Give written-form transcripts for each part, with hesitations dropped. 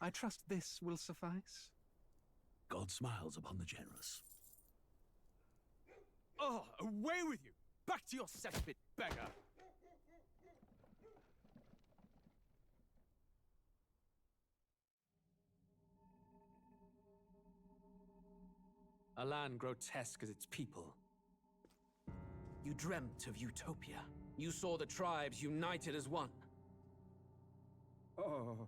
I trust this will suffice. God smiles upon the generous. Oh, away with you! Back to your cesspit, beggar! A land grotesque as its people. You dreamt of utopia. You saw the tribes united as one. Oh.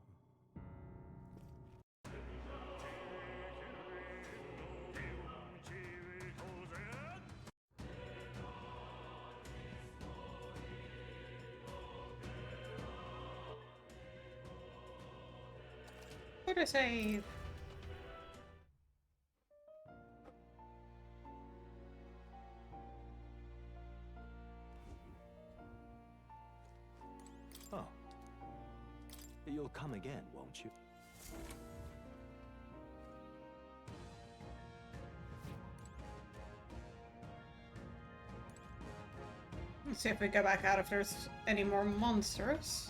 What did I say? Oh. You'll come again, won't you? Let's see if we go back out if there's any more monsters.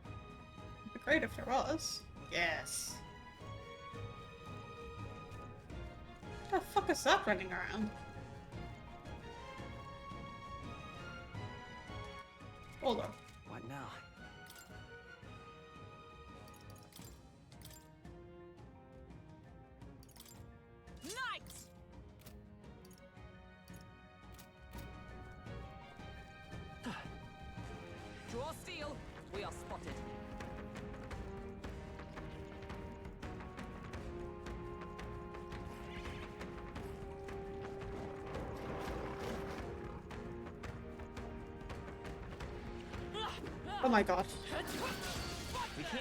It'd be great if there was. Yes. What the fuck is that running around? Hold on. What now? Draw steel. We are spotted. Oh my god.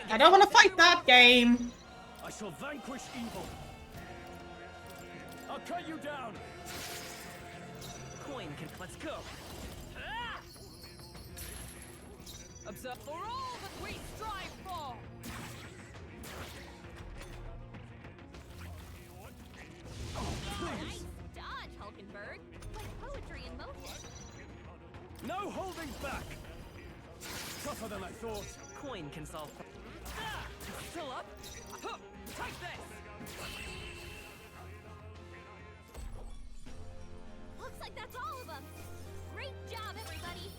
I don't want to fight that game! I shall vanquish evil. I'll cut you down. Coin can. Let's go. Observe for all that we strive for. Nice dodge, Hulkenberg. Like poetry in motion. No holding back. Tougher than I thought. Coin can solve. Still up. Take this. Looks like that's all of them. Great job, everybody.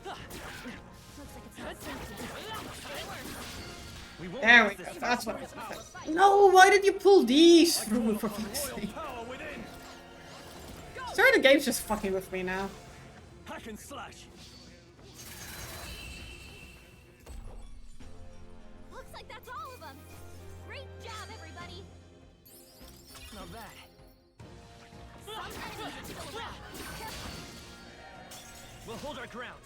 Looks like it's not There we go, that's what I was thinking. No, why did you pull these through, for fuck's sake? Sorry, the game's just fucking with me now. Hack and slash. Looks like that's all of them. Great job, everybody. Not bad. Some enemies are still around. Careful. We'll hold our ground.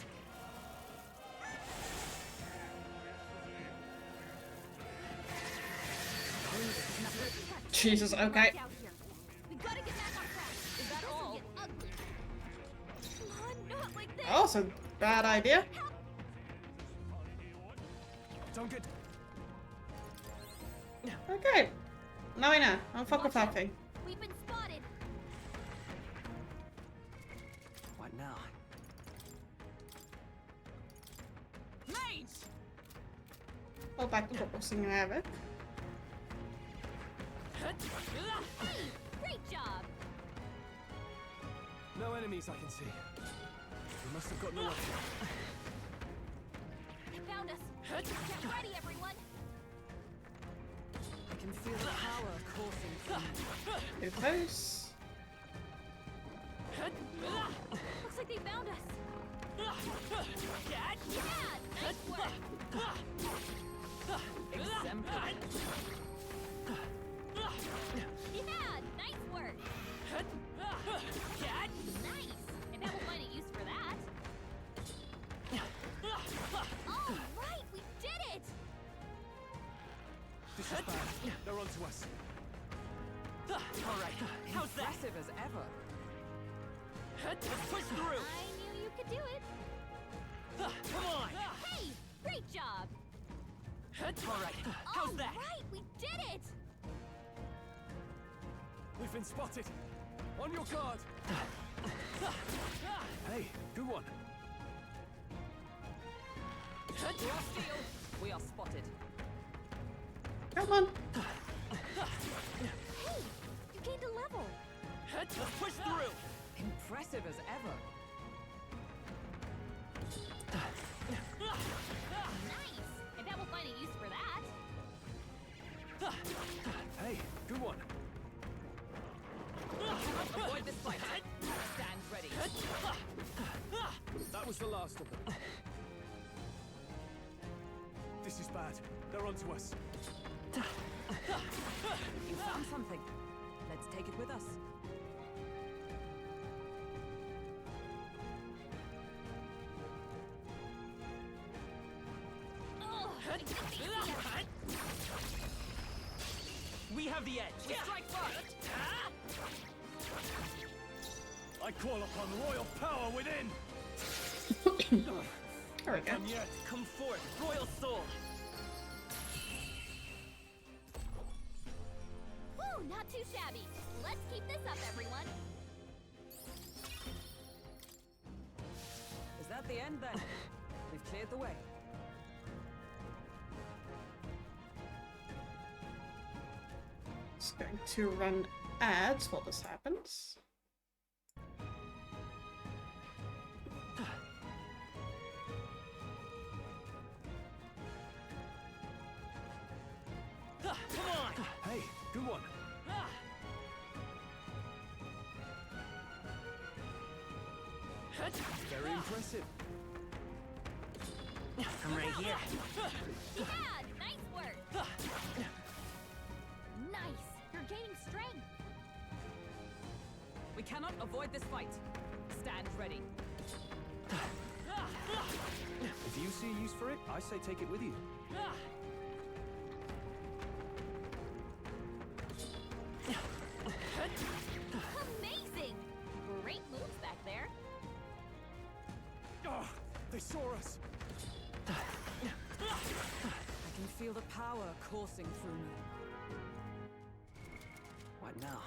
Jesus, okay. We gotta get back on track. Is that all? Get ugly. Come on, not like this. Oh, it's a bad idea. Don't get. Okay. Now I know. I'm fucking fucking. We've been spotted. What now? Mage! Oh, back to boxing havoc. Great job. No enemies I can see. We must have gotten away. They found us. Get ready, everyone. I can feel the power coursing through. Too close. Looks like they found us. Yeah, nice work. Exemplary. Yeah, nice work. Nice. I bet we'll find a use for that. All right, we did it. This is bad. They're onto us. All right. How's that? Impressive as ever. Let's push through. I knew you could do it. Come on. Hey, great job. All right. How's that? All right, we did it. We've been spotted. On your guard. Hey, good one. Draw steel. We are spotted. Come on. Hey, you gained a level. Let's push through. Impressive as ever. Nice. I bet we'll find a use for that. Hey, good one. Avoid this fight. Stand ready. That was the last of them. This is bad. They're onto us. You found something. Let's take it with us. Oh, I think they see us. We have the edge. We strike first. I call upon royal power within. There we go. Come yet. Come forth, royal soul. Woo, not too shabby. Let's keep this up, everyone. Is that the end then? We've cleared the way. Just going to run ads while this happens. Come on. Hey, good one. Very impressive. I'm right here. Yeah, nice work. Nice. You're gaining strength. We cannot avoid this fight. Stand ready. If you see a use for it, I say take it with you. Amazing. Great moves back there. Oh, they saw us. I can feel the power coursing through me. What now?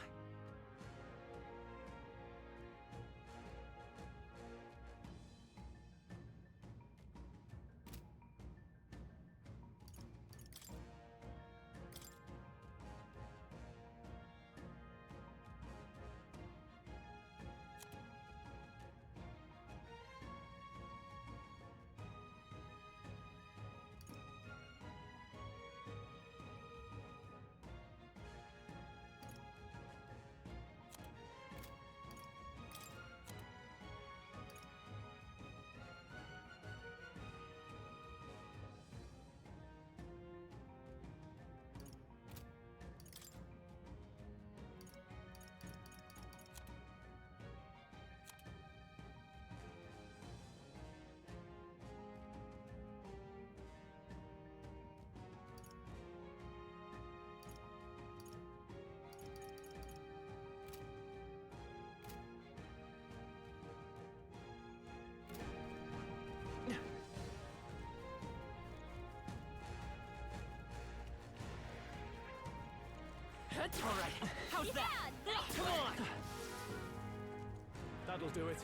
All right. How's Yeah, that? nice Come work. on. That'll do it.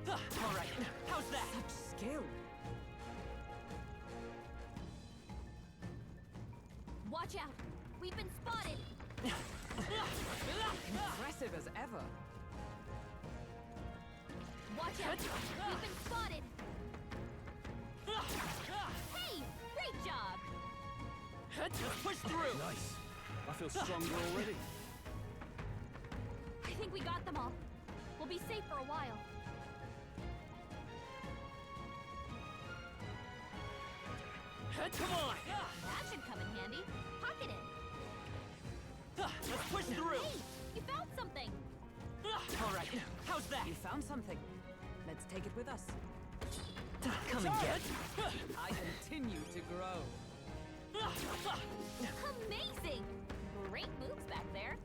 All right. How's that? Such skill. Watch out. We've been spotted. Impressive as ever. Watch out. We've been spotted. Hey, great job. Let's push through. Nice. I feel stronger already. I think we got them all. We'll be safe for a while. Come on. That should come in handy. Pocket it. Let's push through. Hey, you found something. All right. How's that? You found something. Let's take it with us. Come and get. I continue to grow. Amazing. Great moves back there.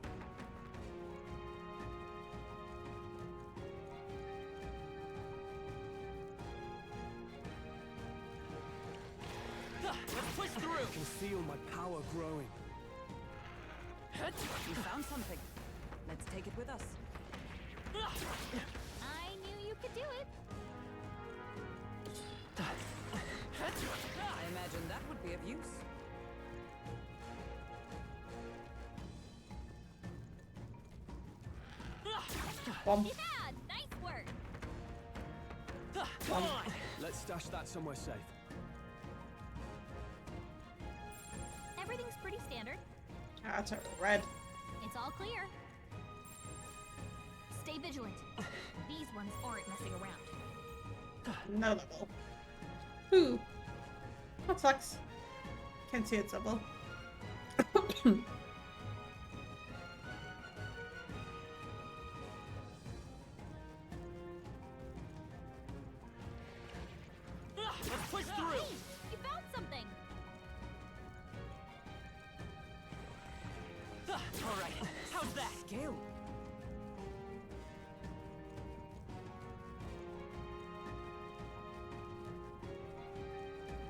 Let's push through. I can feel my power growing. You found something. Let's take it with us. I knew you could do it. I imagine that would be of use. Bomb. Bad. Nice work. Come on! Let's stash that somewhere safe. Everything's pretty standard. Ah, it's a red. It's all clear. Stay vigilant. These ones aren't messing around. No level. Ooh. That sucks. Can't see its level. Let's push through! Hey, you found something. Alright, how's that? Scale.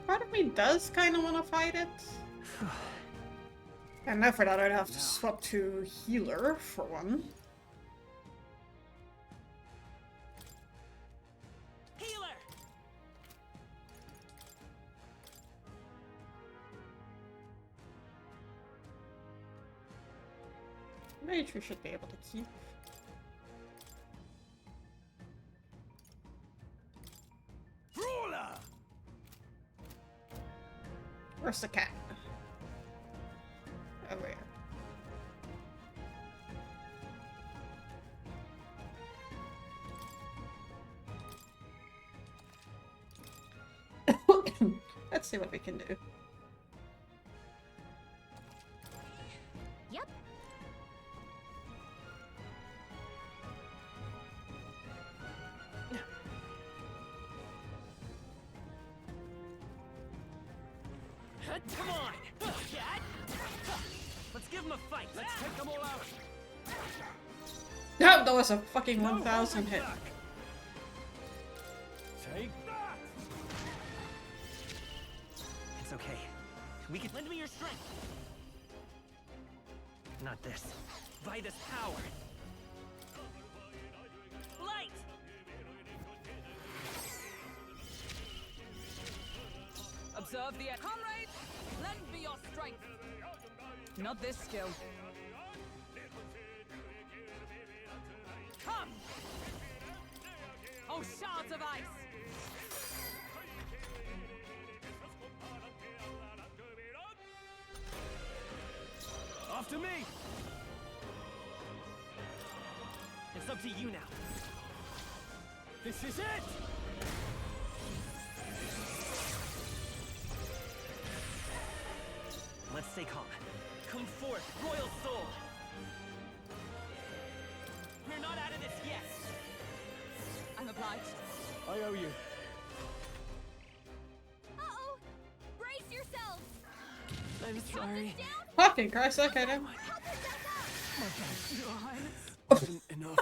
Part of me does kind of want to fight it. And now for that I'd have to swap to healer for one. Healer! Mage we should be able to keep. Brawler! Where's the cat? Over here. Let's see what we can do. Yep. Come on! Cat! Let's give him a fight! Let's take them all out! No, that was a fucking No 1000 holding hit. back. Take that! It's okay. We can Lend me your strength! not this. Vitus power. Light! Observe the comrade! Lend me your strength! Not this skill. Come! Oh, shards of ice! After me! It's up to you now. This is it! Let's stay calm. Come forth, royal soul. We're not out of this yet. I'm obliged. I owe you. Uh-oh. Brace yourselves. I'm Count sorry. this down. Fucking Christ, okay then. Help yourself up. Wasn't enough.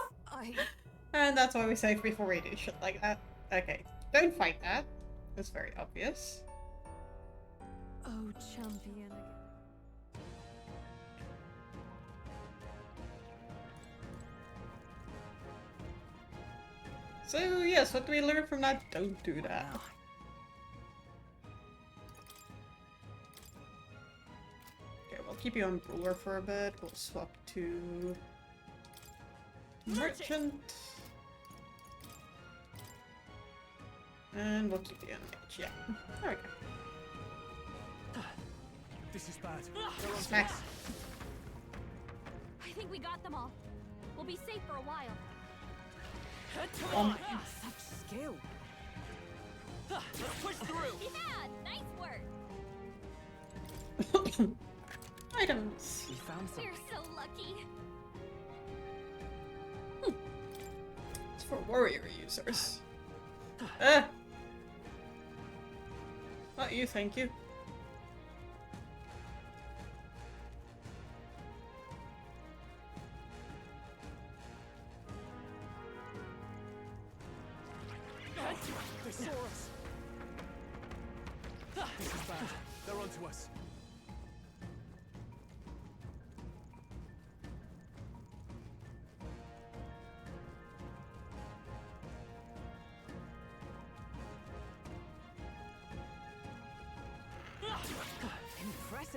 And that's why we save before we do shit like that. Okay, don't fight that. It's very obvious. Oh, champion again. So yes, what do we learn from that? Don't do that. Okay, we'll keep you on Brewer for a bit. We'll swap to Merchant. And we'll keep you on Mage, yeah. There we go. This is bad. They're on Smack. I think we got them all. We'll be safe for a while. On. Such skill. Let's push through. Be bad. Nice work. Items. We found We're something. so lucky. It's for warrior users. Ah! Not you, thank you. They saw us. This is bad. They're onto us.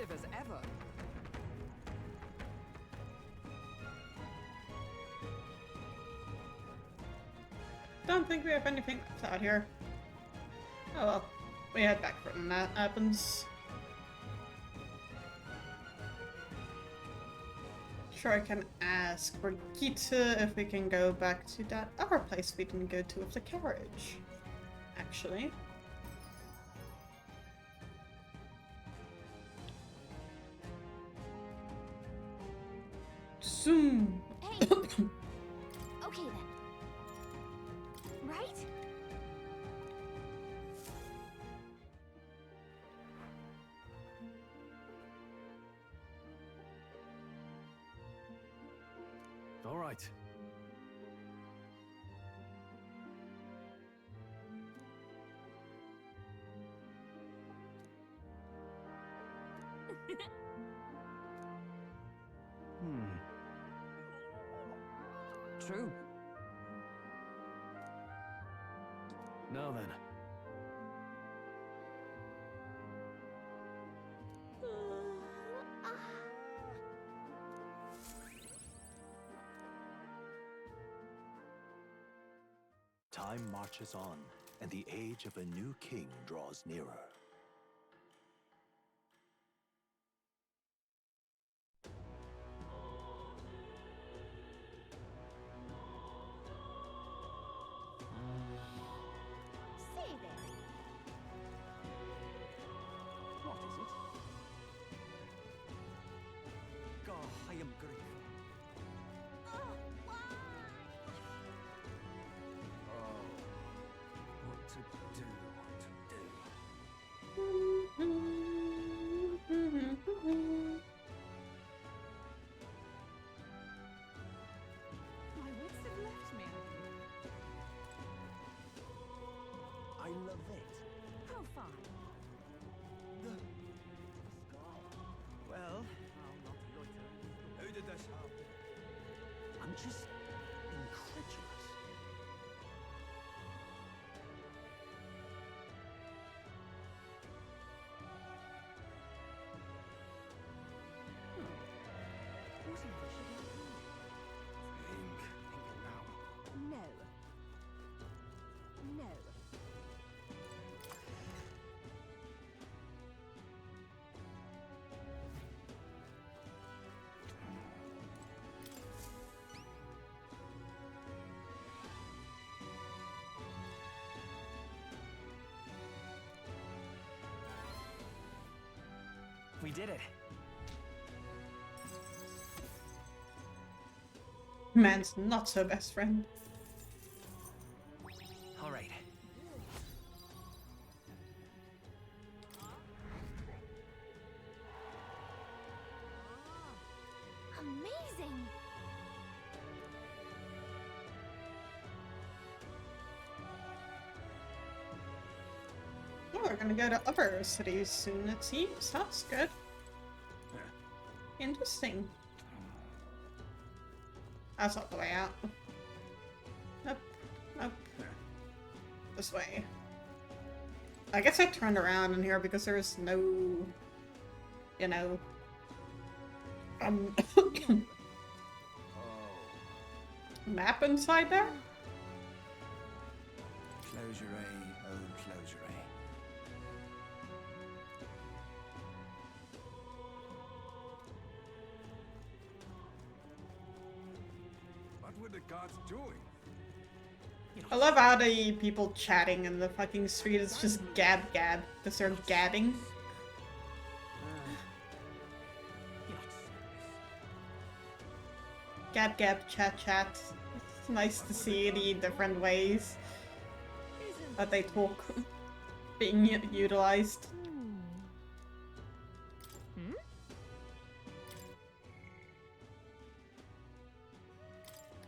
impressive as ever. Don't think we have anything left out here. Oh well, we head back when that happens. Sure, I can ask Brigitte if we can go back to that other place we didn't go to with the carriage. Actually. Soon. Hey. Okay then. Right? All right. True. Now then. Time marches on, and the age of a new king draws nearer. Say there. What is it? God, I am grateful. Oh, why? What to do, what to do. My wits have left me, I think. I love it. How fine. Well, I'll not loiter. How did this happen? I'm just incredulous. Whatever should I do? Think now. No. No. We did it. Man's not so best friend. All right. Amazing. Oh, we're gonna go to other cities soon, it seems. That's good. Interesting. That's not the way out. Nope. Nope. This way. I guess I turned around in here because there was no... You know... map inside there? Close your eye, oh, close your eye. What were the guards doing? I love how the people chatting in the fucking street is just gab gab, because they're gabbing. Gab gab chat chat. It's nice to see the different ways that they talk being utilized.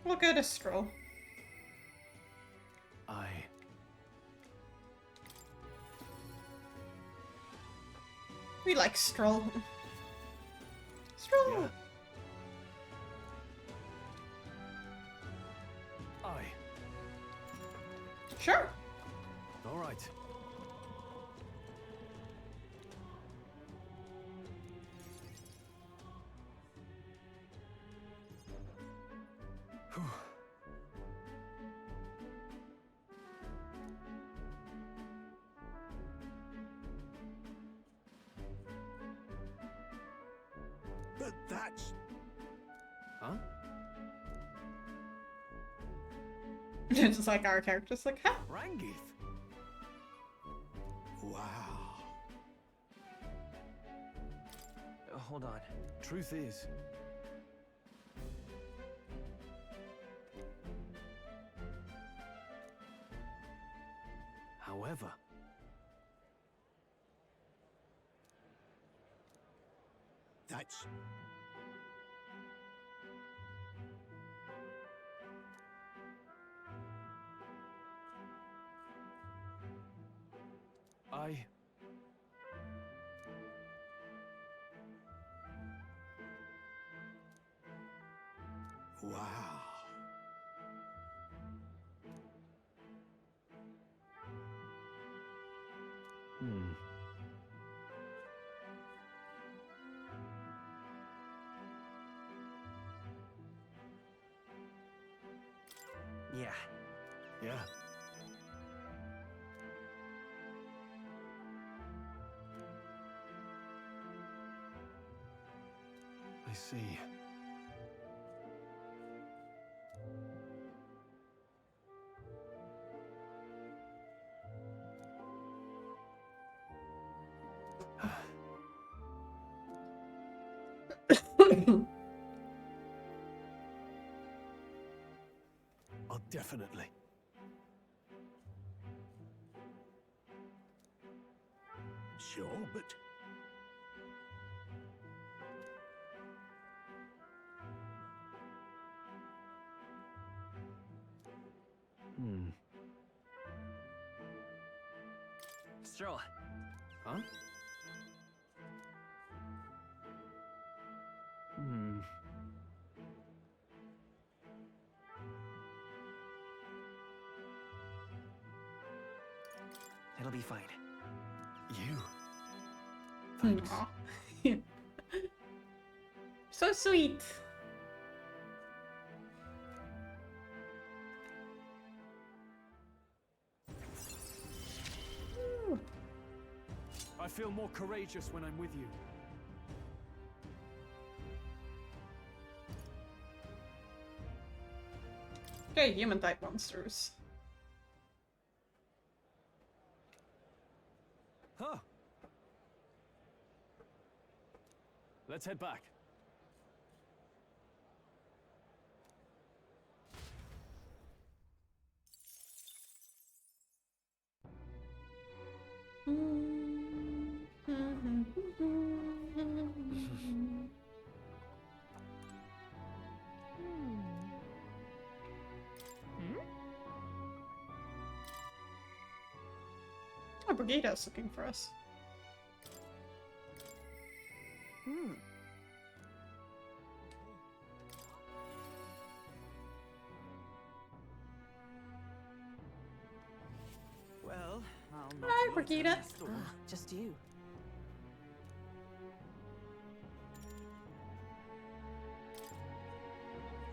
We'll go to Stroll. We like Stroll. Stroll! Yeah. Sure. All right. But that's... Huh? Just like our characters, like, huh? Rangith. Wow. Hold on. Truth is, however, That's... I... Wow. Hmm. Yeah. Yeah. I see. Oh, definitely. Sure, but... Hmm. Straw. Huh? Hmm. It'll be fine. You. Thanks. Aw. So sweet. Ooh. I feel more courageous when I'm with you. Okay, human type monsters. Huh. Let's head back. Oh, Brigida's looking for us. Well, I'll not Hi, loiter Brigida. in the store. Just you.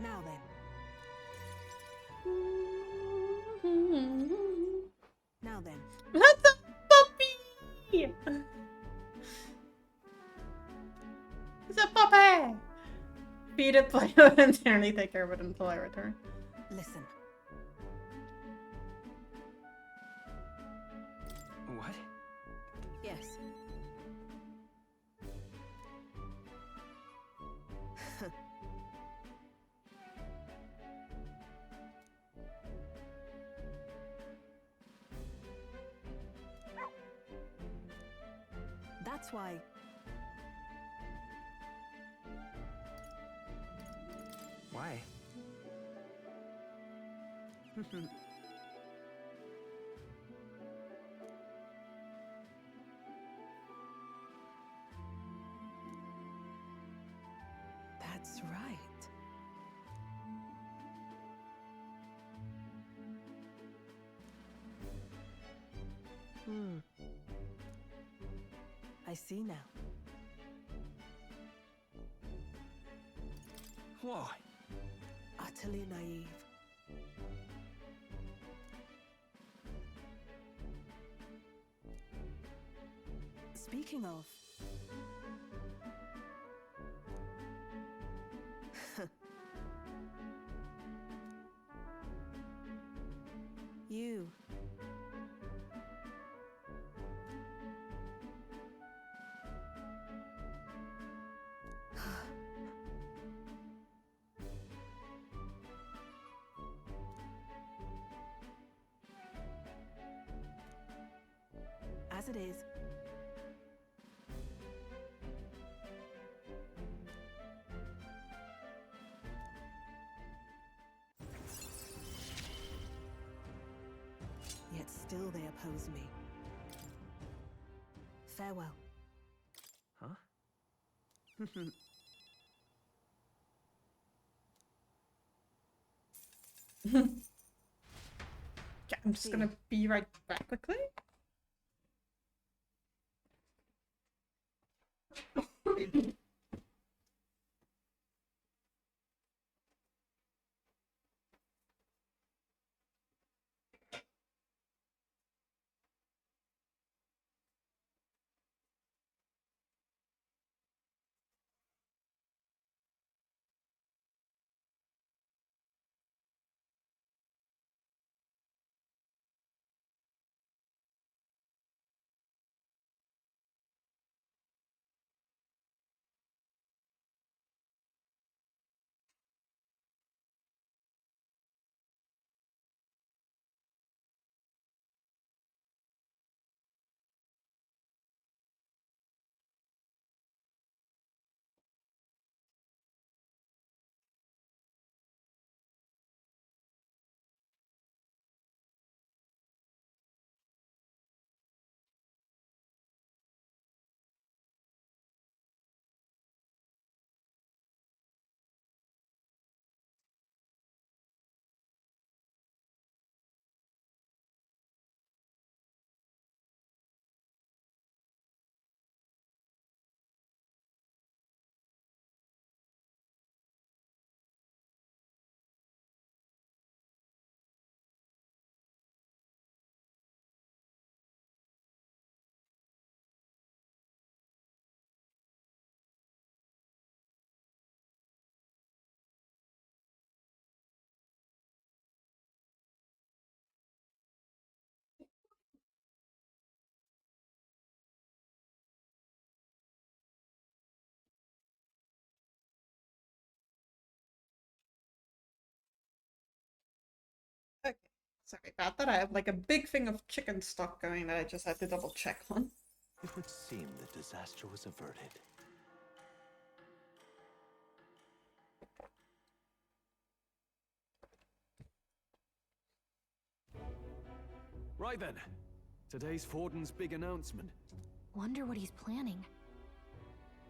Now then. Now then. That's a puppy! It's a puppy! Feed it, play it, and generally take care of it until I return. Listen. What? Yes. That's why. Why? That's right. I see now. Why? A utterly naive. Speaking of... you. As it is. Yet still they oppose me. Farewell. Huh? Yeah, I'm just gonna be right back quickly. Okay, sorry about that. I have like a big thing of chicken stock going that I just had to double check on. It would seem the disaster was averted. Right then. Today's Forden's big announcement. Wonder what he's planning.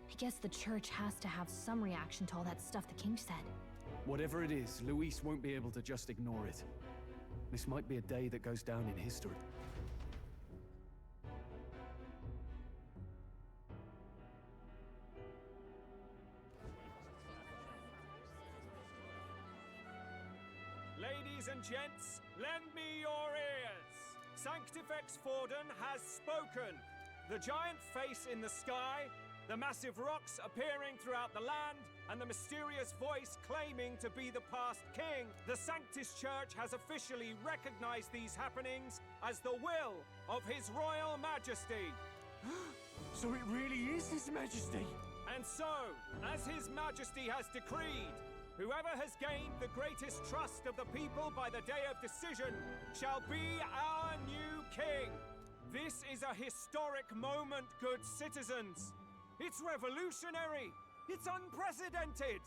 I guess the church has to have some reaction to all that stuff the king said. Whatever it is, Luis won't be able to just ignore it. This might be a day that goes down in history. Ladies and gents, lend me your ears. Sanctifex Forden has spoken. The giant face in the sky, the massive rocks appearing throughout the land, and the mysterious voice claiming to be the past king. The Sanctus Church has officially recognized these happenings as the will of His Royal Majesty. So it really is His Majesty! And so, as His Majesty has decreed, whoever has gained the greatest trust of the people by the day of decision shall be our new king. This is a historic moment, good citizens. It's revolutionary. It's unprecedented.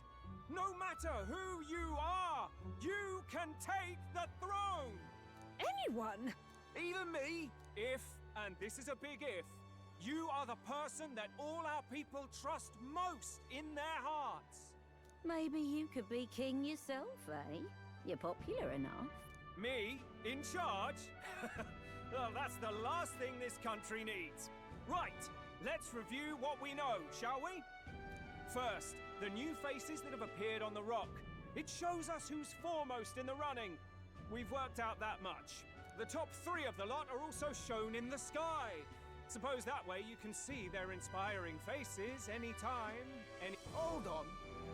No matter who you are, you can take the throne. Anyone? Even me. If, and this is a big if, you are the person that all our people trust most in their hearts. Maybe you could be king yourself, eh? You're popular enough. Me? In charge? Well, that's the last thing this country needs. Right, let's review what we know, shall we? First, the new faces that have appeared on the rock. It shows us who's foremost in the running. We've worked out that much. The top 3 of the lot are also shown in the sky. Suppose that way you can see their inspiring faces anytime, Hold on.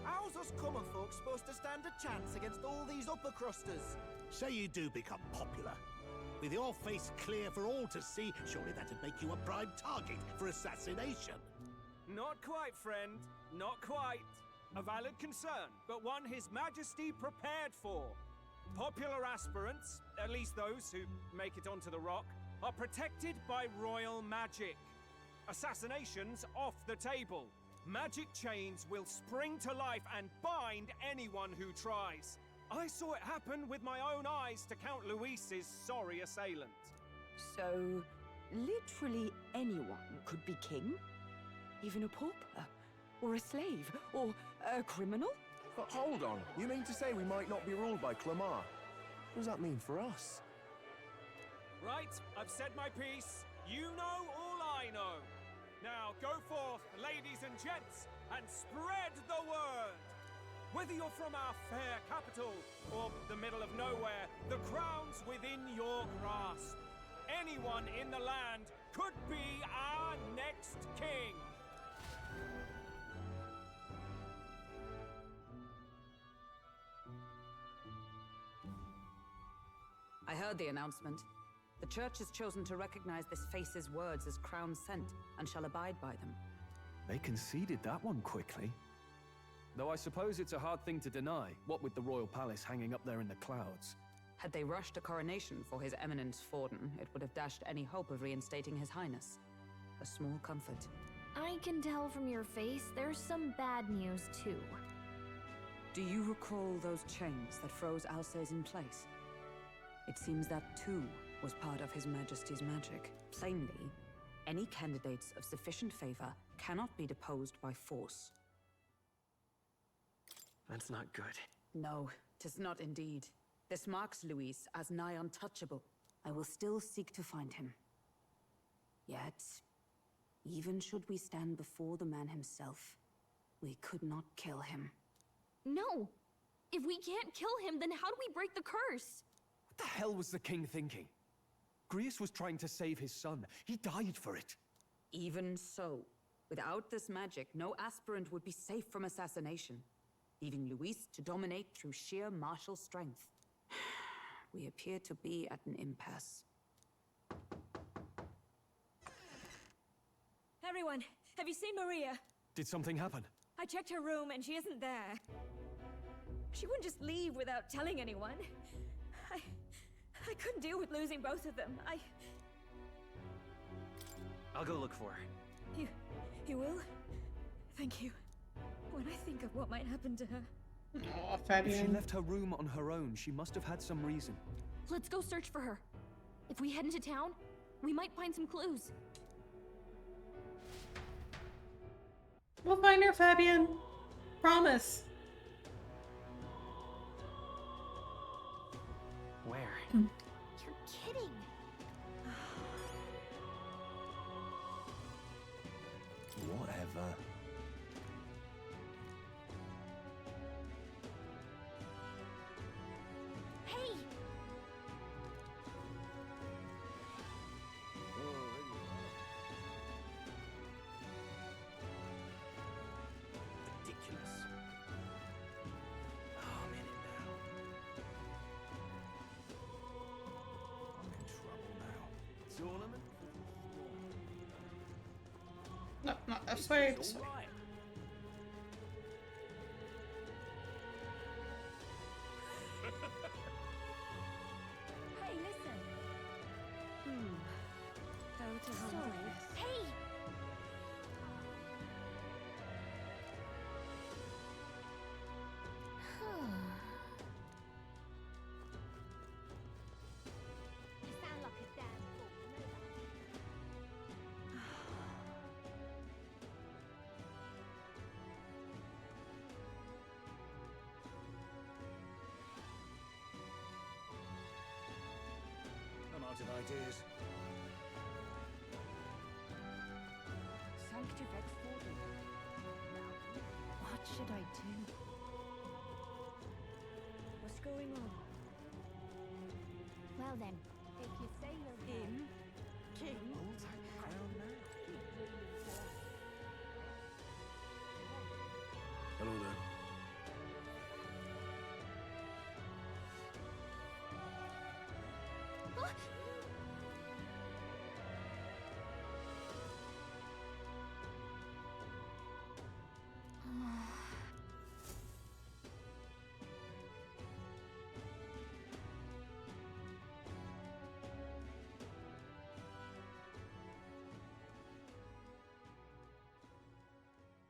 How's us common folk supposed to stand a chance against all these upper crusters? Say you do become popular. With your face clear for all to see, surely that'd make you a prime target for assassination. Not quite, friend. Not quite. A valid concern, but one His Majesty prepared for. Popular aspirants, at least those who make it onto the rock, are protected by royal magic. Assassinations off the table. Magic chains will spring to life and bind anyone who tries. I saw it happen with my own eyes to Count Luis's sorry assailant. So, literally anyone could be king? Even a pauper? Or a slave? Or a criminal? But hold on. You mean to say we might not be ruled by Clamar? What does that mean for us? Right, I've said my piece. You know all I know. Now go forth, ladies and gents, and spread the word. Whether you're from our fair capital or the middle of nowhere, the crown's within your grasp. Anyone in the land could be our next king. I heard the announcement. The Church has chosen to recognize this face's words as crown sent and shall abide by them. They conceded that one quickly. Though I suppose it's a hard thing to deny, what with the royal palace hanging up there in the clouds. Had they rushed a coronation for His Eminence Forden, it would have dashed any hope of reinstating His Highness. A small comfort. I can tell from your face there's some bad news too. Do you recall those chains that froze Alsace in place? It seems that too was part of His Majesty's magic. Plainly, any candidates of sufficient favor cannot be deposed by force. That's not good. No, 'tis not indeed. This marks Luis as nigh untouchable. I will still seek to find him. Yet, even should we stand before the man himself, we could not kill him. No! If we can't kill him, then how do we break the curse? What the hell was the king thinking? Grius was trying to save his son. He died for it. Even so, without this magic, no aspirant would be safe from assassination, leaving Luis to dominate through sheer martial strength. We appear to be at an impasse. Everyone, have you seen Maria? Did something happen? I checked her room and she isn't there. She wouldn't just leave without telling anyone. I couldn't deal with losing both of them. I'll go look for her. You will? Thank you. When I think of what might happen to her. Aw, If she Fabian. left her room on her own, she must have had some reason. Let's go search for her. If we head into town, we might find some clues. We'll find her, Fabian. Promise. Where? You're kidding. Whatever. Hey! Ridiculous. Oh, I'm in it now. I'm in trouble now. Tournament? No, not this way. This way. All right. Hey, listen. How to handle Sorry. this? Hey! You sound like a damn fool, you know that? I'm out of ideas. Sanctifex Forden. Now, what should I do? Well then, if you say you're Him? King? Hello there.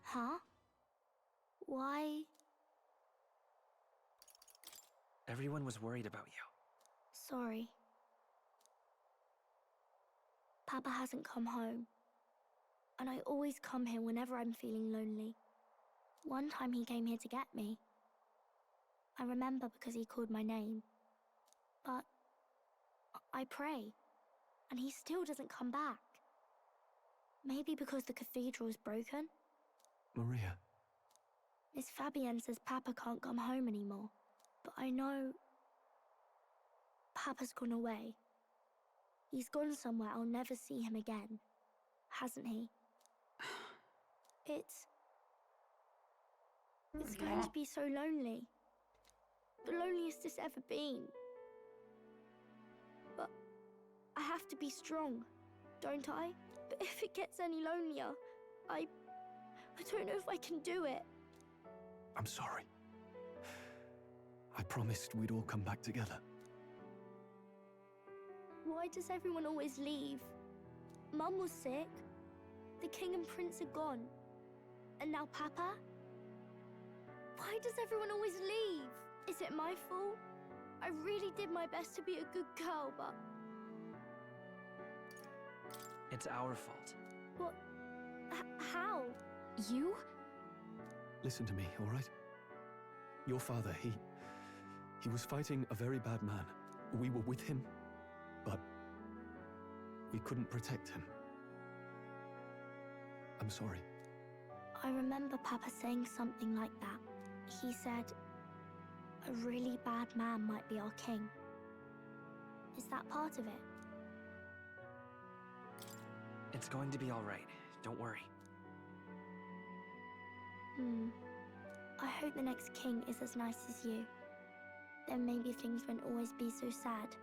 Huh? Why? Everyone was worried about you. Sorry. Papa hasn't come home. And I always come here whenever I'm feeling lonely. One time he came here to get me. I remember because he called my name. But I pray, and he still doesn't come back. Maybe because the cathedral is broken? Maria. Miss Fabienne says Papa can't come home anymore. But I know Papa's gone away. He's gone somewhere I'll never see him again. Hasn't he? It's going to be so lonely. The loneliest it's ever been. But I have to be strong, don't I? But if it gets any lonelier, I don't know if I can do it. I'm sorry. I promised we'd all come back together. Why does everyone always leave? Mum was sick. The king and prince are gone. And now Papa? Why does everyone always leave? Is it my fault? I really did my best to be a good girl, but... It's our fault. What? How? You? Listen to me, all right? Your father, he was fighting a very bad man. We were with him, but we couldn't protect him. I'm sorry. I remember Papa saying something like that. He said, a really bad man might be our king. Is that part of it? It's going to be all right. Don't worry. I hope the next king is as nice as you. Then maybe things won't always be so sad.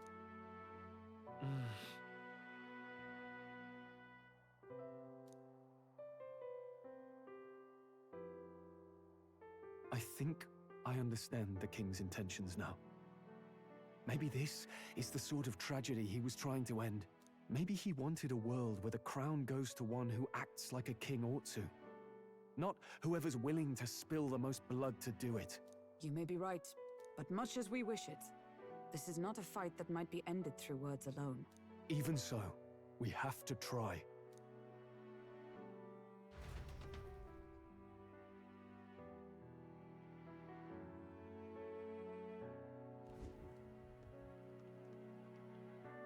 I think I understand the king's intentions now. Maybe this is the sort of tragedy he was trying to end. Maybe he wanted a world where the crown goes to one who acts like a king ought to. Not whoever's willing to spill the most blood to do it. You may be right, but much as we wish it, this is not a fight that might be ended through words alone. Even so, we have to try.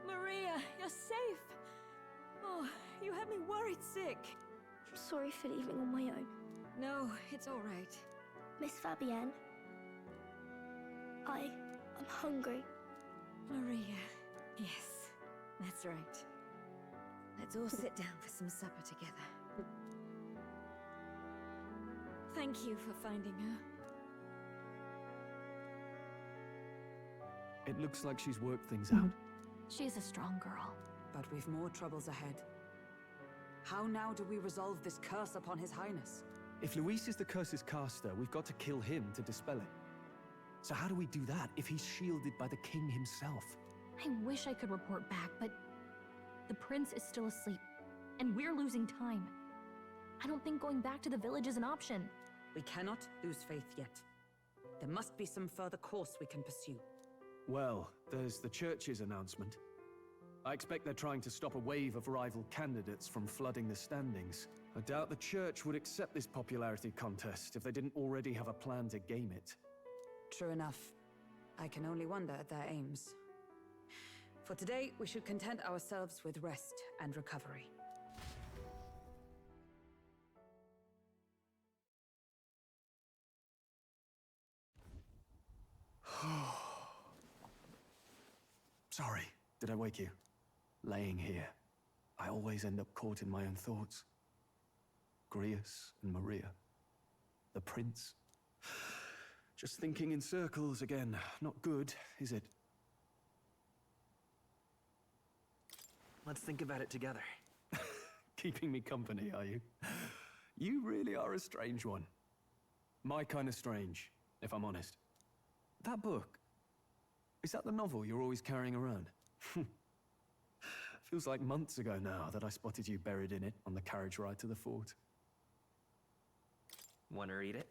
Maria, you're safe! Oh, you had me worried sick. I'm sorry for leaving on my own. No, it's all right. Miss Fabienne, I'm hungry. Maria, yes, that's right. Let's all sit down for some supper together. Thank you for finding her. It looks like she's worked things out. She's a strong girl. But we've more troubles ahead. How now do we resolve this curse upon His Highness? If Luis is the curse's caster, we've got to kill him to dispel it. So how do we do that if he's shielded by the king himself? I wish I could report back, but the prince is still asleep, and we're losing time. I don't think going back to the village is an option. We cannot lose faith yet. There must be some further course we can pursue. Well, there's the church's announcement. I expect they're trying to stop a wave of rival candidates from flooding the standings. I doubt the church would accept this popularity contest if they didn't already have a plan to game it. True enough. I can only wonder at their aims. For today, we should content ourselves with rest and recovery. Sorry. Did I wake you? Laying here, I always end up caught in my own thoughts. Grius and Maria. The prince. Just thinking in circles again. Not good, is it? Let's think about it together. Keeping me company, are you? You really are a strange one. My kind of strange, if I'm honest. That book, is that the novel you're always carrying around? Feels like months ago now that I spotted you buried in it on the carriage ride to the fort. Wanna read it?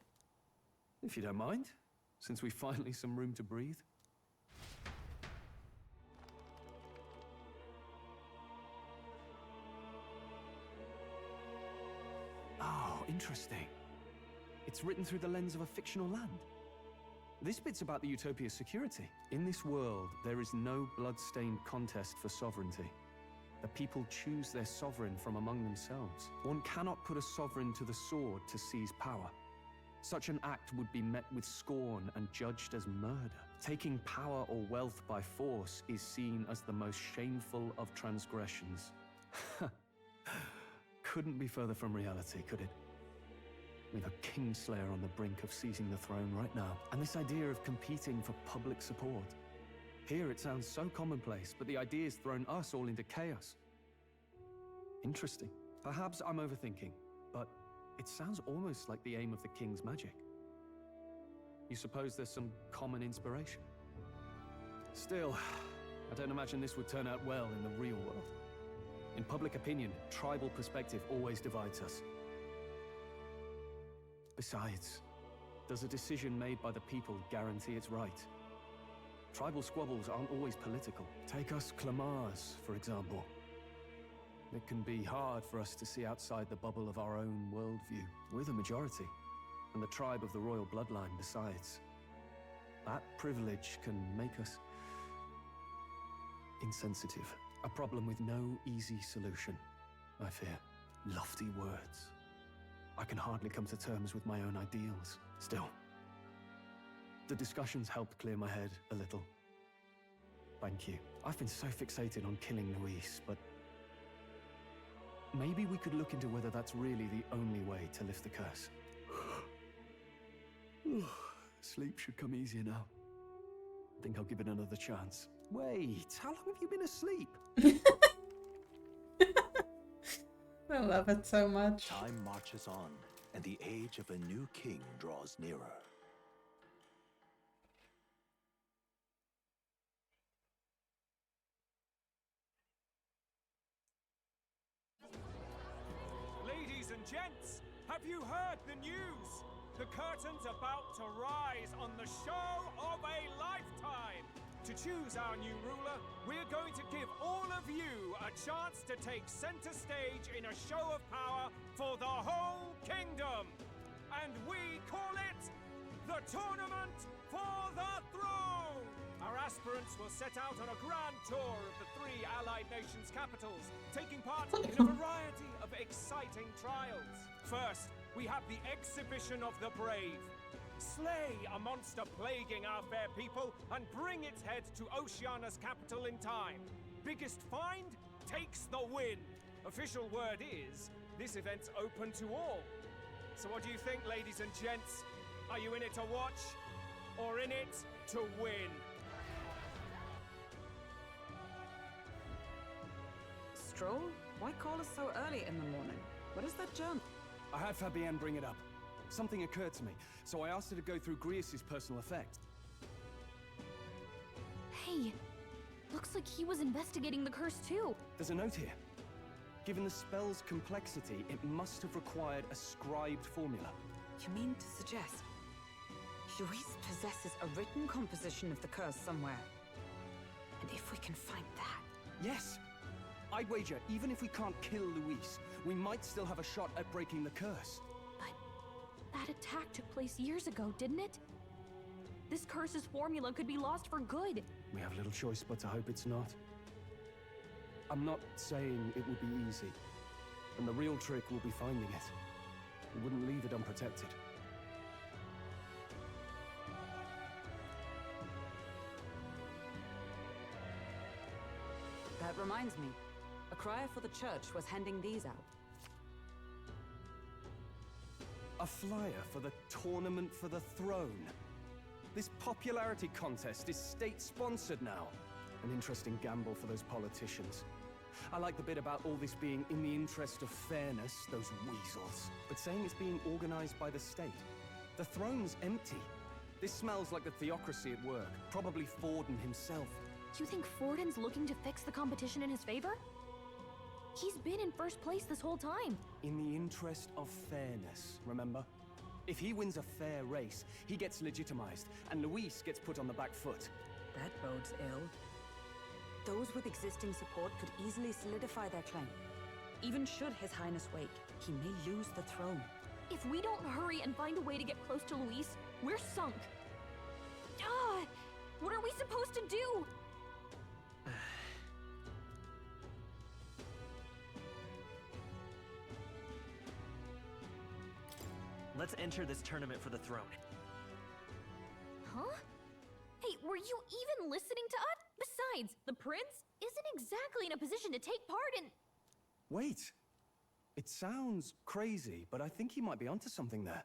If you don't mind, since we've finally some room to breathe. Oh, interesting. It's written through the lens of a fictional land. This bit's about the Utopia's security. In this world, there is no blood-stained contest for sovereignty. The people choose their sovereign from among themselves. One cannot put a sovereign to the sword to seize power. Such an act would be met with scorn and judged as murder. Taking power or wealth by force is seen as the most shameful of transgressions. Couldn't be further from reality, could it? We've a kingslayer on the brink of seizing the throne right now. And this idea of competing for public support. Here it sounds so commonplace, but the idea's thrown us all into chaos. Interesting. Perhaps I'm overthinking, but it sounds almost like the aim of the king's magic. You suppose there's some common inspiration? Still, I don't imagine this would turn out well in the real world. In public opinion, tribal perspective always divides us. Besides, does a decision made by the people guarantee it's right? Tribal squabbles aren't always political. Take us Clamars, for example. It can be hard for us to see outside the bubble of our own worldview. We're the majority, and the tribe of the royal bloodline besides. That privilege can make us insensitive. A problem with no easy solution, I fear. Lofty words. I can hardly come to terms with my own ideals. Still, the discussions helped clear my head a little. Thank you. I've been so fixated on killing Luis, but maybe we could look into whether that's really the only way to lift the curse. Sleep should come easier now. I think I'll give it another chance. Wait, how long have you been asleep? I love it so much. Time marches on, and the age of a new king draws nearer. Ladies and gents, have you heard the news? The curtain's about to rise on the show of a lifetime. To choose our new ruler, we're going to give all of you a chance to take center stage in a show of power for the whole kingdom. And we call it the Tournament for the Throne! Our aspirants will set out on a grand tour of the 3 allied nations' capitals, taking part in a variety of exciting trials. First, we have the Exhibition of the Brave. Slay a monster plaguing our fair people and bring its head to Oceania's capital in time. Biggest find takes the win. Official word is, this event's open to all. So what do you think, ladies and gents? Are you in it to watch, or in it to win? Stroll? Why call us so early in the morning? What is that journal? I had Fabienne bring it up. Something occurred to me, so I asked her to go through Grius' personal effects. Hey, looks like he was investigating the curse too. There's a note here. Given the spell's complexity, it must have required a scribed formula. You mean to suggest Luis possesses a written composition of the curse somewhere? And if we can find that... Yes! I'd wager, even if we can't kill Luis, we might still have a shot at breaking the curse. That attack took place years ago, didn't it? This curse's formula could be lost for good. We have little choice but to hope it's not. I'm not saying it would be easy, and the real trick will be finding it. We wouldn't leave it unprotected. That reminds me. A crier for the church was handing these out. A flyer for the Tournament for the Throne. This popularity contest is state-sponsored now. An interesting gamble for those politicians. I like the bit about all this being in the interest of fairness, those weasels. But saying it's being organized by the state. The throne's empty. This smells like the theocracy at work. Probably Forden himself. You think Forden's looking to fix the competition in his favor? He's been in first place this whole time. In the interest of fairness, remember? If he wins a fair race, he gets legitimized, and Luis gets put on the back foot. That bodes ill. Those with existing support could easily solidify their claim. Even should His Highness wake, he may lose the throne. If we don't hurry and find a way to get close to Luis, we're sunk. What are we supposed to do? Let's enter this tournament for the throne. Huh? Hey, were you even listening to us? Besides, the prince isn't exactly in a position to take part in... Wait. It sounds crazy, but I think he might be onto something there.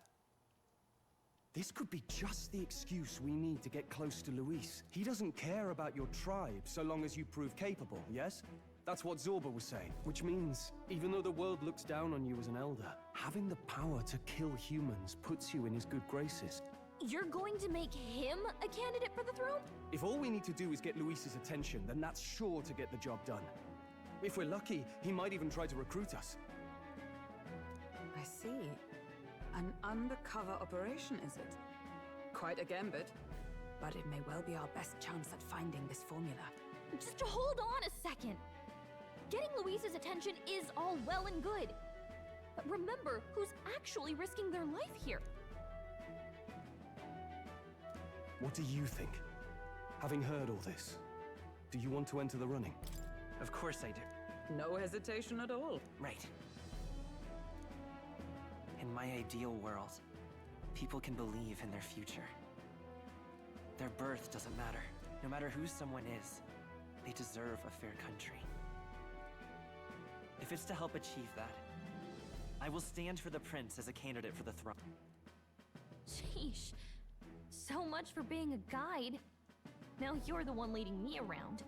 This could be just the excuse we need to get close to Luis. He doesn't care about your tribe so long as you prove capable, yes? That's what Zorba was saying. Which means, even though the world looks down on you as an elder, having the power to kill humans puts you in his good graces. You're going to make him a candidate for the throne? If all we need to do is get Luis's attention, then that's sure to get the job done. If we're lucky, he might even try to recruit us. I see. An undercover operation, is it? Quite a gambit. But it may well be our best chance at finding this formula. Just hold on a second. Getting Luis's attention is all well and good. But remember who's actually risking their life here. What do you think? Having heard all this, do you want to enter the running? Of course I do. No hesitation at all. Right. In my ideal world, people can believe in their future. Their birth doesn't matter. No matter who someone is, they deserve a fair country. If it's to help achieve that, I will stand for the prince as a candidate for the throne. Sheesh. So much for being a guide. Now you're the one leading me around.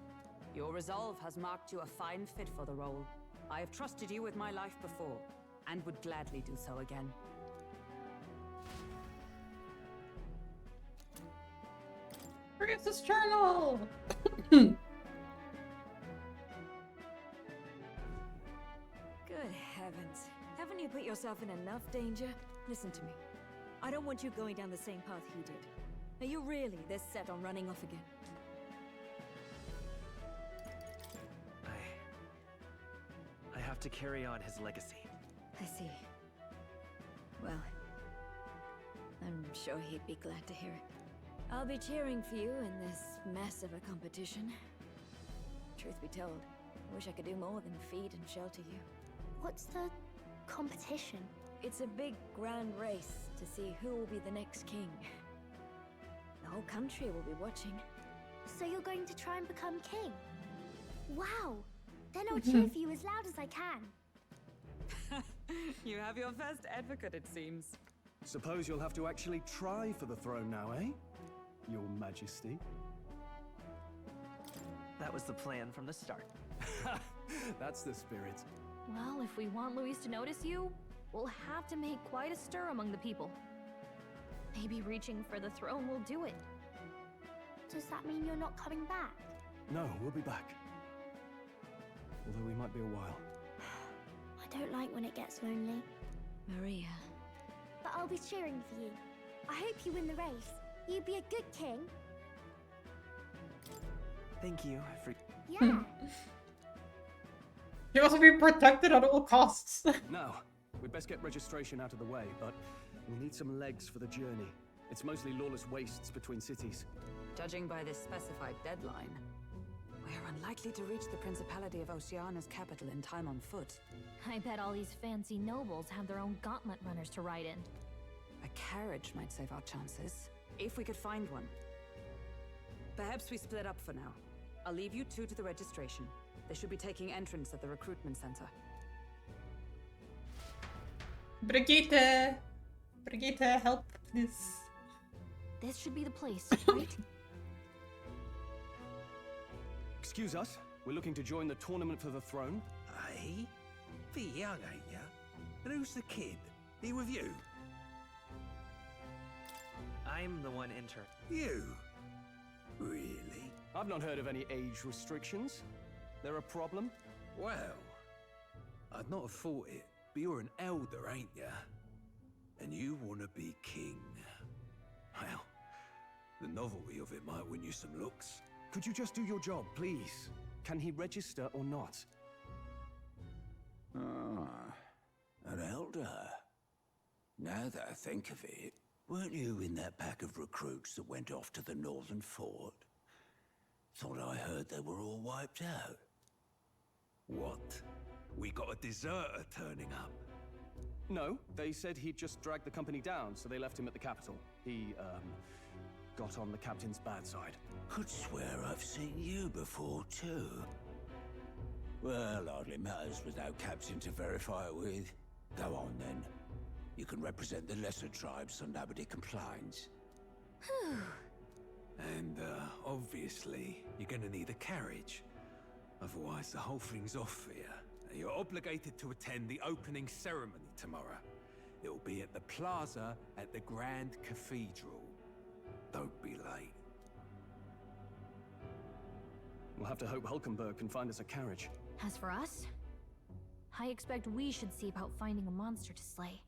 Your resolve has marked you a fine fit for the role. I have trusted you with my life before, and would gladly do so again. Francis Journal! Good heavens. Haven't you put yourself in enough danger? Listen to me. I don't want you going down the same path he did. Are you really this set on running off again? I have to carry on his legacy. I see. Well, I'm sure he'd be glad to hear it. I'll be cheering for you in this mess of a competition. Truth be told, I wish I could do more than feed and shelter you. What's the competition? It's a big, grand race to see who will be the next king. The whole country will be watching. So you're going to try and become king? Wow! Then I'll cheer for you as loud as I can. You have your first advocate, it seems. Suppose you'll have to actually try for the throne now, eh? Your Majesty. That was the plan from the start. That's the spirit. Well, if we want Luis to notice you, we'll have to make quite a stir among the people. Maybe reaching for the throne will do it. Does that mean you're not coming back? No, we'll be back. Although we might be a while. I don't like when it gets lonely. Maria. But I'll be cheering for you. I hope you win the race. You'd be a good king. Thank you for... Yeah. You must be protected at all costs. Now, we'd best get registration out of the way, but we'll need some legs for the journey. It's mostly lawless wastes between cities. Judging by this specified deadline, we are unlikely to reach the Principality of Oceana's capital in time on foot. I bet all these fancy nobles have their own gauntlet runners to ride in. A carriage might save our chances, if we could find one. Perhaps we split up for now. I'll leave you two to the registration. They should be taking entrance at the recruitment center. Brigitte! Brigitte, help this. This should be the place, right? Excuse us, we're looking to join the tournament for the throne. Hey? Bit young, ain't ya? And who's the kid? He with you? I'm the one intern. You? Really? I've not heard of any age restrictions. There a problem? Well, I'd not have thought it, but you're an elder, ain't ya? And you want to be king. Well, the novelty of it might win you some looks. Could you just do your job, please? Can he register or not? Ah, an elder. Now that I think of it, weren't you in that pack of recruits that went off to the northern fort? Thought I heard they were all wiped out. What? We got a deserter turning up? No, they said he'd just dragged the company down, so they left him at the capital. He, got on the captain's bad side. Could swear I've seen you before, too. Well, hardly matters without captain to verify it with. Go on, then. You can represent the lesser tribes so nobody complains. And, obviously, you're gonna need a carriage. Otherwise, the whole thing's off for you. You're obligated to attend the opening ceremony tomorrow. It'll be at the plaza at the Grand Cathedral. Don't be late. We'll have to hope Hulkenberg can find us a carriage. As for us, I expect we should see about finding a monster to slay.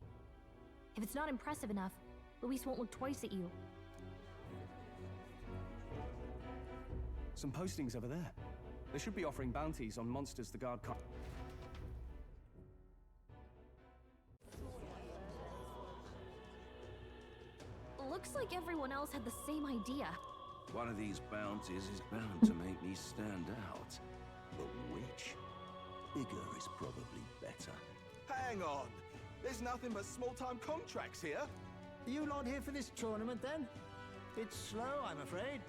If it's not impressive enough, Luis won't look twice at you. Some postings over there. They should be offering bounties on monsters the guard can't... Looks like everyone else had the same idea. One of these bounties is bound to make me stand out. But which? Bigger is probably better. Hang on! There's nothing but small-time contracts here. Are you not here for this tournament, then? It's slow, I'm afraid.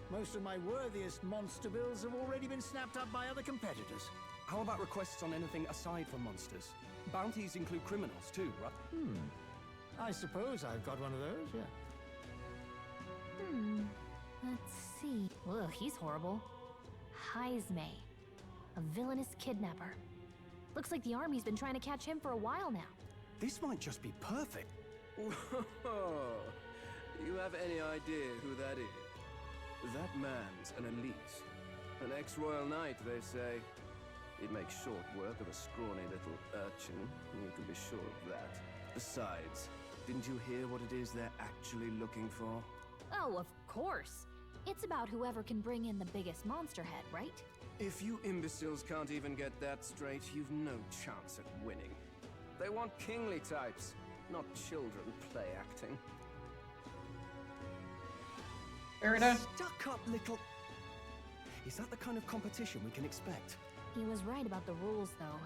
Most of my worthiest monster bills have already been snapped up by other competitors. How about requests on anything aside from monsters? Bounties include criminals, too, right? I suppose I've got one of those, yeah. Let's see. Ugh, he's horrible. Heisme. A villainous kidnapper. Looks like the army's been trying to catch him for a while now. This might just be perfect. Whoa. You have any idea who that is? That man's an elite. An ex-royal knight, they say. He'd make short work of a scrawny little urchin. You can be sure of that. Besides, didn't you hear what it is they're actually looking for? Oh, of course. It's about whoever can bring in the biggest monster head, right? If you imbeciles can't even get that straight, you've no chance at winning. They want kingly types, not children play acting. Stuck-up little... Is that the kind of competition we can expect? He was right about the rules, though.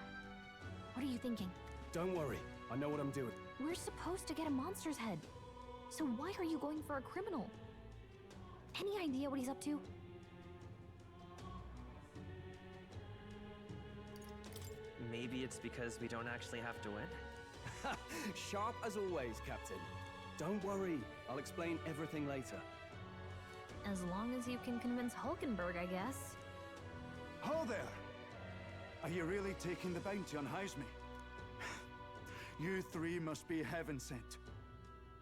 What are you thinking? Don't worry, I know what I'm doing. We're supposed to get a monster's head. So why are you going for a criminal? Any idea what he's up to? Maybe it's because we don't actually have to win? Sharp as always, Captain. Don't worry, I'll explain everything later. As long as you can convince Hulkenberg, I guess. Ho there! Are you really taking the bounty on Heisme? You three must be heaven sent.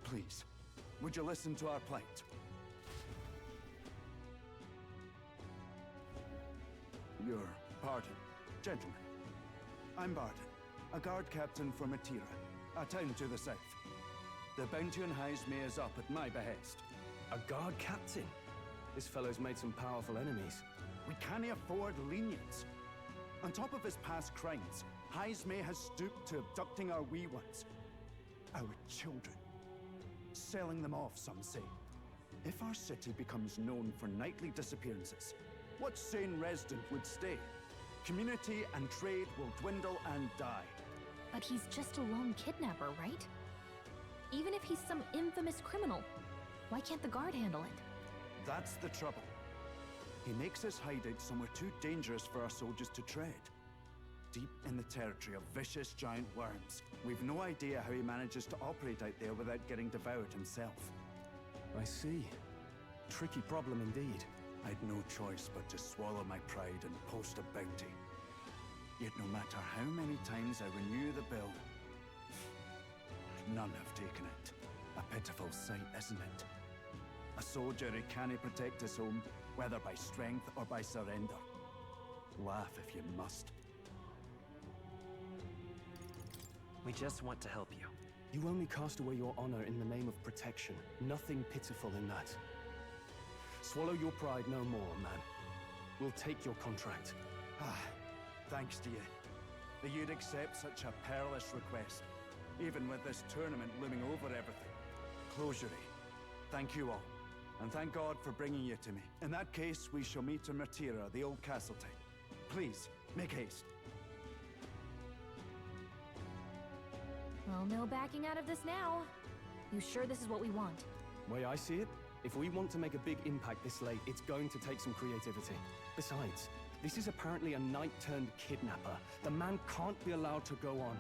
Please, would you listen to our plight? Your pardon, gentlemen. I'm Barden, a guard captain from Atira, a town to the south. The bounty on Heisme is up at my behest. A guard captain? This fellow's made some powerful enemies. We can't afford lenience. On top of his past crimes, Heisme has stooped to abducting our wee ones. Our children. Selling them off, some say. If our city becomes known for nightly disappearances, what sane resident would stay? Community and trade will dwindle and die. But he's just a lone kidnapper, right? Even if he's some infamous criminal, why can't the guard handle it? That's the trouble. He makes his hideout somewhere too dangerous for our soldiers to tread. Deep in the territory of vicious giant worms. We've no idea how he manages to operate out there without getting devoured himself. I see. Tricky problem indeed. I'd no choice but to swallow my pride and post a bounty. Yet no matter how many times I renew the bill, none have taken it. A pitiful sight, isn't it? A soldier who can't protect his home, whether by strength or by surrender. Laugh if you must. We just want to help you. You only cast away your honor in the name of protection. Nothing pitiful in that. Swallow your pride no more, man. We'll take your contract. Thanks to you. That you'd accept such a perilous request, even with this tournament looming over everything. Closure. Thank you all, and thank God for bringing you to me. In that case, we shall meet in Martira, the old castle type. Please, make haste. Well, no backing out of this now. You sure this is what we want? Way I see it, if we want to make a big impact this late, it's going to take some creativity. Besides, this is apparently a knight-turned-kidnapper. The man can't be allowed to go on.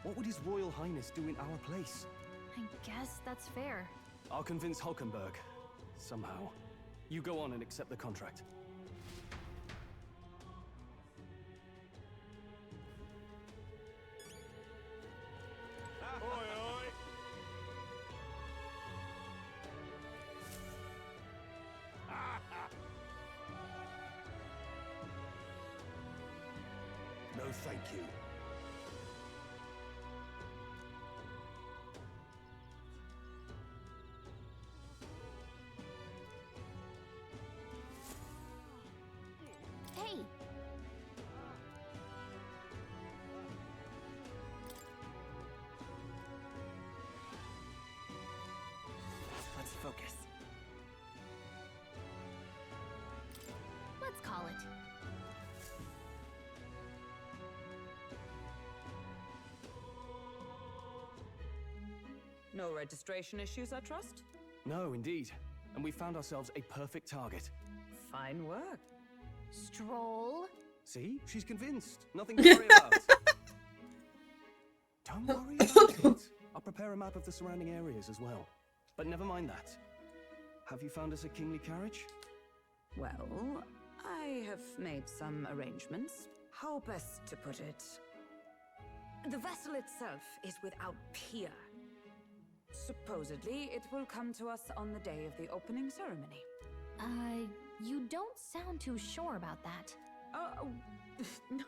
What would His Royal Highness do in our place? I guess that's fair. I'll convince Hulkenberg. Somehow. You go on and accept the contract. No, thank you. Hey! Let's focus. Let's call it. No registration issues, I trust? No, indeed. And we found ourselves a perfect target. Fine work. Stroll. See? She's convinced. Nothing to worry about. Don't worry about it. I'll prepare a map of the surrounding areas as well. But never mind that. Have you found us a kingly carriage? Well, I have made some arrangements. How best to put it? The vessel itself is without peer. Supposedly, it will come to us on the day of the opening ceremony. You don't sound too sure about that. Oh, no,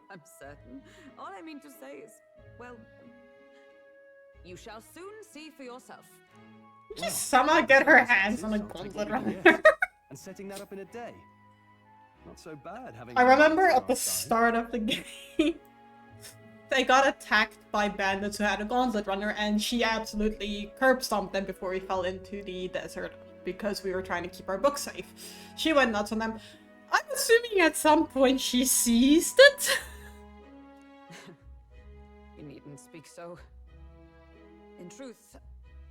I'm certain. All I mean to say is, well, you shall soon see for yourself. Just somehow get her hands on a gauntlet runner. And setting that up in a day. Not so bad having. I remember at the start of the game, they got attacked by bandits who had a gauntlet runner, and she absolutely curb stomped them before we fell into the desert because we were trying to keep our book safe. She went nuts on them. I'm assuming at some point she seized it. You needn't speak so. In truth,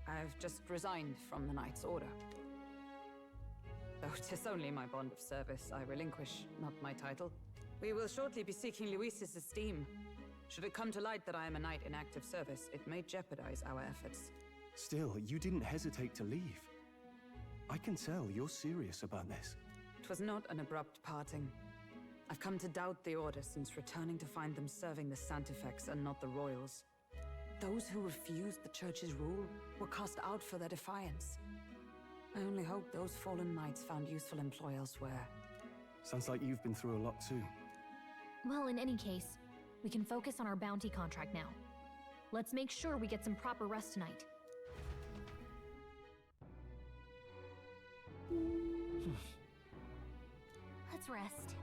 I've just resigned from the Knight's Order. Though 'tis only my bond of service I relinquish, not my title. We will shortly be seeking Luis's esteem. Should it come to light that I am a knight in active service, it may jeopardize our efforts. Still, you didn't hesitate to leave. I can tell you're serious about this. It was not an abrupt parting. I've come to doubt the Order since returning to find them serving the Santifex and not the Royals. Those who refused the Church's rule were cast out for their defiance. I only hope those fallen knights found useful employ elsewhere. Sounds like you've been through a lot too. Well, in any case, we can focus on our bounty contract now. Let's make sure we get some proper rest tonight. Let's rest.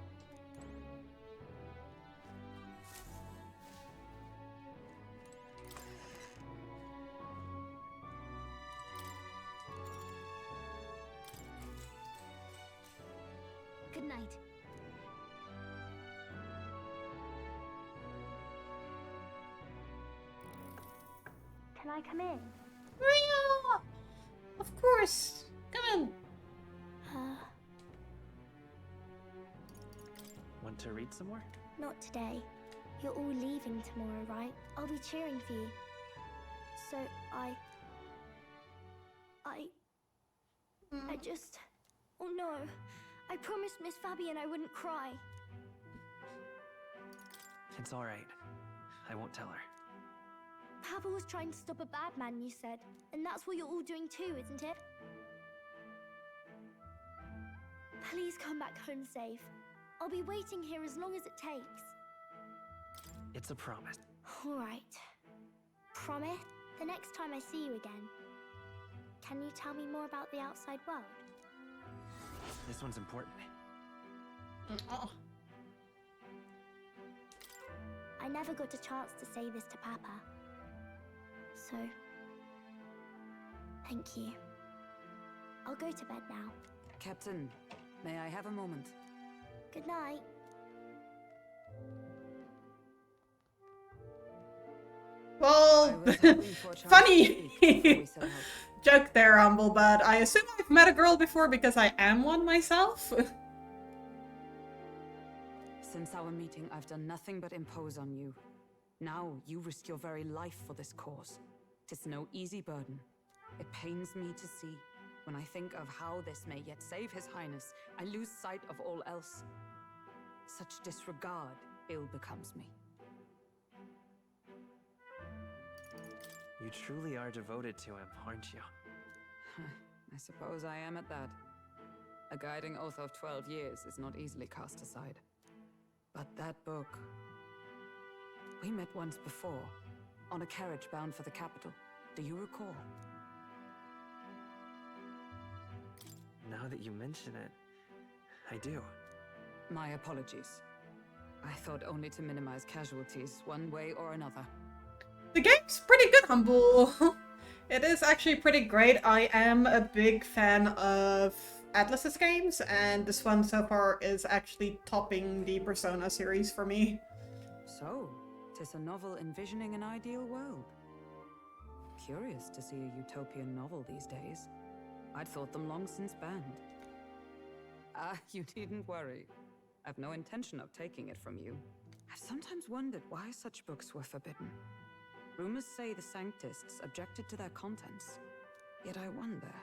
Good night. Can I come in? Maria! Of course! Come in! to read some more? Not today. You're all leaving tomorrow, right? I'll be cheering for you. So I just... Oh no. I promised Miss Fabian I wouldn't cry. It's alright. I won't tell her. Papa was trying to stop a bad man, you said. And that's what you're all doing too, isn't it? Please come back home safe. I'll be waiting here as long as it takes. It's a promise. Alright. Promise? The next time I see you again. Can you tell me more about the outside world? This one's important. Oh. I never got a chance to say this to Papa. So... thank you. I'll go to bed now. Captain, may I have a moment? Good night. Well, funny joke there, Humble, but I assume I've met a girl before because I am one myself. Since our meeting, I've done nothing but impose on you. Now, you risk your very life for this cause. 'Tis no easy burden. It pains me to see. When I think of how this may yet save His Highness, I lose sight of all else. Such disregard ill becomes me. You truly are devoted to him, aren't you? I suppose I am at that. A guiding oath of 12 years is not easily cast aside. But that book... We met once before, on a carriage bound for the capital. Do you recall? Now that you mention it, I do. My apologies. I thought only to minimize casualties, one way or another. The game's pretty good, Humble. It is actually pretty great. I am a big fan of Atlas's games, and this one so far is actually topping the Persona series for me. So, 'tis a novel envisioning an ideal world. Curious to see a utopian novel these days. I'd thought them long since banned. You needn't worry. I've no intention of taking it from you. I've sometimes wondered why such books were forbidden. Rumors say the Sanctists objected to their contents. Yet I wonder,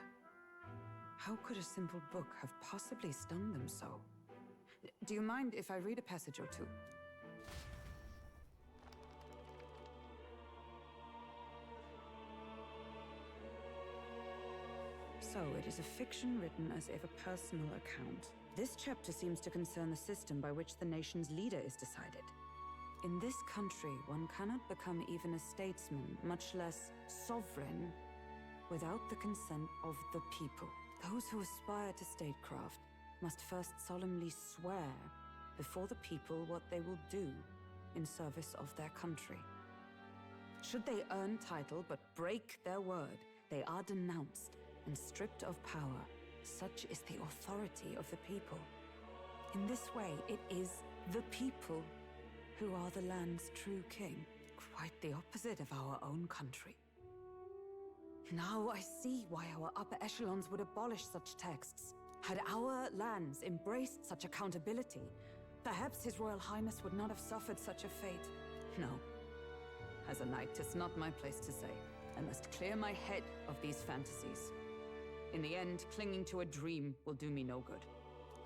how could a simple book have possibly stung them so? Do you mind if I read a passage or two? So, it is a fiction written as if a personal account. This chapter seems to concern the system by which the nation's leader is decided. In this country, one cannot become even a statesman, much less sovereign, without the consent of the people. Those who aspire to statecraft must first solemnly swear before the people what they will do in service of their country. Should they earn title but break their word, they are denounced and stripped of power. Such is the authority of the people. In this way, it is the people who are the land's true king. Quite the opposite of our own country. Now I see why our upper echelons would abolish such texts. Had our lands embraced such accountability, perhaps His Royal Highness would not have suffered such a fate. No. As a knight, 'tis not my place to say. I must clear my head of these fantasies. In the end, clinging to a dream will do me no good.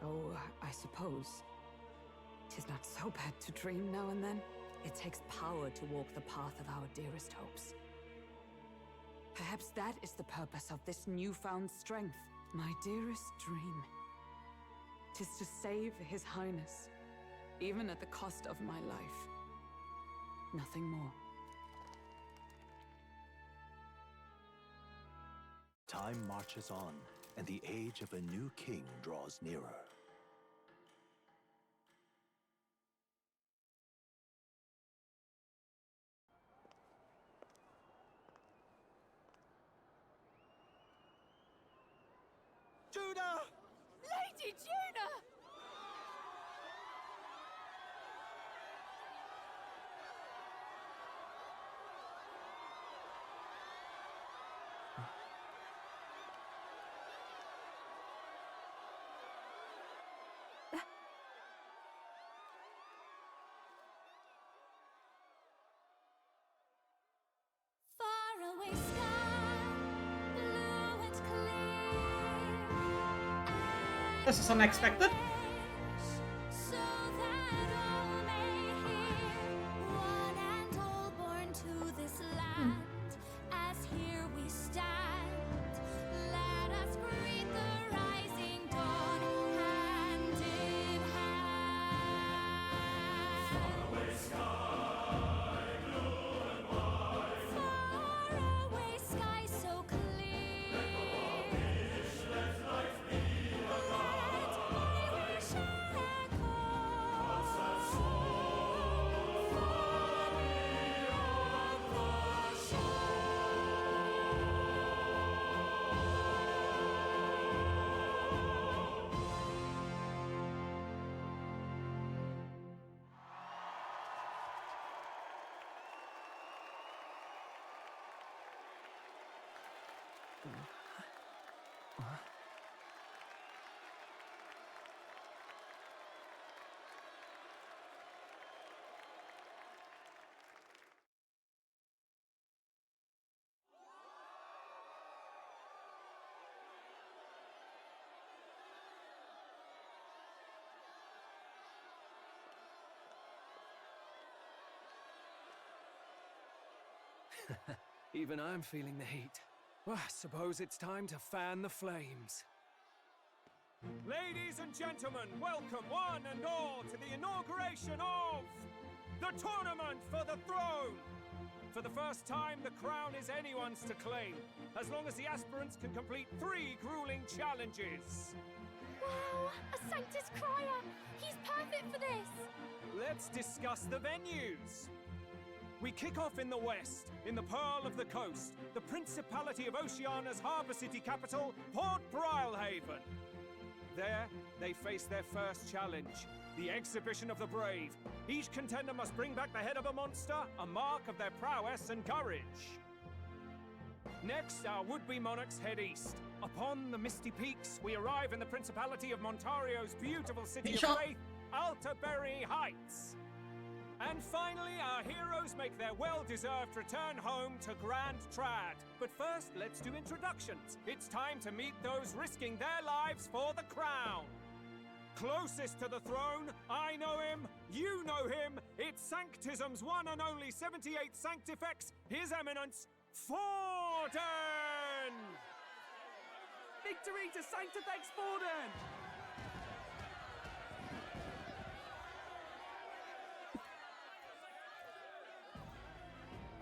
Oh, I suppose 'tis not so bad to dream now and then. It takes power to walk the path of our dearest hopes. Perhaps that is the purpose of this newfound strength. My dearest dream. 'Tis to save His Highness, even at the cost of my life. Nothing more. Time marches on, and the age of a new king draws nearer. Judah! Lady Judah! This is unexpected. Even I'm feeling the heat. Well, I suppose it's time to fan the flames. Ladies and gentlemen, welcome one and all to the inauguration of the Tournament for the Throne! For the first time, the crown is anyone's to claim, as long as the aspirants can complete 3 grueling challenges. Wow! A Sanctus Crier! He's perfect for this! Let's discuss the venues. We kick off in the west, in the Pearl of the Coast, the Principality of Oceania's harbour city capital, Port Brilehaven. There, they face their first challenge, the Exhibition of the Brave. Each contender must bring back the head of a monster, a mark of their prowess and courage. Next, our would-be monarchs head east. Upon the misty peaks, we arrive in the Principality of Montario's beautiful city of faith, Altaberry Heights. And finally, our heroes make their well-deserved return home to Grand Trad. But first, let's do introductions. It's time to meet those risking their lives for the crown. Closest to the throne, I know him, you know him. It's Sanctism's one and only 78th Sanctifex, His Eminence, Forden! Victory to Sanctifex Forden!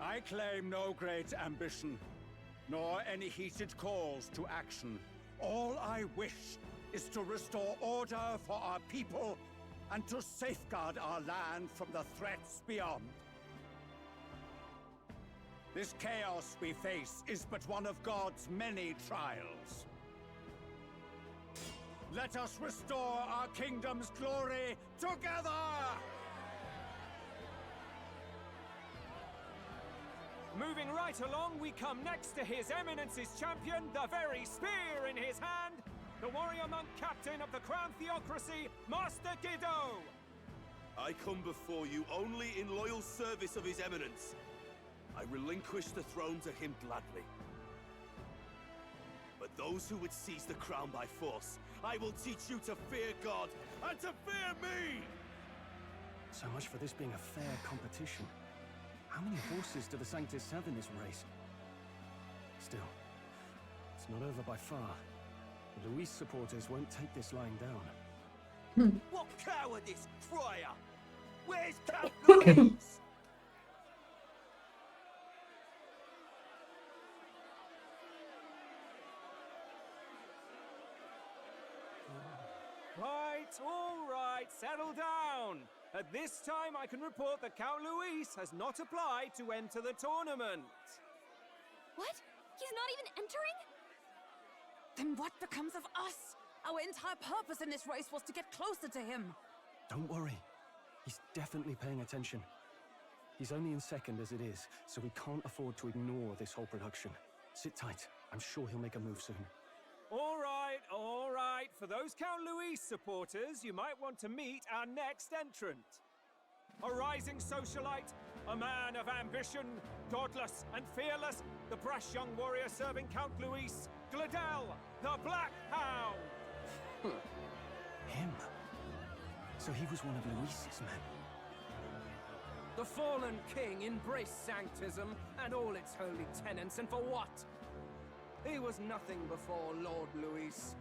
I claim no great ambition, nor any heated calls to action. All I wish is to restore order for our people and to safeguard our land from the threats beyond. This chaos we face is but one of God's many trials. Let us restore our kingdom's glory together! Moving right along, we come next to His Eminence's champion, the very spear in his hand, the warrior monk captain of the Crown Theocracy, Master Giddo! I come before you only in loyal service of His Eminence. I relinquish the throne to him gladly. But those who would seize the crown by force, I will teach you to fear God and to fear me! So much for this being a fair competition. How many horses do the Sanctus have in this race? Still, it's not over by far. The Luis supporters won't take this lying down. What cowardice, Crier! Where's Count Louise? All right, settle down. At this time, I can report that Count Luis has not applied to enter the tournament. What? He's not even entering? Then what becomes of us? Our entire purpose in this race was to get closer to him. Don't worry. He's definitely paying attention. He's only in second as it is, so we can't afford to ignore this whole production. Sit tight. I'm sure he'll make a move soon. All right, all right. For those Count Luis supporters, you might want to meet our next entrant. A rising socialite, a man of ambition, godless and fearless, the brash young warrior serving Count Luis, Gladel, the Black Hound. So he was one of Luis's men. The fallen king embraced sanctism and all its holy tenets, and for what? He was nothing before Lord Luis.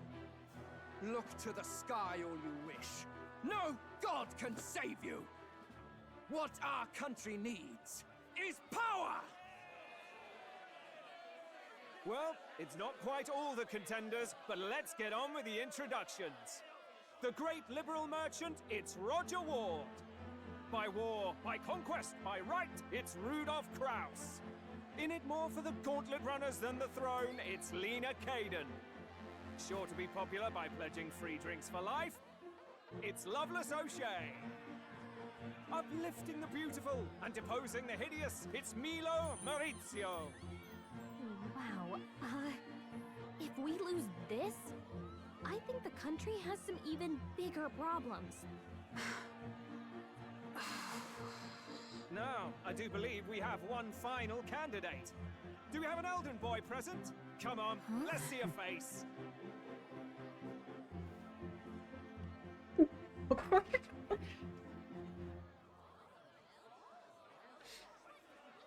Look to the sky all you wish. No god can save you! What our country needs is power! Well, it's not quite all the contenders, but let's get on with the introductions. The great liberal merchant, it's Roger Ward. By war, by conquest, by right, it's Rudolph Kraus. In it more for the gauntlet runners than the throne, it's Lena Caden. Sure to be popular by pledging free drinks for life, it's Loveless O'Shea. Uplifting the beautiful and deposing the hideous, it's Milo Maurizio. Wow. If we lose this, I think the country has some even bigger problems. Now, I do believe we have one final candidate. Do we have an Elden boy present? Come on, let's see a face.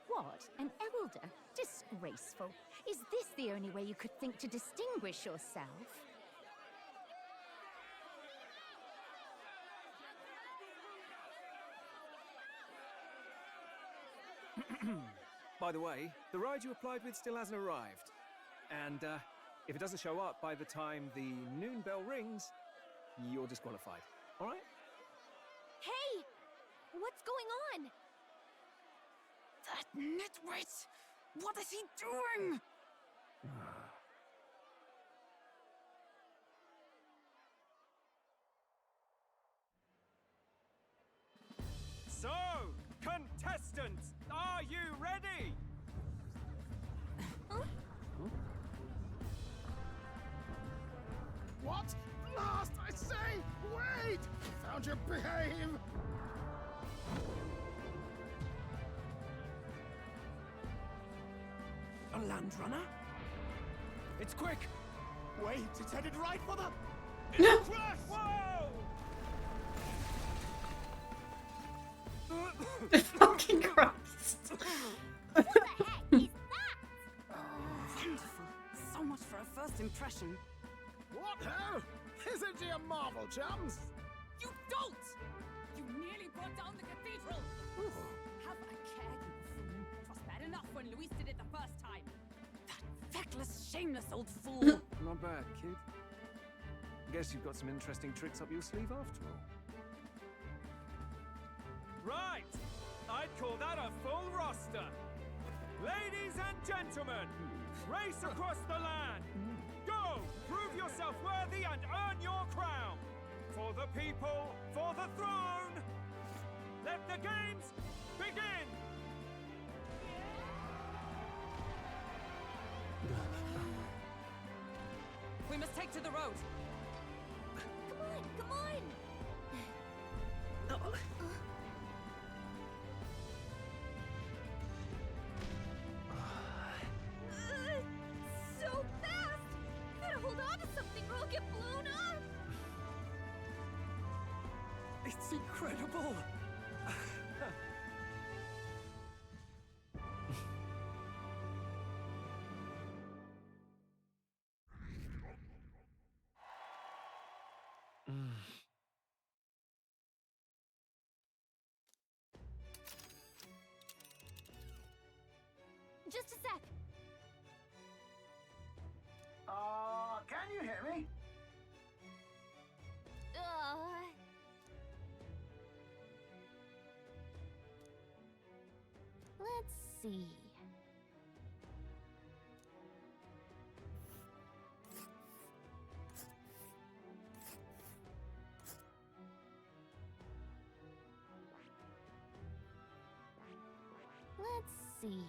What? An elder? Disgraceful. Is this the only way you could think to distinguish yourself? By the way, the ride you applied with still hasn't arrived. And if it doesn't show up by the time the noon bell rings, you're disqualified. All right? Hey! What's going on? That nitwit! What is he doing? So, contestants, are you ready? What? Last, I say! Wait! Found your behave! A land runner? It's quick! Wait, it's headed right for the... Crash! Whoa! Fucking Christ. What the heck is that? Wonderful. So much for a first impression. What ho? Isn't she a marvel, chums? You don't! You nearly brought down the cathedral! Have a care, you fool. 'Twas bad enough when Luis did it the first time. That feckless, shameless old fool. Not bad, kid. Guess you've got some interesting tricks up your sleeve after all. Right! I'd call that a full roster. Ladies and gentlemen, race across the land. Go! Prove yourself worthy and earn your crown. For the people, for the throne. Let the games begin! We must take to the road. Come on, come on! So fast! Gotta hold on to something or I'll get blown up! It's incredible! Just a sec. Can you hear me? Let's see. Let's see.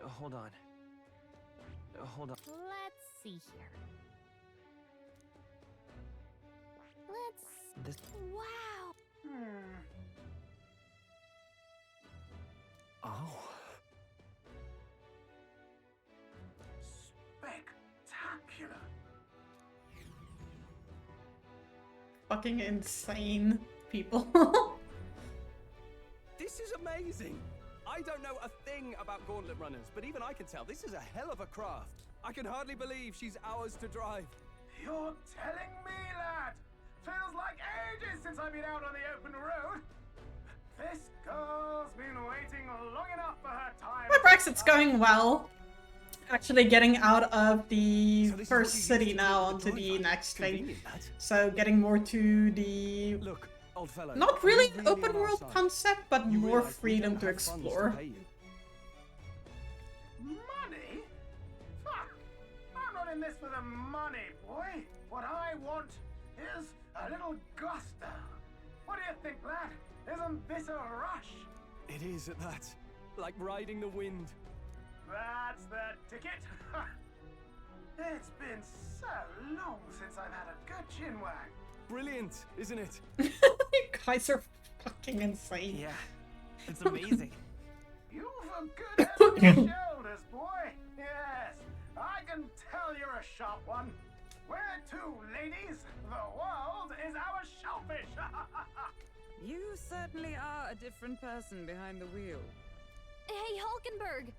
Hold on. Hold on. Let's see here. Let's... This... Wow! Oh. fucking insane people. This is amazing! I don't know a thing about gauntlet runners, but even I can tell this is a hell of a craft. I can hardly believe she's ours to drive. You're telling me, lad? Feels like ages since I've been out on the open road. This girl's been waiting long enough for her time. My Brexit's going well. Actually getting out of the first city now onto the next thing. So getting more to the... Look, old fellow, not really an open world concept, but more freedom to explore. Money? Fuck! I'm not in this for the money, boy. What I want is a little gusto. What do you think, lad? Isn't this a rush? It is at that. Like riding the wind. That's the ticket. It's been so long since I've had a good chinwag. Brilliant, isn't it? You guys are fucking insane. Yeah, it's amazing. You've a good head on your shoulders, boy. Yes, I can tell you're a sharp one. Where to, ladies? The world is our shellfish. You certainly are a different person behind the wheel. Hey, Hulkenberg!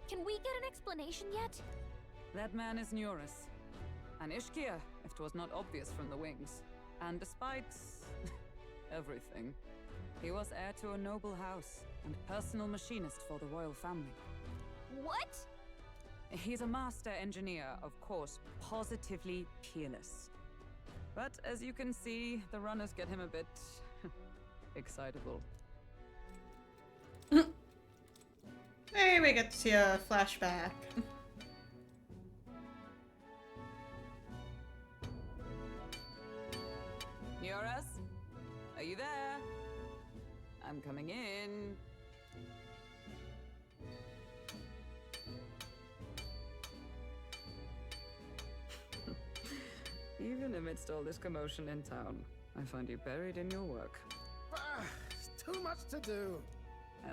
Can we get an explanation yet? That man is Neurus. An Ishkia, if 'twas not obvious from the wings. And despite everything, he was heir to a noble house and personal machinist for the royal family. What? He's a master engineer, of course, positively peerless. But as you can see, the runners get him a bit excitable. Hey, we get to see a flashback. Neurus? Are you there? I'm coming in. Even amidst all this commotion in town, I find you buried in your work. Too much to do.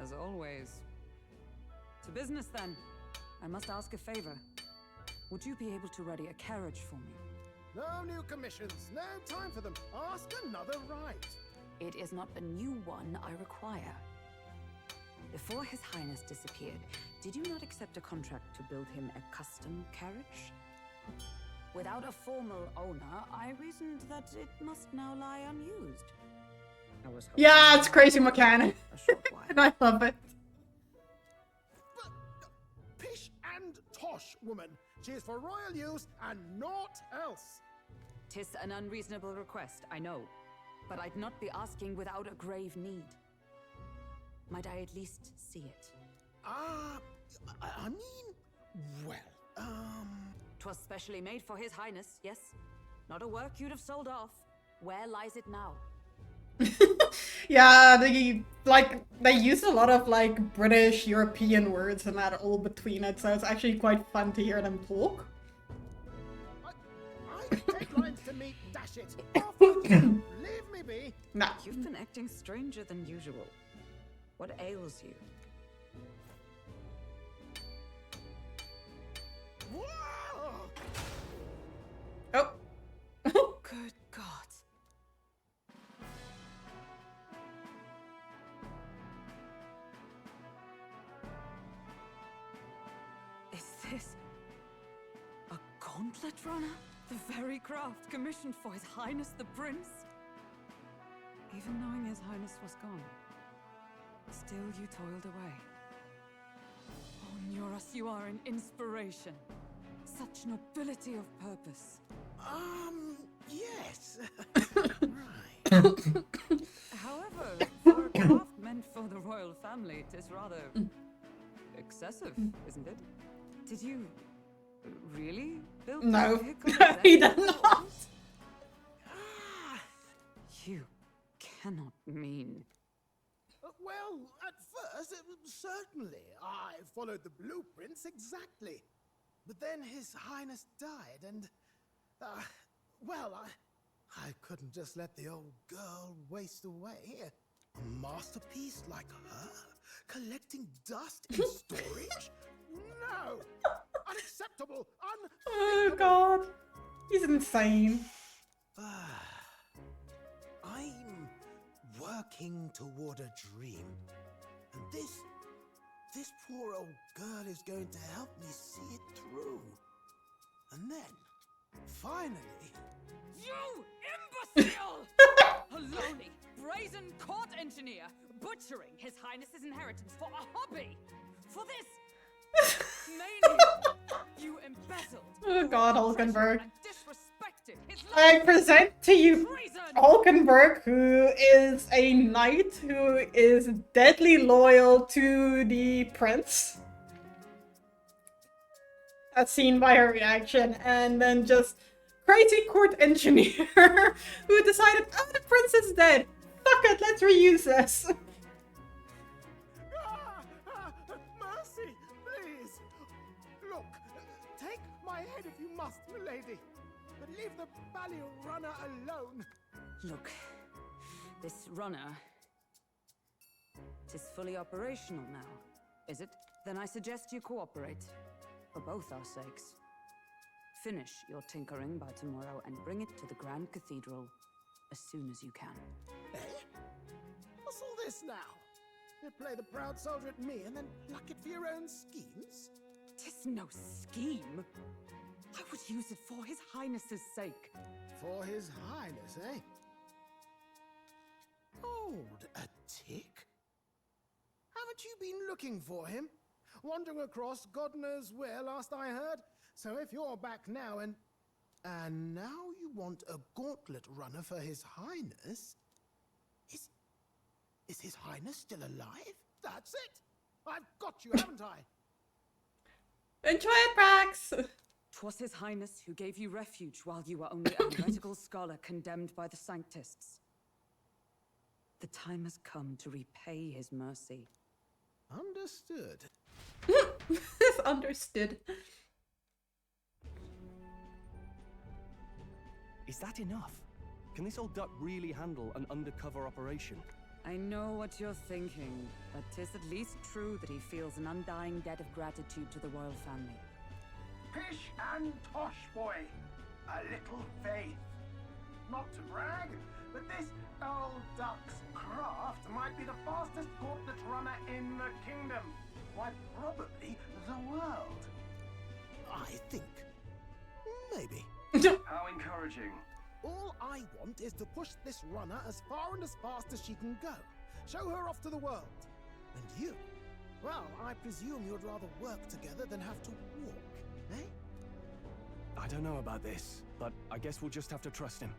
As always. To business then. I must ask a favor. Would you be able to ready a carriage for me? No new commissions, no time for them. Ask another right. It is not a new one I require. Before His Highness disappeared, did you not accept a contract to build him a custom carriage? Without a formal owner, I reasoned that it must now lie unused. Yeah, it's crazy mechanic. And I love it. Pish and tosh, woman. She is for royal use and naught else. 'Tis an unreasonable request, I know. But I'd not be asking without a grave need. Might I at least see it? I mean, well, 'Twas specially made for His Highness, yes? Not a work you'd have sold off. Where lies it now? Yeah, they use a lot of like British, European words and that all between it, so it's actually quite fun to hear them talk. I take lines to meet, dash it. Off with you. Leave me be. No. You've been acting stranger than usual. What ails you? Whoa! Oh. Good God. Is this a gauntlet runner? The very craft commissioned for His Highness the Prince? Even knowing His Highness was gone, still you toiled away. Oh, Neurus, you are an inspiration. Such nobility of purpose. Yes. However, for a craft meant for the royal family, it is rather excessive, isn't it? Did you really build No, this vehicle? he did not. You cannot mean. Well, at first, certainly. I followed the blueprints exactly. But then His Highness died, and, well, I couldn't just let the old girl waste away. A masterpiece like her? Collecting dust in storage? No! Unacceptable! Oh god. He's insane. working toward a dream. And this poor old girl is going to help me see it through. And then, finally... You imbecile! A lowly, brazen court engineer butchering His Highness's inheritance for a hobby! For this mania! You embezzled! Oh god, Hulkenberg. And disrespected his I present to you Hulkenberg, who is a knight who is deadly loyal to the prince. As seen by her reaction, and then just crazy court engineer who decided, oh, the prince is dead. Fuck it, let's reuse this. Mercy, please! Look, take my head if you must, milady, but leave the Balliol runner alone. Look, this runner... It is fully operational now, is it? Then I suggest you cooperate. For both our sakes. Finish your tinkering by tomorrow and bring it to the Grand Cathedral as soon as you can. Eh? What's all this now? You play the proud soldier at me and then pluck it for your own schemes? 'Tis no scheme. I would use it for His Highness's sake. For His Highness, eh? Hold a tick. Haven't you been looking for him? Wandering across God knows where last I heard. So if you're back now and now you want a gauntlet runner for His Highness? Is His Highness still alive? That's it! I've got you, haven't I? Enjoy it, Brax! 'Twas His Highness who gave you refuge while you were only a heretical scholar condemned by the Sanctists. The time has come to repay His mercy. Understood. Understood. Is that enough? Can this old duck really handle an undercover operation? I know what you're thinking, but 'tis at least true that he feels an undying debt of gratitude to the royal family. Pish and tosh, boy. A little faith. Not to brag, but this old duck's craft might be the fastest gauntlet runner in the kingdom. Why, probably the world. I think. Maybe. How encouraging. All I want is to push this runner as far and as fast as she can go. Show her off to the world. And you? Well, I presume you'd rather work together than have to walk, eh? I don't know about this, but I guess we'll just have to trust him.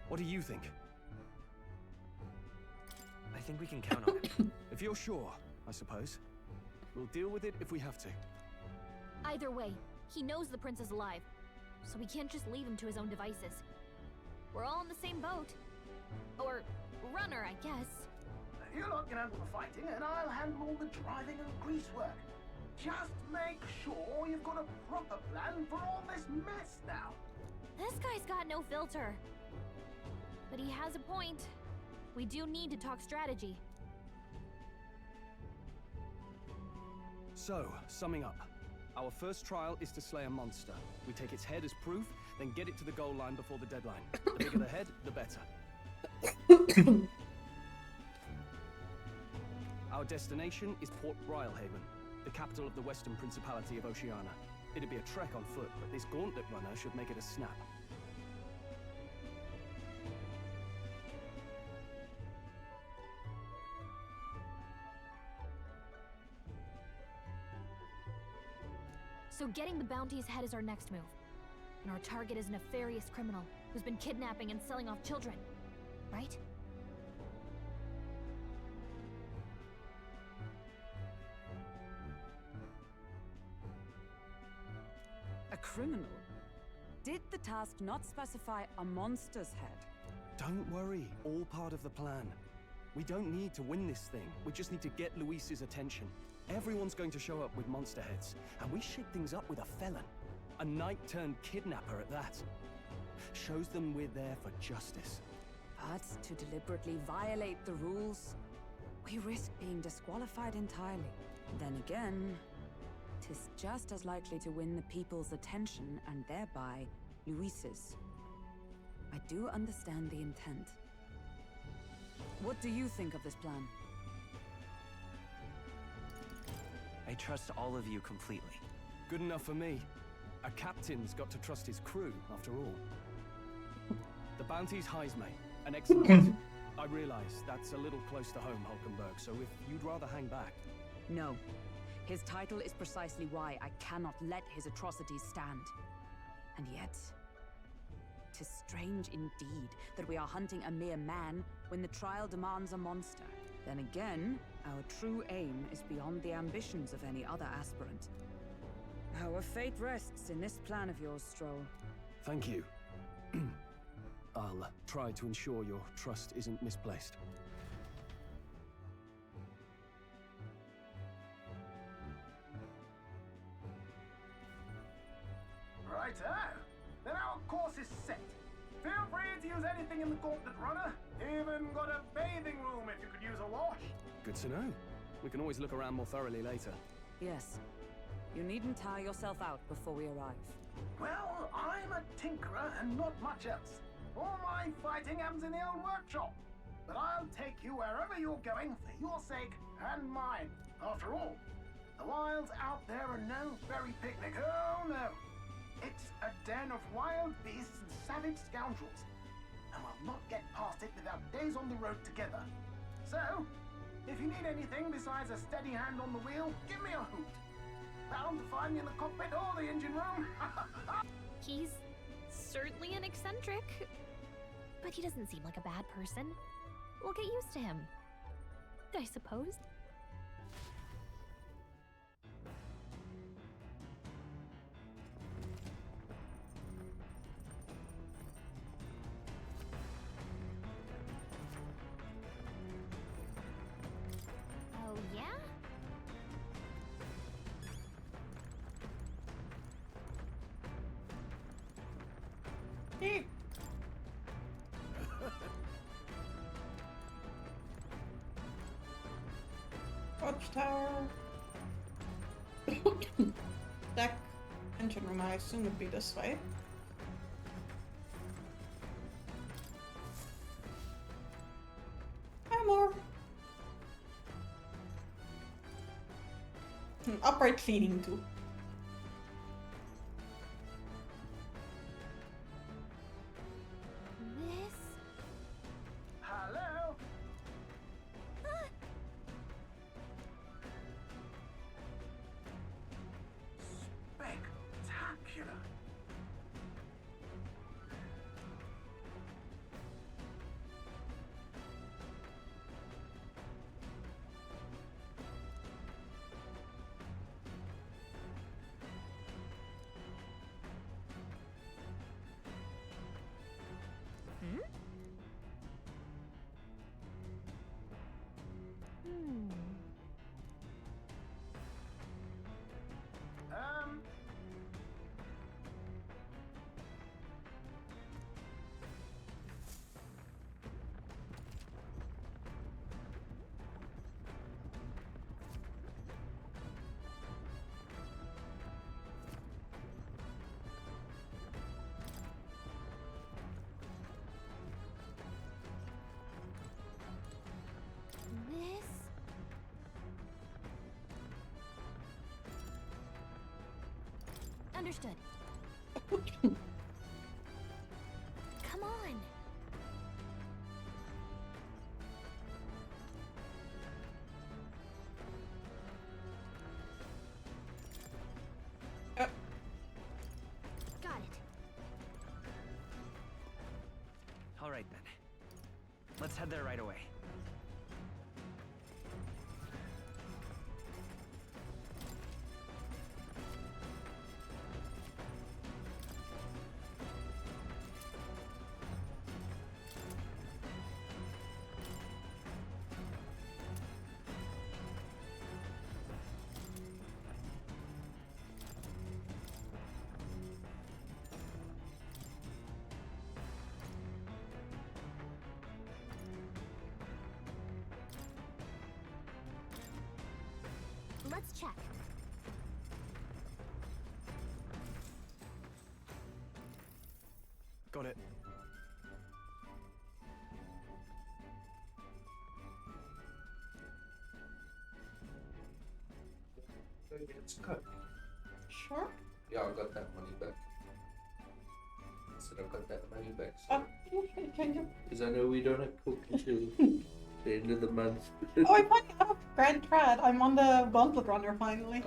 What do you think? I think we can count on him. If you're sure, I suppose. We'll deal with it if we have to. Either way, he knows the prince is alive, so we can't just leave him to his own devices. We're all in the same boat. Or runner, I guess. You lot can handle the fighting, and I'll handle all the driving and greasework. Just make sure you've got a proper plan for all this mess now. This guy's got no filter. But he has a point. We do need to talk strategy. So, summing up. Our first trial is to slay a monster. We take its head as proof, then get it to the goal line before the deadline. The bigger the head, the better. Our destination is Port Brylehaven, the capital of the Western Principality of Oceania. It'd be a trek on foot, but this gauntlet runner should make it a snap. So getting the bounty's head is our next move. And our target is a nefarious criminal who's been kidnapping and selling off children. Right? A criminal? Did the task not specify a monster's head? Don't worry, all part of the plan. We don't need to win this thing. We just need to get Luis's attention. Everyone's going to show up with monster heads, and we shake things up with a felon. A knight-turned-kidnapper at that. Shows them we're there for justice. But to deliberately violate the rules, we risk being disqualified entirely. Then again, 'tis just as likely to win the people's attention and thereby Luis's. I do understand the intent. What do you think of this plan? I trust all of you completely. Good enough for me. A captain's got to trust his crew, after all. The bounty's Heisme, an excellent... I realize that's a little close to home, Hulkenberg, so if you'd rather hang back... No. His title is precisely why I cannot let his atrocities stand. And yet... 'tis strange indeed that we are hunting a mere man when the trial demands a monster. Then again, our true aim is beyond the ambitions of any other aspirant. Our fate rests in this plan of yours, Stroll. Thank you. I'll try to ensure your trust isn't misplaced. Righto. Then our course is set. Feel free to use anything in the Gauntlet Runner. Even got a bathing room if you could use a wash. Good to know. We can always look around more thoroughly later. Yes. You needn't tire yourself out before we arrive. Well, I'm a tinkerer and not much else. All my fighting happens in the old workshop. But I'll take you wherever you're going for your sake and mine. After all, the wilds out there are no fairy picnic. Oh no. It's a den of wild beasts and savage scoundrels. And we'll not get past it without days on the road together. So, if you need anything besides a steady hand on the wheel, give me a hoot. Bound to find me in the cockpit or the engine room. He's certainly an eccentric, but he doesn't seem like a bad person. We'll get used to him, I suppose. Oh, yeah? Watchtower. Deck. Engine room, I assume would be this way. Hi, more. Upright cleaning too. This? Hello? Spectacular. This? Understood. Come on. Got it. All right then. Let's head there right away. Let's check. Got it. It's good. Sure. Yeah, I got that money back. I said I got that money back. Okay, can you? Because I know we don't have cook until the end of the month. Oh, I finally have Grand Trad. I'm on the Gauntlet Runner finally.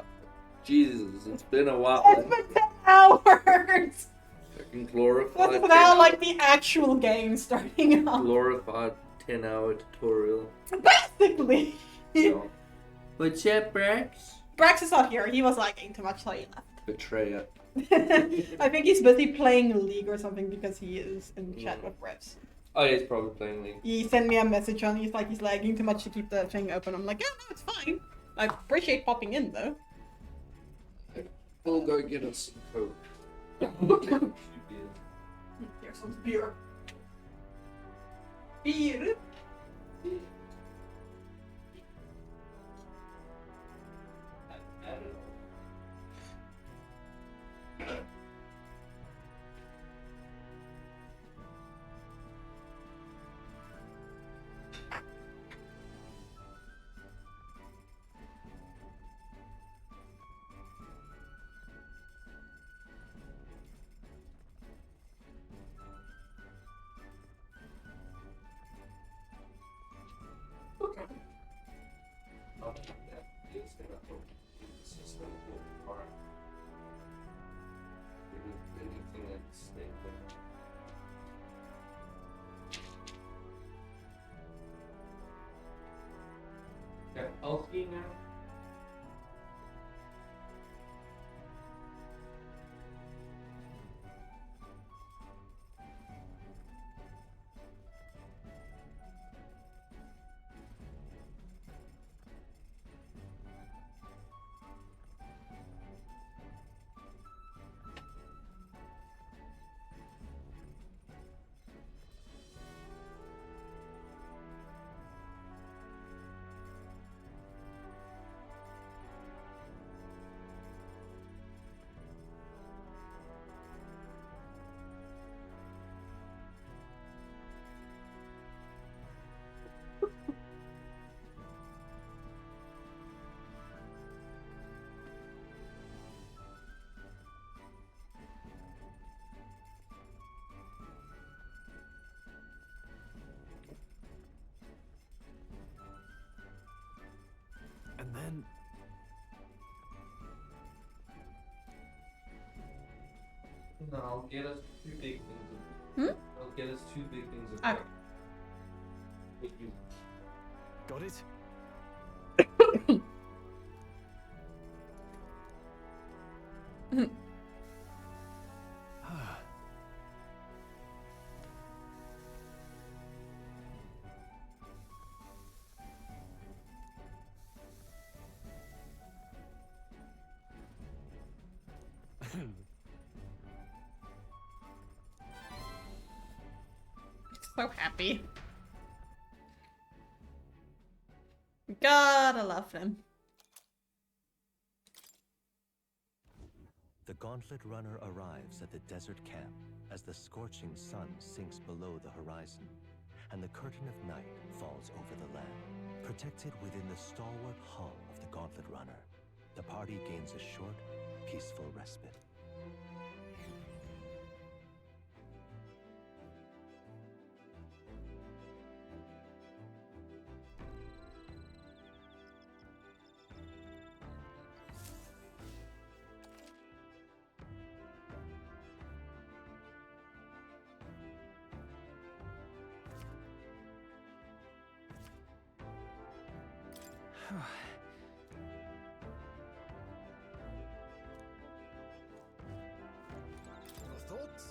Jesus, it's been a while. It's been 10 hours! Fucking glorified. That's now like the actual game starting up. Glorified 10-hour tutorial. Basically! So, what's up, Brax? Brax is not here. He was lagging too much, so he left. Betrayer. I think he's busy playing League or something because he is in chat with Revs. Oh, yeah, he's probably playing League. He sent me a message on, he's like, he's lagging too much to keep the thing open. I'm like, yeah, no, it's fine. I appreciate popping in, though. We'll go get us some Coke. Here's some beer. Beer? Healthy now? And then... No, I'll get us two big things of I'll get us two big things of Okay. Coke. With you. Got it? So happy. Gotta love them. The Gauntlet Runner arrives at the desert camp as the scorching sun sinks below the horizon, and the curtain of night falls over the land. Protected within the stalwart hull of the Gauntlet Runner, the party gains a short, peaceful respite. Your thoughts?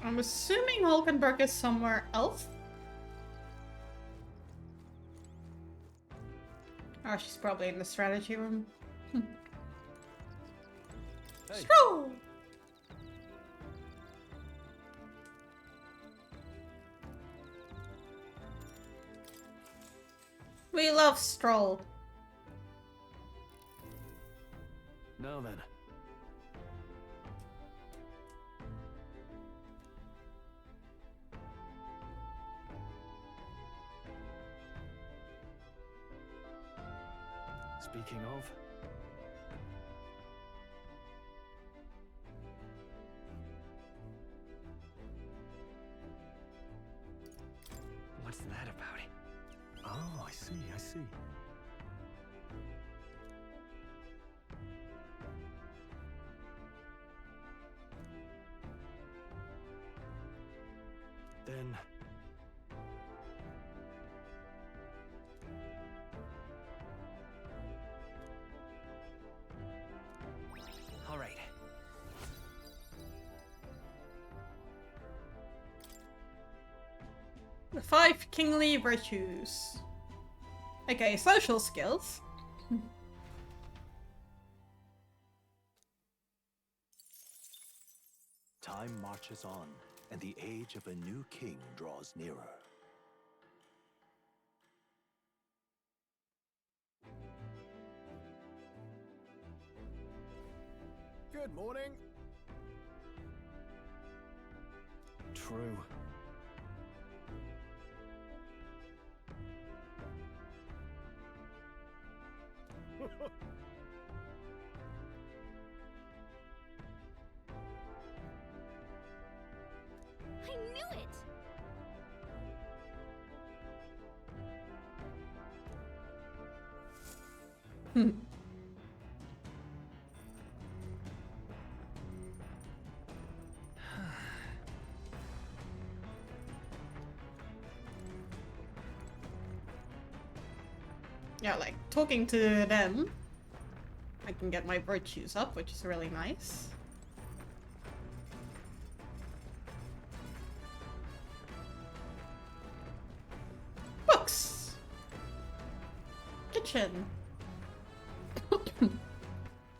I'm assuming Hulkenberg is somewhere else. Oh, she's probably in the strategy room. Stroll! We love Stroll. Now then. Speaking of... What's that about? Oh, I see, I see. Then... All right. The 5 kingly virtues. Okay, social skills. Time marches on, and the age of a new king draws nearer. Good morning. True. I knew it! Yeah, like, talking to them, I can get my virtues up, which is really nice. Books! Kitchen!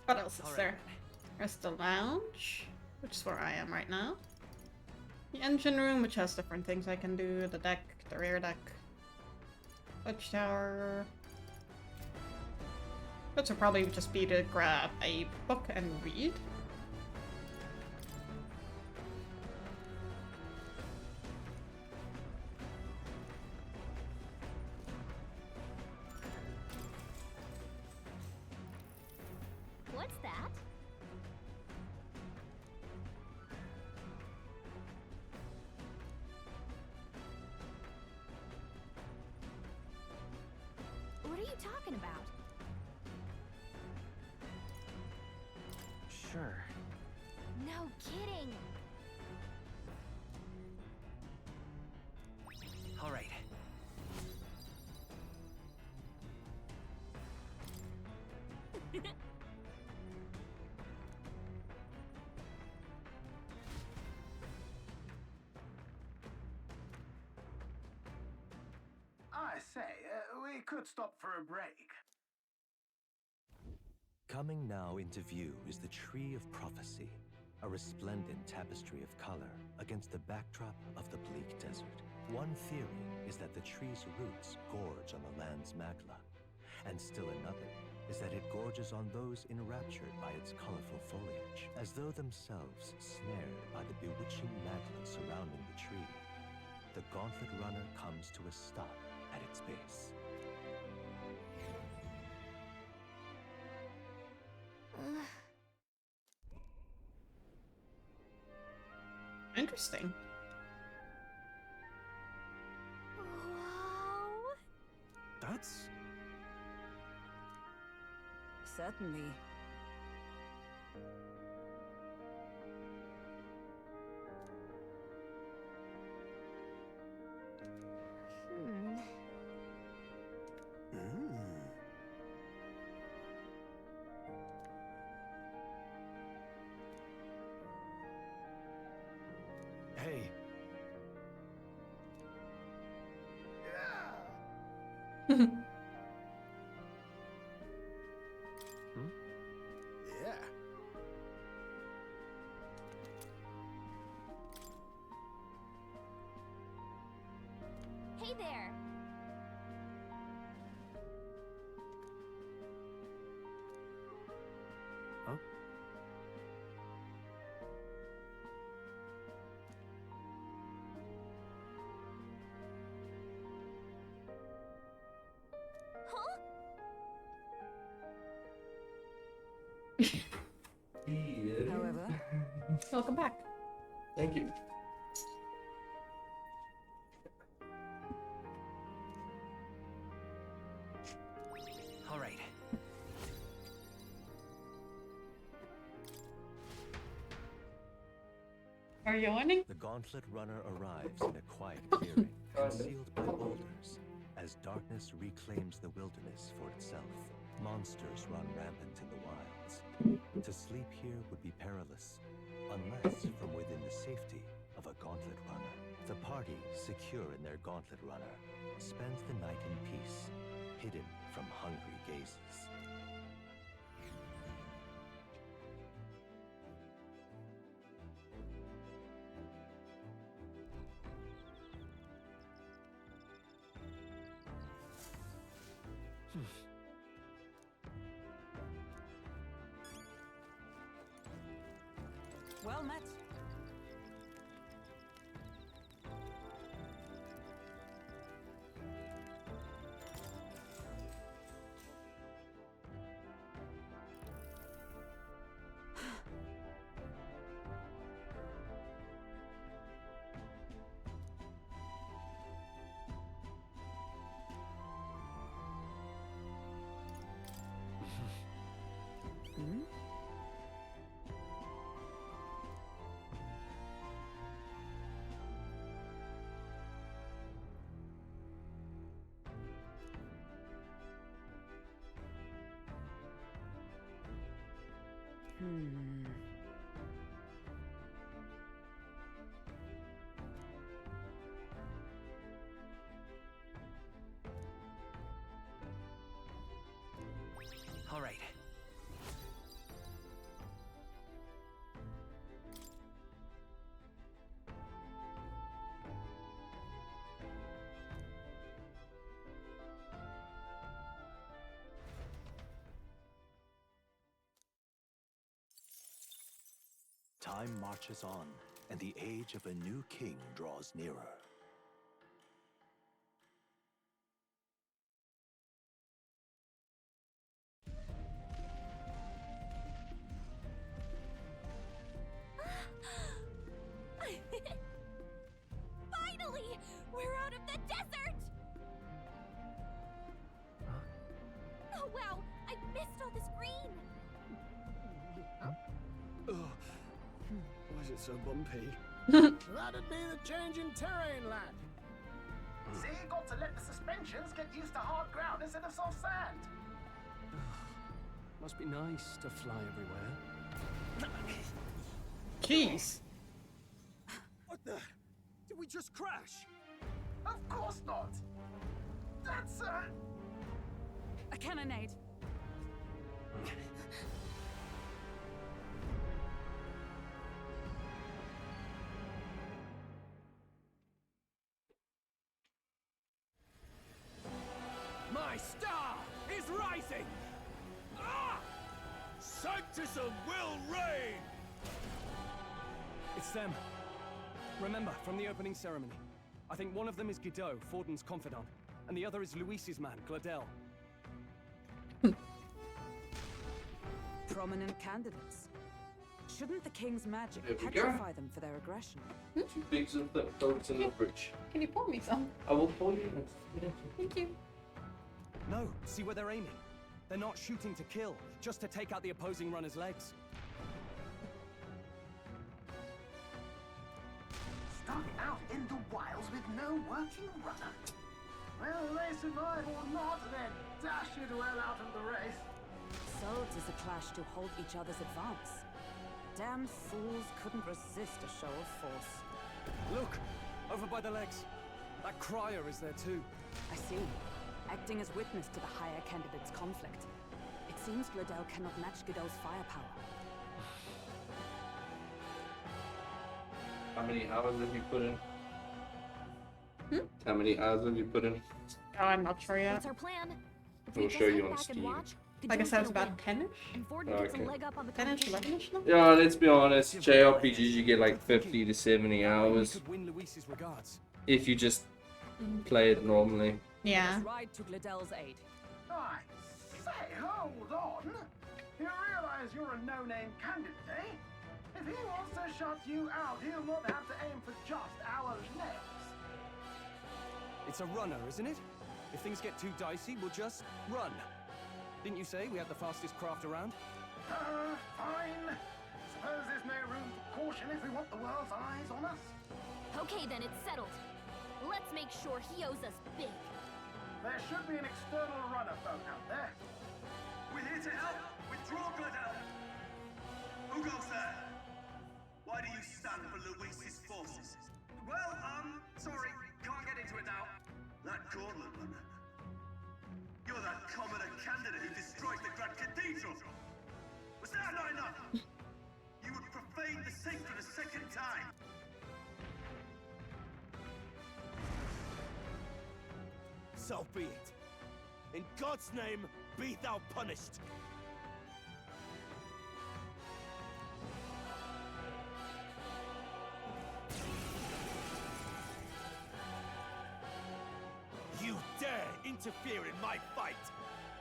What else is there? There's the lounge, which is where I am right now. The engine room, which has different things I can do. The deck, the rear deck. Watchtower. This would probably just be to grab a book and read. What's that? What are you talking about? Sure. No kidding. All right. I say, we could stop for a break. Coming now into view is the Tree of Prophecy, a resplendent tapestry of color against the backdrop of the bleak desert. One theory is that the tree's roots gorge on the land's magla, and still another is that it gorges on those enraptured by its colorful foliage, as though themselves snared by the bewitching magla surrounding the tree. The gauntlet runner comes to a stop at its base. Interesting. Whoa. That's... Certainly. Hey. Yeah. Hey there. Huh? However, welcome back. Thank you. All right. Are you winning? The Gauntlet Runner arrives in a quiet clearing, concealed by boulders. As darkness reclaims the wilderness for itself, monsters run rampant in the wilds. To sleep here would be perilous, unless from within the safety of a Gauntlet Runner. The party, secure in their Gauntlet Runner, spends the night in peace, hidden from hungry gazes. well met. Hmm? All right. Time marches on, and the age of a new king draws nearer. Finally! We're out of the desert! Oh wow! I missed all this green! Why is it so bumpy? That'd be the change in terrain, lad. See, you got to let the suspensions get used to hard ground instead of soft sand. Must be nice to fly everywhere. Jeez. What the? Did we just crash? Of course not. That's a cannonade. My star is rising! Ah! Sanctism will reign! It's them. Remember, from the opening ceremony. I think one of them is Guido, Forden's confidant, and the other is Luis's man, Gladel. Prominent candidates. Shouldn't the king's magic There we go. petrify them for their aggression? 2 bigs of them floats in the bridge. Can you pour me some? I will pour you. Thank you. No, see where they're aiming. They're not shooting to kill, just to take out the opposing runner's legs. stuck out in the wilds with no working runner. Well, they survive or not, then dash it well out of the race. So it is a clash to hold each other's advance. Damn fools couldn't resist a show of force. Look! Over by the legs. That crier is there too. I see. Acting as witness to the higher candidate's conflict. It seems Gladel cannot match Godot's firepower. How many hours have you put in? How many hours have you put in? Oh, I'm not sure yet. What's our plan? If We'll we show just you head on back and Steam. watch, Like I Godot's said, it's gonna about win. 10-ish. And Forden gets a Okay. leg up on the 10-ish, competition. 11-ish now? Yeah, let's be honest. JRPGs you get like 50 to 70 hours Could win Luis's regards. if you just play it normally. Yeah. Let's ride to Gladel's aid. I say, hold on. You realize realize you're a no-name candidate, eh? If he wants to shut you out, he'll not have to aim for just our legs. It's a runner, isn't it? If things get too dicey, we'll just run. Didn't you say we had the fastest craft around? Fine. Suppose there's no room for caution if we want the world's eyes on us. Okay then, it's settled. Let's make sure he owes us big. There should be an external runner boat out there. We're here to help. Withdraw, Gladel. Who goes there? Why do you stand for Luis's forces? Well, sorry. Can't get into it now. That Gauntlet runner. You're that commoner candidate who destroyed the Grand Cathedral. Was that not enough? You would profane the sacred a second time. So be it. In God's name, be thou punished. You dare interfere in my fight!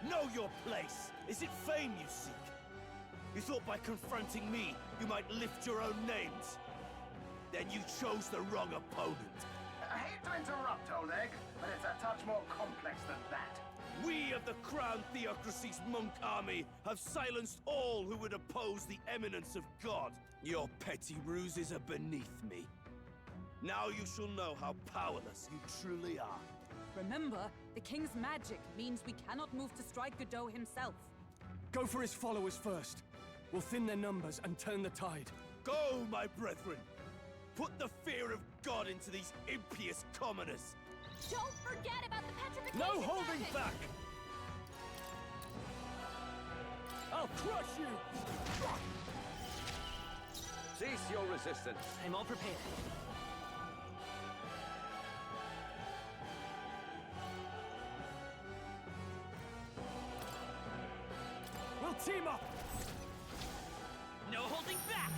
Know your place! Is it fame you seek? You thought by confronting me, you might lift your own names? Then you chose the wrong opponent. I hate to interrupt, Old Egg, but it's a touch more complex than that. We of the Crown Theocracy's monk army have silenced all who would oppose the eminence of God. Your petty ruses are beneath me. Now you shall know how powerless you truly are. Remember, the king's magic means we cannot move to strike Godot himself. Go for his followers first. We'll thin their numbers and turn the tide. Go, my brethren! Put the fear of God into these impious commoners! Don't forget about the petrification No holding magic! back! I'll crush you! Cease your resistance. I'm all prepared. We'll team up! No holding back!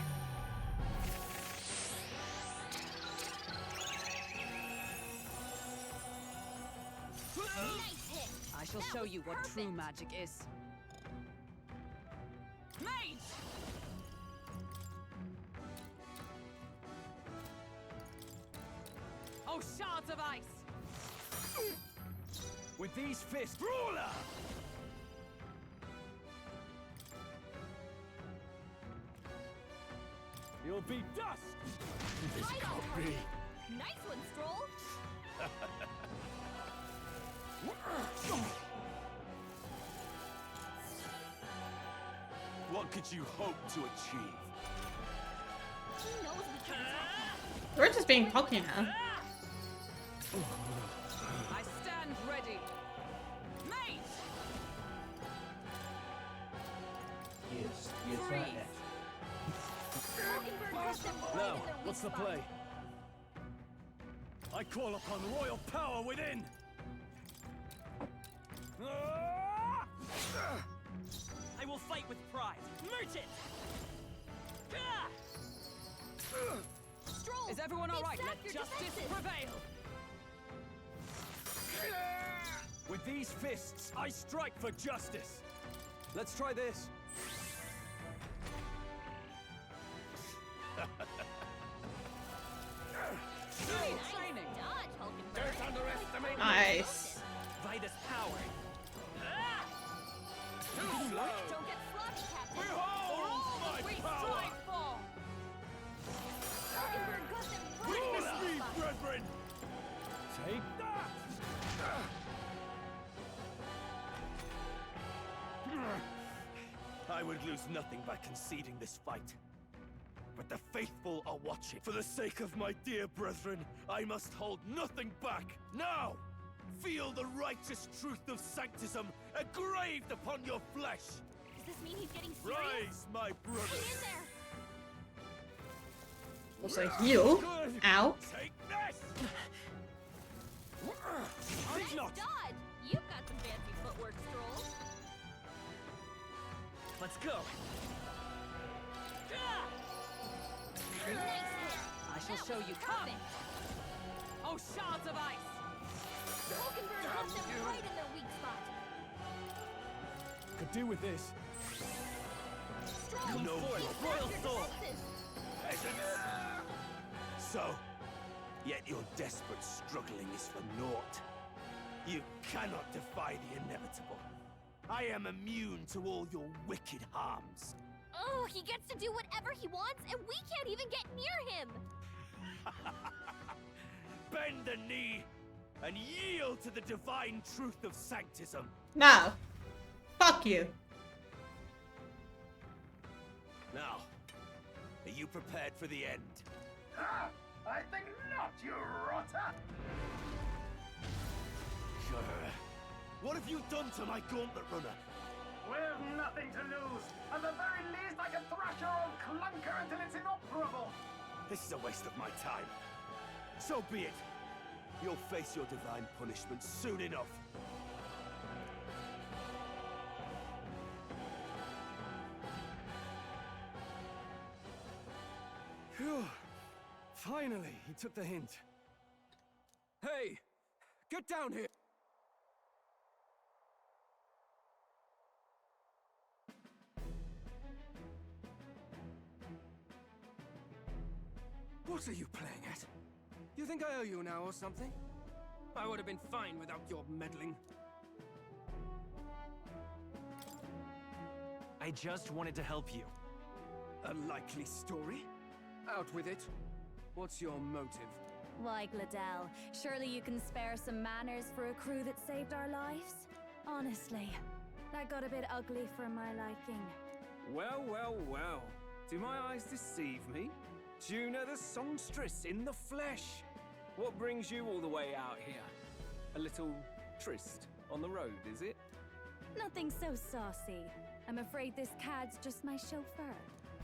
Nice hit! I shall show you what true magic is. Mage! Oh, shards of ice! With these fists, ruler! You'll be dust! This can't be. Nice one, Stroll! What could you hope to achieve? He knows we can't attack him. We're just being pokey now. I stand ready. Mate! Yes, right next. Now, what's the play? I call upon royal power within! I will fight with pride. Merchant! Stroll! Is everyone all right? Exact Let your justice defenses. prevail! With these fists, I strike for justice! Let's try this. Training! Dodge, Hulkenberg. Don't underestimate Nice. Vitus power. Don't get sloppy, Captain. Behold my We power! strive for! Hulkenberg got them right in the Witness sweet me, spot. brethren! Take that! I would lose nothing by conceding this fight. But the faithful are watching. For the sake of my dear brethren, I must hold nothing back. Now! Feel the righteous truth of sanctism engraved upon your flesh! Does this mean he's getting serious? Rise, my brothers! Hang in there! Also heal. Good. Ow. Take this! Nice not. dodge! You've got some fancy footwork, Stroll. Let's go. Nice hit! I shall That show was you. Come! perfect. Oh, shards of ice! Hulkenberg got them right in their weak spot. Could do with this. You know your royal sword! Peasants! So, yet your desperate struggling is for naught. You cannot defy the inevitable. I am immune to all your wicked harms. Oh, he gets to do whatever he wants, and we can't even get near him! Bend the knee and yield to the divine truth of sanctism. No. Fuck you. Now, are you prepared for the end? Ah, I think not, you rotter! What have you done to my gauntlet runner? We've nothing to lose. At the very least, I can thrash your old clunker until it's inoperable. This is a waste of my time. So be it. You'll face your divine punishment soon enough. Phew. Finally, he took the hint. Hey! Get down here! What are you playing at? You think I owe you now or something? I would have been fine without your meddling. I just wanted to help you. A likely story? Out with it. What's your motive? Why, Gladell, surely you can spare some manners for a crew that saved our lives? Honestly, that got a bit ugly for my liking. Well, well, well. Do my eyes deceive me? Juna the songstress in the flesh. What brings you all the way out here? A little tryst on the road, is it? Nothing so saucy. I'm afraid this cad's just my chauffeur.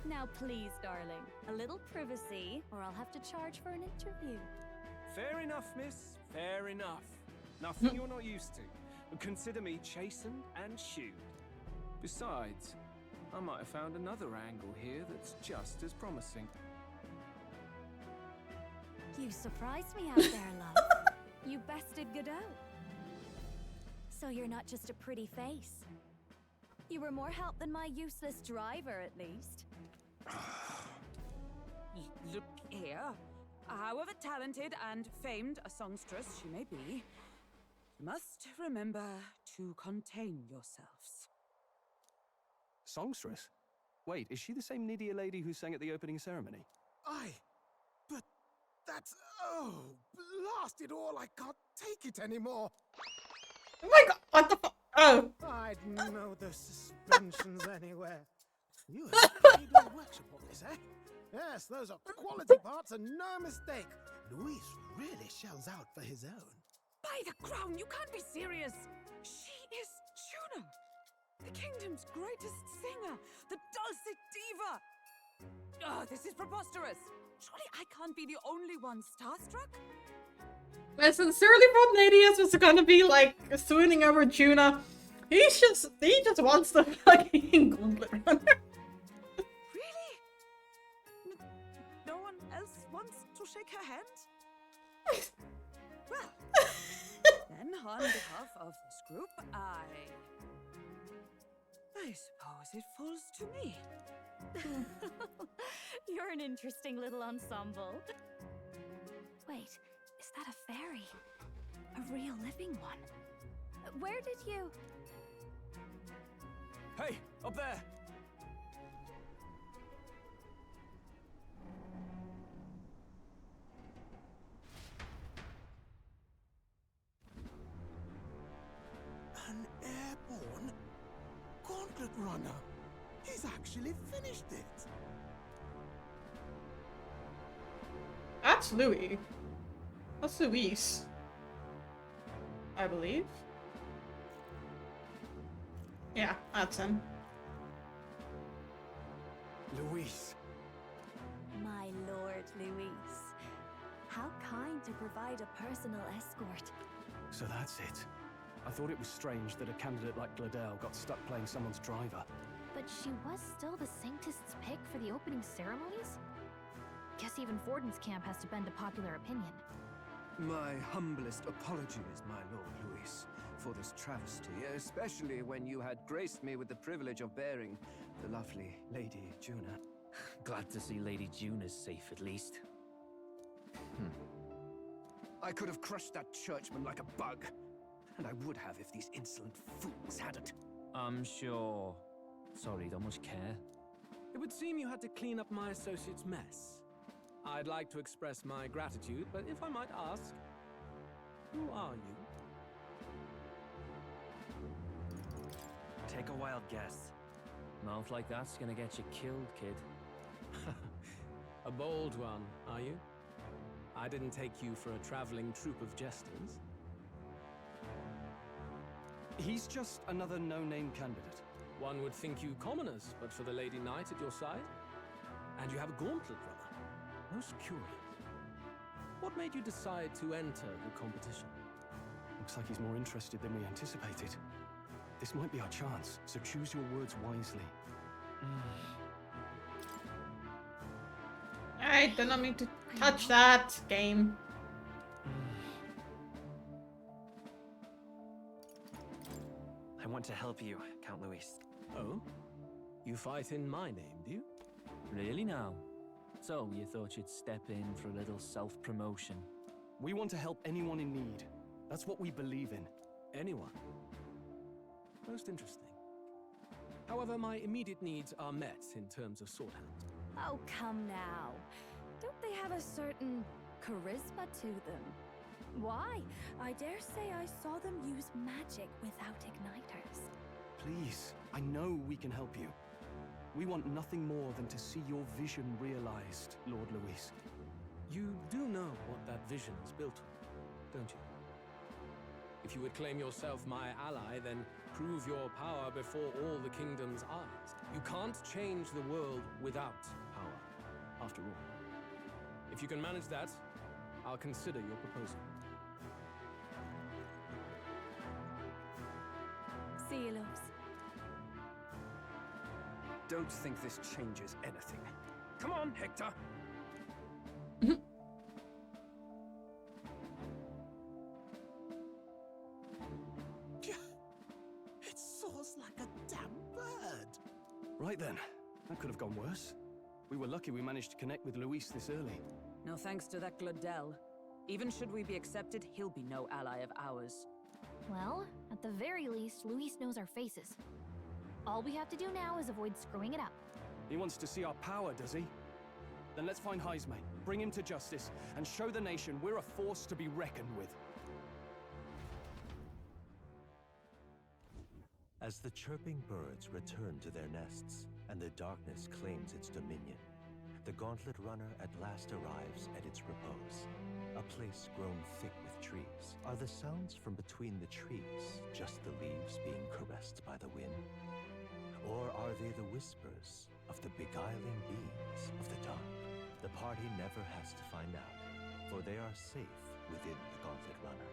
Now please, darling, a little privacy, or I'll have to charge for an interview. Fair enough, miss. Fair enough. Nothing you're not used to. Consider me chastened and shooed. Besides, I might have found another angle here that's just as promising. You surprised me out there, love. You bested Godot. So you're not just a pretty face. You were more help than my useless driver, at least. Look here. However talented and famed a songstress she may be, you must remember to contain yourselves. Songstress? Wait, is she the same Nydia lady who sang at the opening ceremony? But that's... Oh, blast it all, I can't take it anymore. Oh my god, what the fuck? Oh. I'd know the suspensions anywhere. You have a radio workshop on this, eh? Yes, those are quality parts and no mistake. Luis really shells out for his own. By the crown, you can't be serious! She is Juna, the kingdom's greatest singer, the dulcet diva! Oh, this is preposterous! Surely I can't be the only one starstruck? I sincerely thought Nadius was gonna be like swooning over Juna. He just wants the fucking gauntlet runner. Really? No one else wants to shake her hand? Well, then on behalf of this group, I suppose it falls to me. You're an interesting little ensemble. Wait, is that a fairy? A real living one? Where did you... Hey, up there! An airborne gauntlet runner. He's actually finished it. That's Louis. That's Luis. I believe. Yeah, that's him. Luis. My lord, Luis. How kind to provide a personal escort. So that's it. I thought it was strange that a candidate like Gladell got stuck playing someone's driver. But she was still the Sanctist's pick for the opening ceremonies? Guess even Forden's camp has to bend to popular opinion. My humblest apologies, my Lord Luis, for this travesty, especially when you had graced me with the privilege of bearing the lovely Lady Juna. Glad to see Lady Juna's safe, at least. I could have crushed that churchman like a bug. And I would have if these insolent fools hadn't. I'm sure. Sorry, don't much care. It would seem you had to clean up my associate's mess. I'd like to express my gratitude, but if I might ask, who are you? Take a wild guess. Mouth like that's gonna get you killed, kid. A bold one, are you? I didn't take you for a traveling troupe of jesters. He's just another no-name candidate. One would think you commoners, but for the Lady Knight at your side. And you have a gauntlet runner. Most curious. What made you decide to enter the competition? Looks like he's more interested than we anticipated. This might be our chance, so choose your words wisely. I did not mean to touch that game. I want to help you, Count Luis. Oh? You fight in my name, do you? Really now? So, you thought you'd step in for a little self-promotion? We want to help anyone in need. That's what we believe in. Anyone? Most interesting. However, my immediate needs are met in terms of sword hand. Oh, come now. Don't they have a certain charisma to them? Why? I dare say I saw them use magic without igniters. Please, I know we can help you. We want nothing more than to see your vision realized, Lord Luis. You do know what that vision is built on, don't you? If you would claim yourself my ally, then prove your power before all the kingdom's eyes. You can't change the world without power, after all. If you can manage that, I'll consider your proposal. See you, loves. Don't think this changes anything. Come on, Hector! It soars like a damn bird. Right then, that could have gone worse. We were lucky we managed to connect with Luis this early. No thanks to that Gladel. Even should we be accepted, he'll be no ally of ours. Well, at the very least, Luis knows our faces. All we have to do now is avoid screwing it up. He wants to see our power, does he? Then let's find Jaime, bring him to justice, and show the nation we're a force to be reckoned with. As the chirping birds return to their nests, and the darkness claims its dominion, the Gauntlet Runner at last arrives at its repose. A place grown thick with trees. Are the sounds from between the trees just the leaves being caressed by the wind? Or are they the whispers of the beguiling beings of the dark? The party never has to find out, for they are safe within the Gauntlet Runner.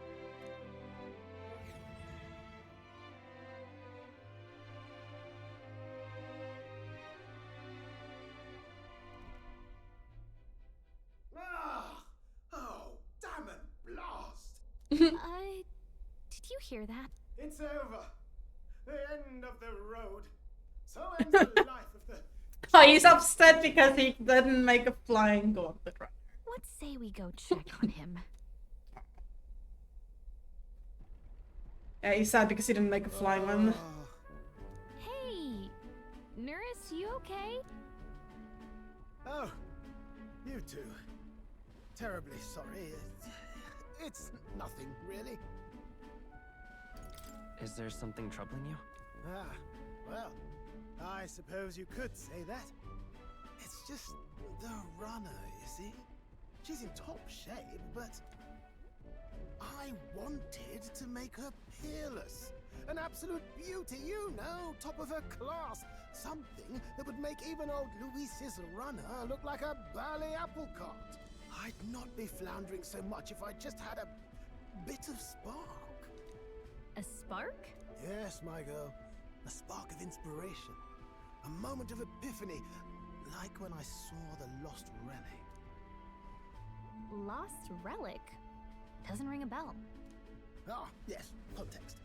Oh, damn it, blast! Did you hear that? It's over. The end of the road. So ends the life of the... Oh, he's upset because he didn't make a flying gauntlet runner. Let's say we go check on him. Yeah, he's sad because he didn't make a flying one. Hey! Nurse, you okay? Oh, you two. Terribly sorry. It's nothing, really. Is there something troubling you? Ah, well, I suppose you could say that. It's just the runner, you see? She's in top shape, but I wanted to make her peerless. An absolute beauty, you know, top of her class. Something that would make even old Luis's runner look like a bally apple cart. I'd not be floundering so much if I just had a bit of spark. A spark? Yes, my girl. A spark of inspiration. A moment of epiphany, like when I saw the lost relic. Lost relic? Doesn't ring a bell. Ah, yes, context.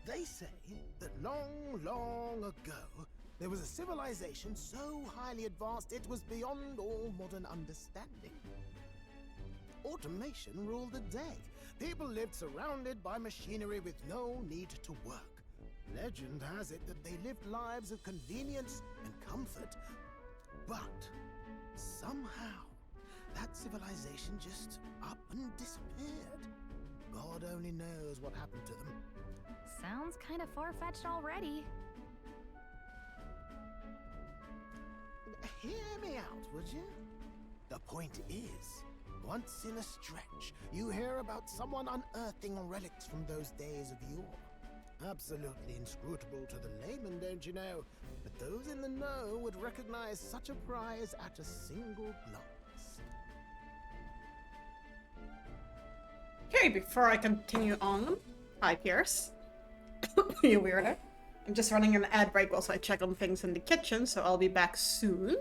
They say that long, long ago, there was a civilization so highly advanced it was beyond all modern understanding. Automation ruled the day. People lived surrounded by machinery with no need to work. Legend has it that they lived lives of convenience and comfort. But somehow, that civilization just up and disappeared. God only knows what happened to them. Sounds kind of far-fetched already. Hear me out, would you? The point is, once in a stretch, you hear about someone unearthing relics from those days of yore. Absolutely inscrutable to the layman, don't you know? But those in the know would recognize such a prize at a single glance. Okay, before I continue on, hi Pierce. You weirdo. I'm just running an ad break whilst I check on things in the kitchen, so I'll be back soon.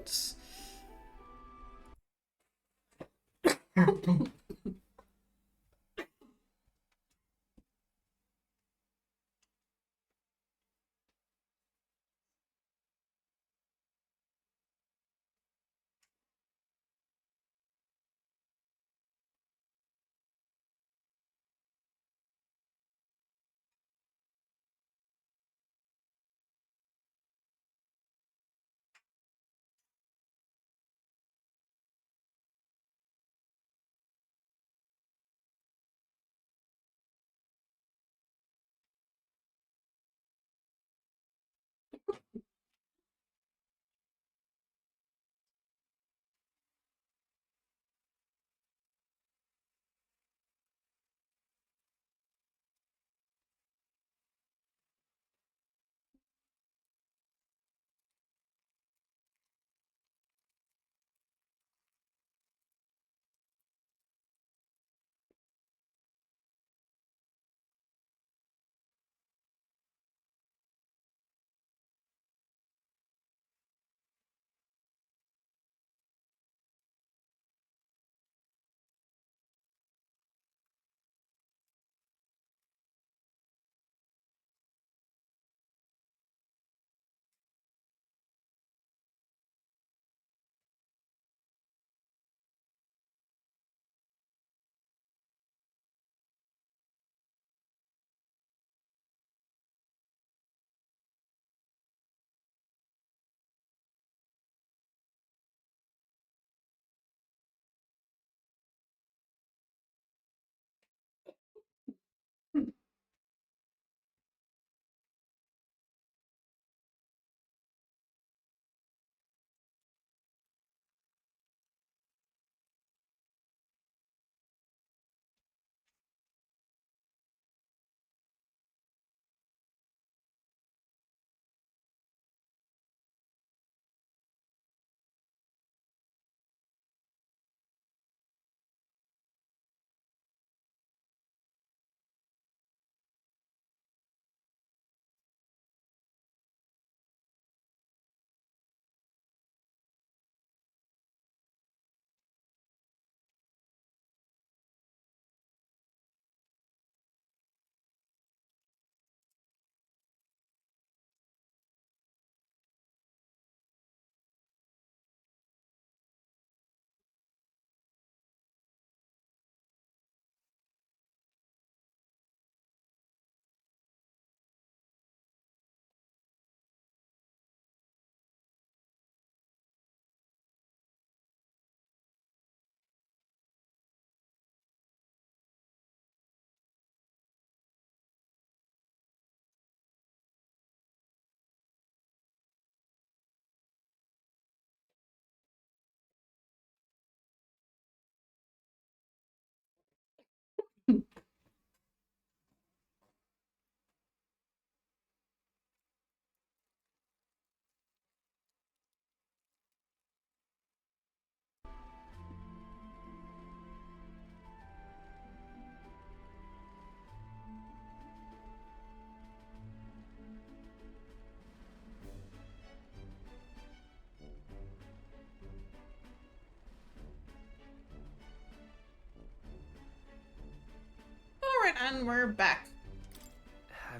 Alright, and we're back.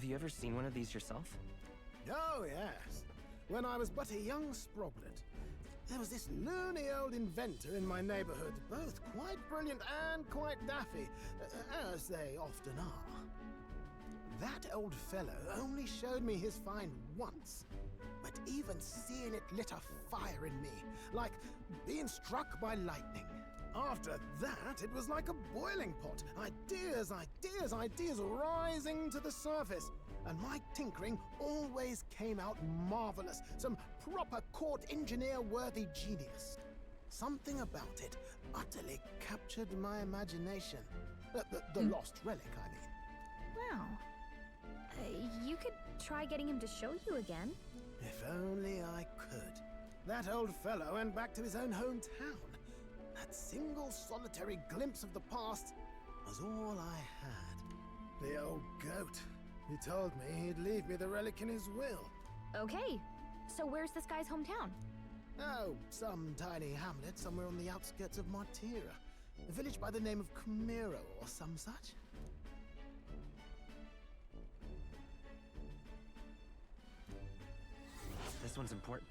Have you ever seen one of these yourself? Oh, yes. When I was but a young sproglet, there was this loony old inventor in my neighborhood, both quite brilliant and quite daffy, as they often are. That old fellow only showed me his find once, but even seeing it lit a fire in me, like being struck by lightning. After that, it was like a boiling pot. Ideas, ideas, ideas rising to the surface. And my tinkering always came out marvelous. Some proper court engineer-worthy genius. Something about it utterly captured my imagination. The lost relic, I mean. Wow. You could try getting him to show you again. If only I could. That old fellow went back to his own hometown. That single solitary glimpse of the past was all I had. The old goat. He told me he'd leave me the relic in his will. Okay, so where's this guy's hometown? Oh, some tiny hamlet somewhere on the outskirts of Martira. A village by the name of Kumiro or some such. This one's important.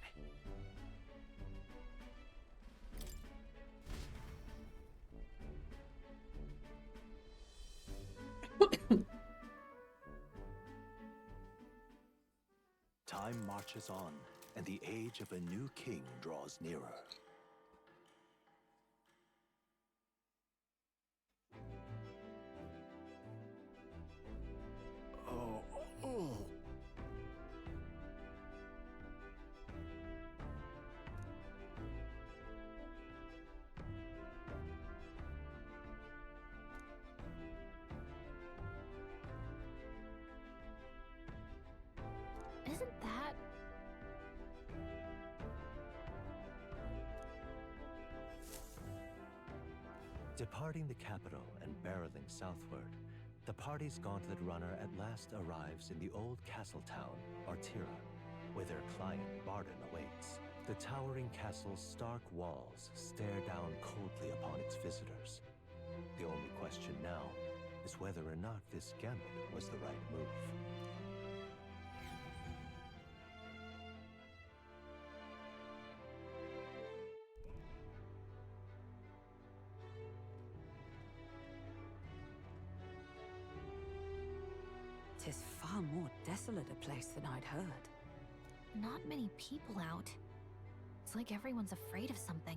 Time marches on, and the age of a new king draws nearer. Oh. Isn't that... Departing the capital and barreling southward, the party's gauntlet runner at last arrives in the old castle town, Artira, where their client Barden awaits. The towering castle's stark walls stare down coldly upon its visitors. The only question now is whether or not this gambit was the right move. Tis far more desolate a place than I'd heard. Not many people out. It's like everyone's afraid of something.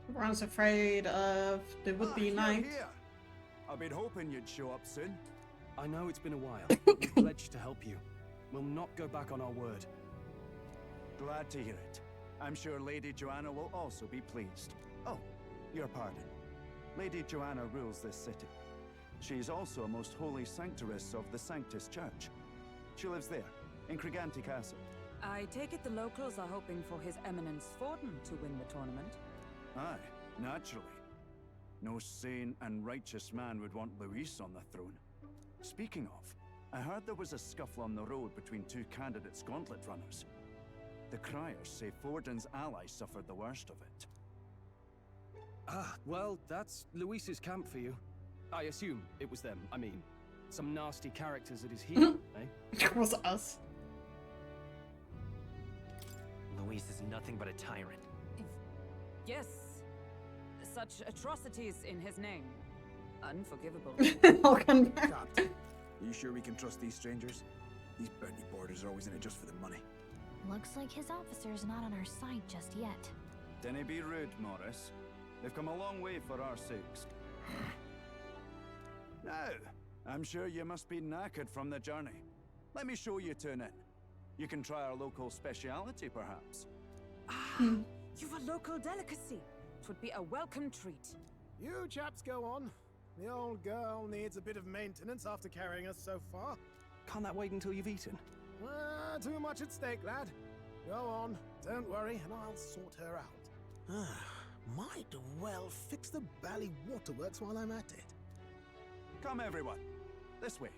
Everyone's afraid of the would-be knight. Here. I've been hoping you'd show up soon. I know it's been a while, but we pledged to help you. We'll not go back on our word. Glad to hear it. I'm sure Lady Joanna will also be pleased. Oh, your pardon. Lady Joanna rules this city. She's also a most holy sanctoress of the Sanctus Church. She lives there, in Criganti Castle. I take it the locals are hoping for His Eminence Forden to win the tournament. Aye, naturally. No sane and righteous man would want Luis on the throne. Speaking of, I heard there was a scuffle on the road between two candidates gauntlet runners. The criers say Forden's allies suffered the worst of it. Ah, well, that's Luis's camp for you. I assume it was them. I mean, some nasty characters at his heel, eh? It was us. Luis is nothing but a tyrant. Yes. Such atrocities in his name. Unforgivable. Captain, are you sure we can trust these strangers? These bounty boarders are always in it just for the money. Looks like his officer's not on our side just yet. Dinna be rude, Morris. They've come a long way for our sakes. Now, I'm sure you must be knackered from the journey. Let me show you to an inn. You can try our local speciality, perhaps. You've a local delicacy. 'Twould be a welcome treat. You chaps go on. The old girl needs a bit of maintenance after carrying us so far. Can't that wait until you've eaten? Too much at stake, lad. Go on, don't worry, and I'll sort her out. Might well fix the Bally Waterworks while I'm at it. Come, everyone. This way.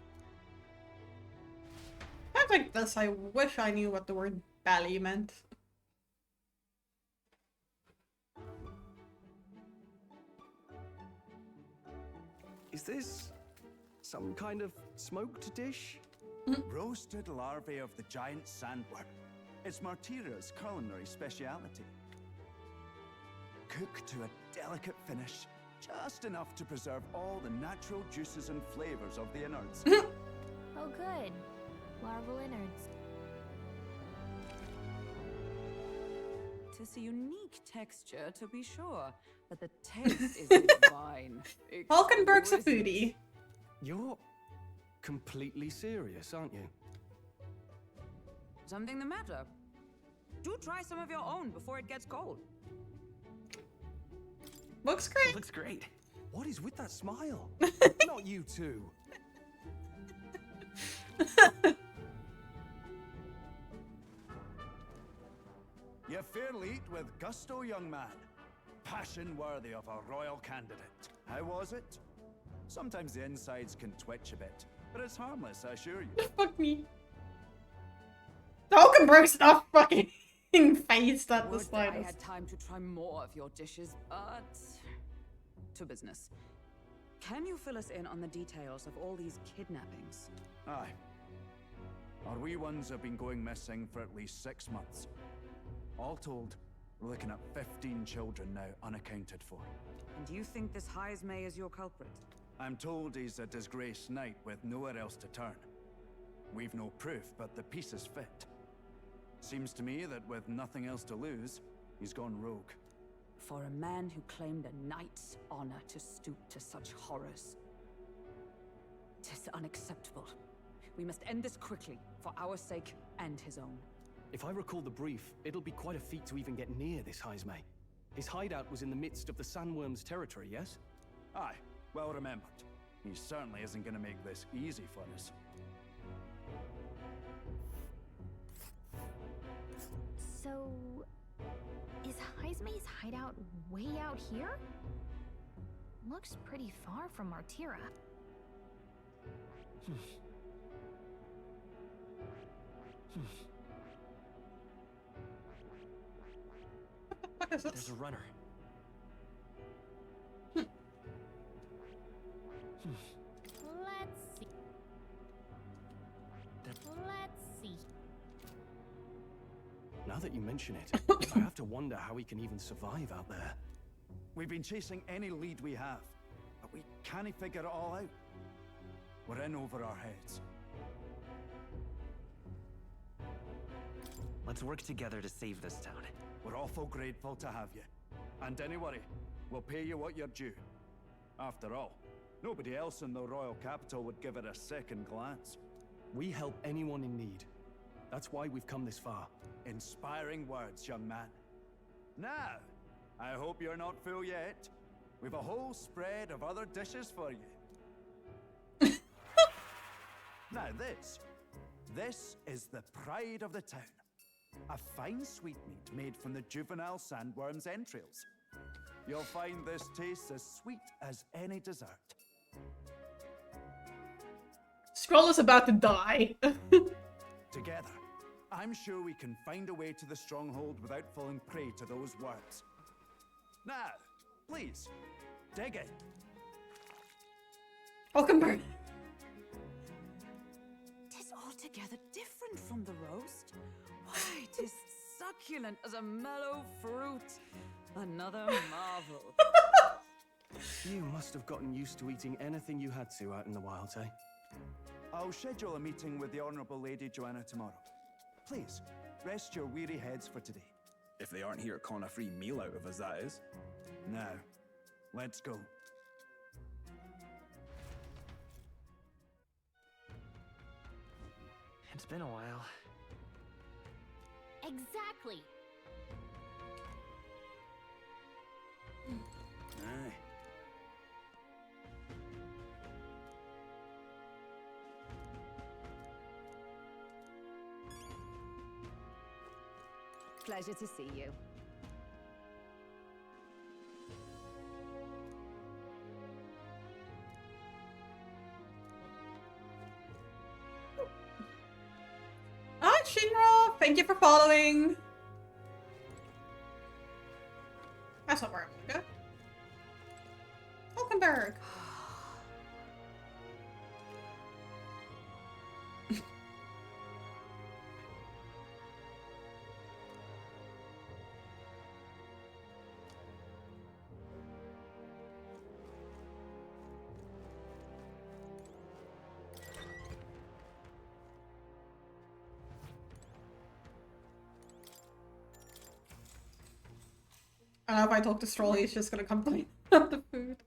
I like this. I wish I knew what the word bally meant. Is this Some kind of smoked dish? Roasted larvae of the giant sandworm. It's Martira's culinary speciality. Cooked to a delicate finish, just enough to preserve all the natural juices and flavors of the innards. Oh, good. Larval innards. Tis a unique texture, to be sure, but the taste is divine. Falkenberg's a Exquisite. foodie. You're completely serious, aren't you? Something the matter? Do try some of your own before it gets cold. Looks great. Looks great. What is with that smile? Not you too. You fairly eat with gusto, young man. Passion worthy of a royal candidate. How was it? Sometimes the insides can twitch a bit, but it's harmless, I assure you. Fuck me. Falkenberg's not fucking phased at the Would I slightest. had time to try more of your dishes, but to business. Can you fill us in on the details of all these kidnappings? Aye. Our wee ones have been going missing for at least 6 months. All told, we're looking at 15 children now unaccounted for. And do you think this Heismay is your culprit? I'm told he's a disgraced knight with nowhere else to turn. We've no proof, but the pieces fit. Seems to me that with nothing else to lose, he's gone rogue. For a man who claimed a knight's honor to stoop to such horrors. 'Tis unacceptable. We must end this quickly, for our sake and his own. If I recall the brief, it'll be quite a feat to even get near this Heismay. His hideout was in the midst of the sandworm's territory, yes? Aye, well remembered. He certainly isn't going to make this easy for us. So, is Heismay's hideout way out here? Looks pretty far from Martira. What is this? There's a runner. Let's see. Let's see. Now that you mention it, I have to wonder how he can even survive out there. We've been chasing any lead we have, but we can't figure it all out. We're in over our heads. Let's work together to save this town. We're awful grateful to have you. And don't worry, we'll pay you what you're due. After all, nobody else in the royal capital would give it a second glance. We help anyone in need. That's why we've come this far. Inspiring words, young man. Now, I hope you're not full yet. We've a whole spread of other dishes for you. Now this is the pride of the town. A fine sweetmeat made from the juvenile sandworm's entrails. You'll find this tastes as sweet as any dessert. Scroll is about to die. Together, I'm sure we can find a way to the stronghold without falling prey to those words. Now, please, dig in. Falkenberg. Tis altogether different from the roast. Why, 'tis succulent as a mellow fruit. Another marvel. You must have gotten used to eating anything you had to out in the wilds, eh? I'll schedule a meeting with the Honourable Lady Joanna tomorrow. Please, rest your weary heads for today. If they aren't here to con a free meal out of us, that is. Now, let's go. It's been a while. Exactly. Aye. Pleasure to see you. Alright, Shinra, thank you for following. That's not where I'm gonna go. Falkenberg. I don't know if I talk to Stroll, he's just gonna complain about the food.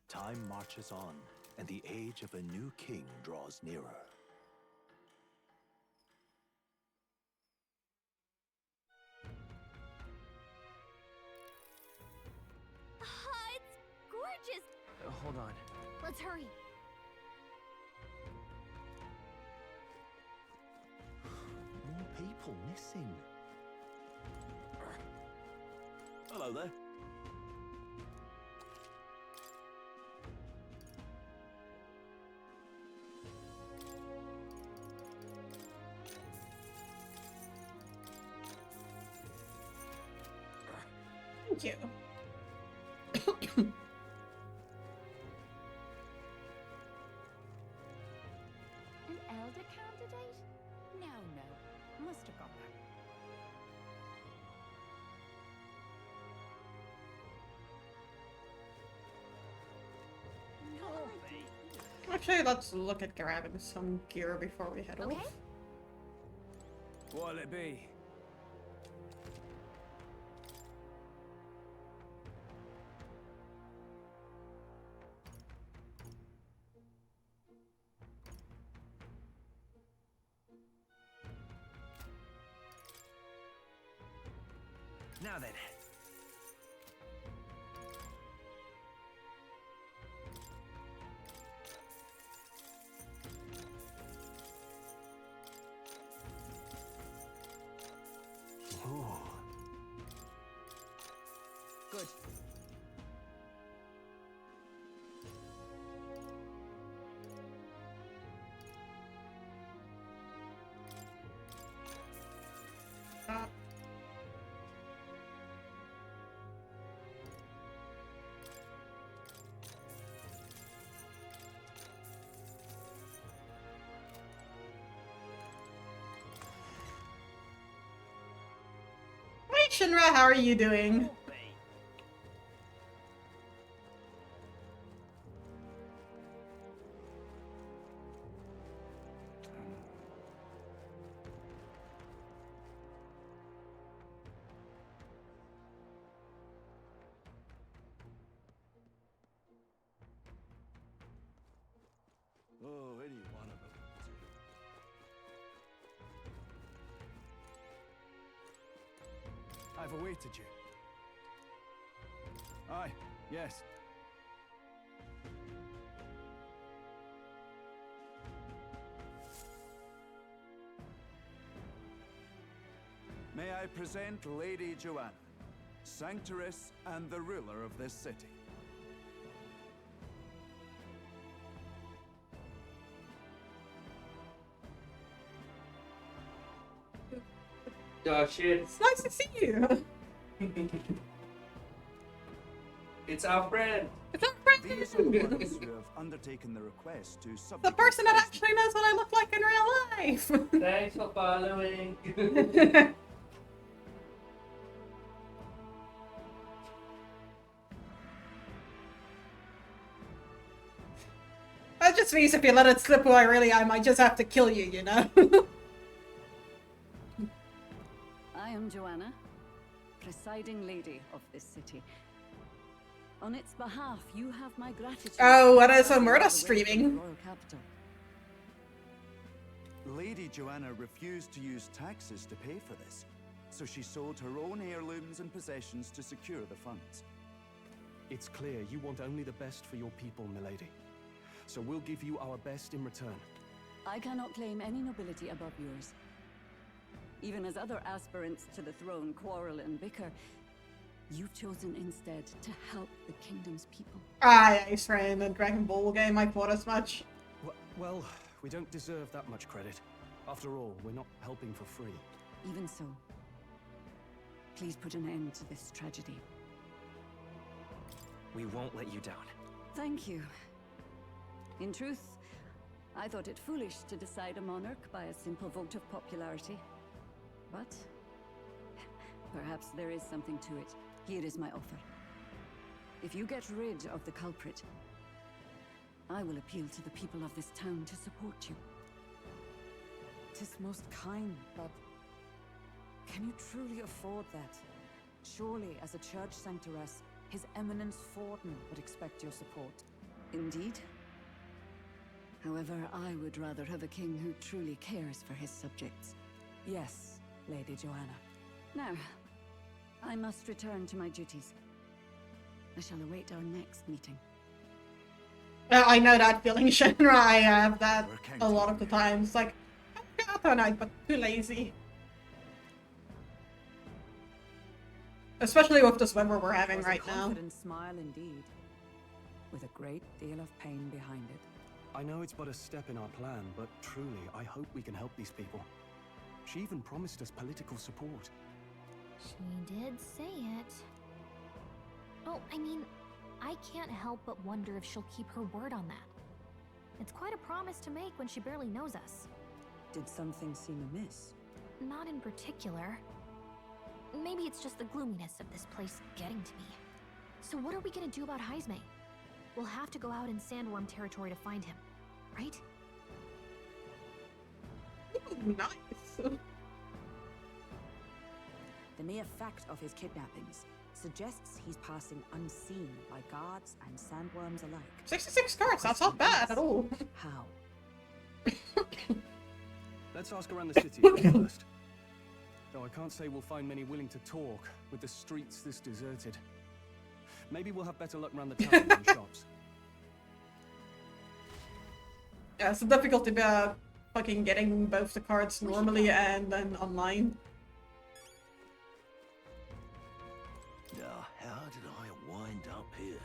Time marches on, and the age of a new king draws nearer. It's gorgeous! Hold on. Let's hurry. More people missing. Hello there. Thank you. An elder candidate? No. Must have got that. Actually, let's look at grabbing some gear before we head off. What'll it be? Now then. Oh. Good. Hey Shinra, how are you doing? Oh, any one of them. I've awaited you. Aye, yes. May I present Lady Joanna, Sanctoress and the ruler of this city. Oh shit. It's nice to see you. It's our friend. It's our friend. These are the ones who have undertaken the request to The subjugate person that actually knows what I look like in real life. Thanks for following. That just means if you let it slip who I really am, I just have to kill you, you know? I am Joanna, presiding lady of this city. On its behalf, you have my gratitude. Oh, what is a for murder the way streaming? to the royal capital. Lady Joanna refused to use taxes to pay for this, so she sold her own heirlooms and possessions to secure the funds. It's clear you want only the best for your people, milady. So we'll give you our best in return. I cannot claim any nobility above yours. Even as other aspirants to the throne quarrel and bicker, you've chosen instead to help the kingdom's people. Aye, Ace Rain, the Dragon Ball game, I thought as much. Well, we don't deserve that much credit. After all, we're not helping for free. Even so, please put an end to this tragedy. We won't let you down. Thank you. In truth, I thought it foolish to decide a monarch by a simple vote of popularity. But perhaps there is something to it. Here is my offer. If you get rid of the culprit, I will appeal to the people of this town to support you. 'Tis most kind, but can you truly afford that? Surely, as a church sanctoress, His Eminence Forden would expect your support. Indeed. However, I would rather have a king who truly cares for his subjects. Yes, Lady Joanna. Now, I must return to my duties. I shall await our next meeting. I know that feeling, Shenra. I have that a lot of the times. Like, I thought I'd but too lazy. Especially with this weather we're having right now. A confident smile indeed, with a great deal of pain behind it. I know it's but a step in our plan, but truly, I hope we can help these people. She even promised us political support. She did say it. Oh, I mean, I can't help but wonder if she'll keep her word on that. It's quite a promise to make when she barely knows us. Did something seem amiss? Not in particular. Maybe it's just the gloominess of this place getting to me. So what are we gonna do about Heismay? We'll have to go out in Sandworm territory to find him, right? Ooh, nice. The mere fact of his kidnappings suggests he's passing unseen by guards and sandworms alike. 66 cards, that's not bad at all. How? Let's ask around the city first. Though I can't say we'll find many willing to talk with the streets this deserted. Maybe we'll have better luck around the town than shops. Yeah, it's a difficulty about fucking getting both the cards normally and then online. Now, how did I wind up here?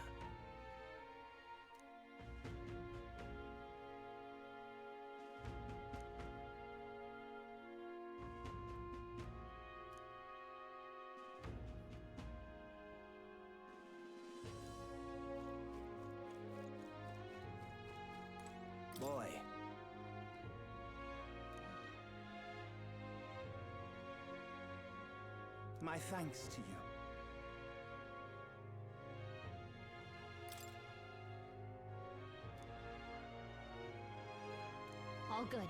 Boy. My thanks to you. All good.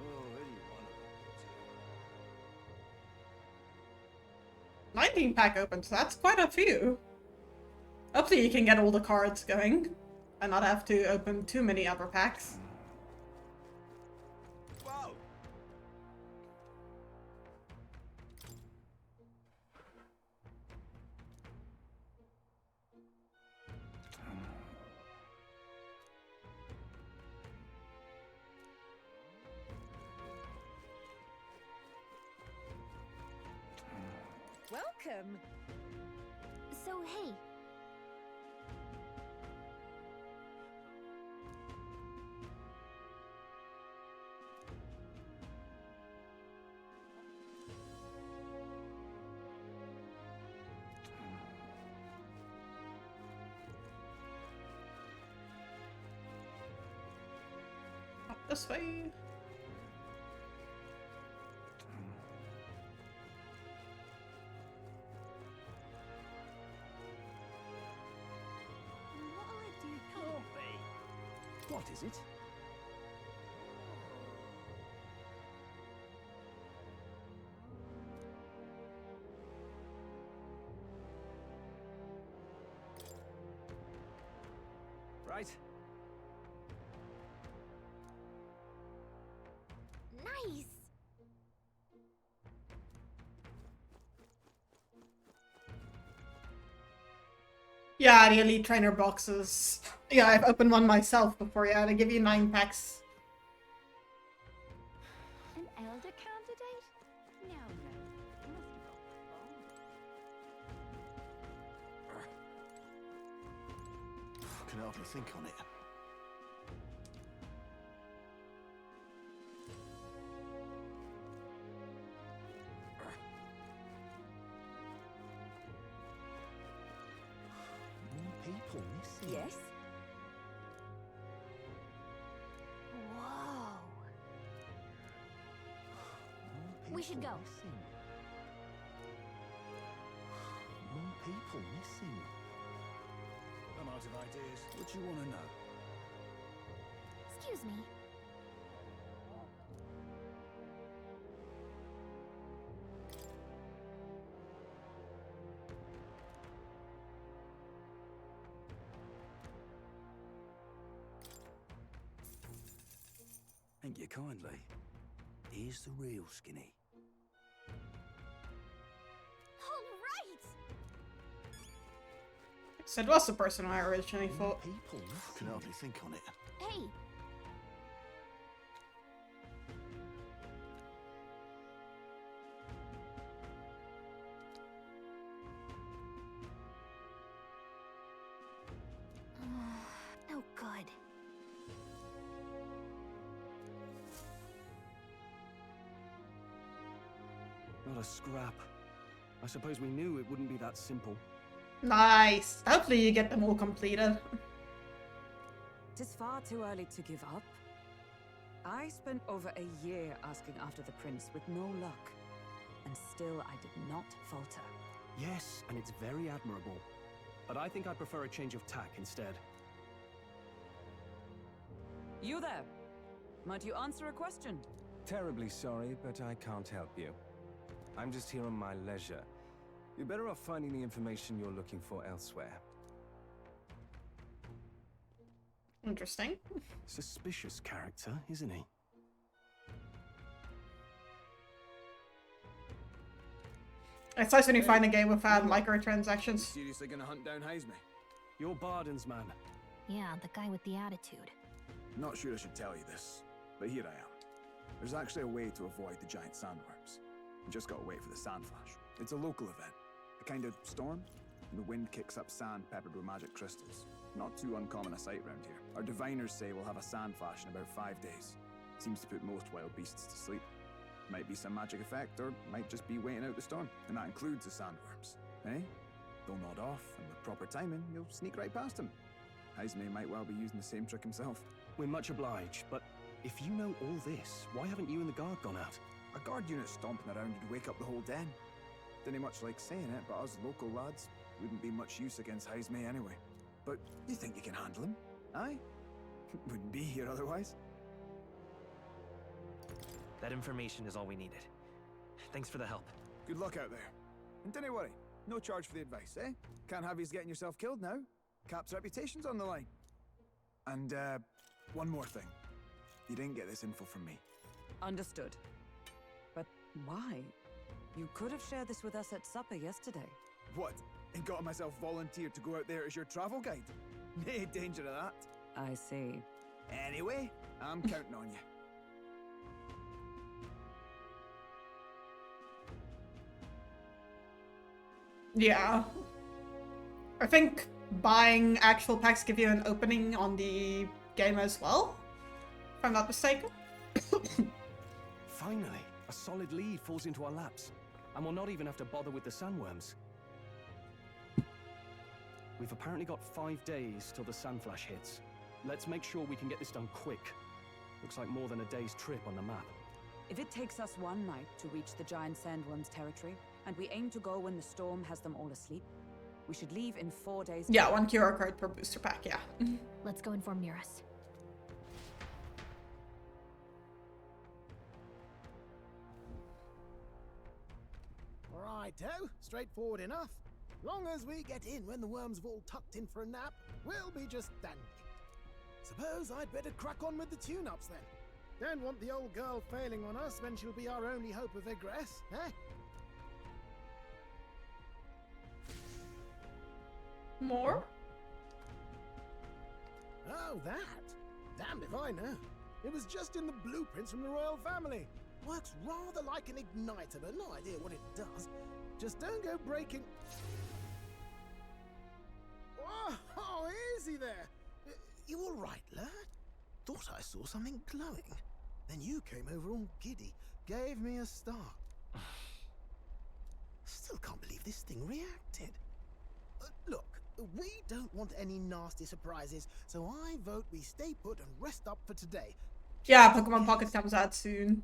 Oh, anyone. 19 pack opens, that's quite a few. Hopefully you can get all the cards going and not have to open too many other packs. Whoa. Welcome. So, hey. Up this way. What is it? Right. Nice. Yeah, the Elite Trainer boxes. Yeah, I've opened one myself before. Yeah, they give you 9 packs. An elder candidate? No, no. Can hardly think on it. More people missing. Yes? Whoa. More We should people go. Missing. More people missing. I'm out of ideas. What do you want to know? Excuse me. Thank you kindly. Here's the real skinny. So it was the person I originally thought. People can hardly think on it. Hey! No good. Not a scrap. I suppose we knew it wouldn't be that simple. Nice. Hopefully you get them all completed. It is far too early to give up. I spent over a year asking after the prince with no luck. And still I did not falter. Yes, and it's very admirable. But I think I'd prefer a change of tack instead. You there? Might you answer a question? Terribly sorry, but I can't help you. I'm just here on my leisure. You're better off finding the information you're looking for elsewhere. Interesting. Suspicious character, isn't he? It's nice when you find a game without microtransactions. Seriously gonna hunt down Heisme? You're Barden's man. Yeah, the guy with the attitude. Not sure I should tell you this, but here I am. There's actually a way to avoid the giant sandworms. You just gotta wait for the sand flash. It's a local event. A kind of storm, and the wind kicks up sand peppered with magic crystals. Not too uncommon a sight around here. Our diviners say we'll have a sand flash in about 5 days. Seems to put most wild beasts to sleep. Might be some magic effect, or might just be waiting out the storm. And that includes the sandworms. Eh? They'll nod off, and with proper timing, you'll sneak right past them. Heisme might well be using the same trick himself. We're much obliged, but if you know all this, why haven't you and the guard gone out? A guard unit stomping around would wake up the whole den. Didn't much like saying it, but us local lads wouldn't be much use against Heisme anyway. But you think you can handle him? Aye? Wouldn't be here otherwise. That information is all we needed. Thanks for the help. Good luck out there. And don't worry, no charge for the advice, eh? Can't have you getting yourself killed now. Cap's reputation's on the line. And, one more thing. You didn't get this info from me. Understood. But why? You could have shared this with us at supper yesterday. What? And got myself volunteered to go out there as your travel guide? Nae danger of that. I see. Anyway, I'm counting on you. Yeah. I think buying actual packs give you an opening on the game as well, if I'm not mistaken. Finally, a solid lead falls into our laps, and we'll not even have to bother with the sandworms. We've apparently got 5 days till the sandflash hits. Let's make sure we can get this done quick. Looks like more than a day's trip on the map. If it takes us one night to reach the giant sandworms' territory, and we aim to go when the storm has them all asleep, we should leave in 4 days. Yeah, 1 QR card per booster pack, yeah. Let's go inform Nearest. Righto, straightforward enough. Long as we get in when the worms have all tucked in for a nap, we'll be just dandy. Suppose I'd better crack on with the tune-ups then. Don't want the old girl failing on us when she'll be our only hope of egress, eh? More? Oh, that? Damned if I know. It was just in the blueprints from the royal family. Works rather like an igniter, but no idea what it does. Just don't go breaking... Oh, easy there. You all right, lad? Thought I saw something glowing. Then you came over all giddy, gave me a start. Still can't believe this thing reacted. Look, we don't want any nasty surprises, so I vote we stay put and rest up for today. Yeah, Pokemon Pocket comes out soon.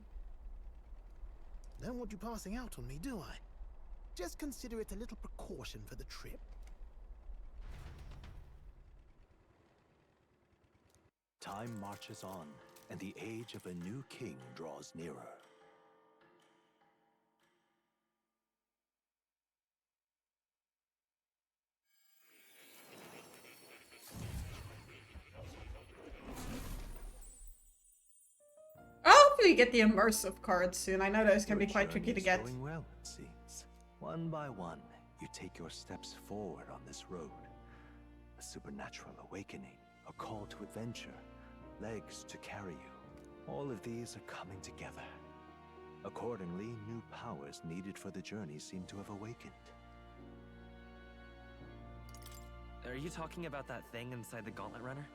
Don't want you passing out on me, do I? Just consider it a little precaution for the trip. Time marches on, and the age of a new king draws nearer. hopefully get the immersive cards soon. I know those can be Your quite tricky to journey is get. going well, it seems. One by one, you take your steps forward on this road. A supernatural awakening, a call to adventure, legs to carry you. All of these are coming together. Accordingly, new powers needed for the journey seem to have awakened. Are you talking about that thing inside the Gauntlet Runner?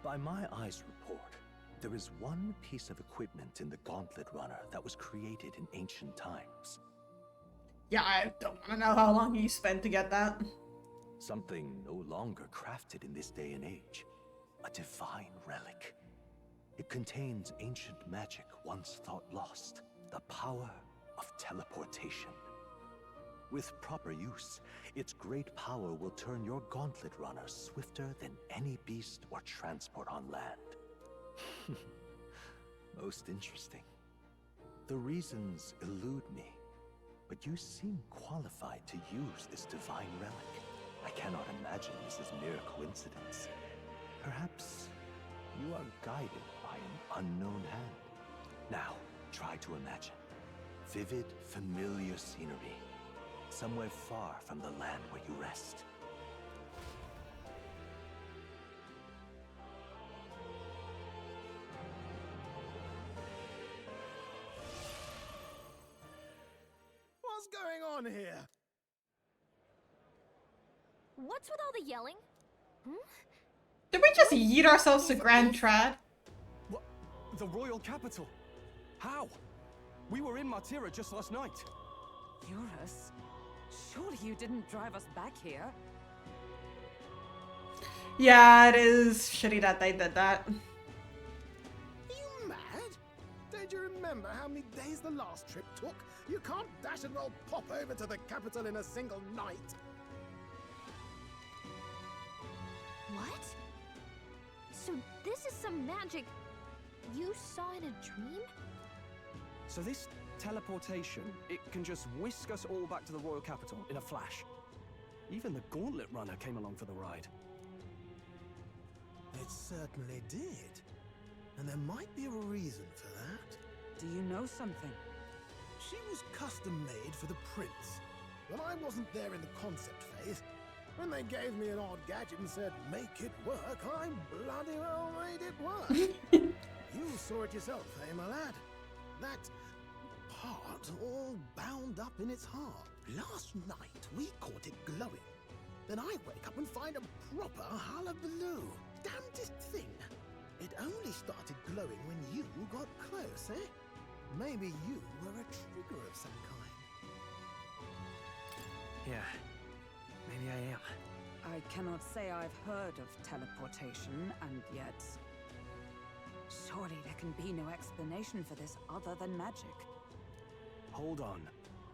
By my eyes report, there is one piece of equipment in the Gauntlet Runner that was created in ancient times. Yeah, I don't want to know how long you spent to get that. Something no longer crafted in this day and age. A divine relic. It contains ancient magic once thought lost. The power of teleportation. With proper use, its great power will turn your Gauntlet Runner swifter than any beast or transport on land. Most interesting. The reasons elude me, but you seem qualified to use this divine relic. I cannot imagine this is mere coincidence. Perhaps you are guided by an unknown hand. Now, try to imagine. Vivid, familiar scenery. Somewhere far from the land where you rest. What's going on here? What's with all the yelling? Did we just yeet ourselves to Grand Trad? What? The royal capital? How? We were in Martira just last night. Eurus? Surely you didn't drive us back here? Yeah, it is shitty that they did that. Are you mad? Don't you remember how many days the last trip took? You can't dash and roll pop over to the capital in a single night. What? So this is some magic you saw in a dream? So this teleportation, it can just whisk us all back to the royal capital in a flash. Even the Gauntlet Runner came along for the ride. It certainly did. And there might be a reason for that. Do you know something? She was custom made for the prince. When I wasn't there in the concept phase, when they gave me an odd gadget and said, make it work, I bloody well made it work. You saw it yourself, eh, my lad? That part all bound up in its heart. Last night, we caught it glowing. Then I wake up and find a proper hullabaloo. Damnedest thing. It only started glowing when you got close, eh? Maybe you were a trigger of some kind. Yeah, maybe I am. I cannot say I've heard of teleportation, and yet... Surely there can be no explanation for this other than magic. Hold on.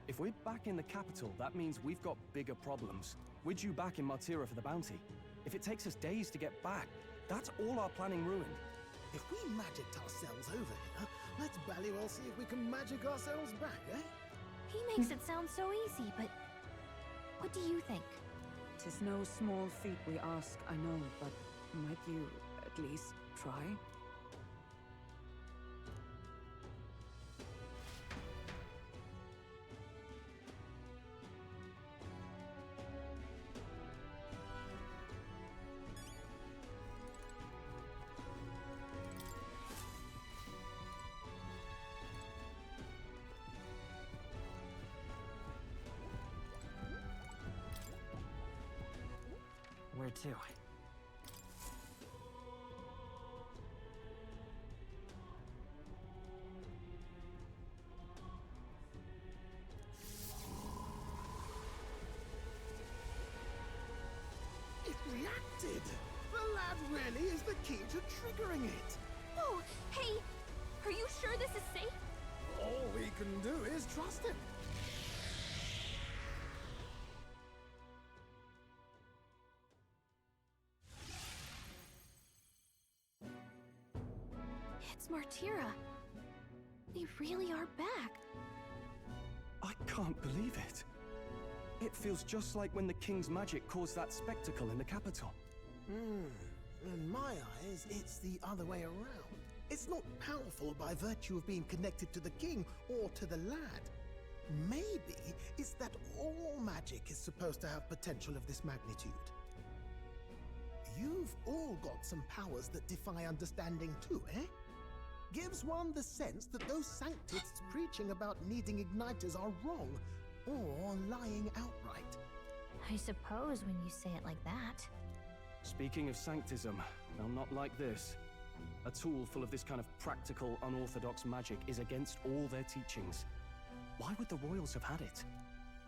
If we're back in the capital, that means we've got bigger problems. We're due back in Martira for the bounty. If it takes us days to get back, that's all our planning ruined. If we magicked ourselves over here, let's bally well see if we can magic ourselves back, eh? He makes it sound so easy, but what do you think? 'Tis no small feat we ask, I know, but might you at least try? Where to? It reacted! The lad really is the key to triggering it! Oh, hey! Are you sure this is safe? All we can do is trust him. It's Martira. We really are back. I can't believe it. It feels just like when the king's magic caused that spectacle in the capital. In my eyes, it's the other way around. It's not powerful by virtue of being connected to the king or to the lad. Maybe it's that all magic is supposed to have potential of this magnitude. You've all got some powers that defy understanding too, eh? Gives one the sense that those sanctists preaching about needing igniters are wrong, or lying outright. I suppose when you say it like that. Speaking of sanctism, well, not like this. A tool full of this kind of practical, unorthodox magic is against all their teachings. Why would the royals have had it?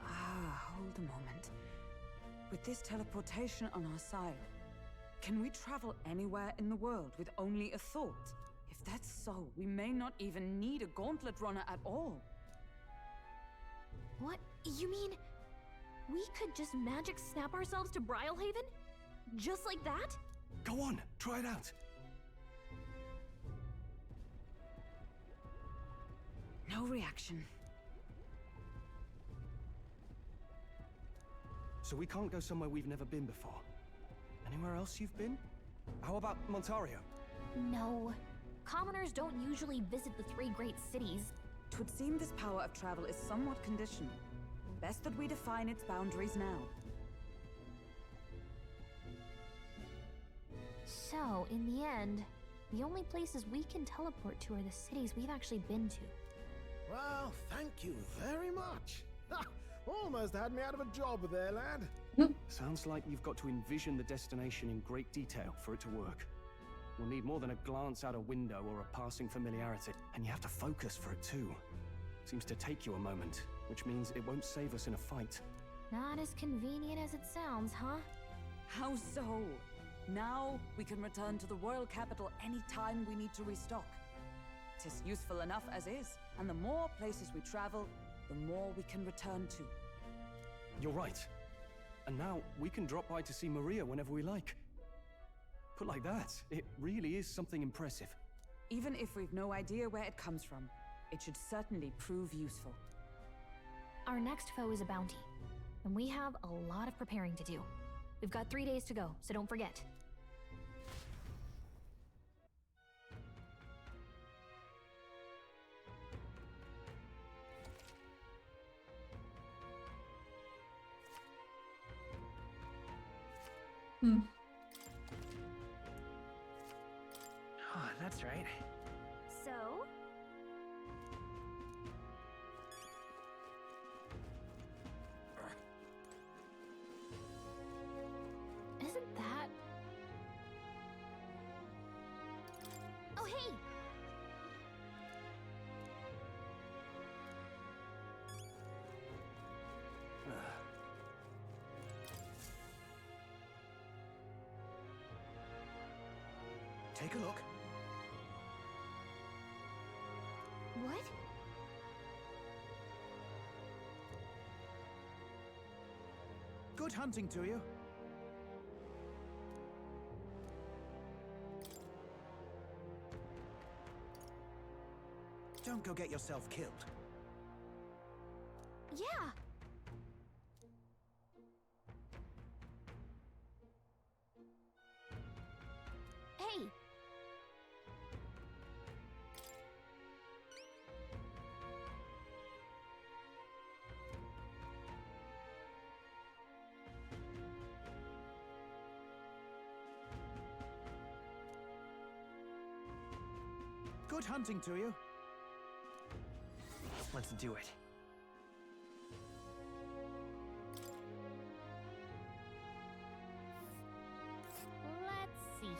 Hold a moment. With this teleportation on our side, can we travel anywhere in the world with only a thought? If that's so, we may not even need a gauntlet runner at all. What? You mean we could just magic snap ourselves to Brylehaven? Just like that? Go on, try it out. No reaction. So we can't go somewhere we've never been before. Anywhere else you've been? How about Montario? No. Commoners don't usually visit the three great cities. Twould seem this power of travel is somewhat conditional. Best that we define its boundaries now. So, in the end, the only places we can teleport to are the cities we've actually been to. Well, thank you very much. Ha! Almost had me out of a job there, lad. Sounds like you've got to envision the destination in great detail for it to work. We'll need more than a glance out a window or a passing familiarity, and you have to focus for it too. Seems to take you a moment, which means it won't save us in a fight. Not as convenient as it sounds, huh? How so? Now we can return to the royal capital any time we need to restock. 'Tis useful enough as is, and the more places we travel, the more we can return to. You're right. And now we can drop by to see Maria whenever we like. Put like that, it really is something impressive. Even if we've no idea where it comes from, it should certainly prove useful. Our next foe is a bounty, and we have a lot of preparing to do. We've got 3 days to go, so don't forget. Oh, that's right. So? Isn't that... Oh, hey! Take a look. What? Good hunting to you. Don't go get yourself killed. Yeah! Hey! Good hunting to you. Let's do it. Let's see here.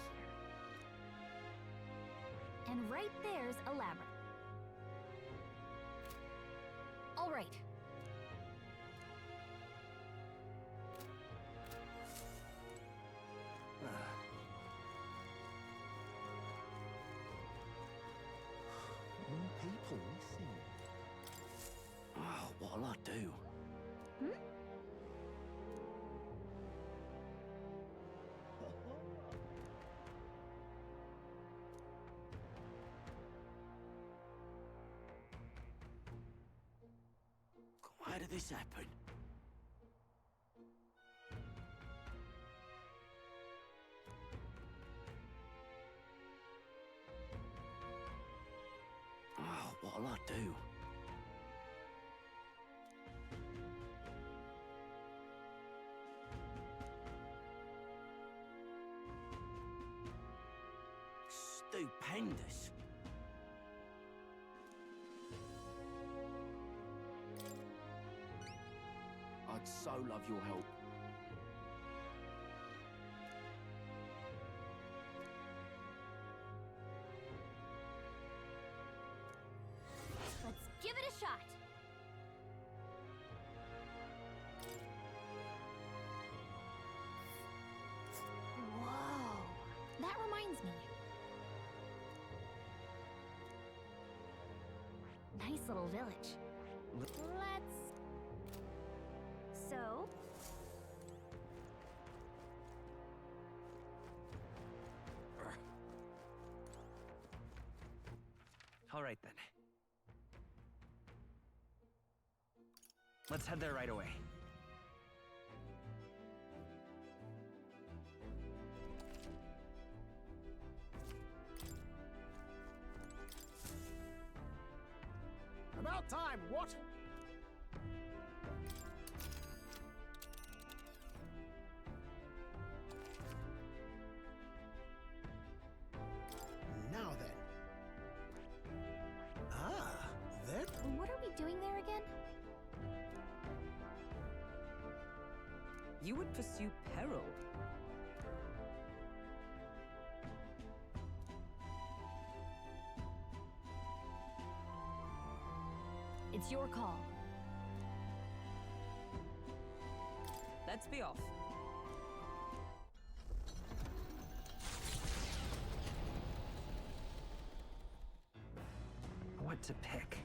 And right there's a labyrinth. All right. More people missing. Oh, what'll I do? Why did this happen? What'll I do? Stupendous. I'd so love your help. Let's give it a shot. Whoa, that reminds me. Nice little village. Let's... So? All right then. Let's head there right away. About time, what? Now then. Ah, that... What are we doing there again? You would pursue peril. It's your call. Let's be off. What to pick?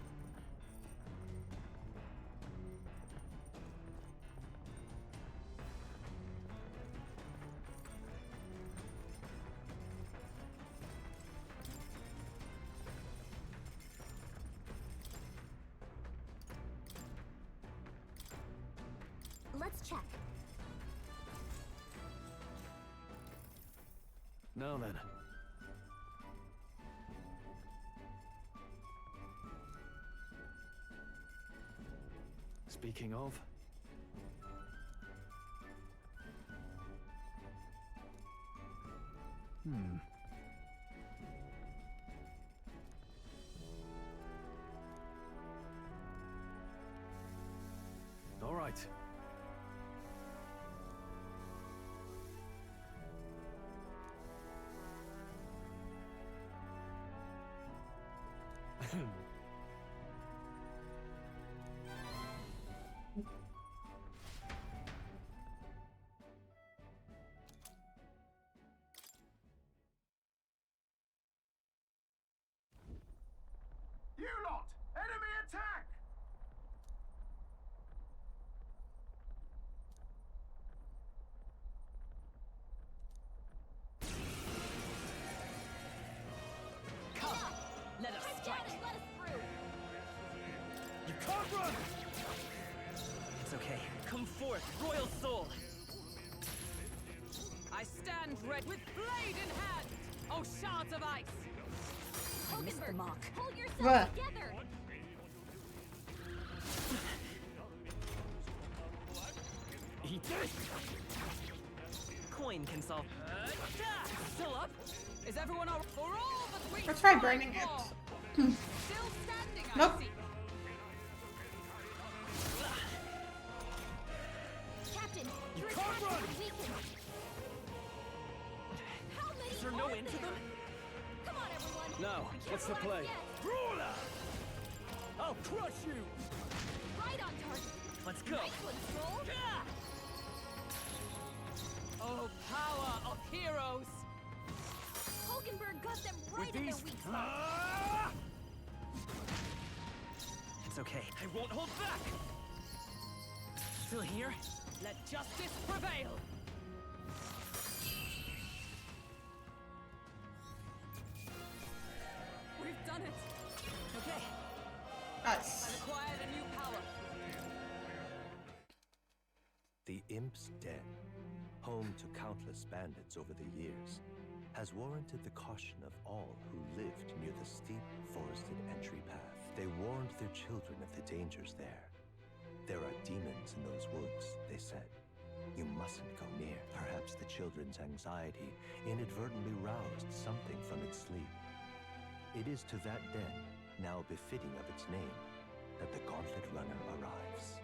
Let's check. Now then. Speaking of... All right. You lot! Enemy attack! Come, let us strike. Let us through. You can't run! It's okay. Come forth, royal soul! I stand ready with blade in hand. Oh, shards of ice! I missed the mark. Hold yourself Bruh. together. Eat this! Coin can solve. Still up? Is everyone all for all that we Let's try burning it. Still standing, I Nope. see. Captain, You your can't attack run! is weakened. How many Is there no are end to there? them? Come on, everyone. Now, We can't what's the relax play? yet. Brawler! I'll crush you! Right on target. Let's go! Nice one, Stroll. Oh, power of heroes! Hulkenberg got them right in their weak spot. Ah! It's okay. I won't hold back! Still here? Let justice prevail! We've done it! Okay, Nice. I've acquired a new power. The Imp's Den, home to countless bandits over the years, has warranted the caution of all who lived near the steep forested entry path. They warned their children of the dangers there. There are demons in those woods, they said. You mustn't go near. Perhaps the children's anxiety inadvertently roused something from its sleep. It is to that den, now befitting of its name, that the Gauntlet Runner arrives.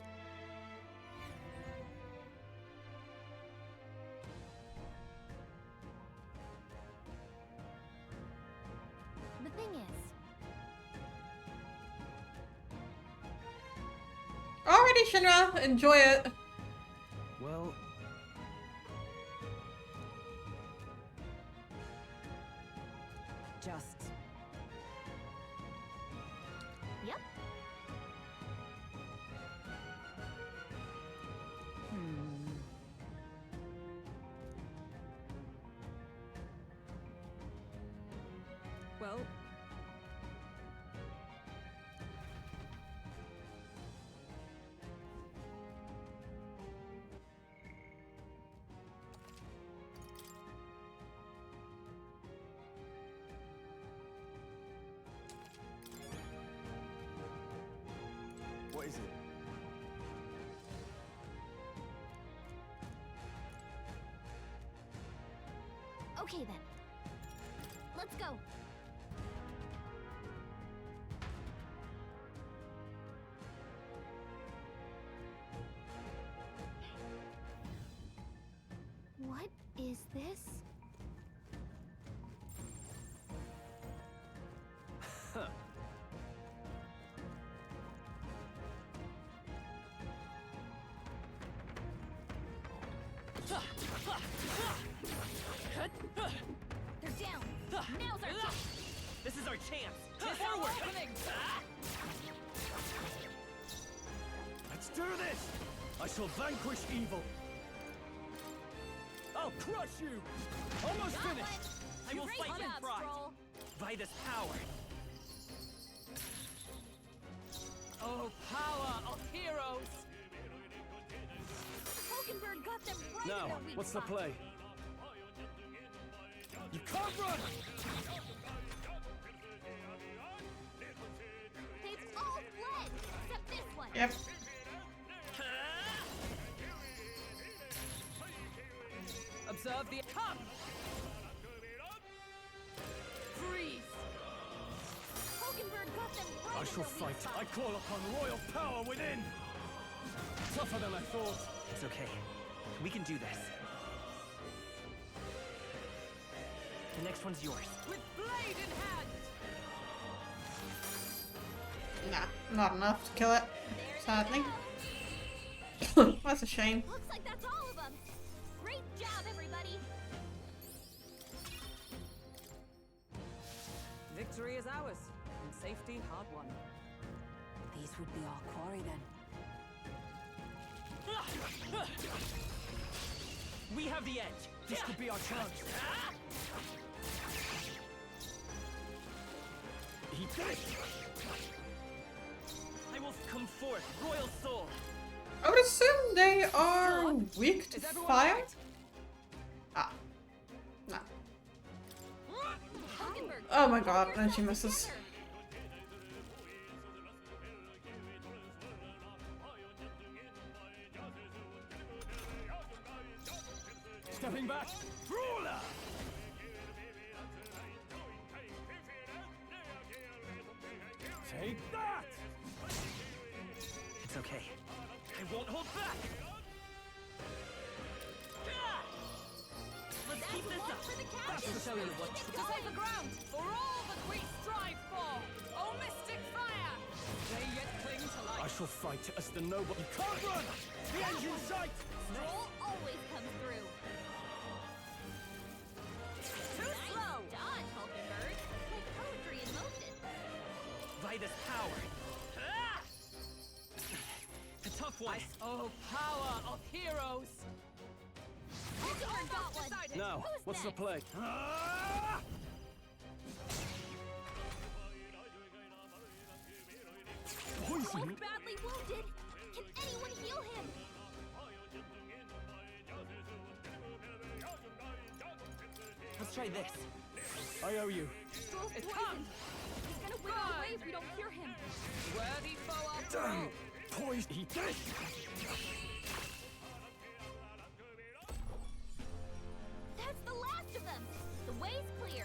The thing is, alrighty, Shinra, enjoy it. Well, Just yep. Well, What is it? Okay then. Let's go. What is this? They're down. Now's our chance. This is our chance. Forward! Let's do this! I shall vanquish evil. I'll crush you! Almost finished! I will fight with pride. By this power. Oh, power of heroes! Hulkenberg got them right Now, in their weak what's the spot. play? You can't run! They've all fled, except this one. Yep. Observe the come! Freeze! Hulkenberg got them right I in shall their weak fight. spot. I call upon royal power within. Tougher than I thought. It's okay. We can do this. The next one's yours. With blade in hand! Nah, not enough to kill it. Sadly. That's a shame. Looks like that's all of them. Great job, everybody. victory is ours, and safety hard won. These would be our quarry then. We have the edge. This could be our chance. He did it! I will come forth, royal soul. I would assume they are weak to fire. Ah. No. Oh my god, and she misses. Stepping back. Ruler! Take that! It's okay. I won't hold back. Let's keep this up. I shall show you what to save the ground for all that we strive for. Oh, mystic fire! They yet cling to I life. shall fight as the noble. You can't run! The end's in sight! Stroll always comes through. Too slow! Dodge, Hulkenberg. Like poetry in motion. By this power. A tough one. Oh, power of heroes! Hulkenberg got one. Now, Who's what's the next? play? Poison. Badly wounded. Can anyone heal him? Let's try this. I owe you. Stroll's It's poisoned. He's gonna wiggle away if we don't cure him. Well Damn! Poison! Eat this! That's the last of them! The way's clear!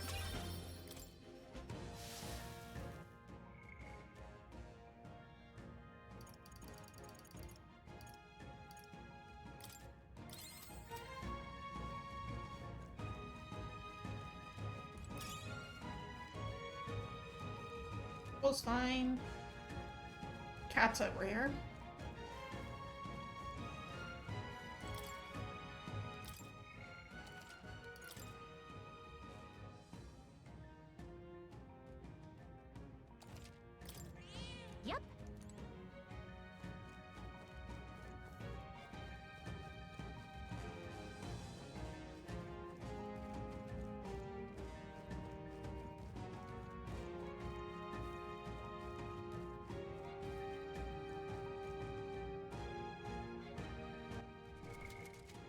Was fine. Cat's over here. Yep.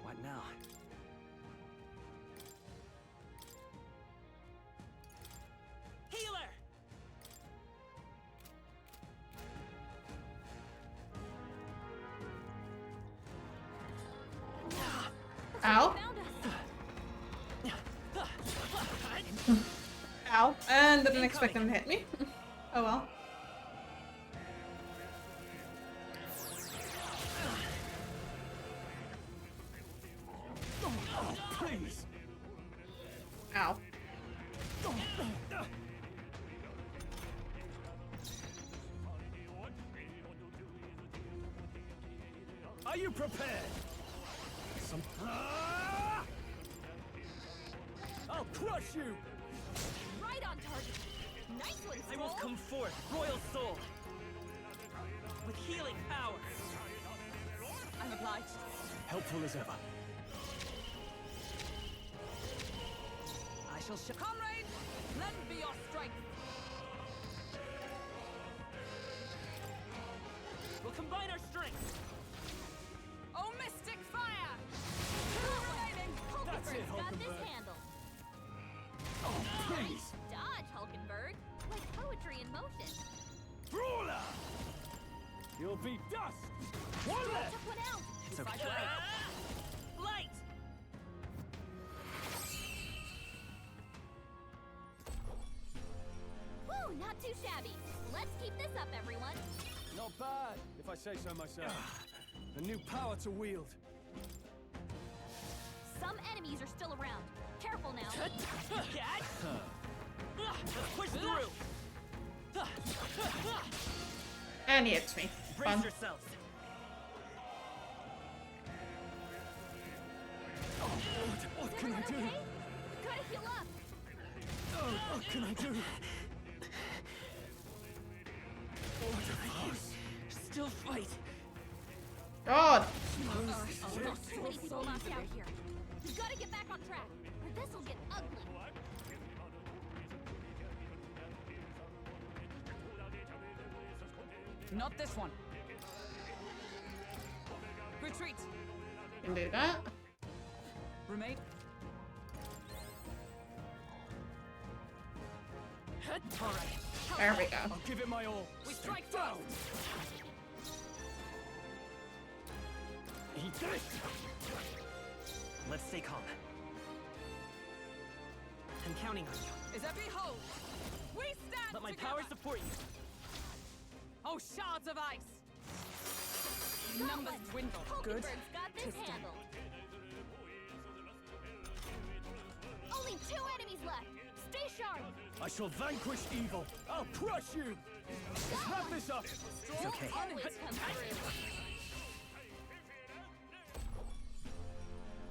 What now? Healer! Ow. Ow. And didn't expect them to hit me. Oh well. Please! Ow. Are you prepared? Some... Ah! I'll crush you! Right on target! Nice one, I will Scroll. come forth, royal soul, with healing power. I'm obliged. Helpful as ever. I shall show. Comrades, lend me your strength. We'll combine our strength. Oh, mystic fire! Two remaining. That's it, Hulkenberg's got this Hulkenberg. handle. Oh, Nice please! dodge, Hulkenberg. Like poetry in motion. Brawler! You'll be dust! One Scroll left! took one out. It's okay. Light! Woo, not too shabby. Let's keep this up, everyone. Not bad, if I say so myself. A new power to wield. Some enemies are still around. Careful now. Let's push through. And he hits me. Brace Fun. yourselves. What can I do? Okay? Gotta heal up. What can I do? Still fight. God. Too many people knocked out here. We gotta get back on track, or this'll get ugly. Not this one. Retreat. Can do that. Remain. All right. There we go. I'll give it my all. We strike down. Eat this. Let's stay calm. I'm counting on you. Is that behold? We stand Let my together. power support you. Oh, shards of ice. Numbers dwindle. Hulkenberg's got this handled. Only 2 enemies left. Stay sharp. I shall vanquish evil. I'll crush you. Snap this up. It's okay. Always come through.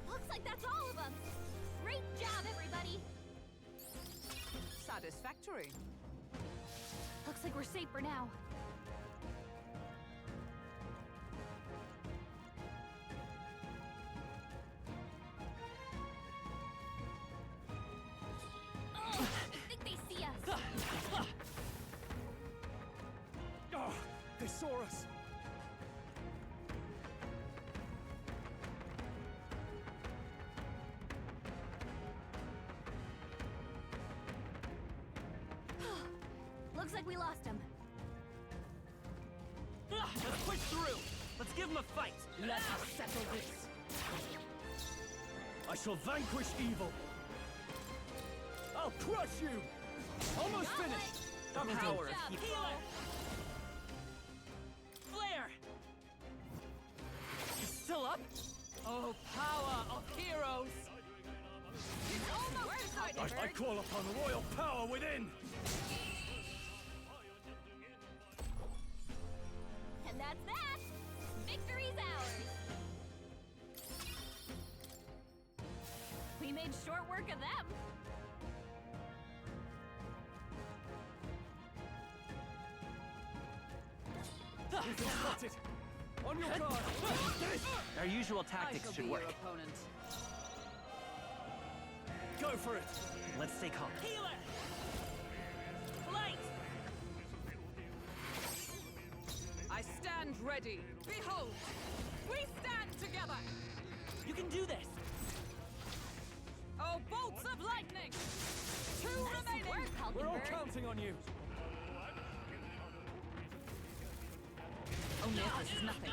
Looks like that's all of them. Great job, everybody. Satisfactory. Looks like we're safe for now. Oh, I think they see us. Oh, they saw us. Looks like we lost him. Push through! Let's give him a fight! Let us settle this. I shall vanquish evil. I'll crush you! Almost finished! The power of healer! Flare! He's still up? Oh, power of heroes! I call upon royal power within! And that's that! Victory's ours! We made short work of them! Spotted! On your guard! Our usual tactics should work. Go for it! Let's stay calm. Healer! Light! I stand ready. Behold! We stand together! You can do this! Oh, bolts of lightning! Two remaining! We're all counting on you! Oh, no, this is nothing.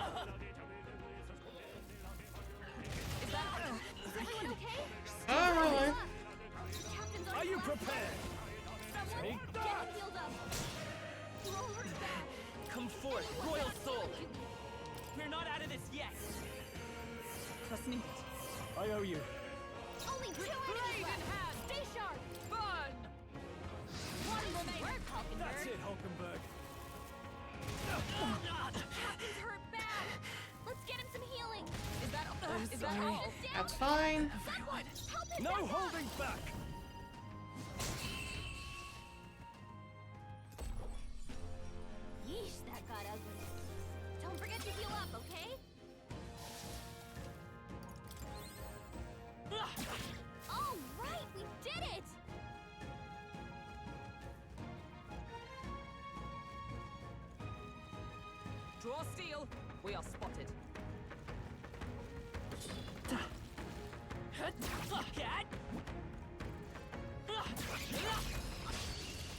Is everyone okay? Alright. Captain's on Are you fire. prepared? Someone Take get that! him healed up. Lord, Come forth, royal soul! We're not out of this yet! Trust me. I owe you. only two enemies left. Stay sharp. Burn! One remaining. Work, Hulkenberg. That's it, Hulkenberg. Captain's hurt bad. Let's get him some healing. Is that sorry. all? Down. That's fine. Someone, help him No back up. holding back! Yeesh, that got ugly. Don't forget to heal up, okay? All right, we did it! Draw steel. We are spotted.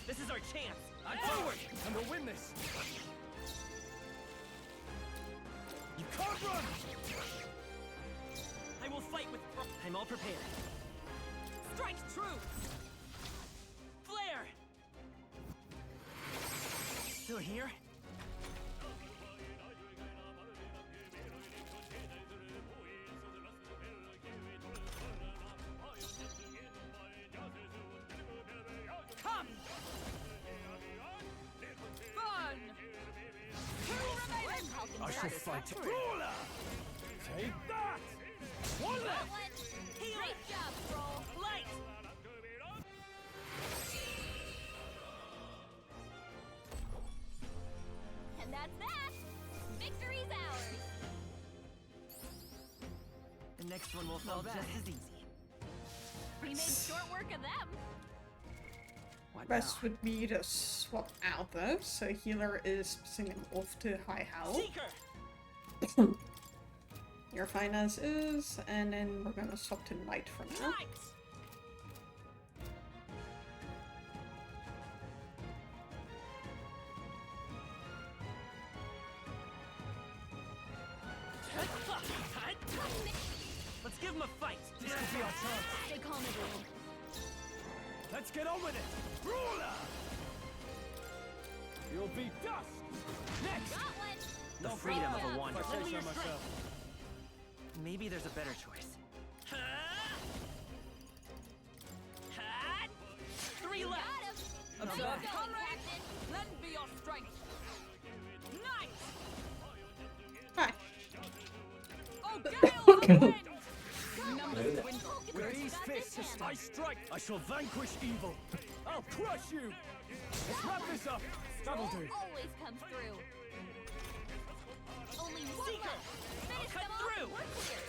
This is our chance! I'm forward! And we'll win this! You can't run! I will fight with... I'm all prepared. Strike true! Flare! Still here? Come! Burn! Two remaining! I shall fight. Ruler! Take that! One left! Great job, Troll. Light! And that's that! Victory's ours! The next one will fall Not just bad. as easy. We made short work of them. What Best now? would be to swap out though, so healer is singing off to high health. Seeker! Your finance is, and then we're gonna swap to light for now. Light! Let's give him a fight! This could be our chance! Stay calm, everyone. Let's get on with it! Ruler! You'll be dust! Next! Got one. The No freedom problem. of a wanderer. If I say Only so your myself. Maybe there's a better choice. Three left! Got him. Observe. Nice going, Comrade. Captain. Lend me your strength. Nice! Hi. Oh, gale of wind! Numbers dwindle. With these fists, I strike! I shall vanquish evil! I'll crush you! Let's wrap this up! That'll do! Always comes through. Only one Seeker. left. Finish cut them off. through. We're clear.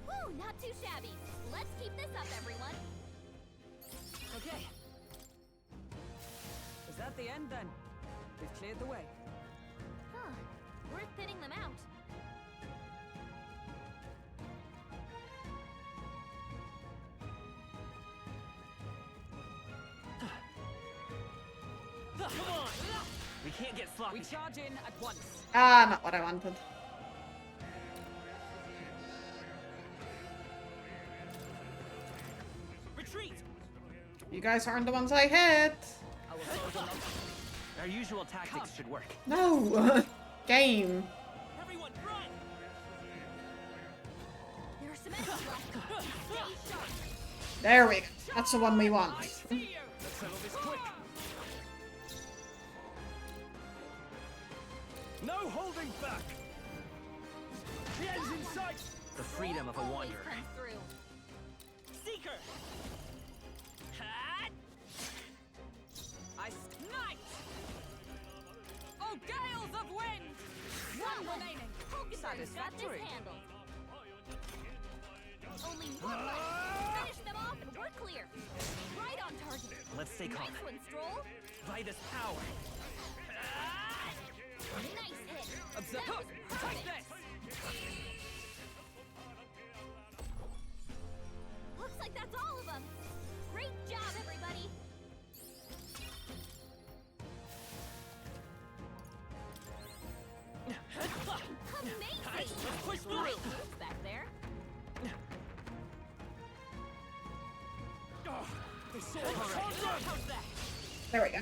Woo, not too shabby. Let's keep this up, everyone. Okay. Is that the end then? We've cleared the way. Huh. Worth thinning them out. Come on! We can't get sloppy. We charge in at once. Ah, not what I wanted. Retreat! You guys aren't the ones I hit. Our usual tactics should work. No! Game. Everyone, run! There's some extra left. Stay sharp. There we go. That's the one we want. Let's settle this quick. No holding back. The end's in sight. The freedom of a wanderer. Comes through. Seeker! I snipe! Oh, gales of wind! One remaining. Hoganberg's got this Satisfactory. handled. Only one left. Finish them off and we're clear. Right on target. Let's stay calm. Nice one, Stroll. By this power. Nice hit. Observe. That was Take perfect. this! Looks like that's all of them. Great job, everybody. Amazing. Push through. Nice moves back there. There we go.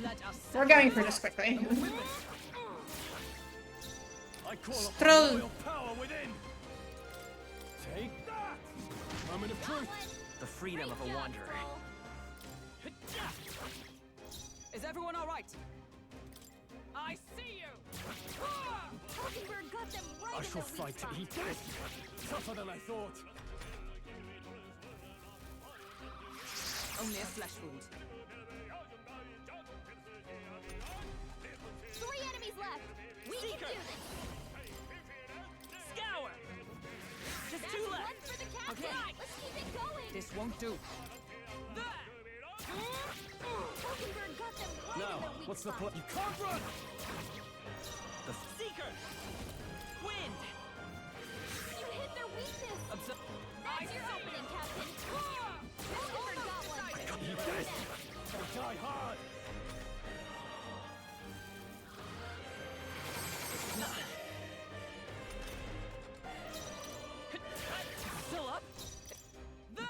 We're going through this quickly. I call upon Stroll. royal power within. Take that. Moment of truth. The freedom of a wanderer. Is everyone all right? I see you! Hoganberg got them right I in shall the weak fight to spot. eat this. Tougher than I thought. Only a flesh wound. 3 enemies left. We can do this. Scour! Just That's 2 one left. for the captain. Okay. Let's keep it going. This won't do. Hoganberg got them right in Now, the weak what's the spot. plan? You can't run. The Seeker! Wind! You hit their weakness. Observe. That's your opening, Captain. Hoganberg got one. Eat this. They die hard. Still up? There!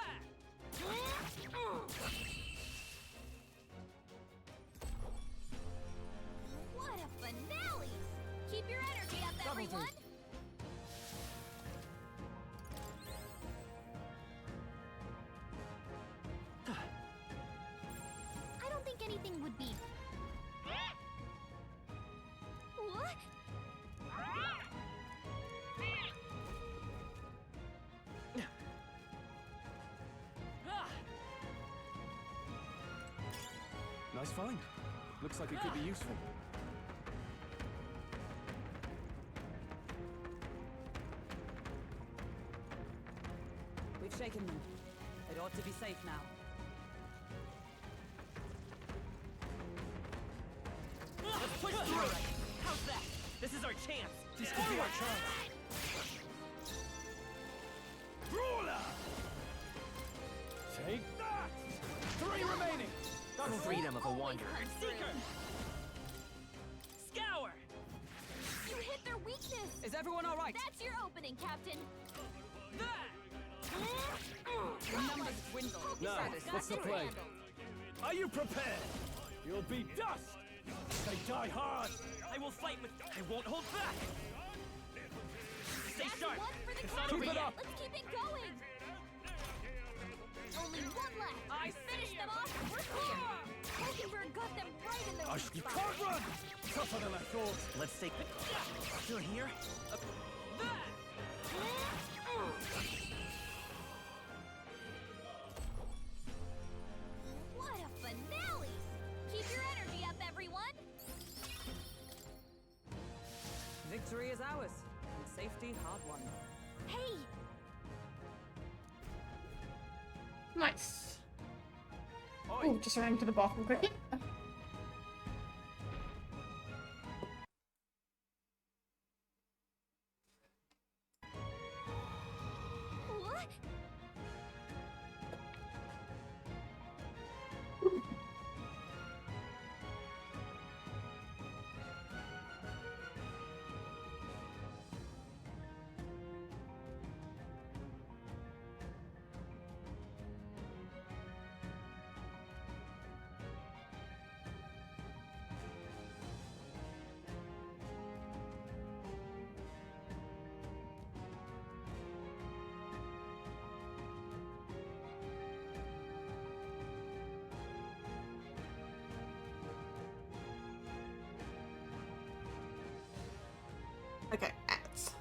What a finale! Keep your energy up, everyone. I don't think anything would be. What? Nice find. Looks like it could be useful. We've shaken them. It ought to be safe now. Let's push through! How's that? This is our chance! This could be our chance. Brawler! Take that! 3 remaining. The freedom of a wanderer. Seeker! Scour! You hit their weakness. Is everyone all right? That's your opening, Captain. The numbers dwindle. Now, what's the play? Are you prepared? You'll be dust. They die hard. I will fight with... I won't hold back! Stay That's sharp! one for the It's not captain. over Keep it yet! up. Let's keep it going. Only one left. I Finish them off and we're clear. Hoganberg got them right in the weak You spot. can't run. Tougher than I thought. Let's take... Still here? What a finale! Keep your energy up, everyone. Victory is ours, and safety hard won. Hey, Nice. Oh, just running to the bottom quickly. what? Okay, ads.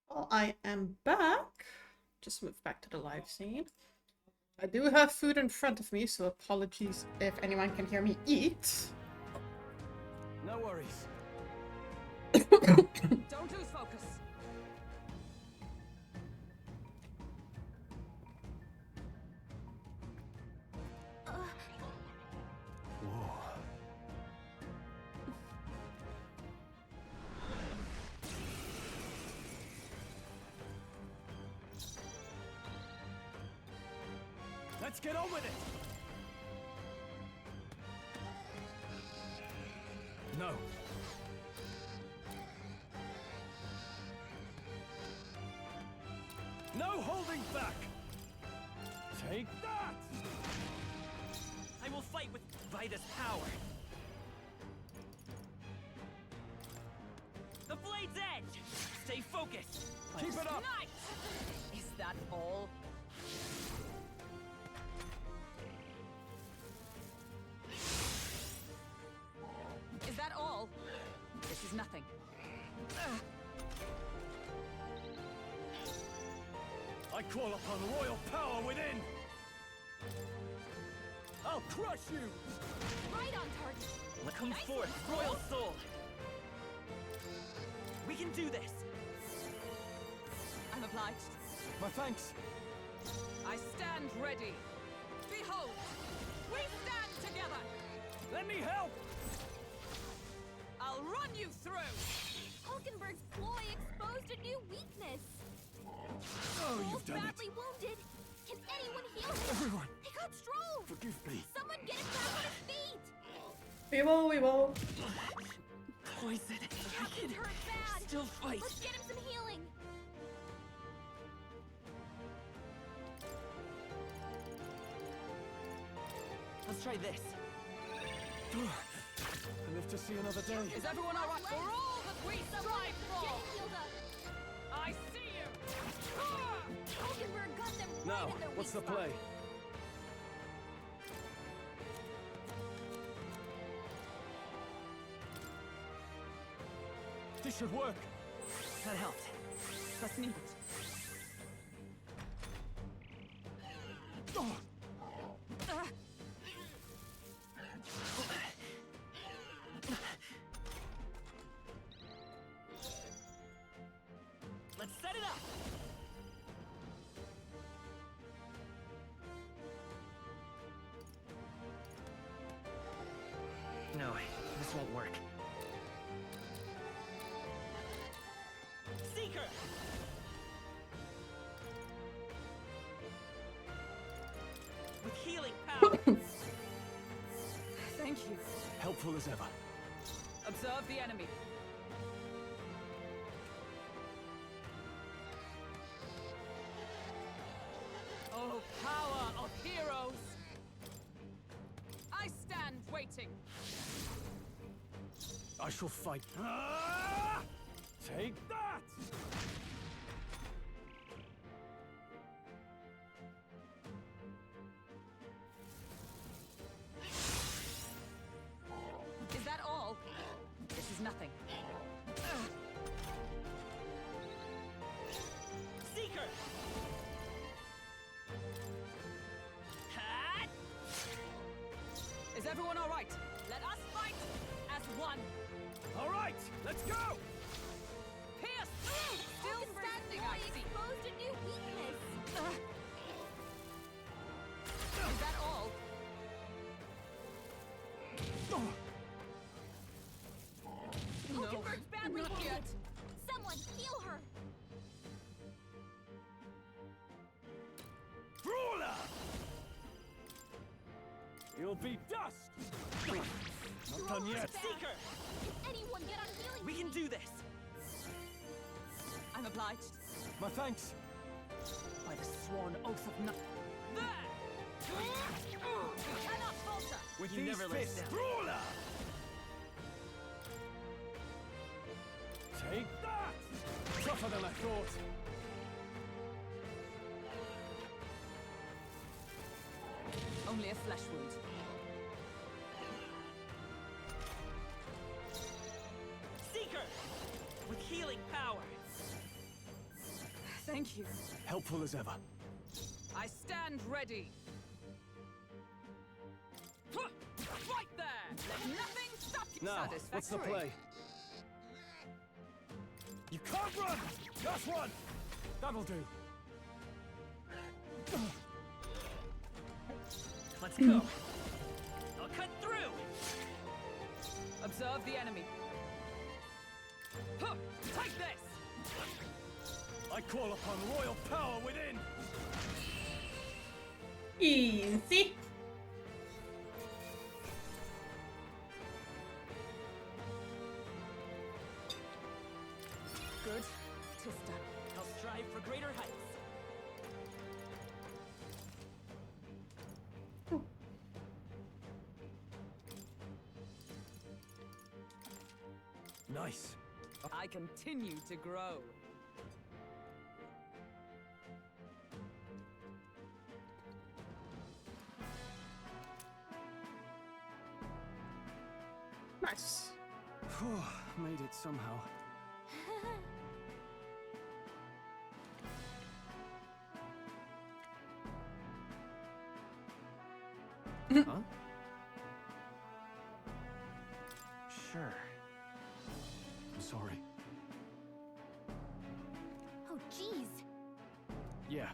Well, I am back. Just move back to the live scene. I do have food in front of me, so apologies if anyone can hear me eat. No worries. Don't lose focus. Let's get on with it! No. No holding back! Take that! I will fight with Vida's power. The blade's edge! Stay focused! Keep it up! Nice! Is that all? Is that all? This is nothing. I call upon royal power within! I'll crush you! Right on target. Come forth, royal soul! We can do this! I'm obliged. My thanks! I stand ready. Behold, we stand together. Let me help! I'll run you through. Hulkenberg's ploy exposed a new weakness. Oh, you've done badly it! wounded. Can anyone heal him? Everyone! He got Stroll! Forgive me! Someone get him back on his feet! We will. Poison. Captain's hurt bad. Still fight. Let's get him some healing. Let's try this. I live to see another day. Is everyone all right? For all that we strive Get for. him healed up. I see you. Hulkenberg got them right Now, in their what's weak the play? spot. This should work. That helped. Let's need it. Let's set it up! No, this won't work. Seeker! With healing power! Thank you. Helpful as ever. Observe the enemy. Oh, power of heroes! I stand waiting. I shall fight. Ah! Take that! Is that all? This is nothing. Seeker! Is everyone all right? Let us fight as one. All right, let's go! Pierce through! Still standing, I see. Exposed a new weakness. Is that all? Hulkenberg's badly not wounded. yet. Someone heal her. Brawler! You'll be dust! Not done yet. Seeker! Can anyone get on healing? We can do this! I'm obliged. My thanks. By the sworn oath of no. There! You cannot falter! With You these never let us fists, down. brawler! Take that! Tougher than I thought. Only a flesh wound. Seeker! With healing power! Thank you. Helpful as ever. I stand ready. Right there! Let nothing stop you. Now, what's the play? You can't run! Just one! That'll do. Let's go. I'll cut through. Observe the enemy. Take this! I call upon royal power within! Easy. Good. Tista. I'll strive for greater heights. Nice. I continue to grow. Nice. Made it somehow. Huh? Sure. I'm sorry. Oh, jeez. Yeah.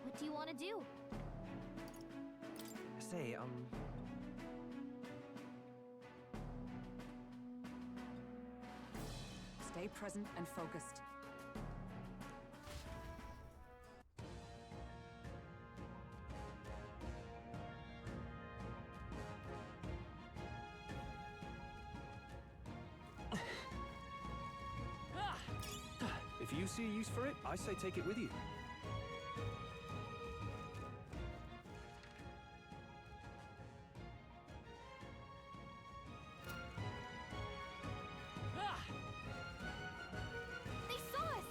What do you want to do? Say, Stay present and focused. If you see a use for it, I say take it with you. They saw us!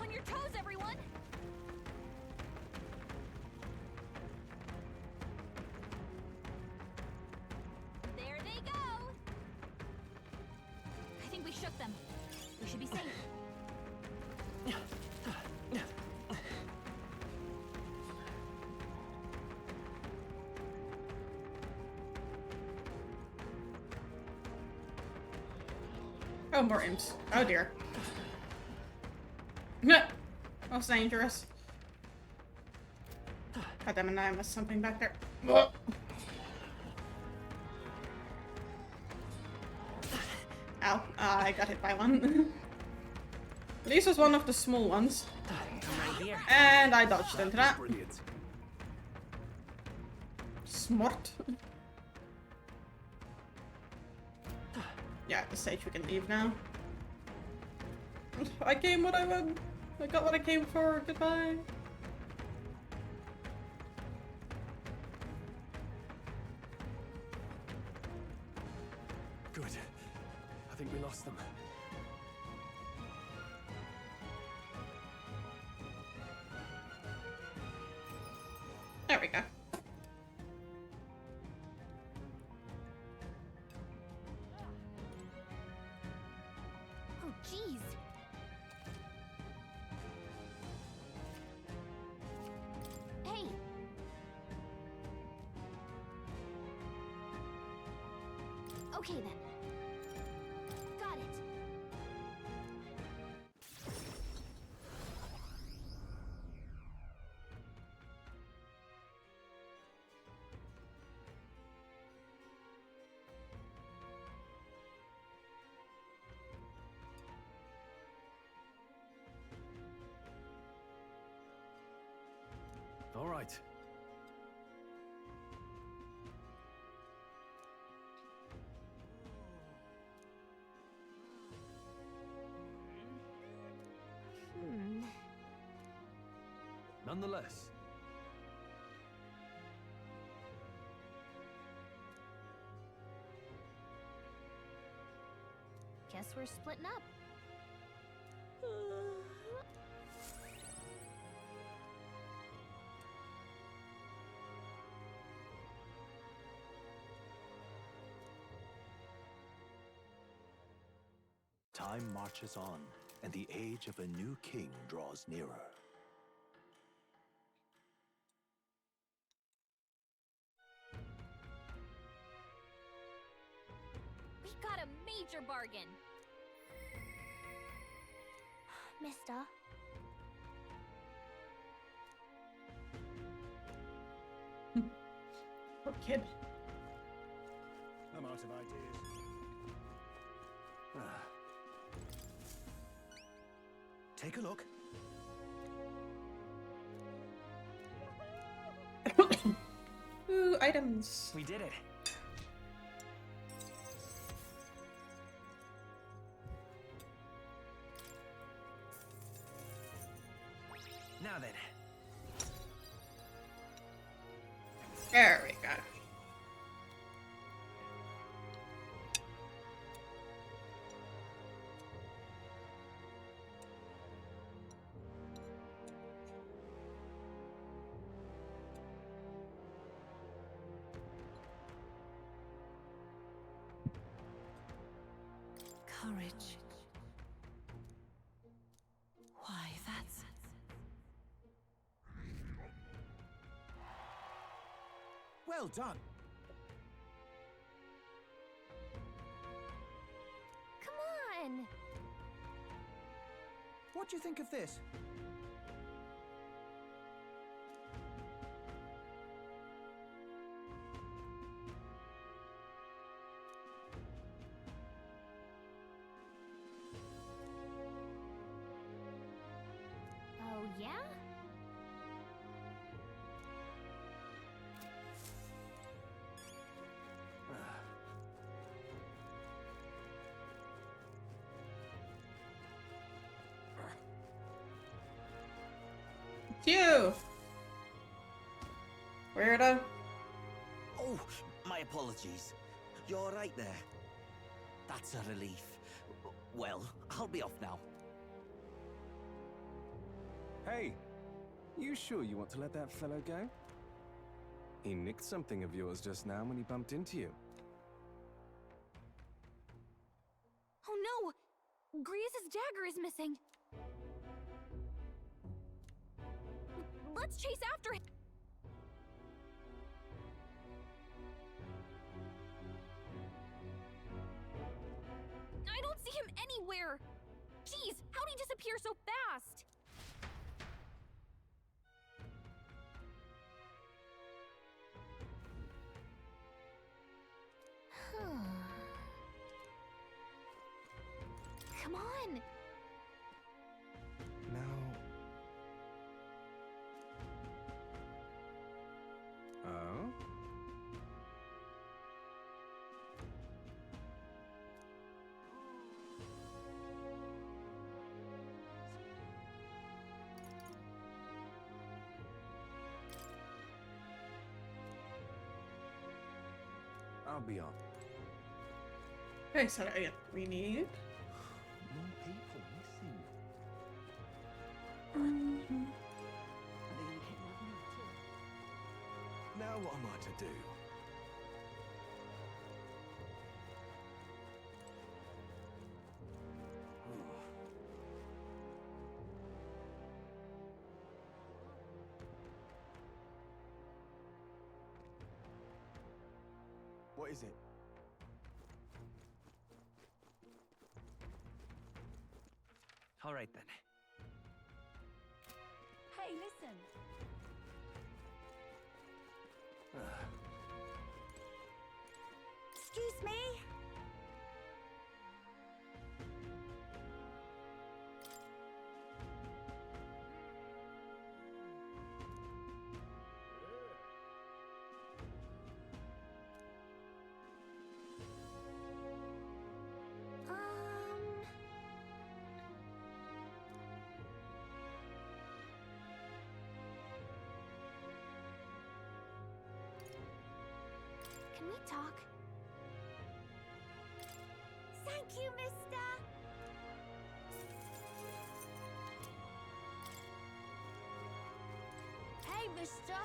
On your toes, everyone! There they go! I think we shook them. We should be safe. Oh, more imps. Oh dear. That was dangerous. God damn it, I missed something back there. Ow. I got hit by one. At least it was one of the small ones. And I dodged into that. Brilliant. Smart. Yeah, at this stage we can leave now. I came what I went. I got what I came for. Goodbye. Good. I think we lost them. There we go. Oh, jeez. Hey! Okay then. Got it. All right. Nonetheless. Guess we're splitting up. Time marches on, and the age of a new king draws nearer. We got a major bargain! Mister? Poor kid. I'm out of ideas. Take a look. Ooh, items. We did it. Now then. There we go. Courage. Why, that's... Well done. Come on! What do you think of this? Oh, yeah? You! Weirdo. Oh, my apologies. You're right there. That's a relief. Well, I'll be off now. Hey, you sure you want to let that fellow go? He nicked something of yours just now when he bumped into you. Oh no! Grievous' dagger is missing! Let's chase after him! I don't see him anywhere! Jeez, how'd he disappear so fast? Come on! Now... Oh? I'll be on. Okay, so yeah, we need... More people missing. Now what am I to do? What is it? All right then. Hey, listen. Excuse me? Can we talk? Thank you, mister. Hey, mister.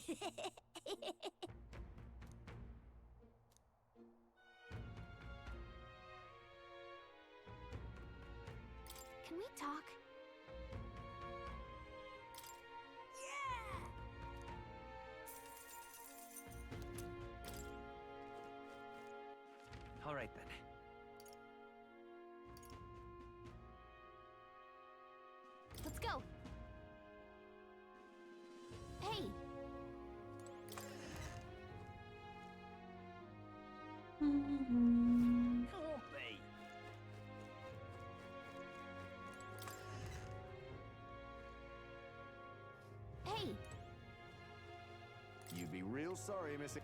Can we talk? All right then. Let's go. Hey. Copy. Hey. You'd be real sorry, Missy.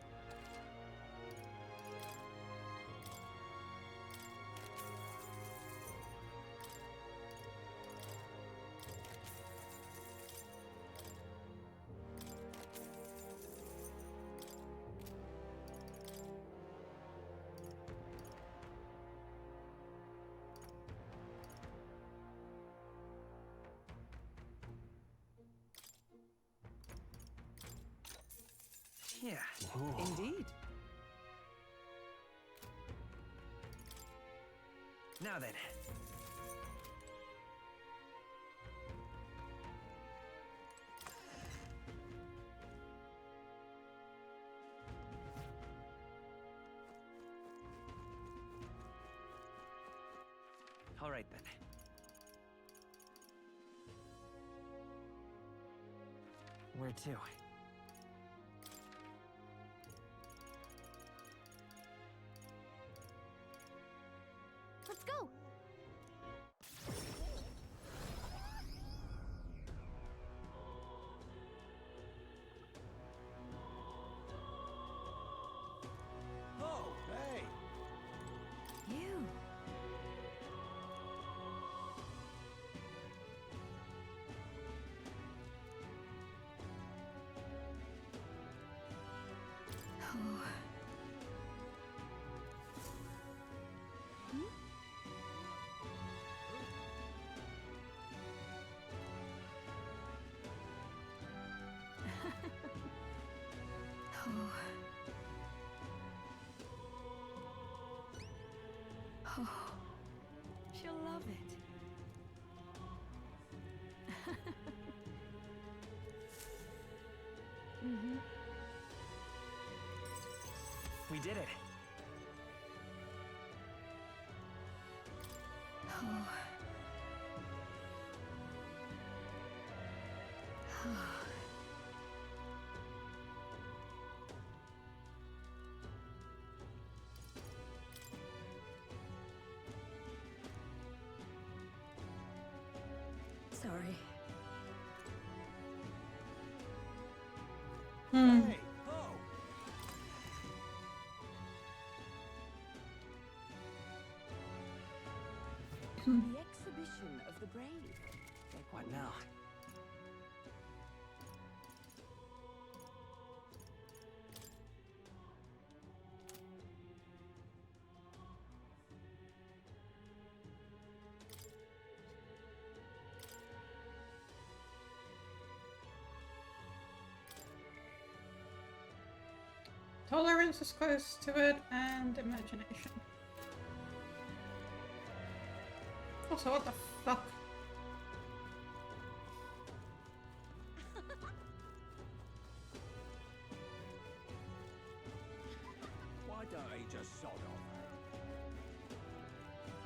Yeah. Indeed. Now then. All right then. Where to? Let's go. Oh, hey! You. Oh. Oh. Oh. She'll love it. Mm-hmm. We did it. Oh. Oh. Sorry. Hey! Oh! The exhibition of the brave. What now? Tolerance is close to it, and imagination. Also, what the fuck? Why don't he just sod off?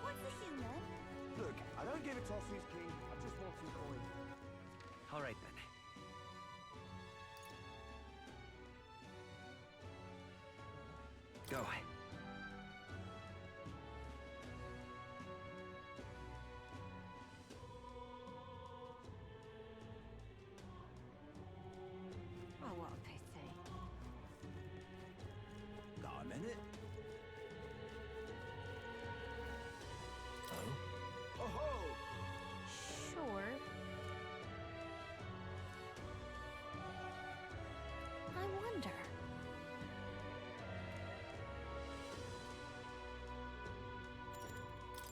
What's a human? Look, I don't give a toss who's king. I just want some coin. All right then. Go. Oh, what a pity. Got a minute? Oh? Oh-ho! Sure. I wonder.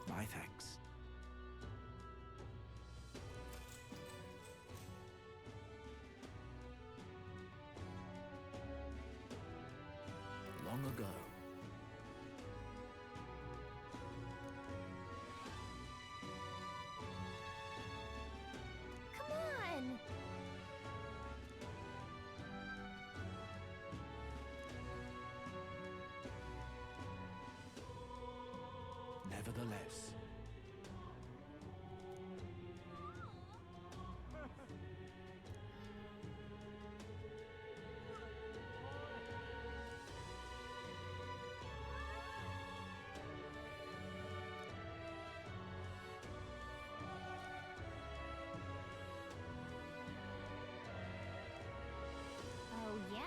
My thanks. long ago. Come on! Nevertheless, Oh, yeah?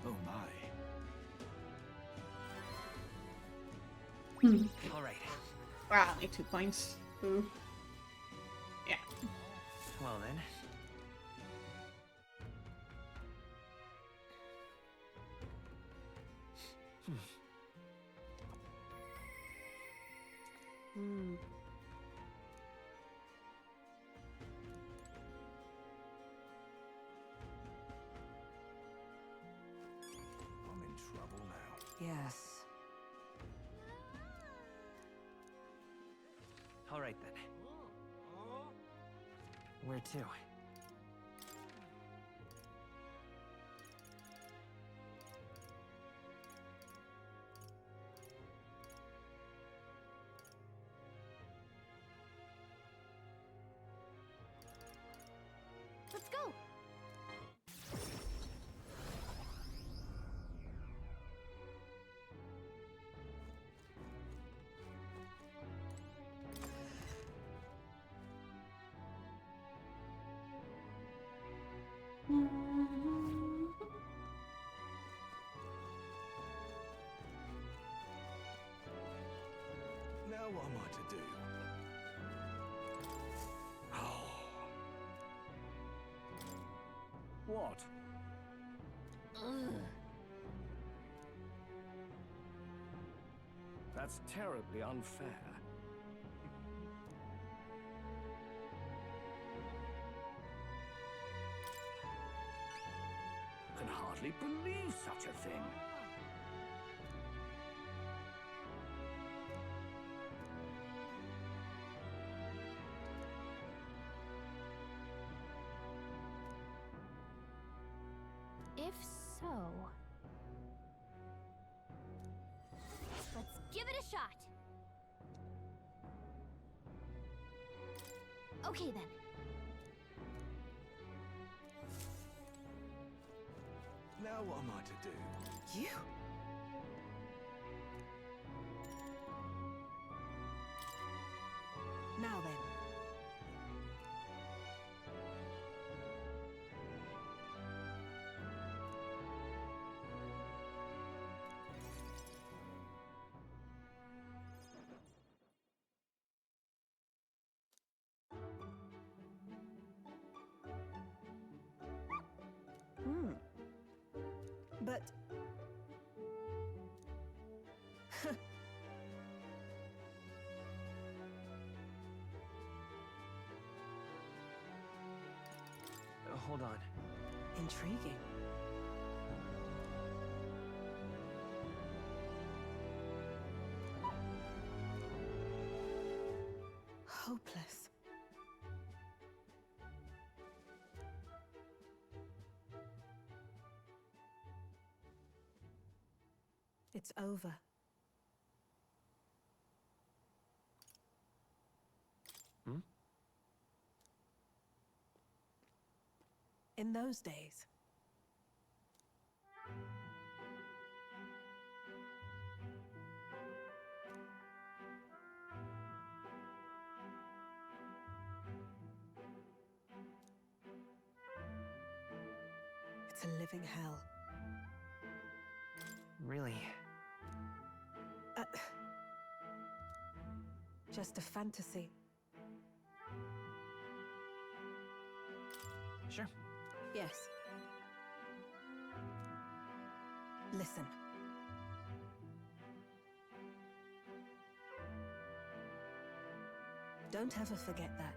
oh my. All right. Ah, only 2 points. Ooh. Yeah. Well then. Hmm. I'm in trouble now. Yes. All right then. Where to? Let's go! Now what am I to do? Oh. What? That's terribly unfair. Can hardly believe such a thing. If so... let's give it a shot! Okay then. Now what am I to do? You? Now then. But... Hold on. Intriguing. Hopeless. It's over. Hmm? In those days, it's a living hell. Really? Just a fantasy. Sure. Yes. Listen. Don't ever forget that.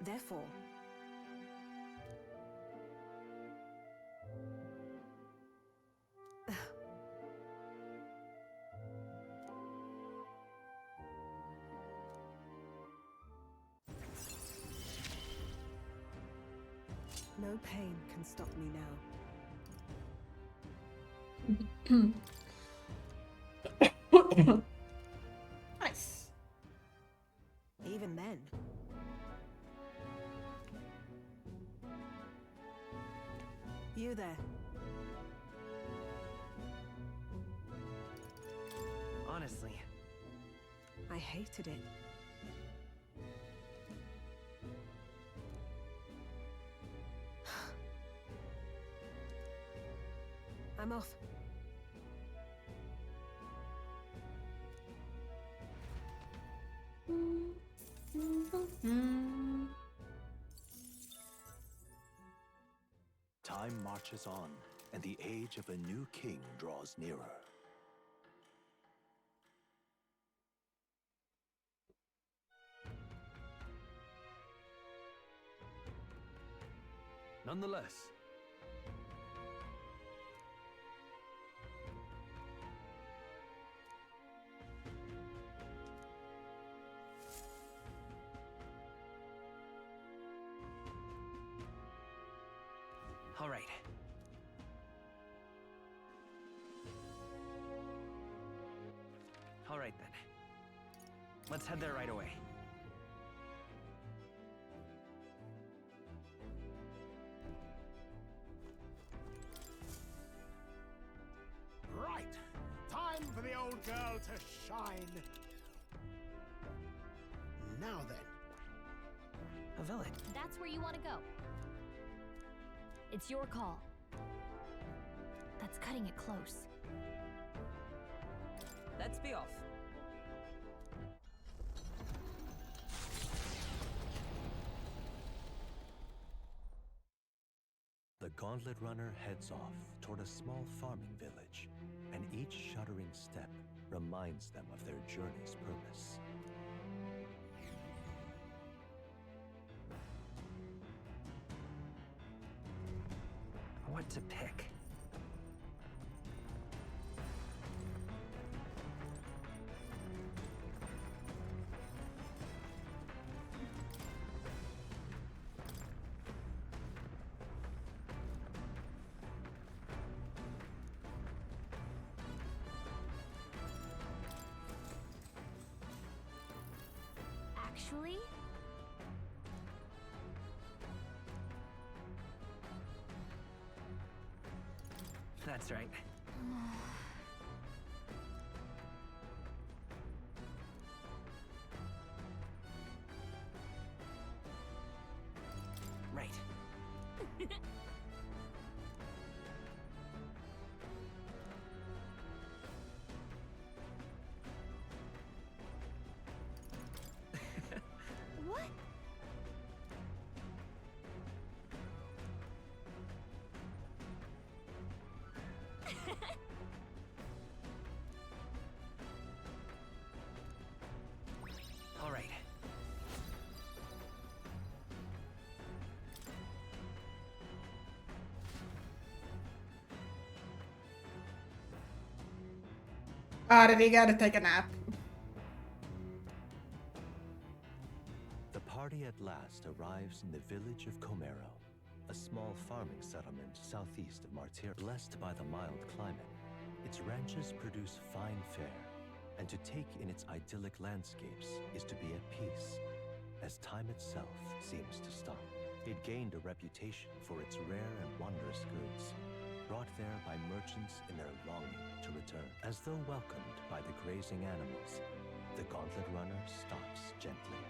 Therefore, no pain can stop me now. Nice. Even then. You there. Honestly, I hated it. I'm off. Time marches on, and the age of a new king draws nearer. Nonetheless, all right. All right then. Let's head there right away. Right. Time for the old girl to shine. Now then. A village. That's where you want to go. It's your call. That's cutting it close. Let's be off. The Gauntlet Runner heads off toward a small farming village, and each shuddering step reminds them of their journey's purpose. What to pick? Actually, That's right. Right. what? All right. Did he gotta take a nap? The party at last arrives in the village of Comero, a small farming settlement southeast of Martyr. Blessed by the mild climate, its ranches produce fine fare, and to take in its idyllic landscapes is to be at peace, as time itself seems to stop. It gained a reputation for its rare and wondrous goods, brought there by merchants in their longing to return. As though welcomed by the grazing animals, the Gauntlet Runner stops gently.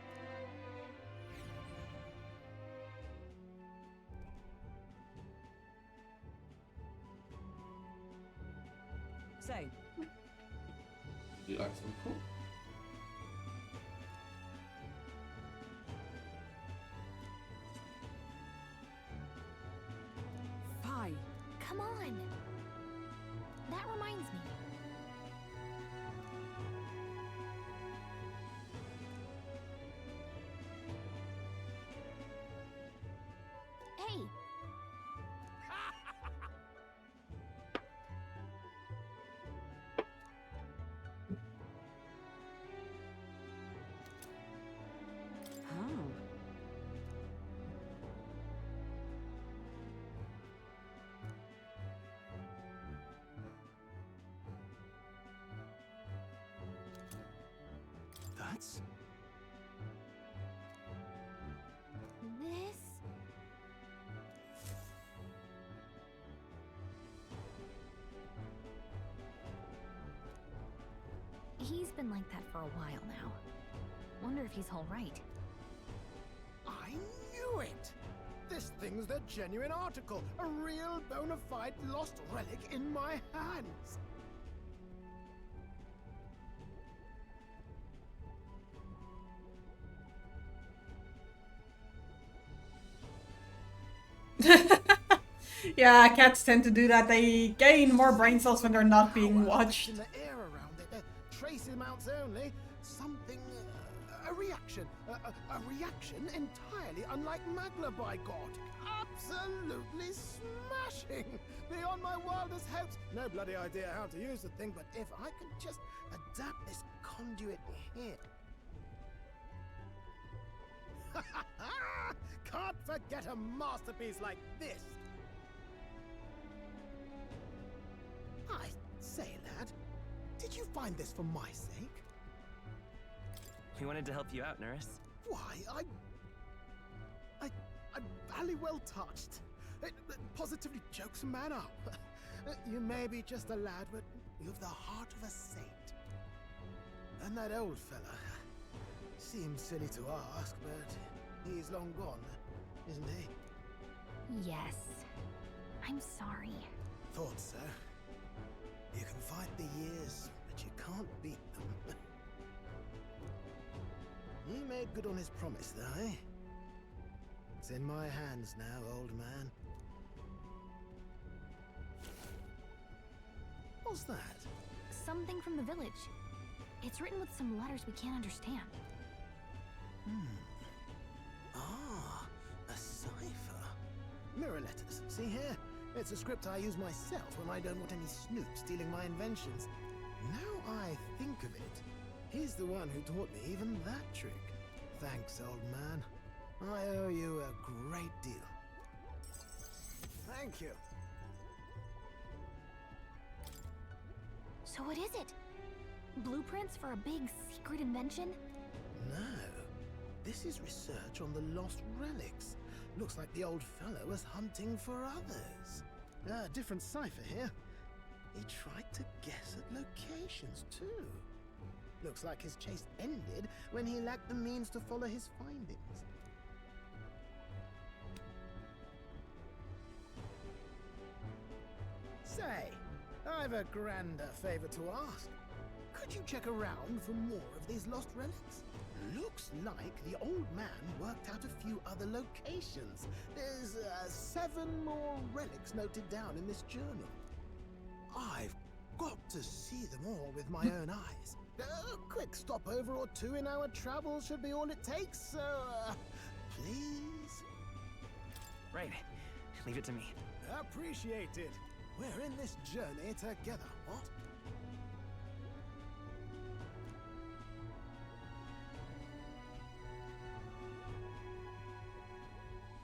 Say, Would you like some cook? fine. Come on. That reminds me. That's... This... He's been like that for a while now. Wonder if he's all right. I knew it! This thing's the genuine article, a real bona fide lost relic in my hands. Yeah, cats tend to do that. They gain more brain cells when they're not being watched. In the air around it, trace amounts only. Something, a reaction. A reaction entirely unlike Magla, by God. Absolutely smashing! Beyond my wildest hopes. No bloody idea how to use the thing, but if I could just adapt this conduit here. Can't forget a masterpiece like this. I say, lad, did you find this for my sake? We wanted to help you out, Nurse. Why, I'm valley well touched. It positively chokes a man up. You may be just a lad, but you've the heart of a saint. And that old fella seems silly to ask, but he's long gone, isn't he? Yes. I'm sorry. Thought so. You can fight the years, but you can't beat them. He made good on his promise, though, eh? It's in my hands now, old man. What's that? Something from the village. It's written with some letters we can't understand. Ah, a cipher. Mirror letters, see here? It's a script I use myself when I don't want any snoops stealing my inventions. Now I think of it, he's the one who taught me even that trick. Thanks, old man. I owe you a great deal. Thank you. So what is it? Blueprints for a big secret invention? No. This is research on the lost relics. Looks like the old fellow was hunting for others. Different cipher here. He tried to guess at locations, too. Looks like his chase ended when he lacked the means to follow his findings. Say, I've a grander favor to ask. Could you check around for more of these lost relics? Looks like the old man worked out a few other locations. There's 7 more relics noted down in this journal. I've got to see them all with my own eyes. A quick stopover or 2 in our travels should be all it takes, so please? Right. Leave it to me. Appreciated. We're in this journey together, what?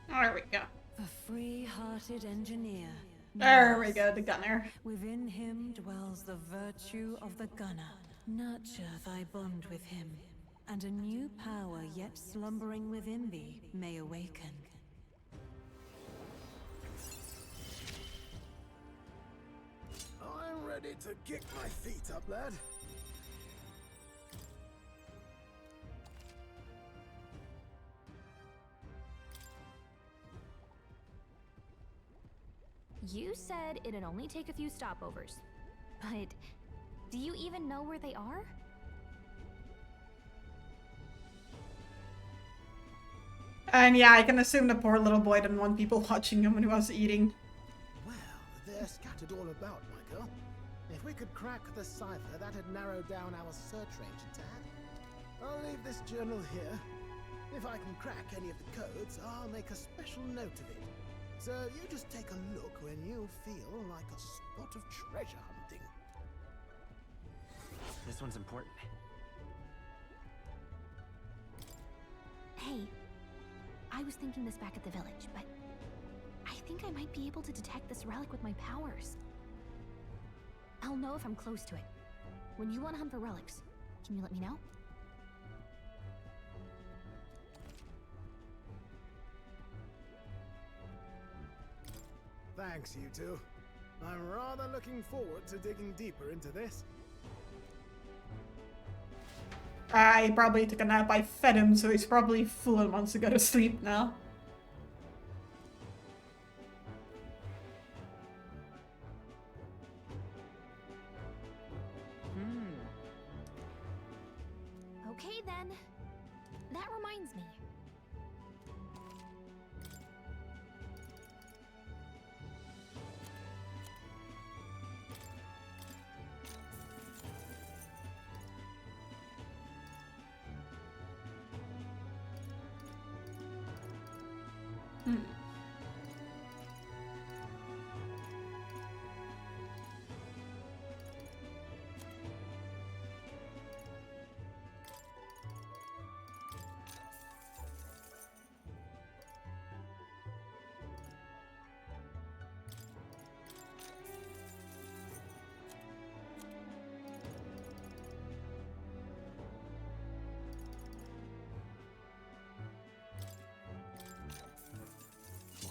There we go. The free-hearted engineer. There we go, the gunner. Within him dwells the virtue of the gunner. Nurture thy bond with him, and a new power yet slumbering within thee may awaken. I'm ready to kick my feet up, lad. You said it'd only take a few stopovers. But do you even know where they are? And yeah, I can assume the poor little boy didn't want people watching him when he was eating. Well, they're scattered all about, my girl. If we could crack the cipher, that'd narrow down our search range a tad. I'll leave this journal here. If I can crack any of the codes, I'll make a special note of it. So you just take a look when you feel like a spot of treasure hunting. This one's important. Hey, I was thinking this back at the village, but I think I might be able to detect this relic with my powers. I'll know if I'm close to it. When you want to hunt for relics, can you let me know? Thanks, you two. I'm rather looking forward to digging deeper into this. I probably took a nap. I fed him, so he's probably full and wants to go to sleep now. Okay then. That reminds me.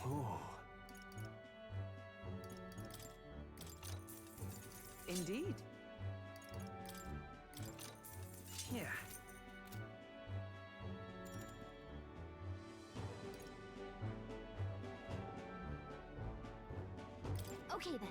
Oh. Indeed. Yeah. Okay then.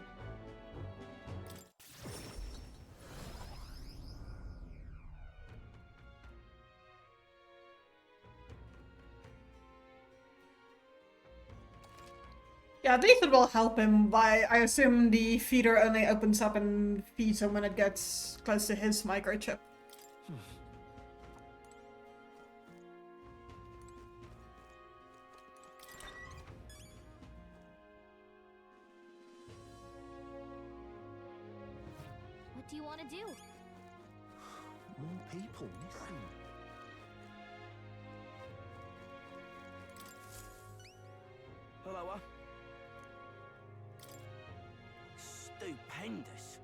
Yeah, Nathan will help him by, I assume the feeder only opens up and feeds him when it gets close to his microchip. What do you want to do? More people missing. Hello. Stupendous.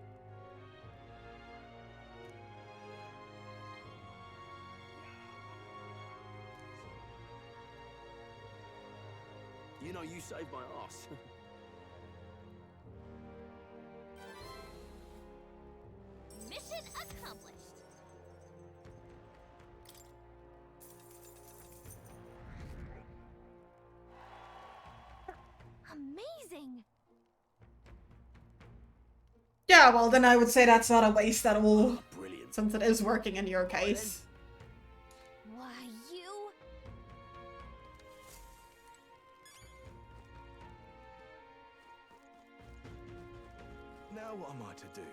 You know, you saved my ass. Mission accomplished. Amazing. Yeah, well then I would say that's not a waste at all. Since it is working in your case. Why, you... Now what am I to do?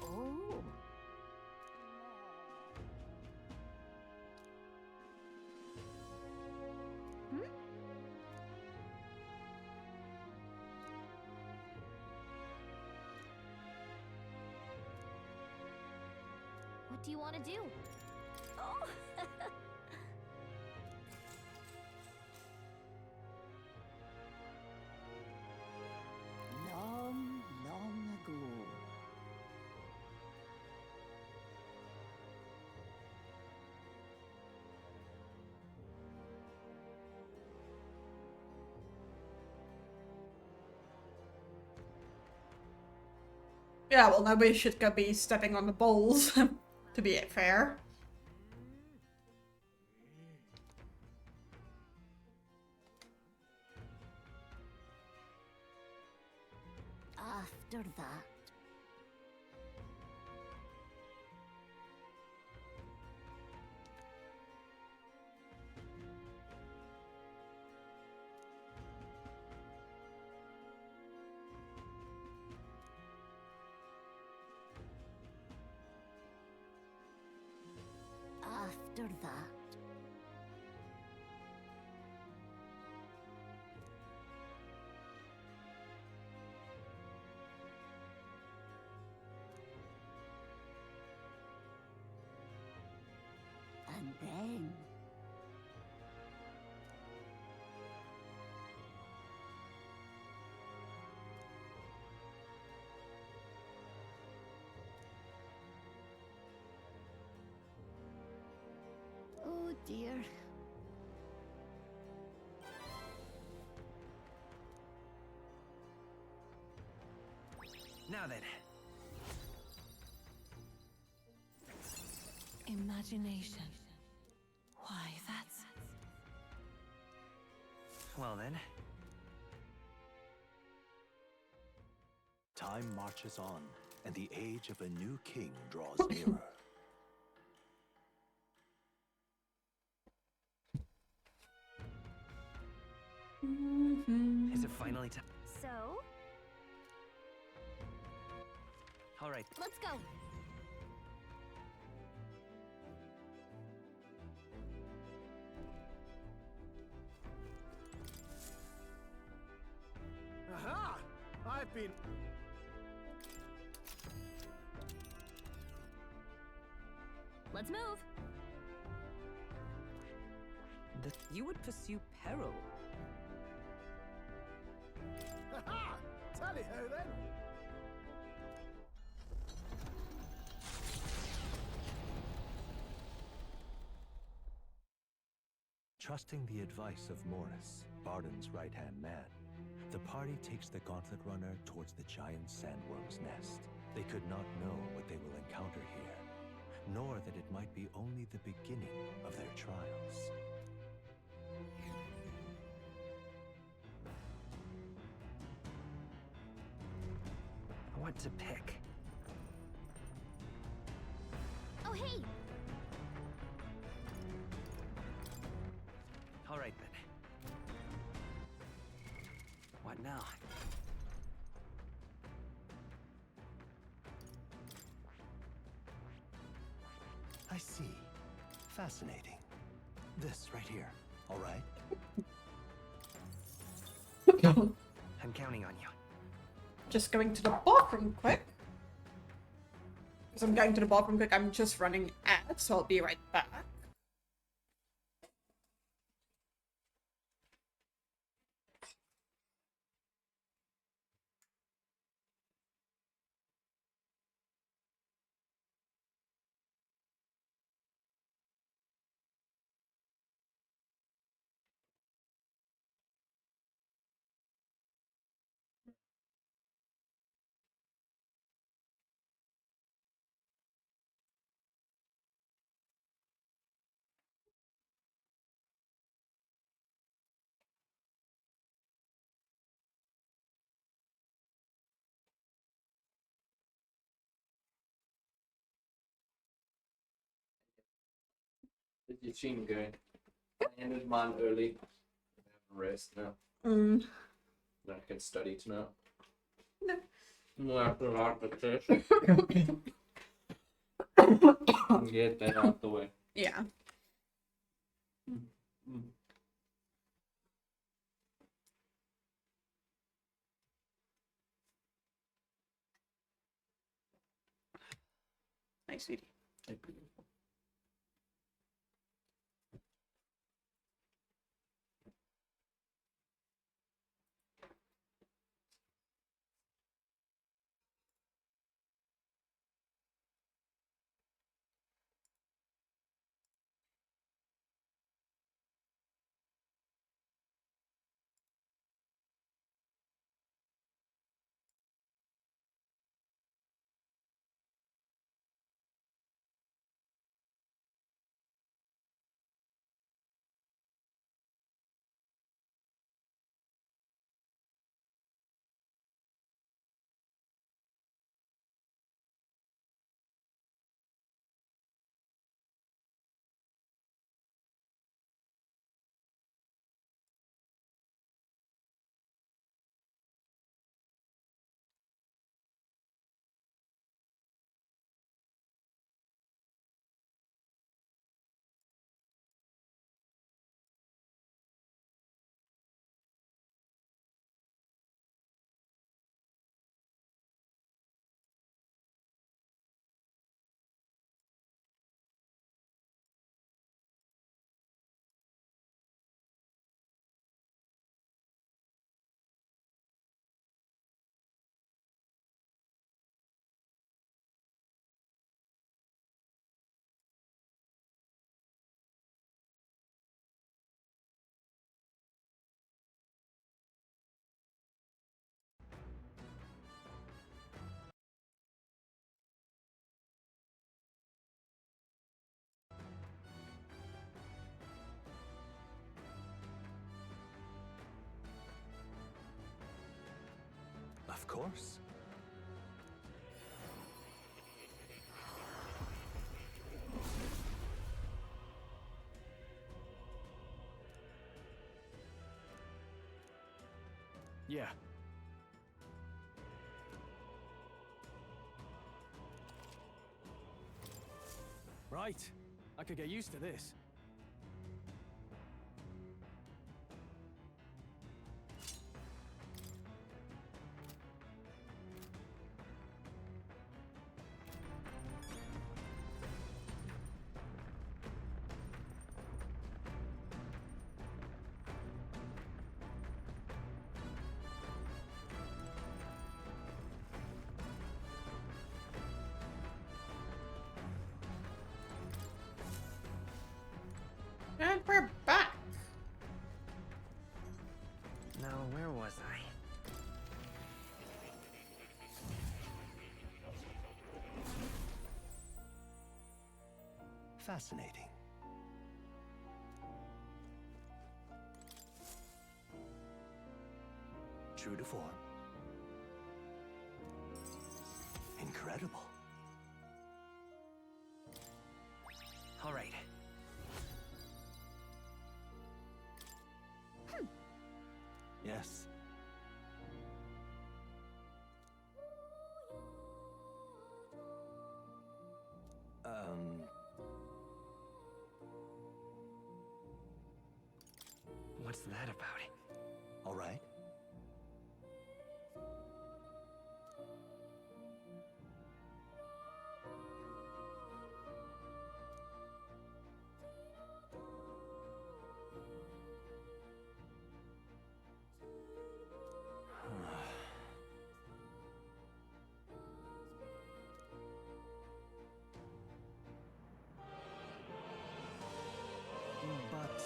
Oh. Hmm? What do you want to do? Oh. Long, long ago. Yeah, well nobody should go be stepping on the balls, to be fair. After that, after that, and then oh dear. Now then. Imagination. Why, that's... Well then. Time marches on, and the age of a new king draws nearer. Is it finally time? So, All right. let's go. Aha! I've been... Let's move. You would pursue peril. Aha! Tally-ho then! Trusting the advice of Morris, Barden's right-hand man, the party takes the Gauntlet Runner towards the giant sandworm's nest. They could not know what they will encounter here, nor that it might be only the beginning of their trials. What to pick? Oh, hey! All right then. What now? I see. Fascinating. This right here, all right? I'm counting on you. Just going to the bathroom quick. Because I'm going to the bathroom quick, I'm just running out, so I'll be right back. You seem good. I ended mine early. I have a rest now. Mm. Then I can study tonight. No. No, after a lot of test. Get that out the way. Yeah. Nice, sweetie. Of course. Yeah. Right. I could get used to this. And we're back. Now, where was I? Fascinating. True to form. Incredible. All right. Yes. What's that about? All right. But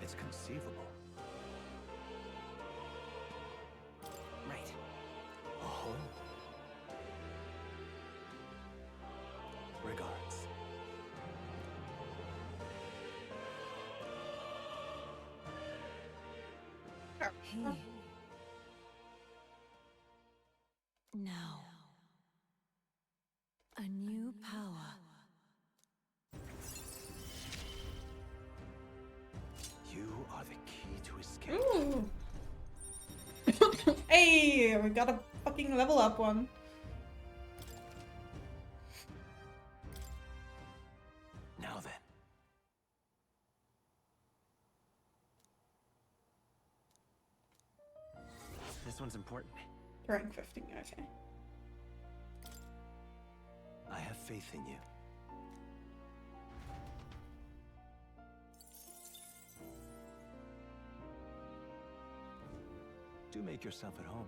it's conceivable. Right. Oh. Regards. He... Now. A new power. You are the key to escape. Ooh. Hey, we got a fucking level up one. Now then. This one's important. Rank 15, okay. I have faith in you. Do make yourself at home.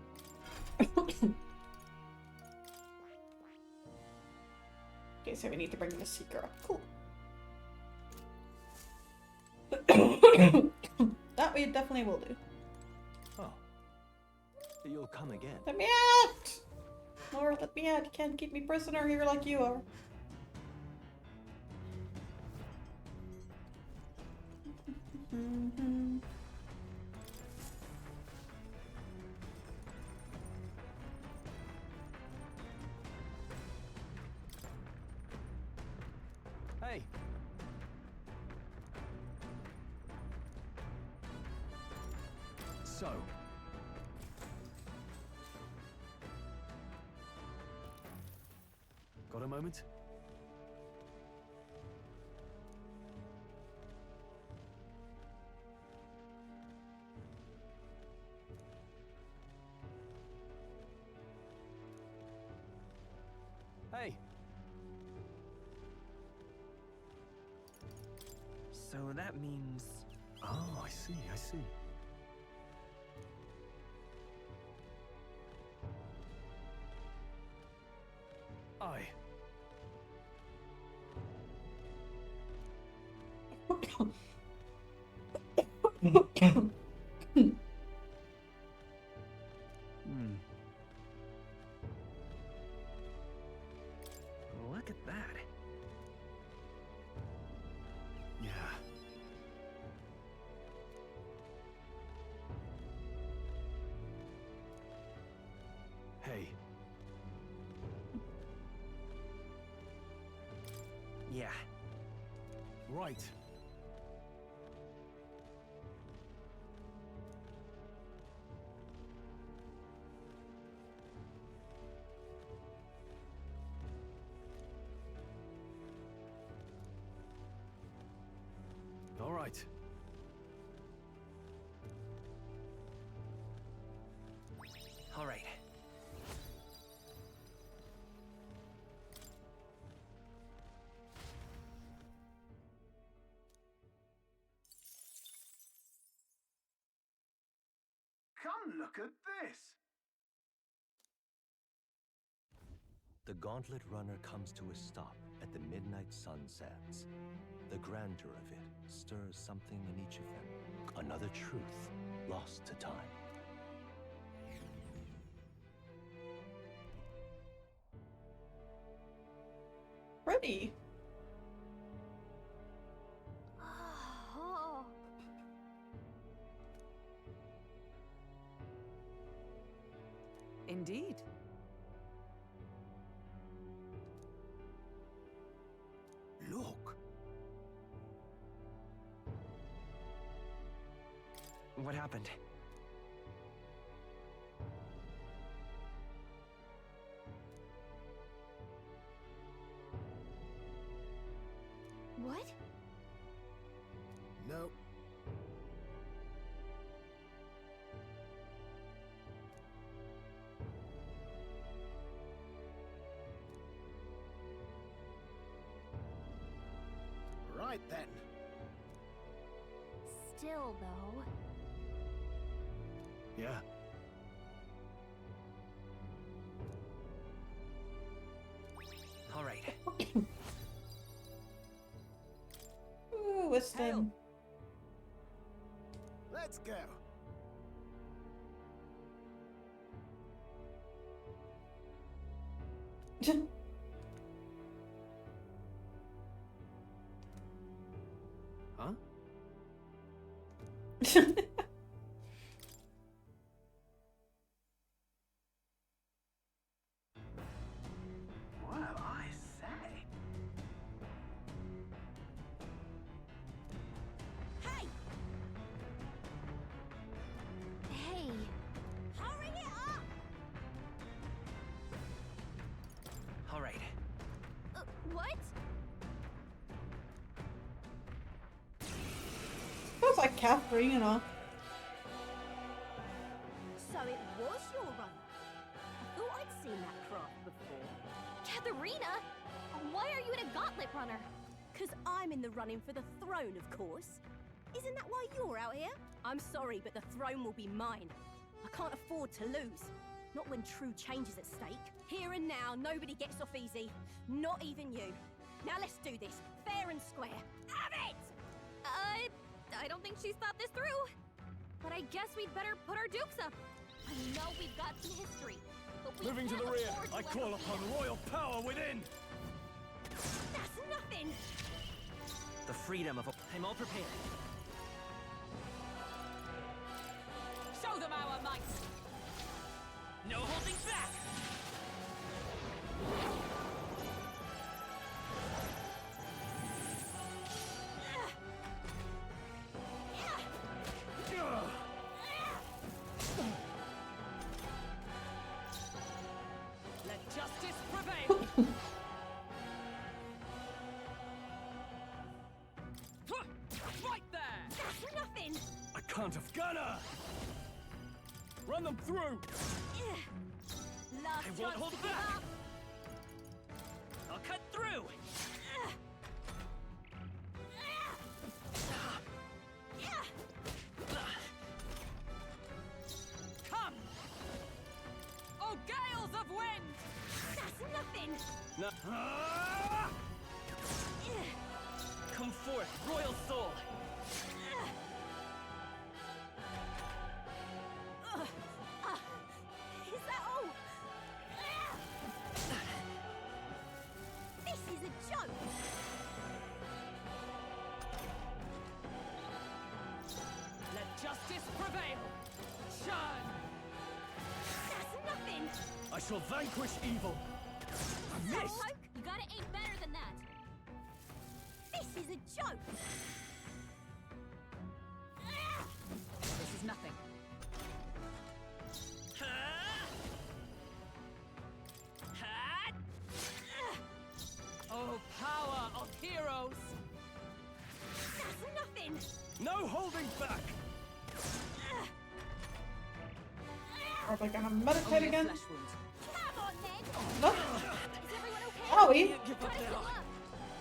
Okay, so we need to bring the Seeker up. Cool. That we definitely will do. Oh. You'll come again. Let me out! Lord, let me out. You can't keep me prisoner here like you are. Hey. So. Got a moment? Hey. So that means... Oh, I see, I see. Aye. Look at that. right. All right. All right. Come look at this! The gauntlet runner comes to a stop at the midnight sunsets. The grandeur of it stirs something in each of them. Another truth lost to time. Ready. Oh. Indeed. Look. What happened? What? No. Right then. Still, though. Yeah. All right. Ooh, wisdom. Let's go. Huh? Well, I say. Hey! Hey. Hurry it up! All right. What? Feels like Catherine, you know. So it was your run. I thought I'd seen that craft before. Katharina? Why are you in a gauntlet runner? 'Cause I'm in the running for the throne, of course. Isn't that why you're out here? I'm sorry, but the throne will be mine. I can't afford to lose. Not when true change is at stake. Here and now, nobody gets off easy. Not even you. Now let's do this, fair and square. Have it! I don't think she's thought this through. But I guess we'd better put our dukes up. I know we've got some history, but we Moving to can't the rear, afford to I let call them upon win. royal power within! That's nothing! The freedom of a... I'm all prepared. Show them our might! No holding back! Let justice prevail! Right there! That's nothing! I can't have Gunner! Run them through! Last I won't chance hold to back. give up. I'll cut through! Come! Oh, gales of wind! That's nothing! No. Come forth, royal soul! Is that all? This is a joke! Let justice prevail! Shun! That's nothing! I shall vanquish evil! I missed! You gotta aim better than that. This is a joke! win! No holding back! Probably gonna meditate again. Come on, then! No. Is everyone okay? Owie. Give up now.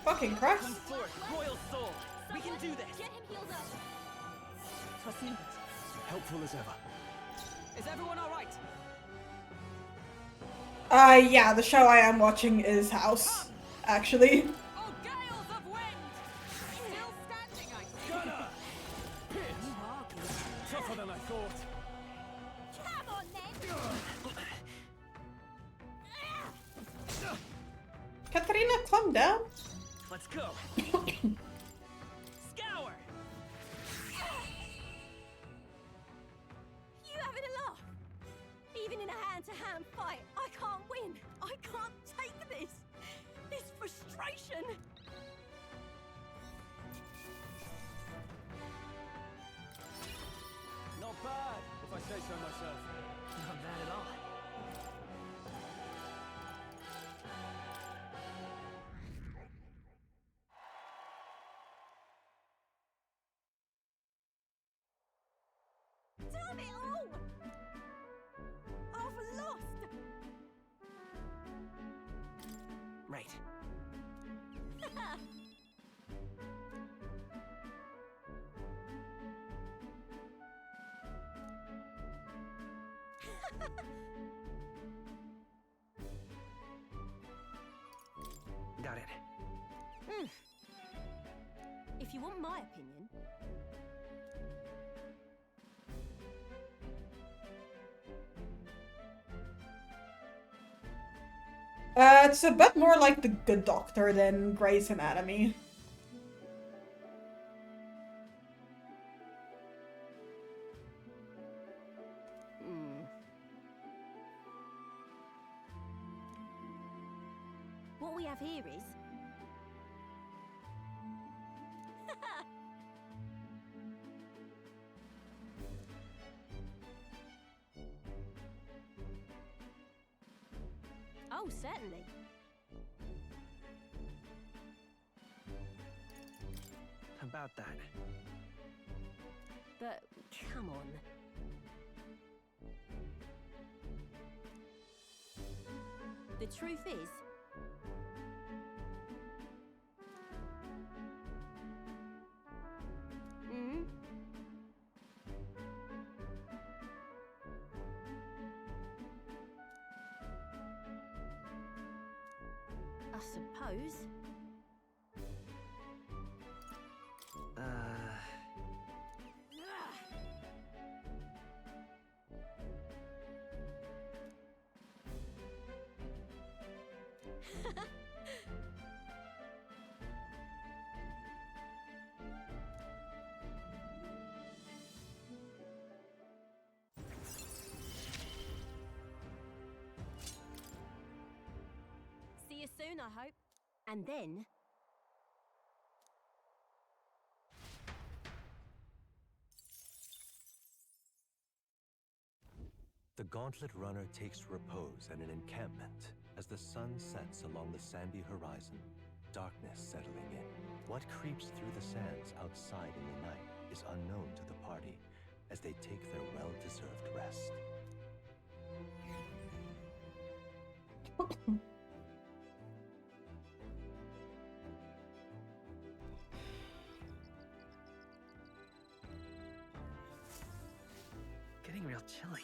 Fucking Christ. Come forth, Royal Soul. We can do this. Get him healed up. Trust me. Helpful as ever. Is everyone alright? Yeah, the show I am watching is House, actually. Oh, gales of wind! Still standing, I see. Gunner! Pitch! Tougher than I thought. Come on, then! Katarina, calm down. Let's go. Scour! You having a laugh? Even in a hand-to-hand fight, I can't win. I can't take this. This frustration. Not bad, if I say so myself. Not bad at all. Damn it all! I've lost. Right. Got it. If you want my opinion, It's a bit more like The Good Doctor than Grey's Anatomy. what we have here is... Oh, certainly. About that. But, come on. The truth is... Hmm? I suppose. See you soon, I hope. And then... The Gauntlet Runner takes repose at an encampment as the sun sets along the sandy horizon, darkness settling in. What creeps through the sands outside in the night is unknown to the party as they take their well-deserved rest. Getting real chilly.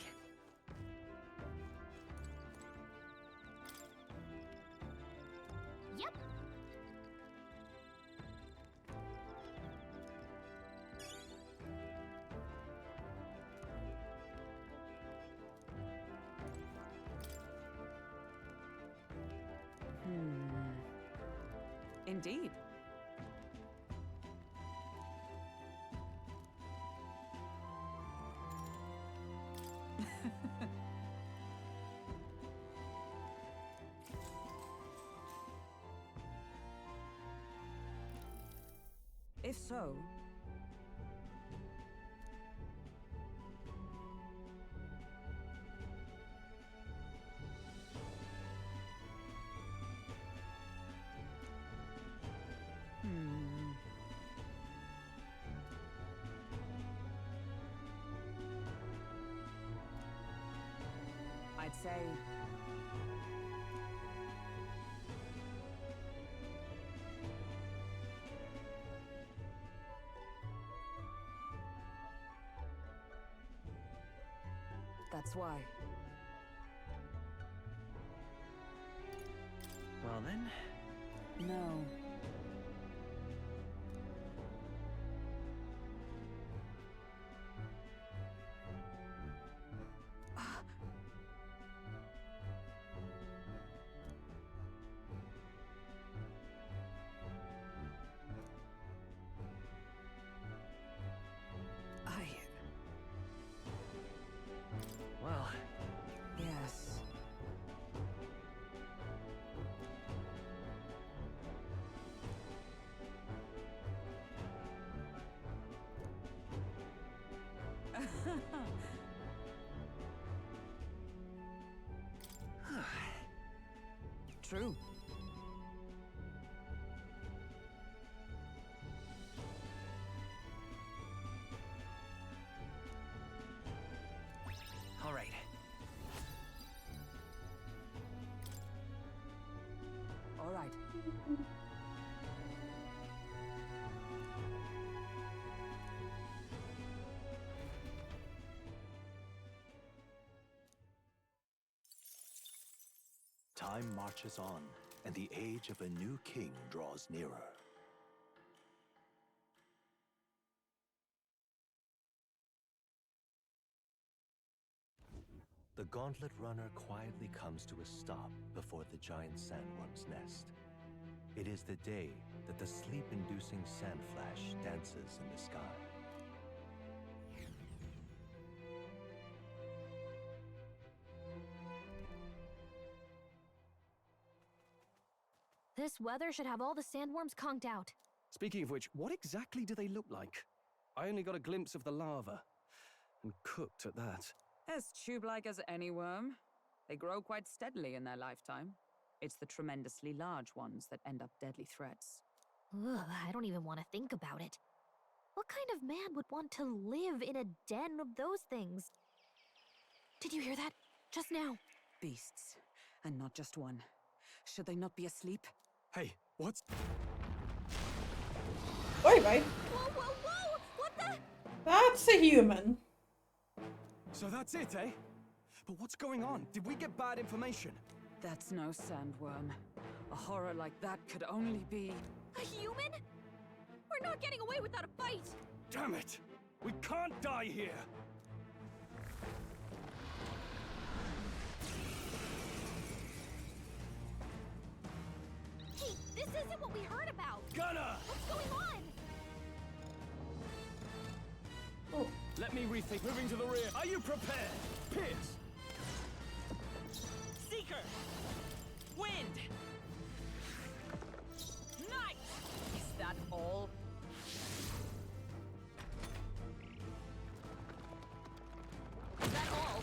Yep. Indeed. If so, say... That's why. Well then. No. Well. Yes. True. All right. All right. Time marches on, and the age of a new king draws nearer. The gauntlet runner quietly comes to a stop before the giant sandworm's nest. It is the day that the sleep-inducing sand flash dances in the sky. This weather should have all the sandworms conked out. Speaking of which, what exactly do they look like? I only got a glimpse of the lava. And cooked at that. As tube-like as any worm. They grow quite steadily in their lifetime. It's the tremendously large ones that end up deadly threats. Ugh, I don't even want to think about it. What kind of man would want to live in a den of those things? Did you hear that? Just now. Beasts. And not just one. Should they not be asleep? Hey, what's... Oi, mate. Whoa, whoa, whoa! What the? That's a human. So that's it, eh? But what's going on? Did we get bad information? That's no sandworm. A horror like that could only be... A human? We're not getting away without a fight! Damn it! We can't die here! Hey, this isn't what we heard about! Gunner! What's going on? Oh. Let me rethink. Moving to the rear. Are you prepared? Pierce! Seeker! Wind! Night! Is that all? Is that all?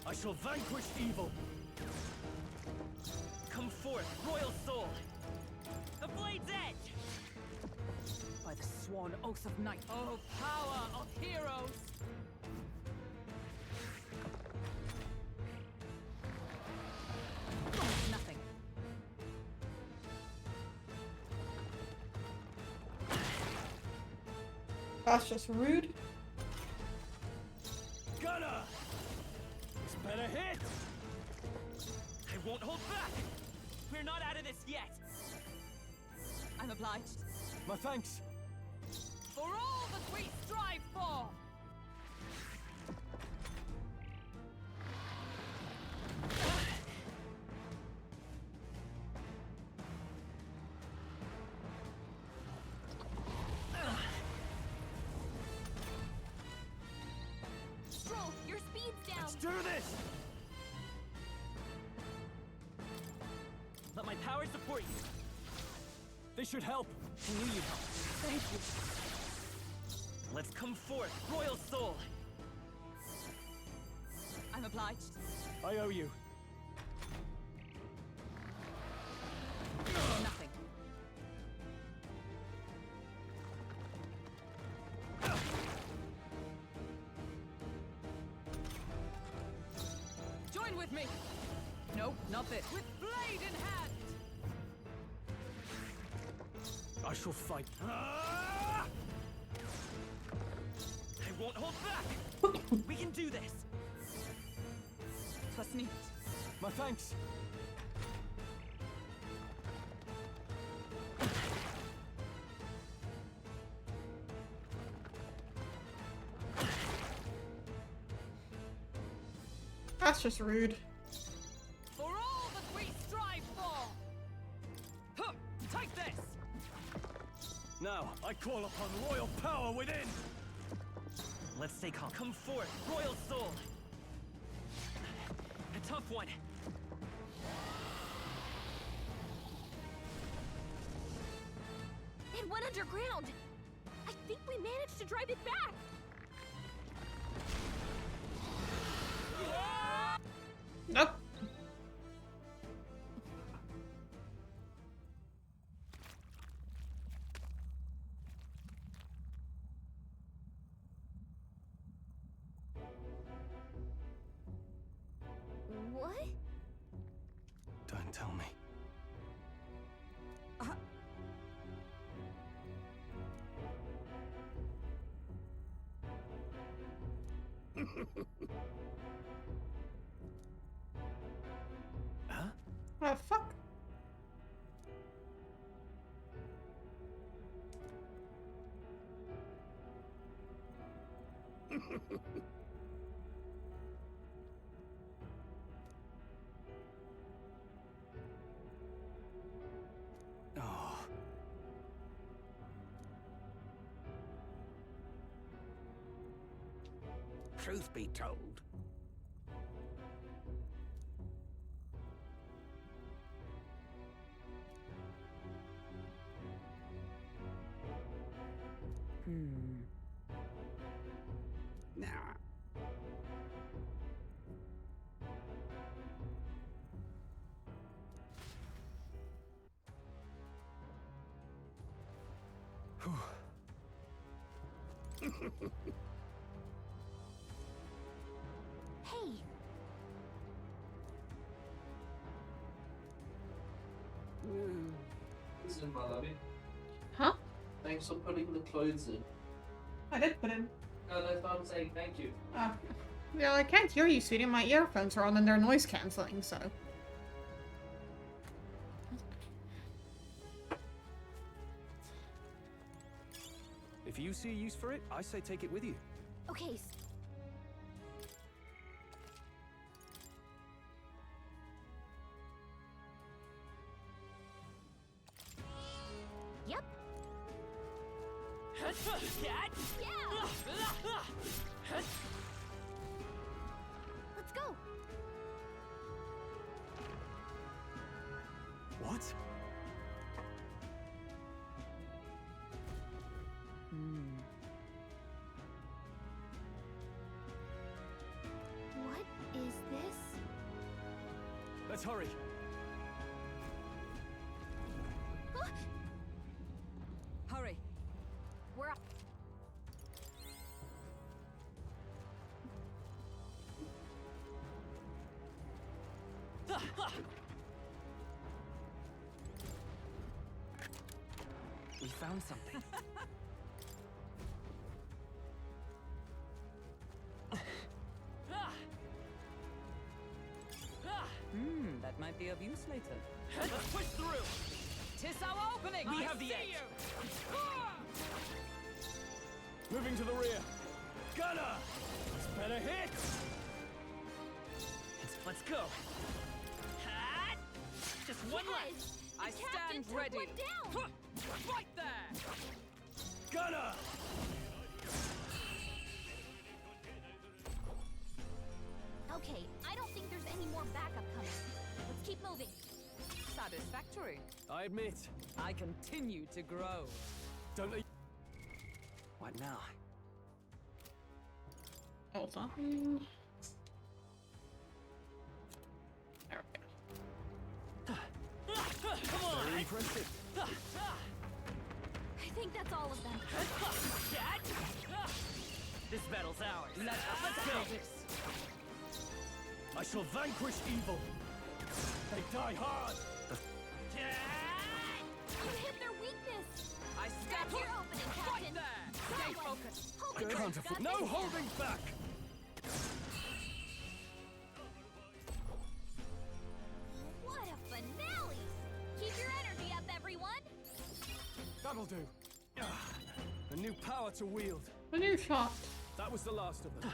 I shall vanquish evil. Come forth, royal soul! The blade's edge! By the sworn oath of night. Oh, power of heroes! Nothing. That's just rude. Gunner! This better hit! I won't hold back! We're not out of this yet! I'm obliged. My thanks. For all that we strive for! Stroll, your speed's down! Let's do this! Let my power support you! This should help. I knew you'd help. Thank you. Let's come forth, royal soul! I'm obliged. I owe you. Nothing. Stand with me! Nope, not this. With blade in hand! I shall fight. I won't hold back! We can do this! Trust me. My thanks. That's just rude. For all that we strive for! Huh, take this! Now, I call upon royal power within! Let's stay calm. Come forth, royal soul! A tough one. It went underground! I think we managed to drive it back! Nope. What? Don't tell me. Huh? Oh, fuck. Oh. Truth be told, Nah. Hey! Listen, my lovey. Huh? Thanks for putting the clothes in. I did put in. No, that's why I'm saying thank you. Yeah, I can't hear you, sweetie. My earphones are on and they're noise canceling, so. If you see a use for it, I say take it with you. Okay. Yep. Yeah. Let's go. What? What is this? Let's hurry. Huh? Hurry. We're up. We found something. That might be of use later. let's push through! Tis our opening! We have the edge. Moving to the rear. Gunner! It's better hit! Let's go. Just one left. I stand ready. Down. Right there! Gunner! Okay, I don't think there's any more backup coming. Let's keep moving. Satisfactory. I admit. I continue to grow. Don't let... What now? Hold on. There we go. Come on! Very impressive. I think that's all of them. This battle's ours. Let's go this. I shall vanquish evil. They die hard. You hit their weakness. I That's your opening, Captain. Stay focused. I can't afford. No holding back. What a finale! Keep your energy up, everyone. That'll do. A new power to wield. A new shot. That was the last of them.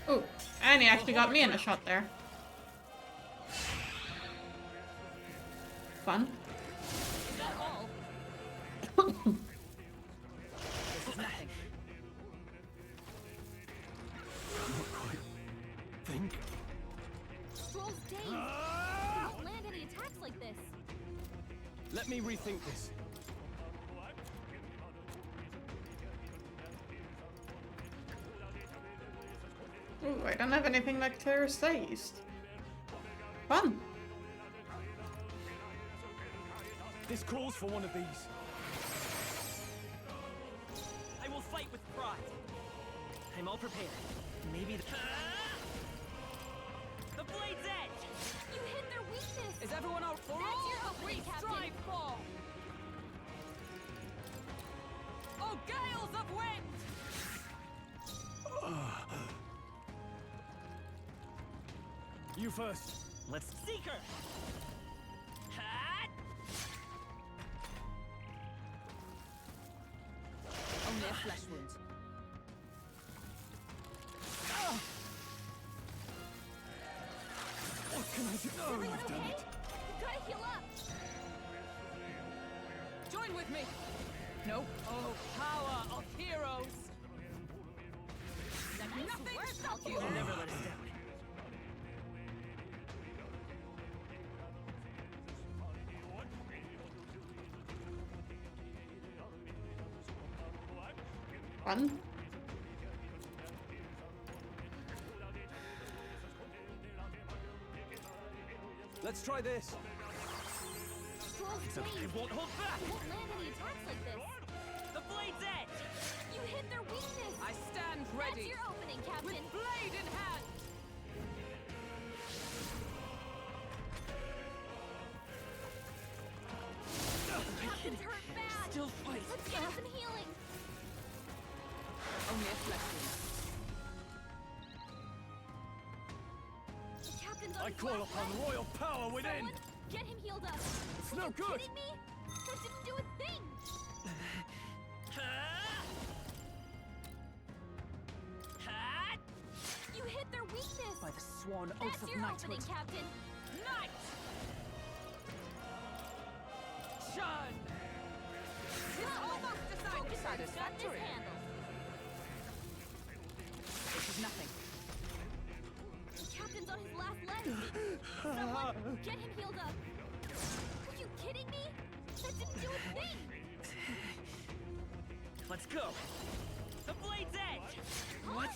Oh, and he actually got me in a shot there. Fun. Is that all? This is nothing. Not quite. Think. Stroll's dazed. He won't land any attacks like this. Let me rethink this. Ooh, I don't have anything like Claire's taste. Fun. This calls for one of these. I will fight with pride. I'm all prepared. Maybe the blade's edge! You hit their weakness. Is everyone out for That's all your that opening, we Captain. strive for? Oh, gales of wind! You first. Let's seek her! Hat! Only a flesh wound. What can I do? Oh, you've done it. You gotta heal up. Join with me! No. Oh, power of heroes! Nice Nothing work, stop you! Valkyrie. Never let us down. Fun. Let's try this. Stroll's dazed. I won't hold back! He won't land any attacks like this. The blade's edge! You hit their weakness. I stand That's ready! your opening, Captain. With blade in hand! Captain's hurt bad. Still fight. Let's get him some healing. Only a flesh wound. The captain's on I his call last upon leg. royal power within. Someone get him healed up. It's Are no you good. kidding me? That didn't do a thing. Hat! You hit their weakness. By the sworn oath That's of your knighthood. opening, Captain. Knight! Shun! It's almost decided. Satisfactory. This is nothing. The captain's on his last leg. Someone get him healed up. Are you kidding me? That didn't do a thing. Let's go! The blade's edge! What?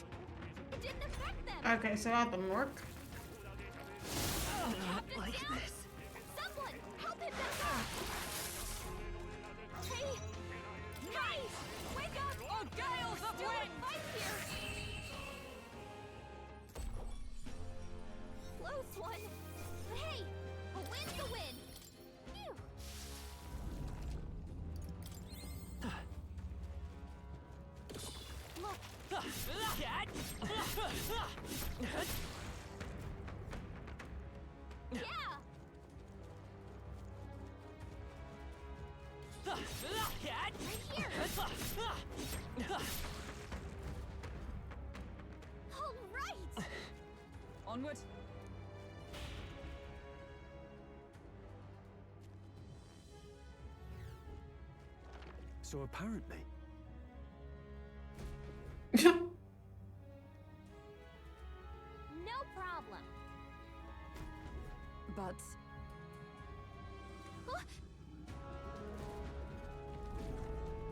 It didn't affect them. Okay, so that didn't work. Captain's like down. this. Someone help him back up. Hey, nice. Wake up. Oh, gales of Still wind! in fight here. Close one. But hey, a win's a win. Phew. Look, Cat! yeah. Cat! Right here. All right. Onward. So apparently, No problem. But Huh?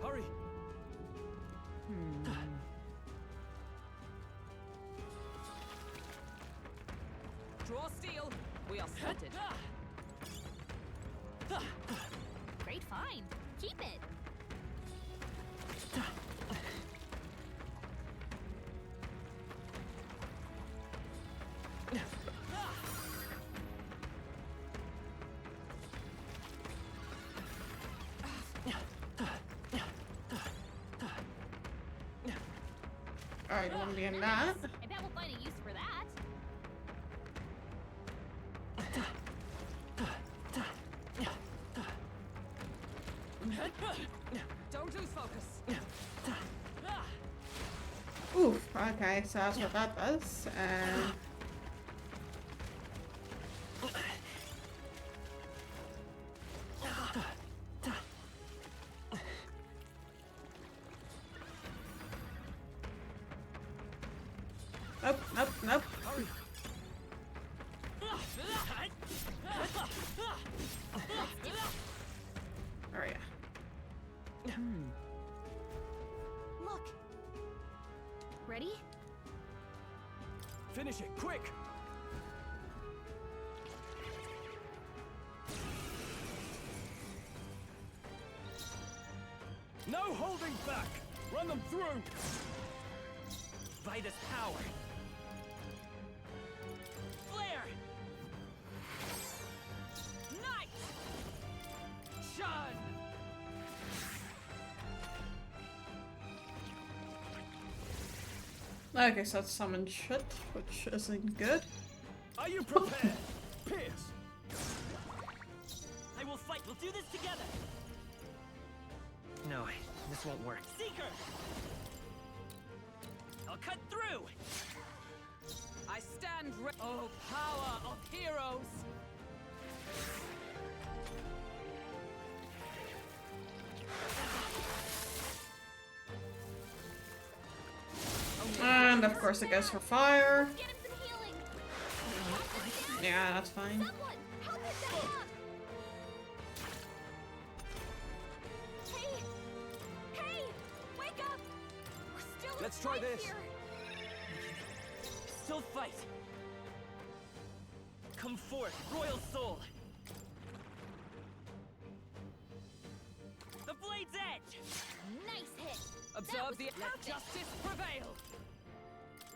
Hurry. Draw steel. We are spotted. Great find. Keep it. Alright, don't want to be in that. I bet we'll find a use for that. Don't lose focus. Oof, okay, so that's what that does. Nope, nope, nope. Oh yeah. Look. Ready? Finish it, quick! No holding back! Run them through! Vitus power! Flare! Night! Shun! Okay, so that's summoned shit, which isn't good. Are you prepared? Pierce! I will fight! We'll do this together! No, this won't work. Seeker! I'll cut through! I stand oh, power of heroes! And of course it goes for fire. Yeah, that's fine. Hey! Wake up! We're still Let's try this. here. Still fight! Come forth, royal soul! The blade's edge! Nice hit! Observe the let justice prevail!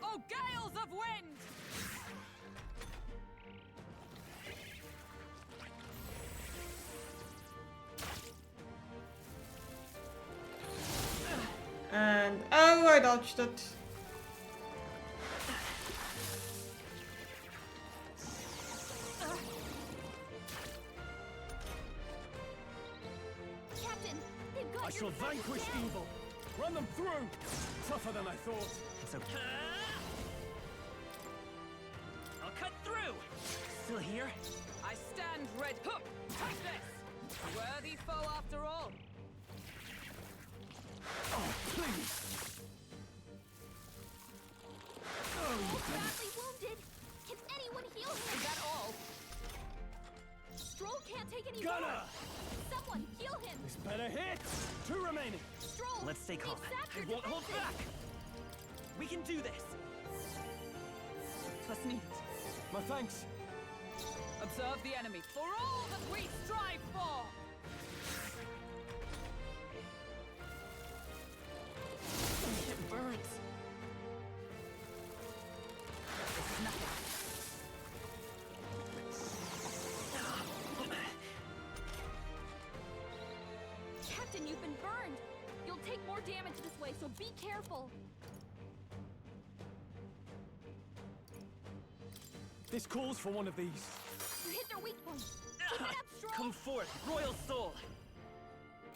Oh, gales of wind! And oh, I dodged it. Captain, they've got I shall vanquish evil! Run them through! Tougher than I thought. It's okay. I'll cut through! Still here? I stand ready. Take this! A worthy foe after all. Oh, please! Badly wounded. Can anyone heal him? Is that all? Stroll can't take any Gunner! more. Someone heal him. This better hit! 2 remaining. Stroll. Let's stay calm. I won't hold back! We can do this! Plus need. My thanks. Observe the enemy for all that we strive for! It burns. This is nothing. Captain, you've been burned. You'll take more damage this way, so be careful. This calls for one of these. You hit their weak point. Keep it up, Stroll. Come forth, royal soul!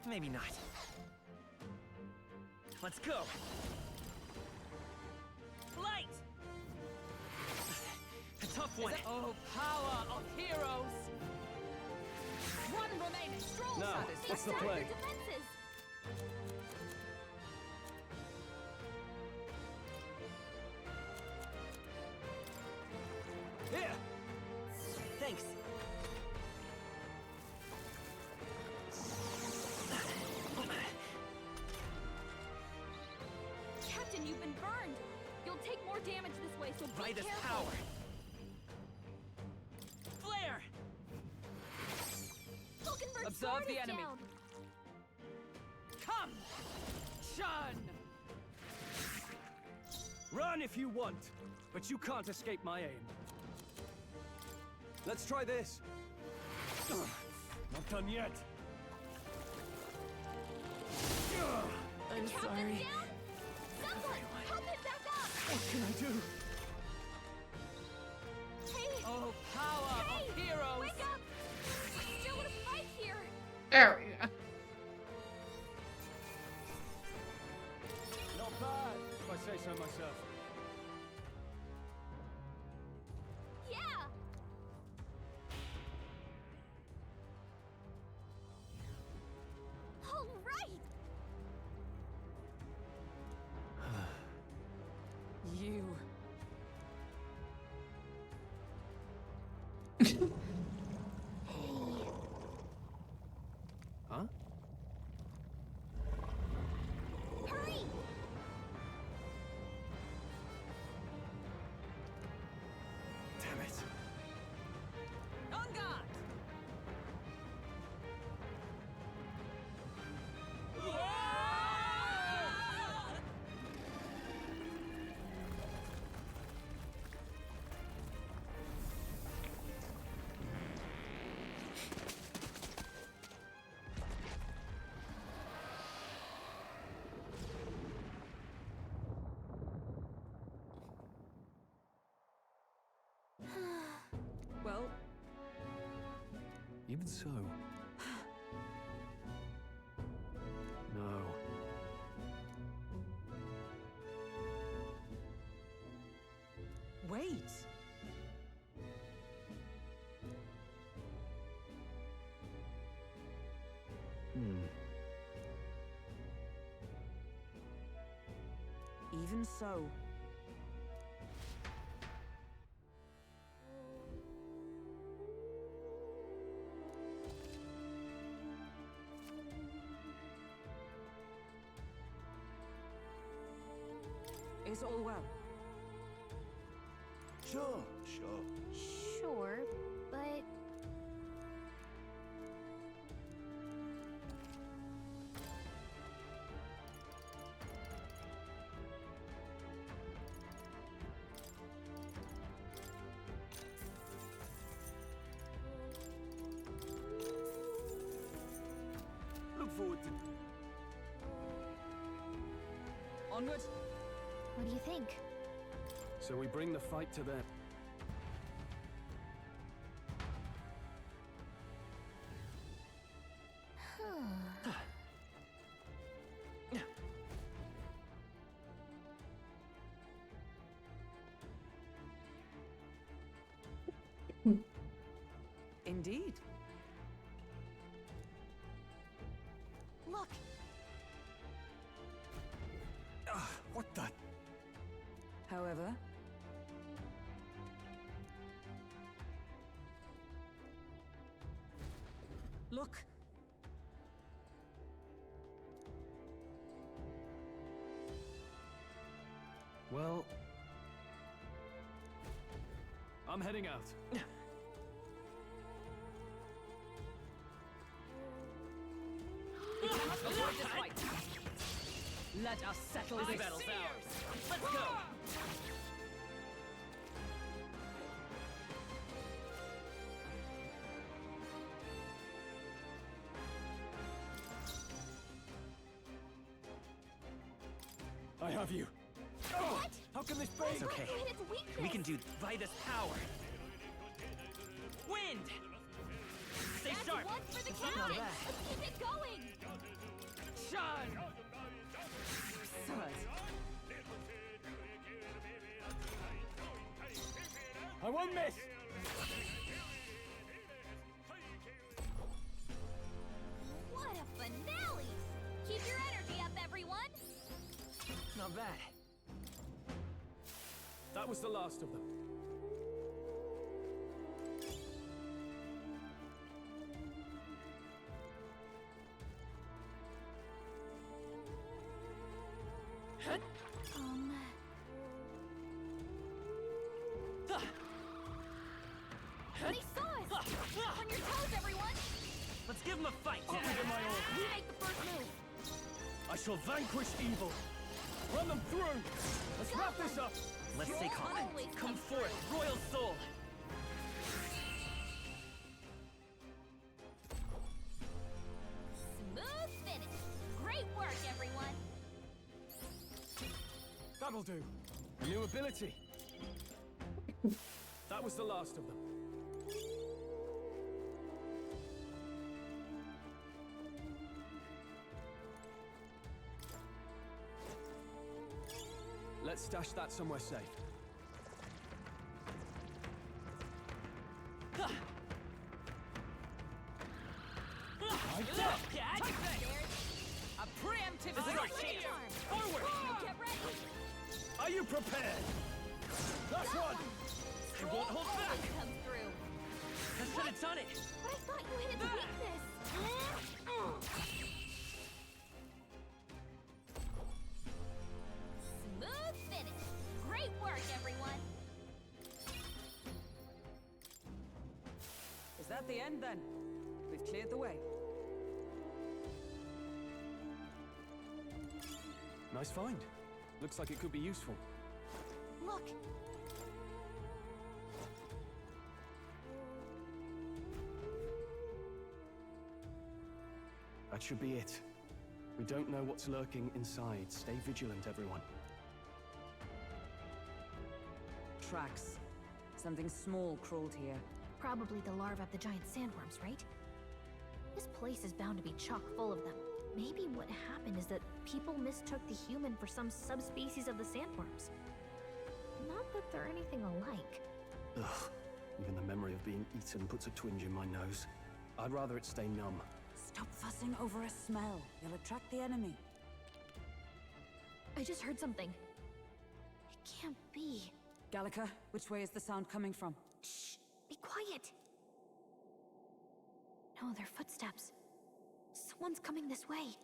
Maybe not. Let's go! Light! A tough one! Oh, power of heroes! One remaining. Stroll, Now, what's the start play? your defenses. Here! Thanks! Captain, you've been burned. You'll take more damage this way, so be Vitus careful. power! Flare! Vulcanberg's Observe sword the is enemy. down. Come! Shun! Run if you want, but you can't escape my aim. Let's try this. Not done yet. The captain's down. Someone, help him back What can I do? Hey! Oh, power Hey! of heroes! Wake up! Still want to fight here! There we go. Not bad, if I say so myself. Yeah! All right! You. Huh? Hurry! Damn it. On guard! Well, Even so. No. wait. Even so. Is all well? Sure. Sure, but... Look forward to... Onward. What do you think? So we bring the fight to them. Indeed. Look! What the? However, look. Well, I'm heading out. We cannot avoid this fight. Let us settle this battle's ours. Let's go. I have you. What? How can this be? It's okay. Its weakness. We can do Vitus power. Wind! Stay That's sharp! one for the Not captain! bad. Let's keep it going! Shine! Absurd. I won't miss! What a finale! Keep your energy up, everyone! Not bad. That was the last of them. They saw us! On your toes, everyone! Let's give him a fight, I'll give it my all. You make the first move! I shall vanquish evil. Run them through. Let's wrap this up. Let's stay calm. Always Come forth, royal soul! Smooth finish! Great work, everyone! That'll do. A new ability. That was the last of them. Let's stash that somewhere safe. A preemptive strike! Forward! Get ready! Are you prepared? That's one! It won't hold back! Come through. I should have done it! But I thought you hit its weakness! Smooth finish! Great work, everyone! Is that the end then? We've cleared the way. Nice find. Looks like it could be useful. Look! That should be it. We don't know what's lurking inside. Stay vigilant, everyone. Tracks. Something small crawled here. Probably the larvae of the giant sandworms, right? This place is bound to be chock full of them. Maybe what happened is that people mistook the human for some subspecies of the sandworms. Not that they're anything alike. Ugh. Even the memory of being eaten puts a twinge in my nose. I'd rather it stay numb. Stop fussing over a smell. You'll attract the enemy. I just heard something. It can't be. Gallica, which way is the sound coming from? Shh! Be quiet! No, they're footsteps. Someone's coming this way.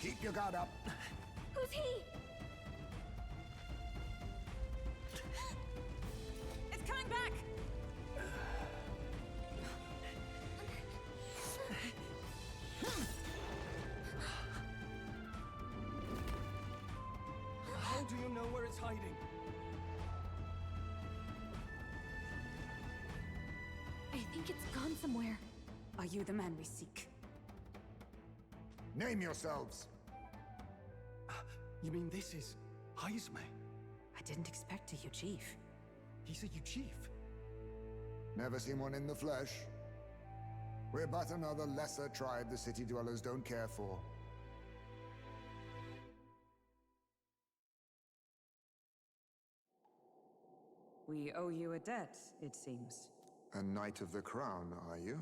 Keep your guard up. Who's he? It's coming back! How do you know where it's hiding? I think it's gone somewhere. Are you the man we seek? Name yourselves. You mean this is Heisme? I didn't expect a Uchief. He's a Uchief. Never seen one in the flesh. We're but another lesser tribe the city dwellers don't care for. We owe you a debt, it seems. A Knight of the Crown, are you?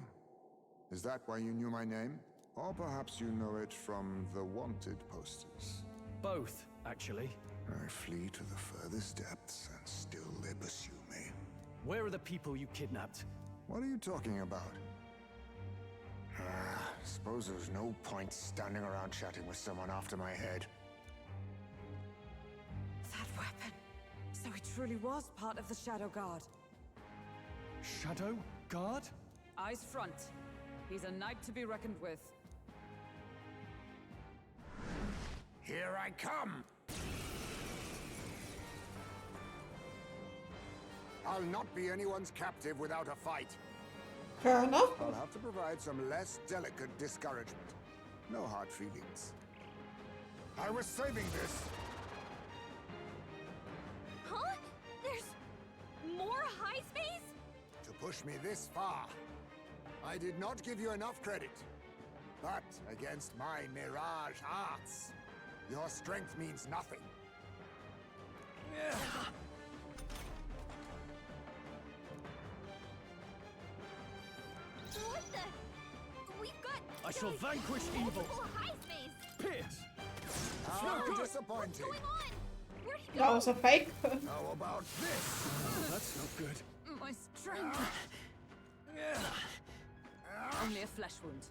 Is that why you knew my name? Or perhaps you know it from the wanted posters? Both, actually. I flee to the furthest depths, and still they pursue me. Where are the people you kidnapped? What are you talking about? Suppose there's no point standing around chatting with someone after my head. That weapon. So he truly was part of the Shadow Guard. Shadow Guard? Eyes front. He's a knight to be reckoned with. Here I come! I'll not be anyone's captive without a fight. Fair enough. I'll have to provide some less delicate discouragement. No hard feelings. I was saving this. Huh? There's more high space? To push me this far. I did not give you enough credit. But against my mirage arts, your strength means nothing. What the? We've got. I shall vanquish evil. High space. Pierce! How good. disappointing. What's going on? Where'd he go? That was a fake. How about this? That's not good. My strength. Only a flesh wound.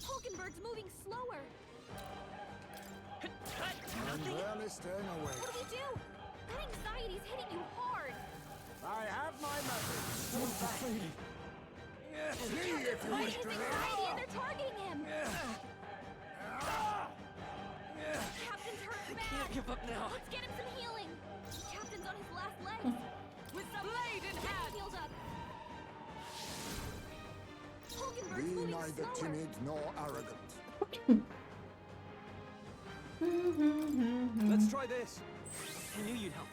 Hulkenberg's moving slower. I'm barely staying away. What do we do? That anxiety's hitting you hard. I have my methods. Flee if you Fight wish his to anxiety and live. they're targeting him. Captain's hurt bad. Can't give up now. Let's get him some healing. Captain's on his last legs. With some blade in hand. Healed up. Hulkenberg's Be moving neither slower. timid nor arrogant. Let's try this. I knew you'd help.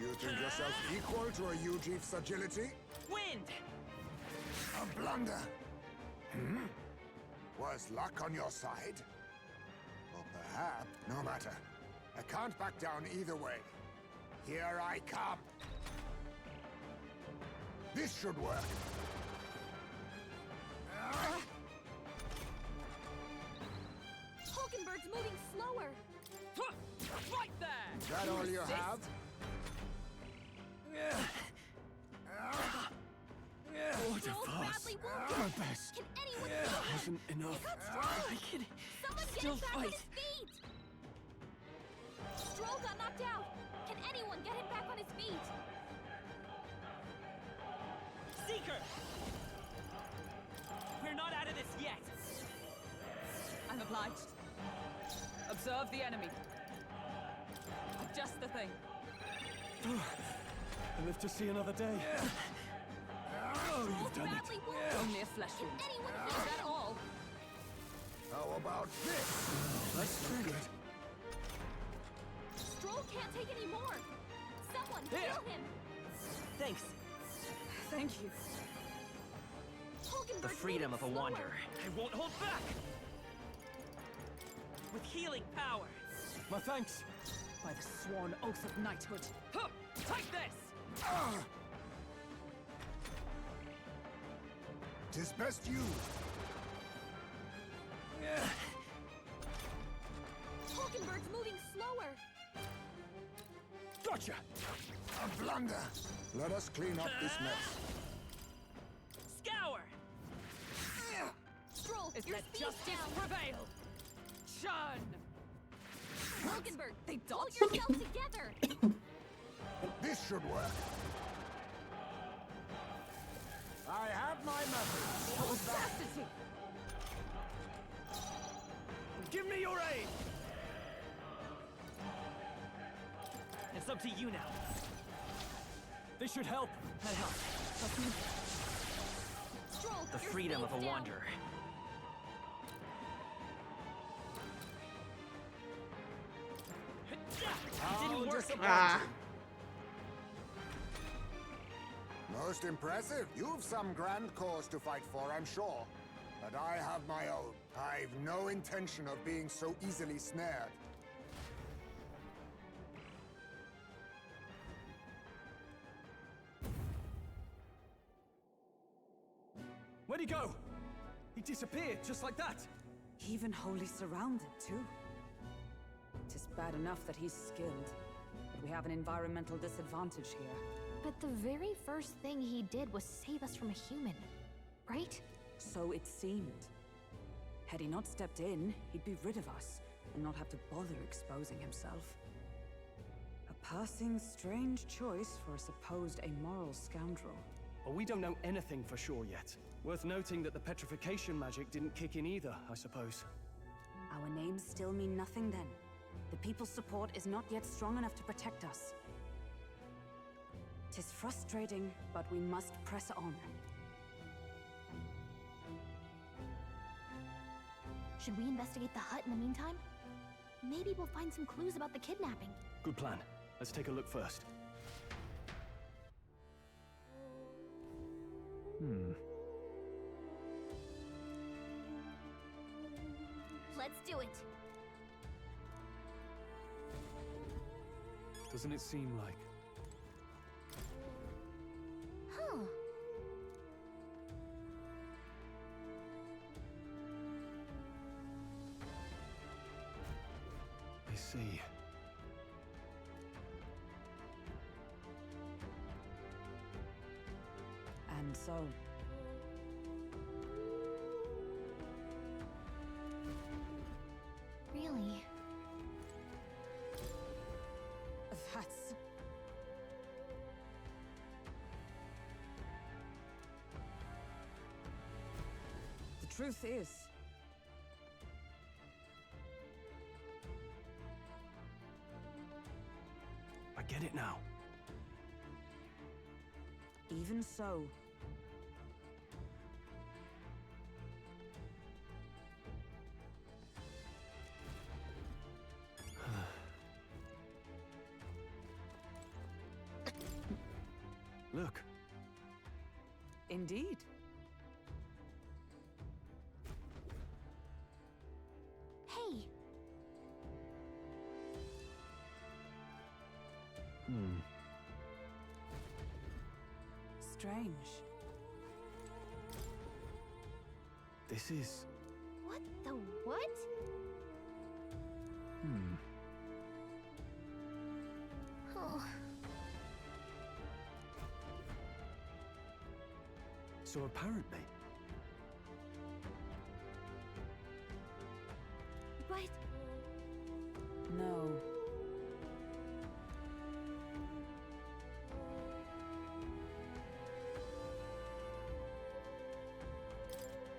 You think yourself equal to a Ujief's agility? Wind! A blunder. Hmm? Was luck on your side? Or perhaps, no matter. I can't back down either way. Here I come. This should work. Hulkenberg's moving slower. Right there! Is that all you have? What a farce. My best. Can anyone heal him? Wasn't enough. He got Stroll. I can Someone get still him back on fight. his feet. Stroll got knocked out. Can anyone get him back on his feet? Seeker! We're not out of this yet. I'm obliged. Observe the enemy. Just the thing. I live to see another day. Oh, you've done it. Only a flesh wound. Anyone Is that all? How about this? That's not good. Stroll can't take any more. Someone heal him. Thanks. Thank you. Hulkenberg's The freedom of a moving slower. wanderer. I won't hold back! With healing power. My thanks. By the sworn oath of knighthood. Huh. Take this! Tis best you. Hulkenberg's moving slower. Gotcha! A blunder. Let us clean up this mess. Scour! Stroll, Is your let speed's justice down. prevail? Shun! Hulkenberg, They pull dodged. yourself together. This should work. I have my methods. Audacity! Give me your aid! It's up to you now. This should help. That helps. Stroll, The your freedom of a speed's down. wanderer. It didn't work. Ah. Most impressive. You've some grand cause to fight for, I'm sure. But I have my own. I've no intention of being so easily snared. Where'd he go? He disappeared just like that. Even wholly surrounded, too. Tis bad enough that he's skilled, but we have an environmental disadvantage here. But the very first thing he did was save us from a human, right? So it seemed. Had he not stepped in, he'd be rid of us, and not have to bother exposing himself. A passing, strange choice for a supposed amoral scoundrel. Well, we don't know anything for sure yet. Worth noting that the petrification magic didn't kick in either, I suppose. Our names still mean nothing then. The people's support is not yet strong enough to protect us. 'Tis frustrating, but we must press on. Should we investigate the hut in the meantime? Maybe we'll find some clues about the kidnapping. Good plan. Let's take a look first. Let's do it. Doesn't it seem like... Huh. I see. And so... Really? That's... The truth is... I get it now. Even so, Look. indeed. Hey, Strange. This is... what the what? Oh, So apparently... but No.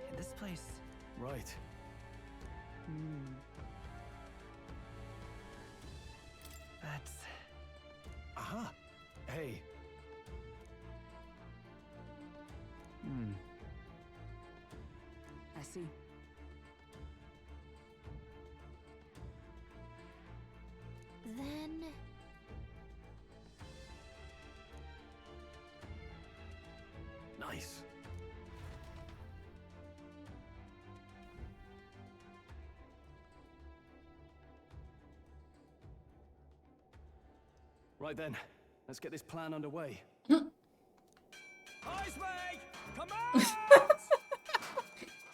In this place. Right. That's... Aha! Hey. I see. then Nice. Right then, let's get this plan underway. Heismay! Come on!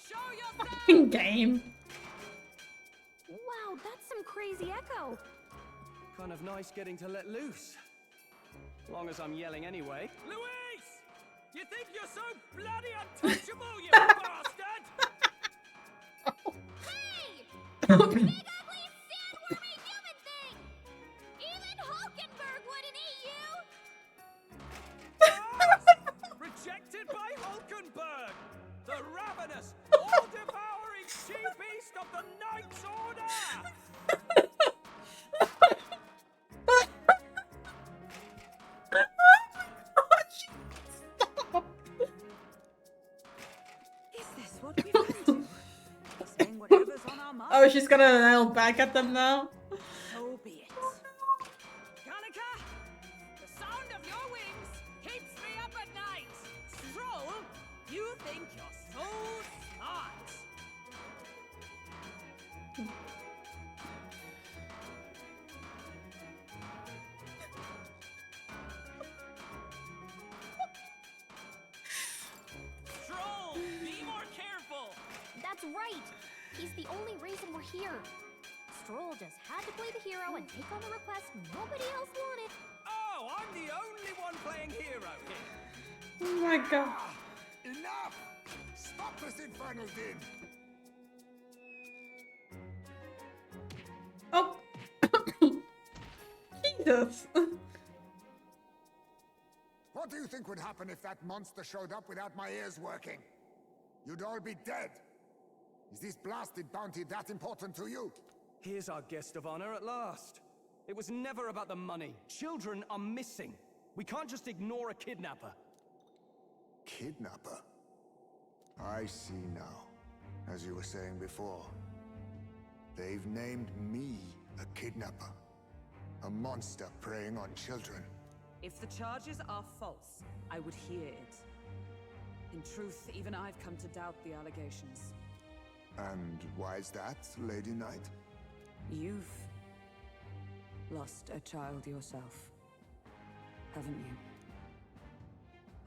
Show yourself! Fucking game. wow, that's some crazy echo. Kind of nice getting to let loose. Long as I'm yelling anyway. Luis! You think you're so bloody untouchable, you bastard? Hey! Big ugly sandwormy human thing! Even Hulkenberg wouldn't eat you! Rejected by Hulkenberg! The ravenous, all-devouring chief beast of the Knights Order! Is this what we've come to? Saying whatever's on our mind? Oh, she's gonna yell back at them now? So be it. Kanika, the sound of your wings keeps me up at night. Stroll, you think you're so smart. Troll, be more careful! That's right. He's the only reason we're here. Stroll just had to play the hero and take on the request nobody else wanted. Oh, I'm the only one playing hero here. Oh my god. Enough! Stop this infernal din! Oh. Jesus. What do you think would happen if that monster showed up without my ears working? You'd all be dead. Is this blasted bounty that important to you? Here's our guest of honor at last. It was never about the money. Children are missing. We can't just ignore a kidnapper. Kidnapper? I see now. As you were saying before, they've named me a kidnapper. A monster preying on children. If the charges are false, I would hear it. In truth, even I've come to doubt the allegations. And why is that, Lady Knight? You've lost a child yourself, haven't you?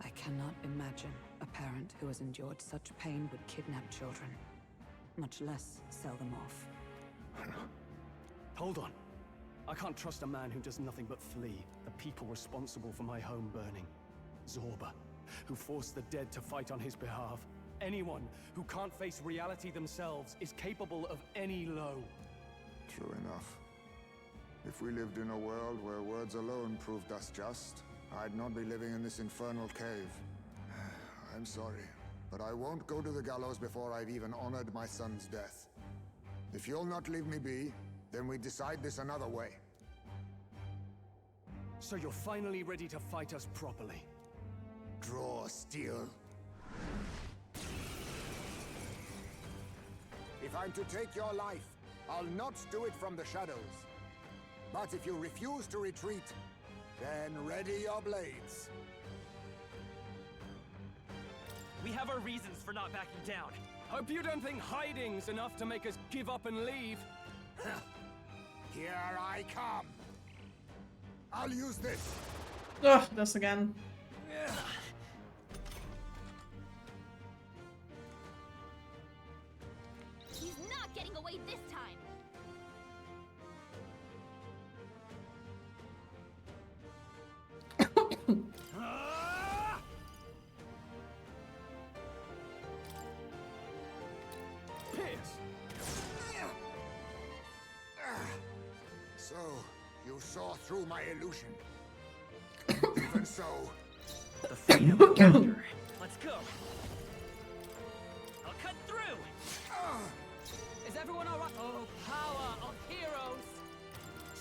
I cannot imagine a parent who has endured such pain would kidnap children, much less sell them off. Hold on. I can't trust a man who does nothing but flee the people responsible for my home burning. Zorba, who forced the dead to fight on his behalf. Anyone who can't face reality themselves is capable of any low. True enough. If we lived in a world where words alone proved us just, I'd not be living in this infernal cave. I'm sorry, but I won't go to the gallows before I've even honored my son's death. If you'll not leave me be, then we decide this another way. So you're finally ready to fight us properly. Draw steel. If I'm to take your life, I'll not do it from the shadows. But if you refuse to retreat, then ready your blades. We have our reasons for not backing down. Hope you don't think hiding's enough to make us give up and leave. Here I come. I'll use this. Ugh, this again. He's not getting away this time. So, you saw through my illusion. Even so, The freedom of wonder. Let's go. I'll cut through. Is everyone all right? Oh, power of heroes.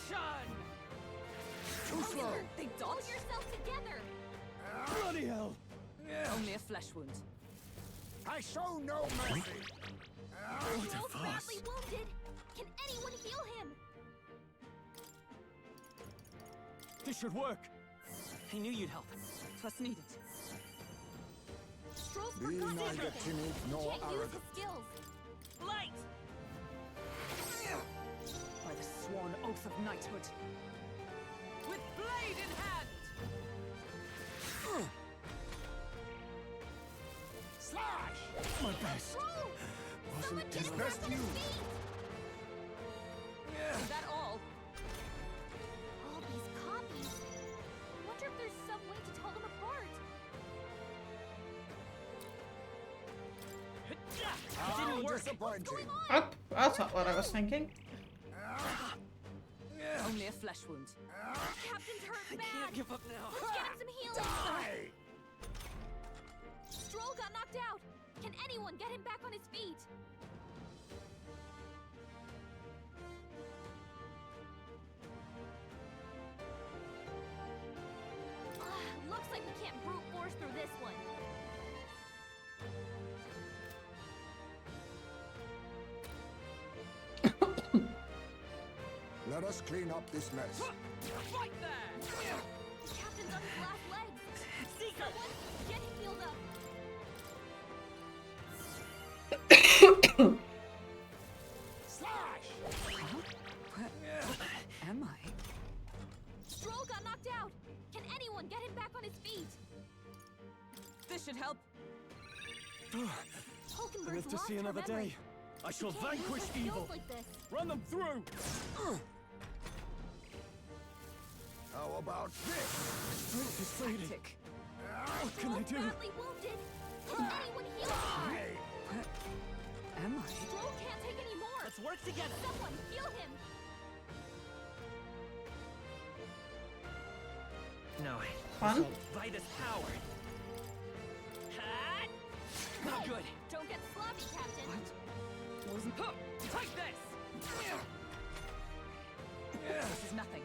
Shun. Too slow. They pull yourself together. Bloody hell. Only a flesh wound. I show no mercy. Stroll's badly wounded. Can anyone heal him? This should work. I knew you'd help. Twas needed. Stroll's Be forgotten neither everything. timid He nor can't use arrogant. his skills. Light. By the sworn oath of knighthood. With blade in hand. Slash! My best. Wasn't His best you. Is that all? All these copies. I wonder if there's some way to tell them apart. How disappointing. Oh, that's not what I was thinking. Only a flesh wound. Captain's hurt I bad. can't give up now. Let's get him some healing. Die! Stroll got knocked out. Can anyone get him back on his feet? Looks like we can't brute force through this one. Let us clean up this mess. Right there. The captain's on his last legs. Someone get him healed up. Slash! Where am I? Stroll got knocked out. Can anyone get him back on his feet? This should help. Hulkenberg's Live to lost see her another memory. day. I She shall can't use vanquish her skills evil. like this. Run them through. How about this? Strength is fading. Tactic. What can I do? Badly wounded. Can anyone heal him? Hey! Where am I? Stroll can't take any more. Let's work together. Someone heal him. No. Fun? By this power. Ha! Not good. Don't get sloppy, Captain. Wasn't put. Take this. This is nothing.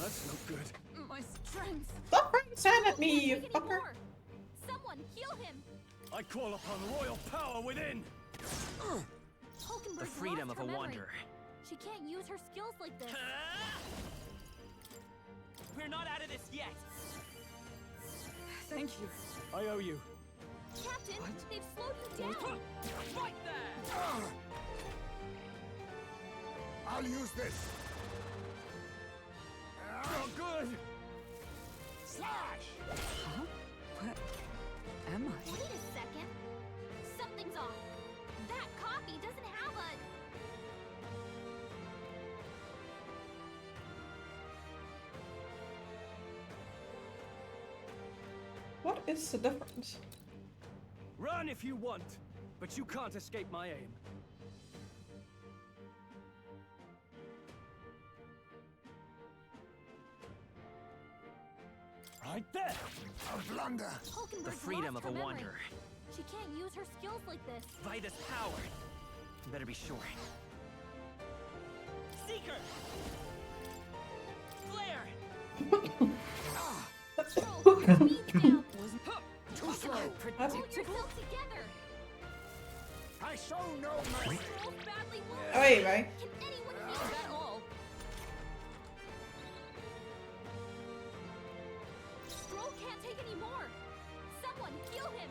That's not good. My strength. Stop throwing sand at me, you Take any fucker. more. Someone heal him. I call upon royal power within. Hulkenberg's The freedom lost of her a memory. wanderer. She can't use her skills like this. We're not out of this yet. Thank you. I owe you. Captain, they've slowed you down. Right there. I'll use this. Oh, good. Slash! Huh? Where am I? Wait a second. Something's off. That copy doesn't have a... What is the difference? Run if you want, but you can't escape my aim. Right there. A blunder. Hulkenberg's The freedom lost of her a memory. wanderer. She can't use her skills like this. By this power. You better be sure. Seeker. I show no mercy. Oi, vai. Stroll can't take any more. Someone heal him.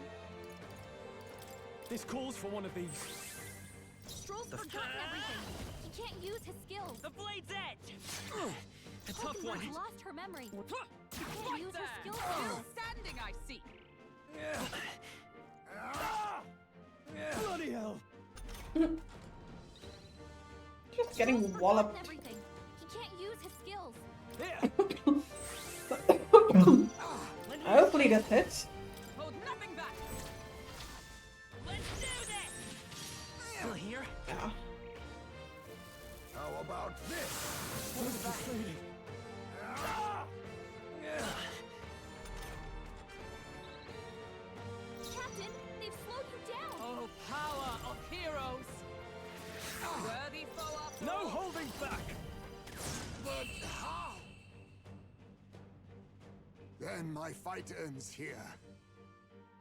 This calls for one of these. Stroll's forgotten everything. He can't use his skills. The blade's edge! A tough one. Lost her memory. She can't use her skills now. Standing, I see. Bloody hell! Just getting walloped. Everything. He can't use his skills. Hopefully that hits. Hold nothing back. Let's do this! Still here? Yeah. How about this? What's this lady? Captain, they've slowed you down. Oh, power of heroes! Worthy foe after No all. holding back! But how? Then my fight ends here.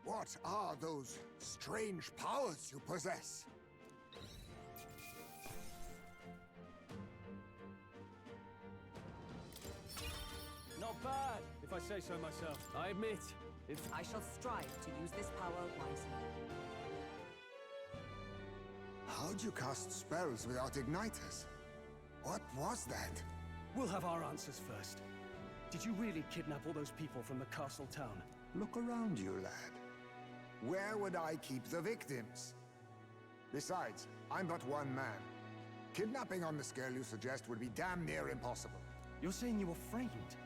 What are those strange powers you possess? Not bad, if I say so myself. I admit, it's... I shall strive to use this power wisely. How'd you cast spells without igniters? What was that? We'll have our answers first. Did you really kidnap all those people from the castle town? Look around you, lad. Where would I keep the victims? Besides, I'm but one man. Kidnapping on the scale you suggest would be damn near impossible. You're saying you were framed?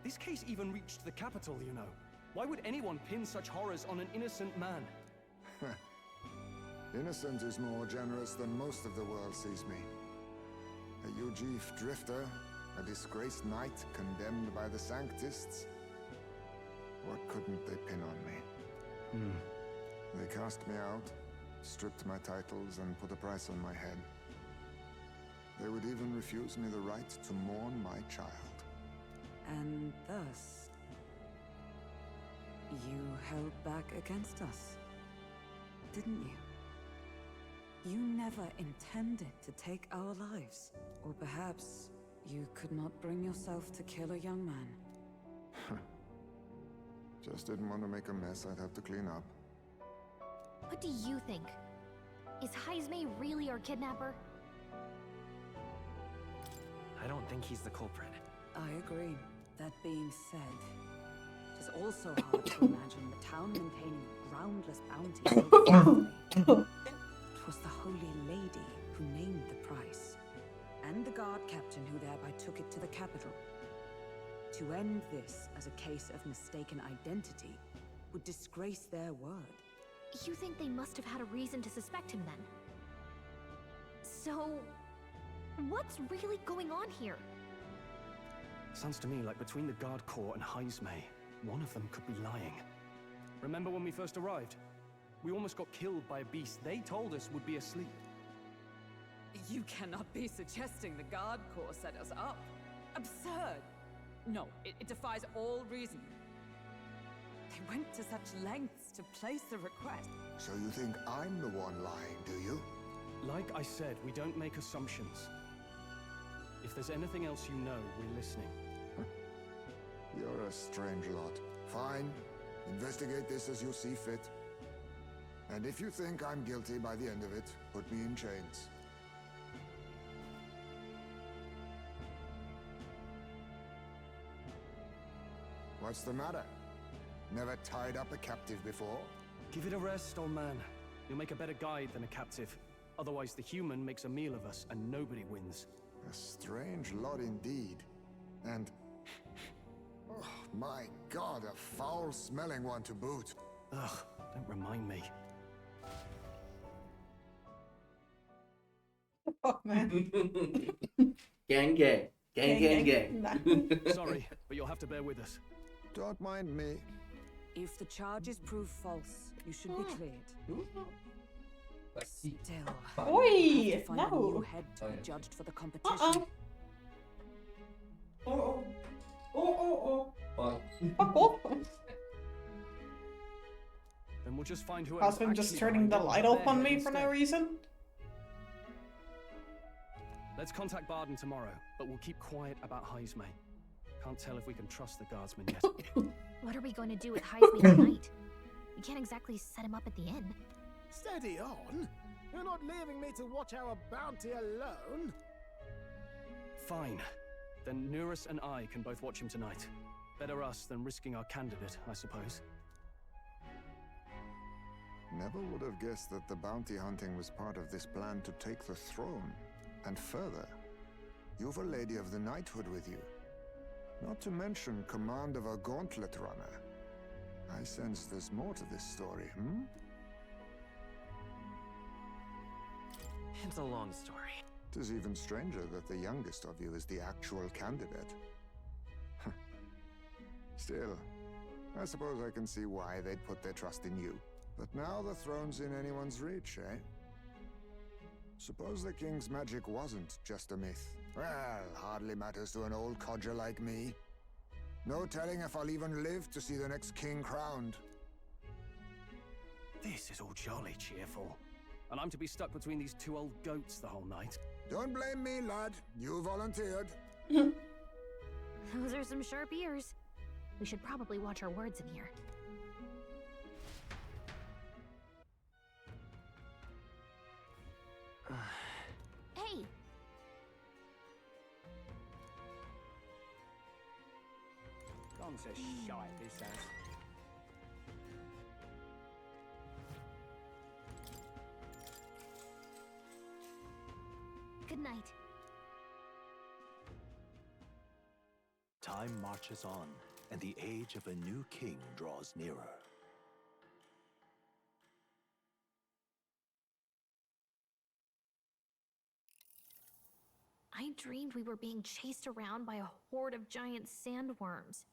This case even reached the capital, you know. Why would anyone pin such horrors on an innocent man? Innocent is more generous than most of the world sees me. A Ujif drifter, a disgraced knight condemned by the Sanctists. What couldn't they pin on me? They cast me out, stripped my titles, and put a price on my head. They would even refuse me the right to mourn my child. And thus, you held back against us, didn't you? You never intended to take our lives. Or perhaps you could not bring yourself to kill a young man. Just didn't want to make a mess I'd have to clean up. What do you think? Is Heismay really our kidnapper? I don't think he's the culprit. I agree. That being said, it is also hard to imagine the town maintaining a groundless bounty so faithfully. It was the Holy Lady who named the price, and the guard captain who thereby took it to the capital. To end this as a case of mistaken identity would disgrace their word. You think they must have had a reason to suspect him then? So, what's really going on here? Sounds to me like between the Guard Corps and Heismay, one of them could be lying. Remember when we first arrived? We almost got killed by a beast they told us would be asleep. You cannot be suggesting the Guard Corps set us up. Absurd! No, it defies all reason. They went to such lengths to place the request. So you think I'm the one lying, do you? Like I said, we don't make assumptions. If there's anything else you know, we're listening. You're a strange lot. Fine. Investigate this as you see fit. And if you think I'm guilty by the end of it, put me in chains. What's the matter? Never tied up a captive before? Give it a rest, old man. You'll make a better guide than a captive. Otherwise, the human makes a meal of us, and nobody wins. A strange lot indeed. And... oh, my God, a foul-smelling one to boot. Ugh, don't remind me. Oh, man. Gang, gang. Gang, gang, gang. Sorry, but you'll have to bear with us. Don't mind me. If the charges prove false, you should be cleared. Still, Oi, you have to find a no. new head to be judged for the competition. Oh. Fuck. Fuck off. We'll just find whoever's Husband just actually turning the behind it light and off put on their me head for no instead. reason. Let's contact Barden tomorrow, but we'll keep quiet about Heismay. Can't tell if we can trust the guardsman yet. What are we going to do with Heismay tonight? We can't exactly set him up at the inn. Steady on. You're not leaving me to watch our bounty alone. Fine. Then Nurus and I can both watch him tonight. Better us than risking our candidate, I suppose. Never would have guessed that the bounty hunting was part of this plan to take the throne. And further, you've a Lady of the Knighthood with you. Not to mention command of a gauntlet runner. I sense there's more to this story, hmm? It's a long story. 'Tis even stranger that the youngest of you is the actual candidate. Still, I suppose I can see why they'd put their trust in you. But now the throne's in anyone's reach, eh? Suppose the king's magic wasn't just a myth. Well, hardly matters to an old codger like me. No telling if I'll even live to see the next king crowned. This is all jolly cheerful. And I'm to be stuck between these two old goats the whole night. Don't blame me, lad. You volunteered. Those are some sharp ears. We should probably watch our words in here. Hey! Gone to shite, this has. Good night. Time marches on, and the age of a new king draws nearer. I dreamed we were being chased around by a horde of giant sandworms.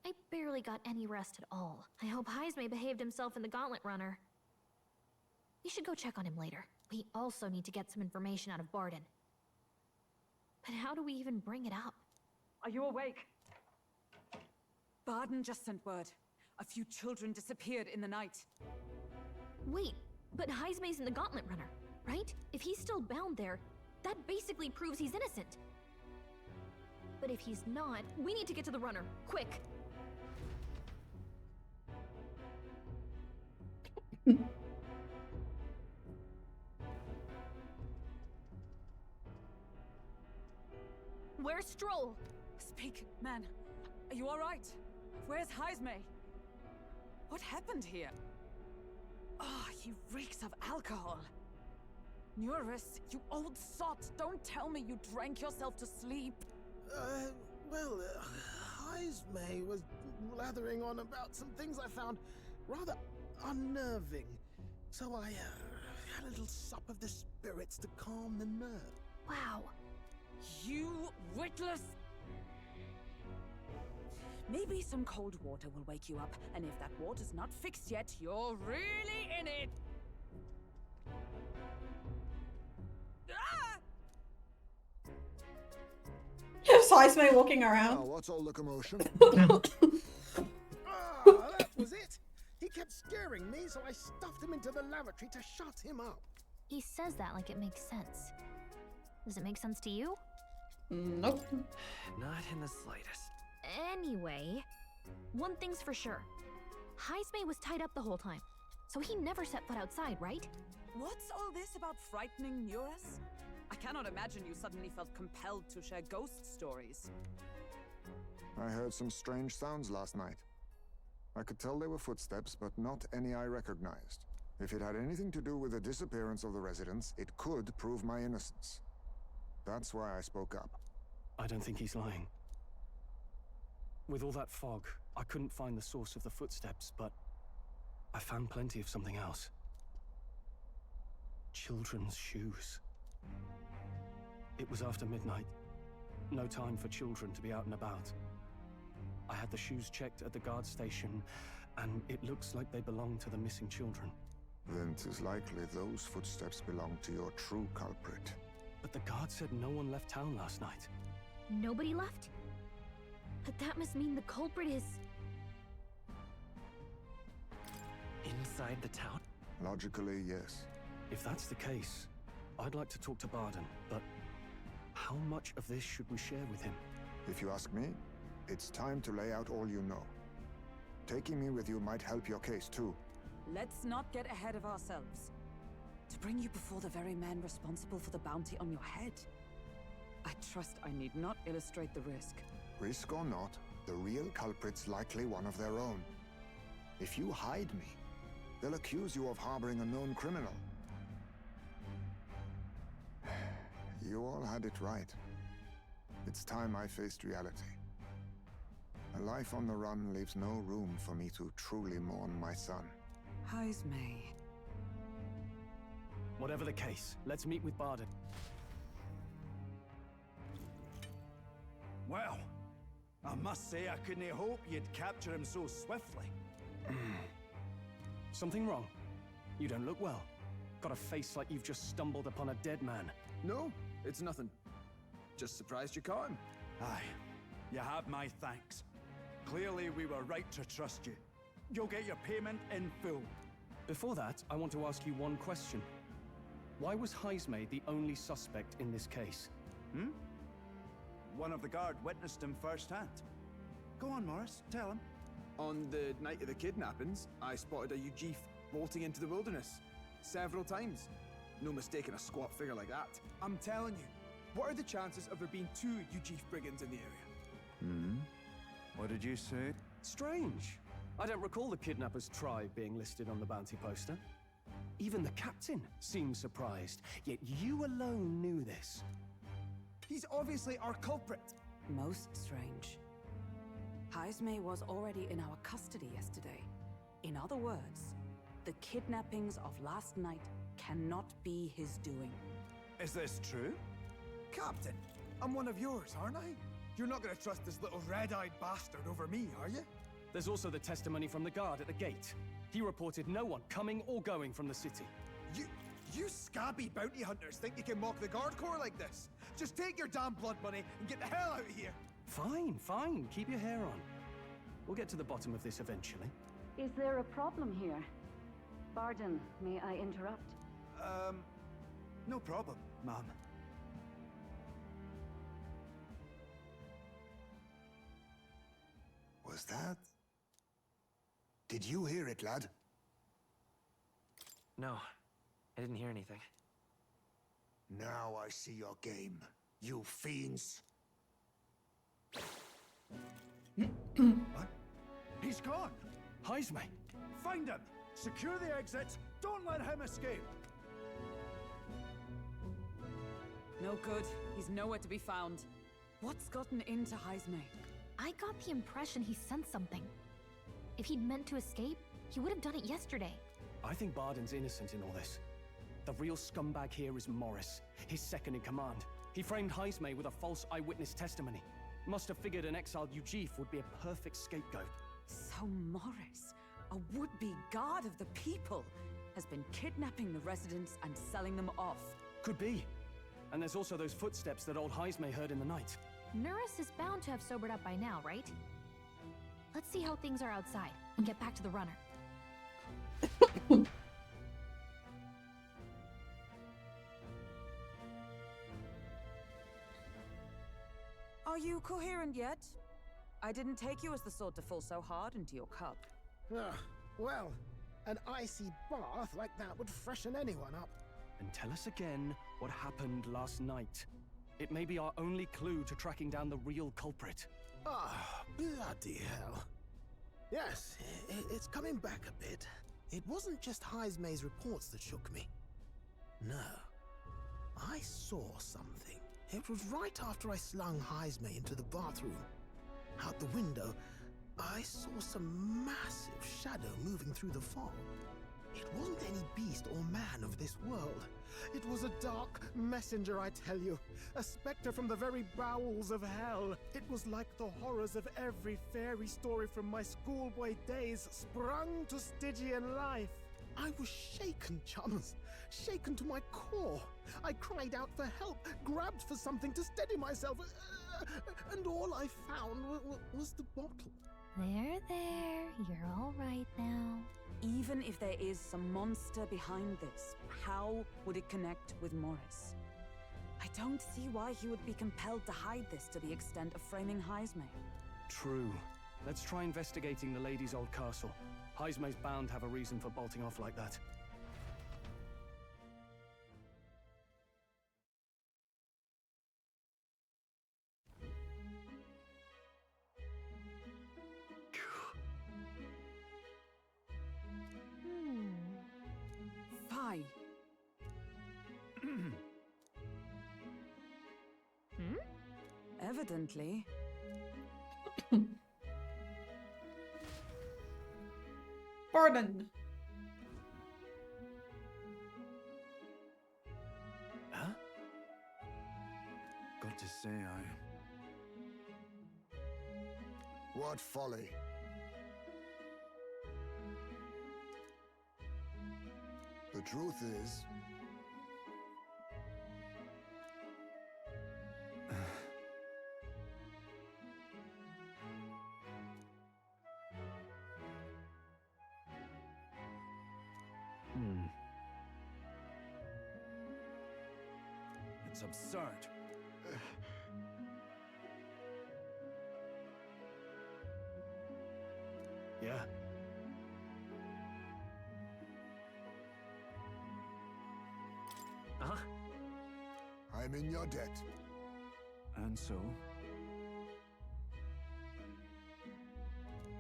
I barely got any rest at all. I hope Heismay behaved himself in the Gauntlet Runner. We should go check on him later. We also need to get some information out of Barden. But how do we even bring it up? Are you awake? Barden just sent word. A few children disappeared in the night. Wait, but Heismay's in the Gauntlet Runner, right? If he's still bound there, that basically proves he's innocent. But if he's not, we need to get to the runner, quick! Where's Stroll? Speak, man. Are you all right? Where's Heismay? What happened here? Ah, he reeks of alcohol. Nurus, you old sot! Don't tell me you drank yourself to sleep. Well, Heismay was blathering on about some things I found rather unnerving. So I had a little sup of the spirits to calm the nerve. Wow. You witless! Maybe some cold water will wake you up, and if that water's not fixed yet, you're really in it! Ah! Just Heismay walking around. Now, what's all the commotion? That was it! He kept scaring me, so I stuffed him into the lavatory to shut him up. He says that like it makes sense. Does it make sense to you? Nope. Not in the slightest. Anyway, one thing's for sure. Heismay was tied up the whole time, so he never set foot outside, right? What's all this about frightening Nurus? I cannot imagine you suddenly felt compelled to share ghost stories. I heard some strange sounds last night. I could tell they were footsteps, but not any I recognized. If it had anything to do with the disappearance of the residents, it could prove my innocence. That's why I spoke up. I don't think he's lying. With all that fog, I couldn't find the source of the footsteps, but I found plenty of something else. Children's shoes. It was after midnight. No time for children to be out and about. I had the shoes checked at the guard station, and it looks like they belong to the missing children. Then 'tis likely those footsteps belong to your true culprit. But the guard said no one left town last night. Nobody left? But that must mean the culprit is... In inside the town? Logically, yes. If that's the case, I'd like to talk to Barden, but how much of this should we share with him? If you ask me, it's time to lay out all you know. Taking me with you might help your case too. Let's not get ahead of ourselves. To bring you before the very man responsible for the bounty on your head, I trust I need not illustrate the risk. Risk or not, the real culprit's likely one of their own. If you hide me, they'll accuse you of harboring a known criminal. You all had it right. It's time I faced reality. A life on the run leaves no room for me to truly mourn my son. Heismay. Whatever the case, let's meet with Barden. Well, I must say I couldn't hope you'd capture him so swiftly. Something wrong? You don't look well. Got a face like you've just stumbled upon a dead man. No, it's nothing. Just surprised you caught him. Aye, you have my thanks. Clearly we were right to trust you. You'll get your payment in full. Before that, I want to ask you one question. Why was Heismay the only suspect in this case? One of the guard witnessed him firsthand. Go on, Morris, tell him. On the night of the kidnappings, I spotted a Ujif bolting into the wilderness. Several times. No mistaking a squat figure like that. I'm telling you, what are the chances of there being 2 Ujif brigands in the area? What did you say? Strange. I don't recall the kidnappers' tribe being listed on the bounty poster. Even the captain seemed surprised, yet you alone knew this. He's obviously our culprit. Most strange. Heismay was already in our custody yesterday. In other words, the kidnappings of last night cannot be his doing. Is this true? Captain, I'm one of yours, aren't I? You're not gonna trust this little red-eyed bastard over me, are you? There's also the testimony from the guard at the gate. He reported no one coming or going from the city. You scabby bounty hunters think you can mock the Guard Corps like this? Just take your damn blood money and get the hell out of here! Fine, fine. Keep your hair on. We'll get to the bottom of this eventually. Is there a problem here? Barden, may I interrupt? No problem, ma'am. Was that? Did you hear it, lad? No, I didn't hear anything. Now I see your game, you fiends. What? He's gone! Heismay! Find him! Secure the exits! Don't let him escape! No good. He's nowhere to be found. What's gotten into Heismay? I got the impression he sensed something. If he'd meant to escape, he would have done it yesterday. I think Barden's innocent in all this. The real scumbag here is Morris, his second in command. He framed Heismay with a false eyewitness testimony. Must have figured an exiled Ujif would be a perfect scapegoat. So Morris, a would-be god of the people, has been kidnapping the residents and selling them off. Could be. And there's also those footsteps that old Heismay heard in the night. Nurus is bound to have sobered up by now, right? Let's see how things are outside and get back to the runner. Are you coherent yet? I didn't take you as the sort to fall so hard into your cup. Well, an icy bath like that would freshen anyone up. And tell us again what happened last night. It may be our only clue to tracking down the real culprit. Ah, bloody hell. Yes, it's coming back a bit. It wasn't just Heismay's reports that shook me. No. I saw something. It was right after I slung Heismay into the bathroom. Out the window, I saw some massive shadow moving through the fog. It wasn't any beast or man of this world. It was a dark messenger, I tell you. A specter from the very bowels of hell. It was like the horrors of every fairy story from my schoolboy days sprung to Stygian life. I was shaken, chums. Shaken to my core. I cried out for help, grabbed for something to steady myself, and all I found was the bottle. There, you're all right now. even if there is some monster behind this, how would it connect with Morris? I don't see why he would be compelled to hide this to the extent of framing Heisme. True. Let's try investigating the lady's old castle. Heisme's bound to have a reason for bolting off like that. Fie. Evidently. Pardon. Huh? Got to say, What folly. The truth is, it's absurd. Yeah. I'm in your debt. And so?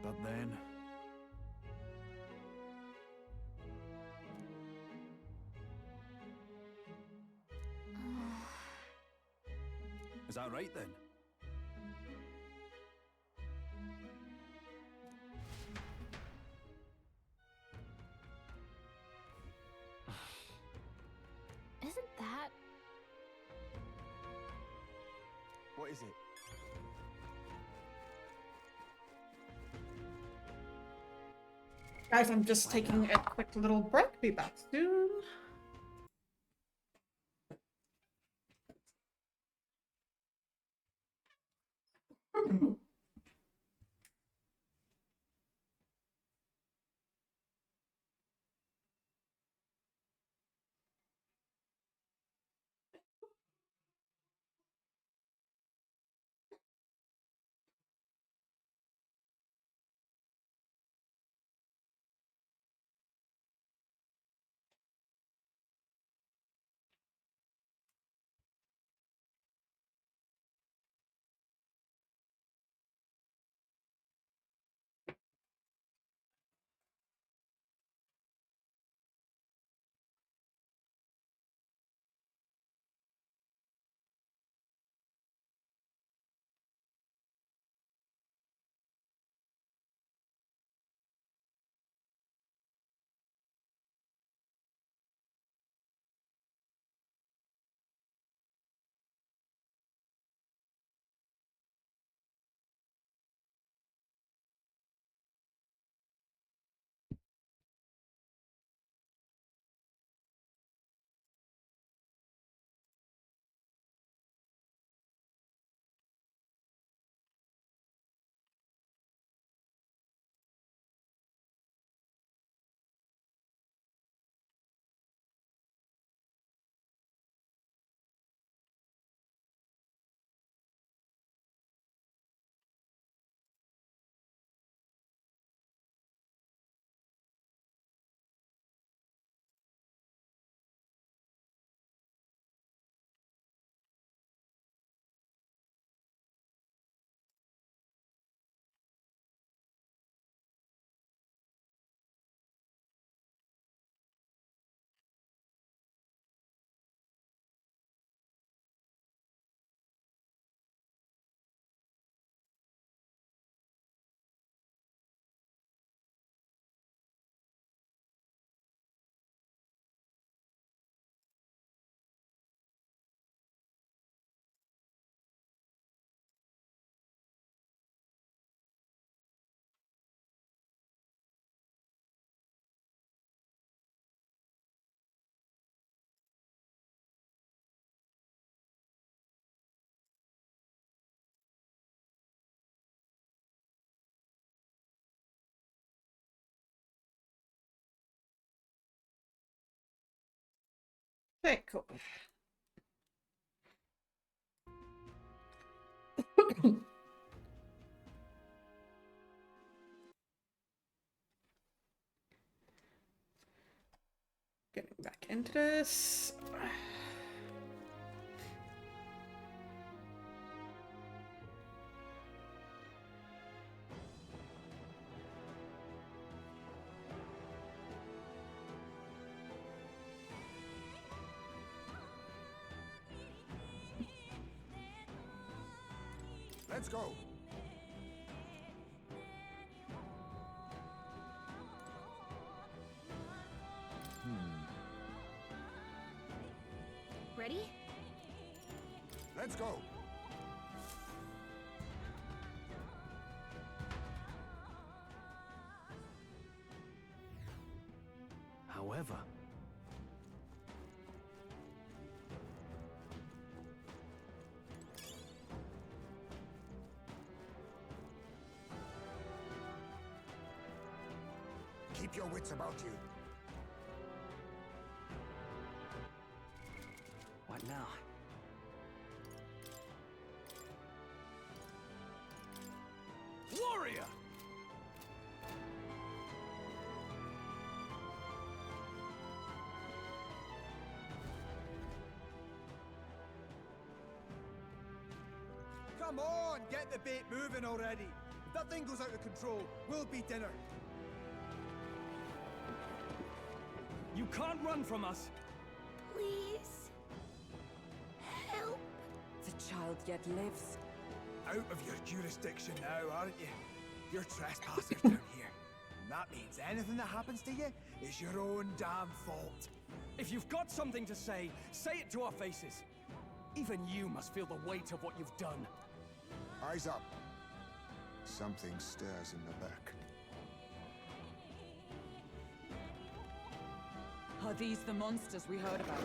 But then... Is that right then? Isn't that... What is it? Guys, I'm just taking a quick little break. Be back soon. Okay, cool. Getting back into this. Let's go. Ready? Let's go. However, keep your wits about you. What now? Warrior! Come on, get the bait moving already. If that thing goes out of control, we'll be dinner. You can't run from us. Please. Help. The child yet lives. Out of your jurisdiction now, aren't you? You're trespassers down here. And that means anything that happens to you is your own damn fault. If you've got something to say it to our faces. Even you must feel the weight of what you've done. Eyes up. Something stirs in the back. Are these the monsters we heard about?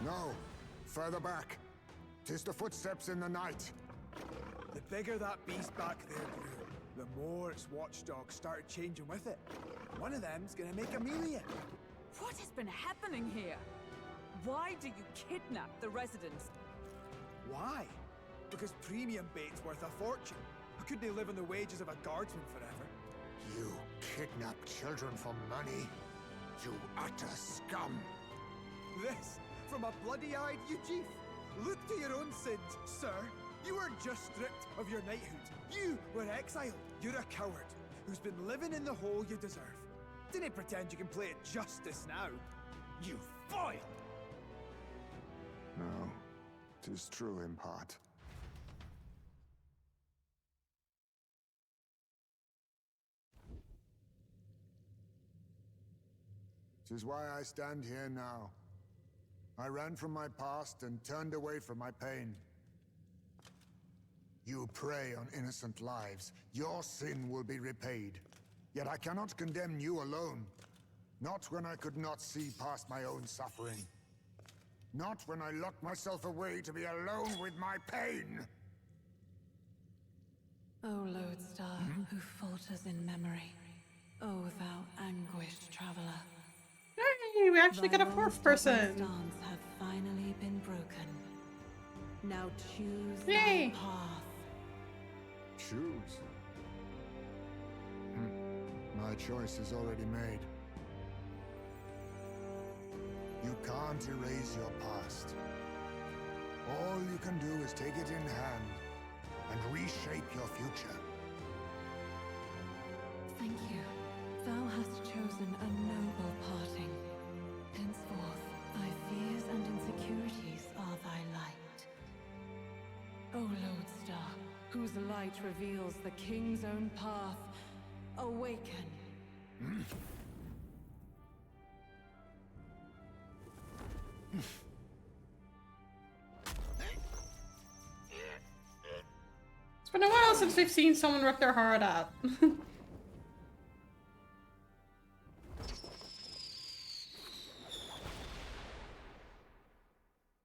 No. Further back. 'Tis the footsteps in the night. The bigger that beast back there grew, the more its watchdogs started changing with it. One of them's gonna make Amelia. What has been happening here? Why do you kidnap the residents? Why? Because premium bait's worth a fortune. How could they live on the wages of a guardsman forever? You kidnap children for money? You utter scum! This from a bloody-eyed Eugene. Look to your own sins, sir. You were just stripped of your knighthood. You were exiled. You're a coward who's been living in the hole you deserve. Didn't pretend you can play at justice now. You foil! No, 'tis true in part. 'Tis why I stand here now. I ran from my past and turned away from my pain. You prey on innocent lives. Your sin will be repaid. Yet I cannot condemn you alone. Not when I could not see past my own suffering. Not when I locked myself away to be alone with my pain. O lodestar, who falters in memory. O thou anguished traveler. Hey, we actually got a fourth person. Stance have finally been broken. Now choose Yay. thy path. Choose? My choice is already made. You can't erase your past. All you can do is take it in hand and reshape your future. Thank you. Thou hast chosen a noble parting. Henceforth, thy fears and insecurities are thy light. O lodestar, whose light reveals the king's own path, awaken. It's been a while since we've seen someone rip their heart out.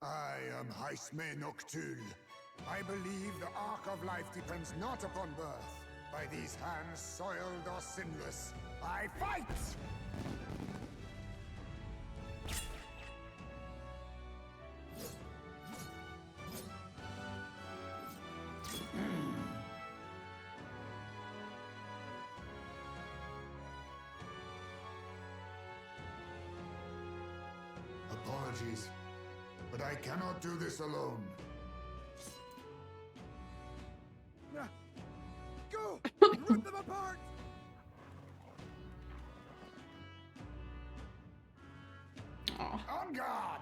I am Haisme Noctul. I believe the arc of life depends not upon birth. By these hands, soiled or sinless, I fight! apologies, but I cannot do this alone. Go! Rip them apart! On guard!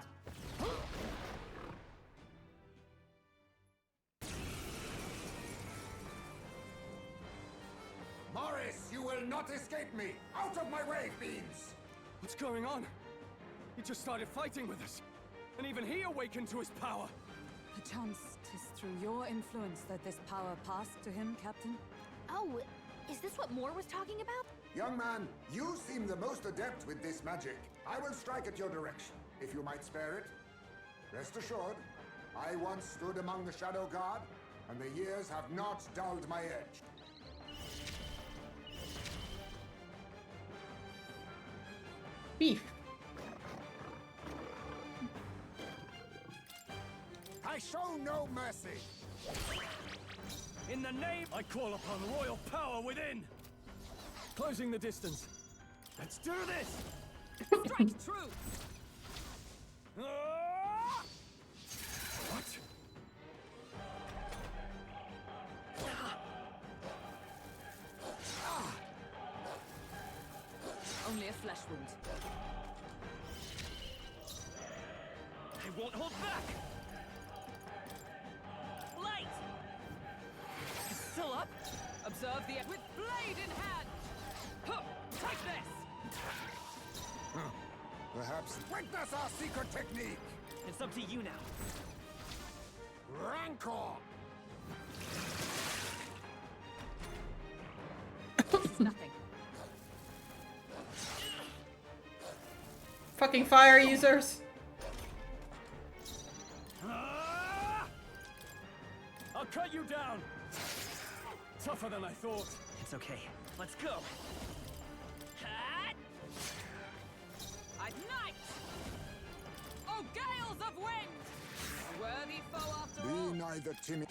Morris, you will not escape me! Out of my way, fiends! What's going on? He just started fighting with us. And even he awakened to his power. Perchance 'tis through your influence that this power passed to him, Captain? Oh, is this what Moore was talking about? Young man, you seem the most adept with this magic. I will strike at your direction, if you might spare it. Rest assured, I once stood among the Shadow Guard, and the years have not dulled my edge. Beef. I show no mercy! In the name, I call upon royal power within. Closing the distance. Let's do this! Strike true! What? Only a flesh wound. I won't hold back! Blade! Still up? Observe the with blade in hand! Huh, take this! Perhaps Witness our secret technique! It's up to you now. Rancor! This is nothing. Fucking fire users. I'll cut you down! Tougher than I thought. It's okay. Let's go. Ignite! Oh, gales of wind! A worthy foe after all. be neither timid.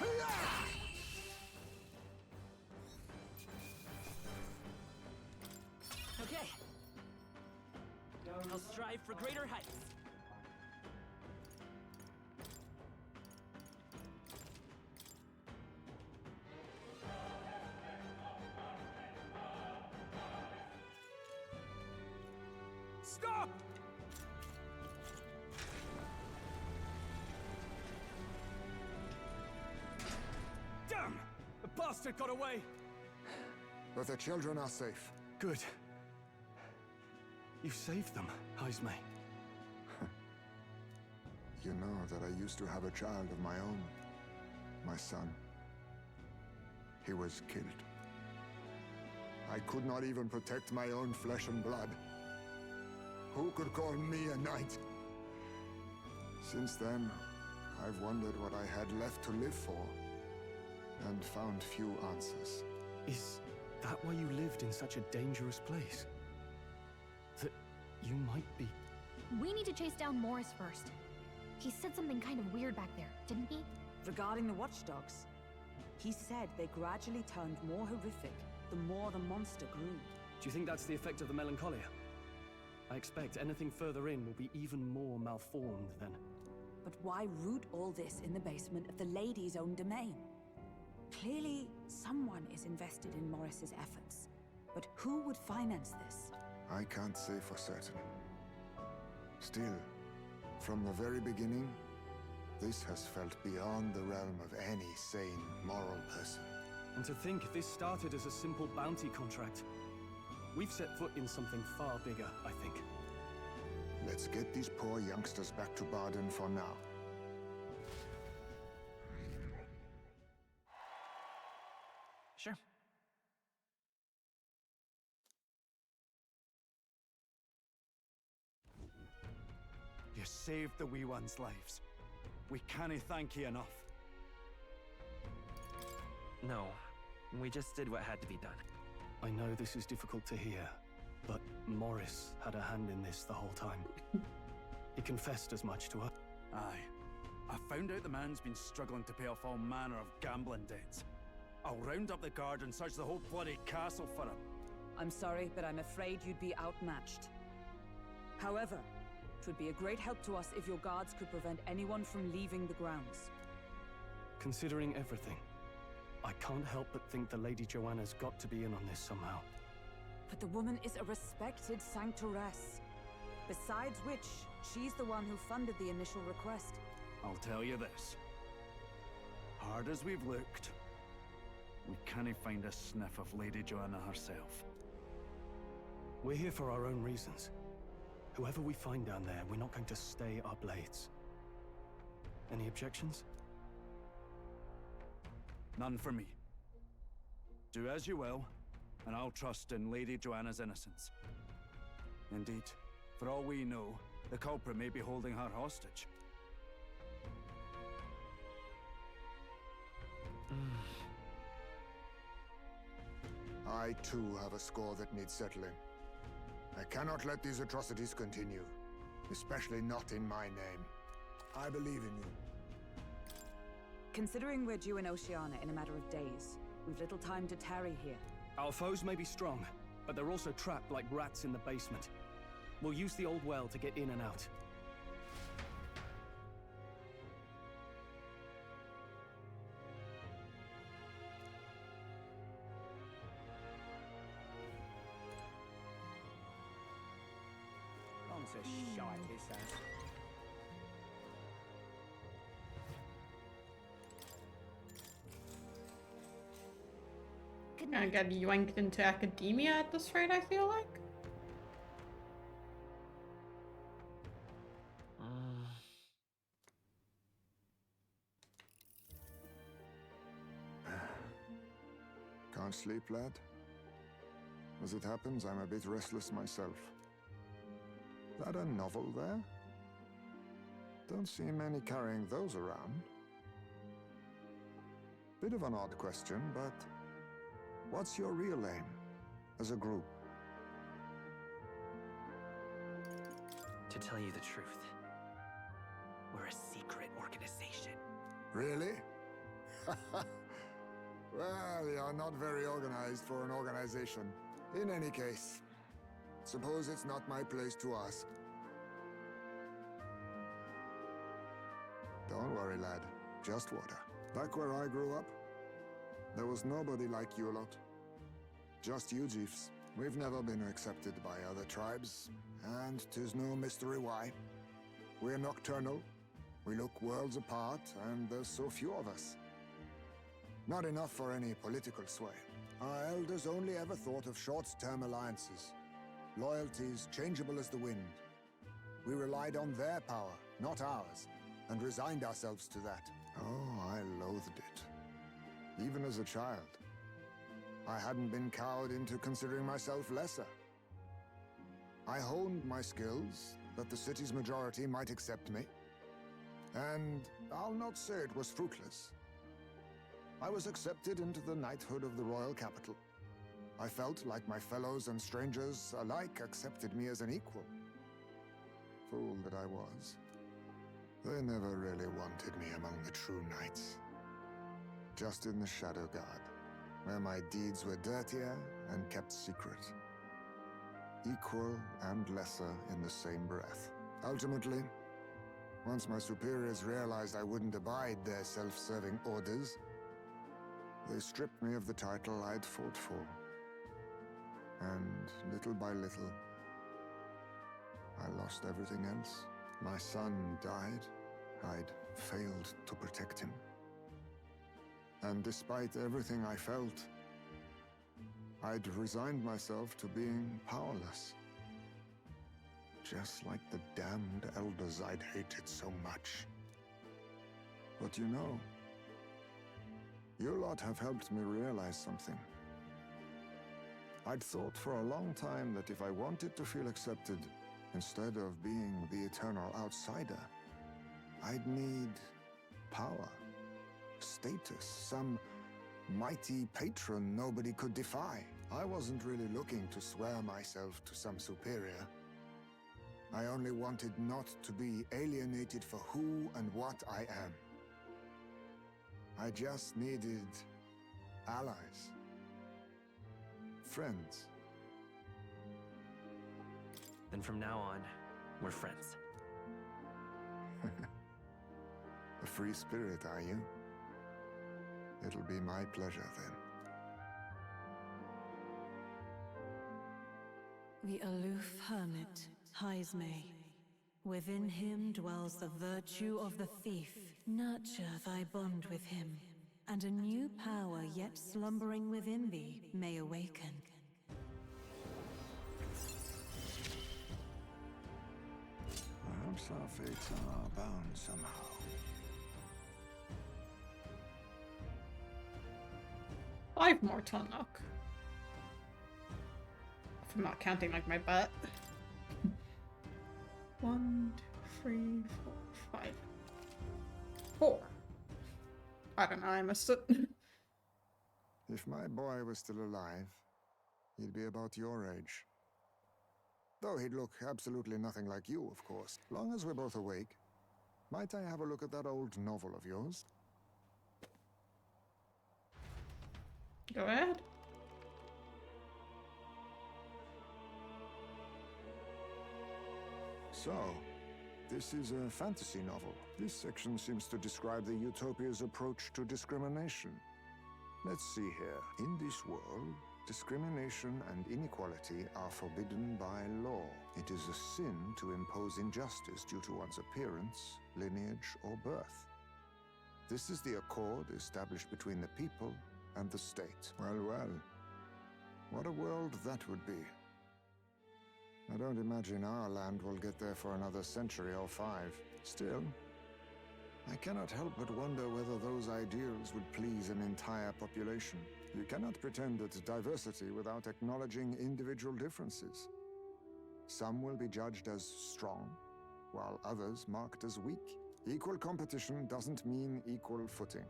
Okay. I'll strive for greater heights. Stop! Damn! The bastard got away! But the children are safe. Good. You saved them, Heisme. You know that I used to have a child of my own. My son. He was killed. I could not even protect my own flesh and blood. Who could call me a knight? Since then, I've wondered what I had left to live for, and found few answers. Is that why you lived in such a dangerous place? That you might be... We need to chase down Morris first. He said something kind of weird back there, didn't he? Regarding the watchdogs, he said they gradually turned more horrific the more the monster grew. Do you think that's the effect of the melancholia? I expect anything further in will be even more malformed then. But why root all this in the basement of the lady's own domain? Clearly, someone is invested in Morris's efforts. But who would finance this? I can't say for certain. Still, from the very beginning, this has felt beyond the realm of any sane, moral person. And to think this started as a simple bounty contract. We've set foot in something far bigger, I think. Let's get these poor youngsters back to Baden for now. Sure. You saved the wee ones' lives. We can't thank you enough. No, we just did what had to be done. I know this is difficult to hear, but Morris had a hand in this the whole time. He confessed as much to us. Aye. I found out the man's been struggling to pay off all manner of gambling debts. I'll round up the guard and search the whole bloody castle for him. I'm sorry, but I'm afraid you'd be outmatched. However, 'Twould be a great help to us if your guards could prevent anyone from leaving the grounds. Considering everything, I can't help but think the Lady Joanna's got to be in on this somehow. But the woman is a respected sanctoress. Besides which, she's the one who funded the initial request. I'll tell you this. Hard as we've looked, we can't find a sniff of Lady Joanna herself. We're here for our own reasons. Whoever we find down there, we're not going to stay our blades. Any objections? None for me. Do as you will, and I'll trust in Lady Joanna's innocence. Indeed, for all we know, the culprit may be holding her hostage. I too have a score that needs settling. I cannot let these atrocities continue, especially not in my name. I believe in you. Considering we're due in Oceania in a matter of days, we've little time to tarry here. Our foes may be strong, but they're also trapped like rats in the basement. We'll use the old well to get in and out. On's a shite, he says. I got yoinked into academia at this rate, I feel like. Can't sleep, lad? As it happens, I'm a bit restless myself. That a novel there? Don't see many carrying those around. Bit of an odd question, but what's your real aim as a group? To tell you the truth, we're a secret organization. Really? Well, you're not very organized for an organization. In any case, suppose it's not my place to ask. Don't worry, lad. Just water. Back where I grew up, there was nobody like you lot. Just you chiefs. We've never been accepted by other tribes, and 'tis no mystery why. We're nocturnal, we look worlds apart, and there's so few of us. Not enough for any political sway. Our elders only ever thought of short-term alliances. Loyalties changeable as the wind. We relied on their power, not ours, and resigned ourselves to that. Oh, I loathed it. Even as a child. I hadn't been cowed into considering myself lesser. I honed my skills, that the city's majority might accept me. And I'll not say it was fruitless. I was accepted into the knighthood of the royal capital. I felt like my fellows and strangers alike accepted me as an equal. Fool that I was. They never really wanted me among the true knights. Just in the Shadow Guard, where my deeds were dirtier and kept secret. Equal and lesser in the same breath. Ultimately, once my superiors realized I wouldn't abide their self-serving orders, they stripped me of the title I'd fought for. And little by little, I lost everything else. My son died. I'd failed to protect him. And despite everything I felt, I'd resigned myself to being powerless. Just like the damned elders I'd hated so much. But you know, you lot have helped me realize something. I'd thought for a long time that if I wanted to feel accepted, instead of being the eternal outsider, I'd need power, status, some mighty patron nobody could defy. I wasn't really looking to swear myself to some superior. I only wanted not to be alienated for who and what I am. I just needed allies. Friends. Then from now on, we're friends. free spirit, are you? It'll be my pleasure then. The aloof hermit, Haizme. Within him dwells the virtue of the thief. Nurture thy bond with him, and a new power yet slumbering within thee may awaken. Perhaps our fates are bound somehow. 5 more to unlock. If I'm not counting like my butt. 1, 2, 3, 4, 5. 4. I don't know, I missed it. If my boy was still alive, he'd be about your age. Though he'd look absolutely nothing like you, of course. Long as we're both awake, might I have a look at that old novel of yours? Go ahead. So, this is a fantasy novel. This section seems to describe the Utopia's approach to discrimination. Let's see here. In this world, discrimination and inequality are forbidden by law. It is a sin to impose injustice due to one's appearance, lineage, or birth. This is the accord established between the people and the state. Well, well. What a world that would be. I don't imagine our land will get there for another century or 5. Still, I cannot help but wonder whether those ideals would please an entire population. You cannot pretend at diversity without acknowledging individual differences. Some will be judged as strong, while others marked as weak. Equal competition doesn't mean equal footing.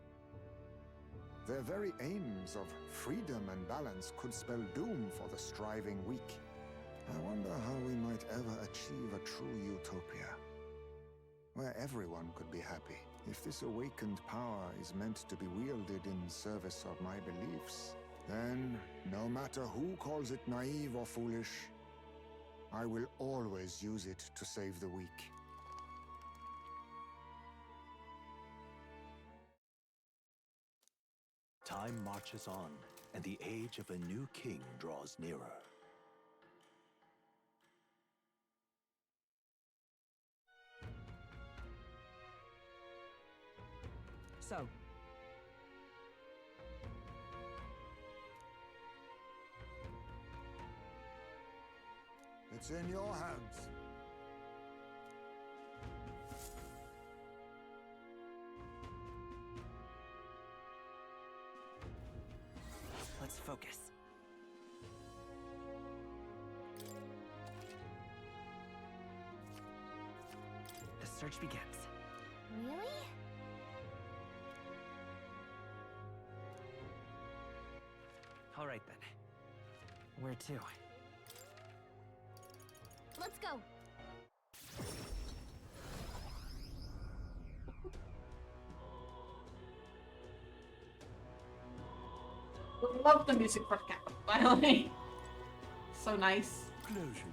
Their very aims of freedom and balance could spell doom for the striving weak. I wonder how we might ever achieve a true utopia, where everyone could be happy. If this awakened power is meant to be wielded in service of my beliefs, then, no matter who calls it naive or foolish, I will always use it to save the weak. Time marches on, and the age of a new king draws nearer. So, It's in your hands. Let's focus. The search begins. Really? All right then. Where to? Let's go. Love the music for Capital, by the way. So nice. Closure.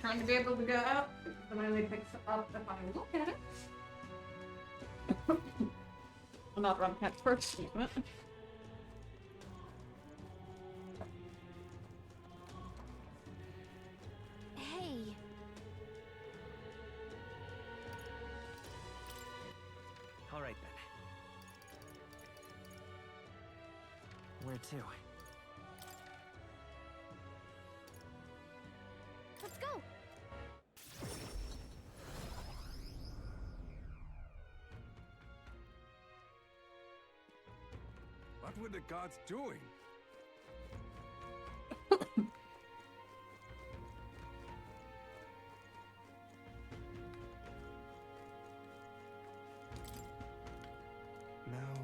Trying to be able to go up, but only picks it up if I look at it. Well, not run past first, but Hey. All right then. Where to? Let's go. What were the guards doing? Now...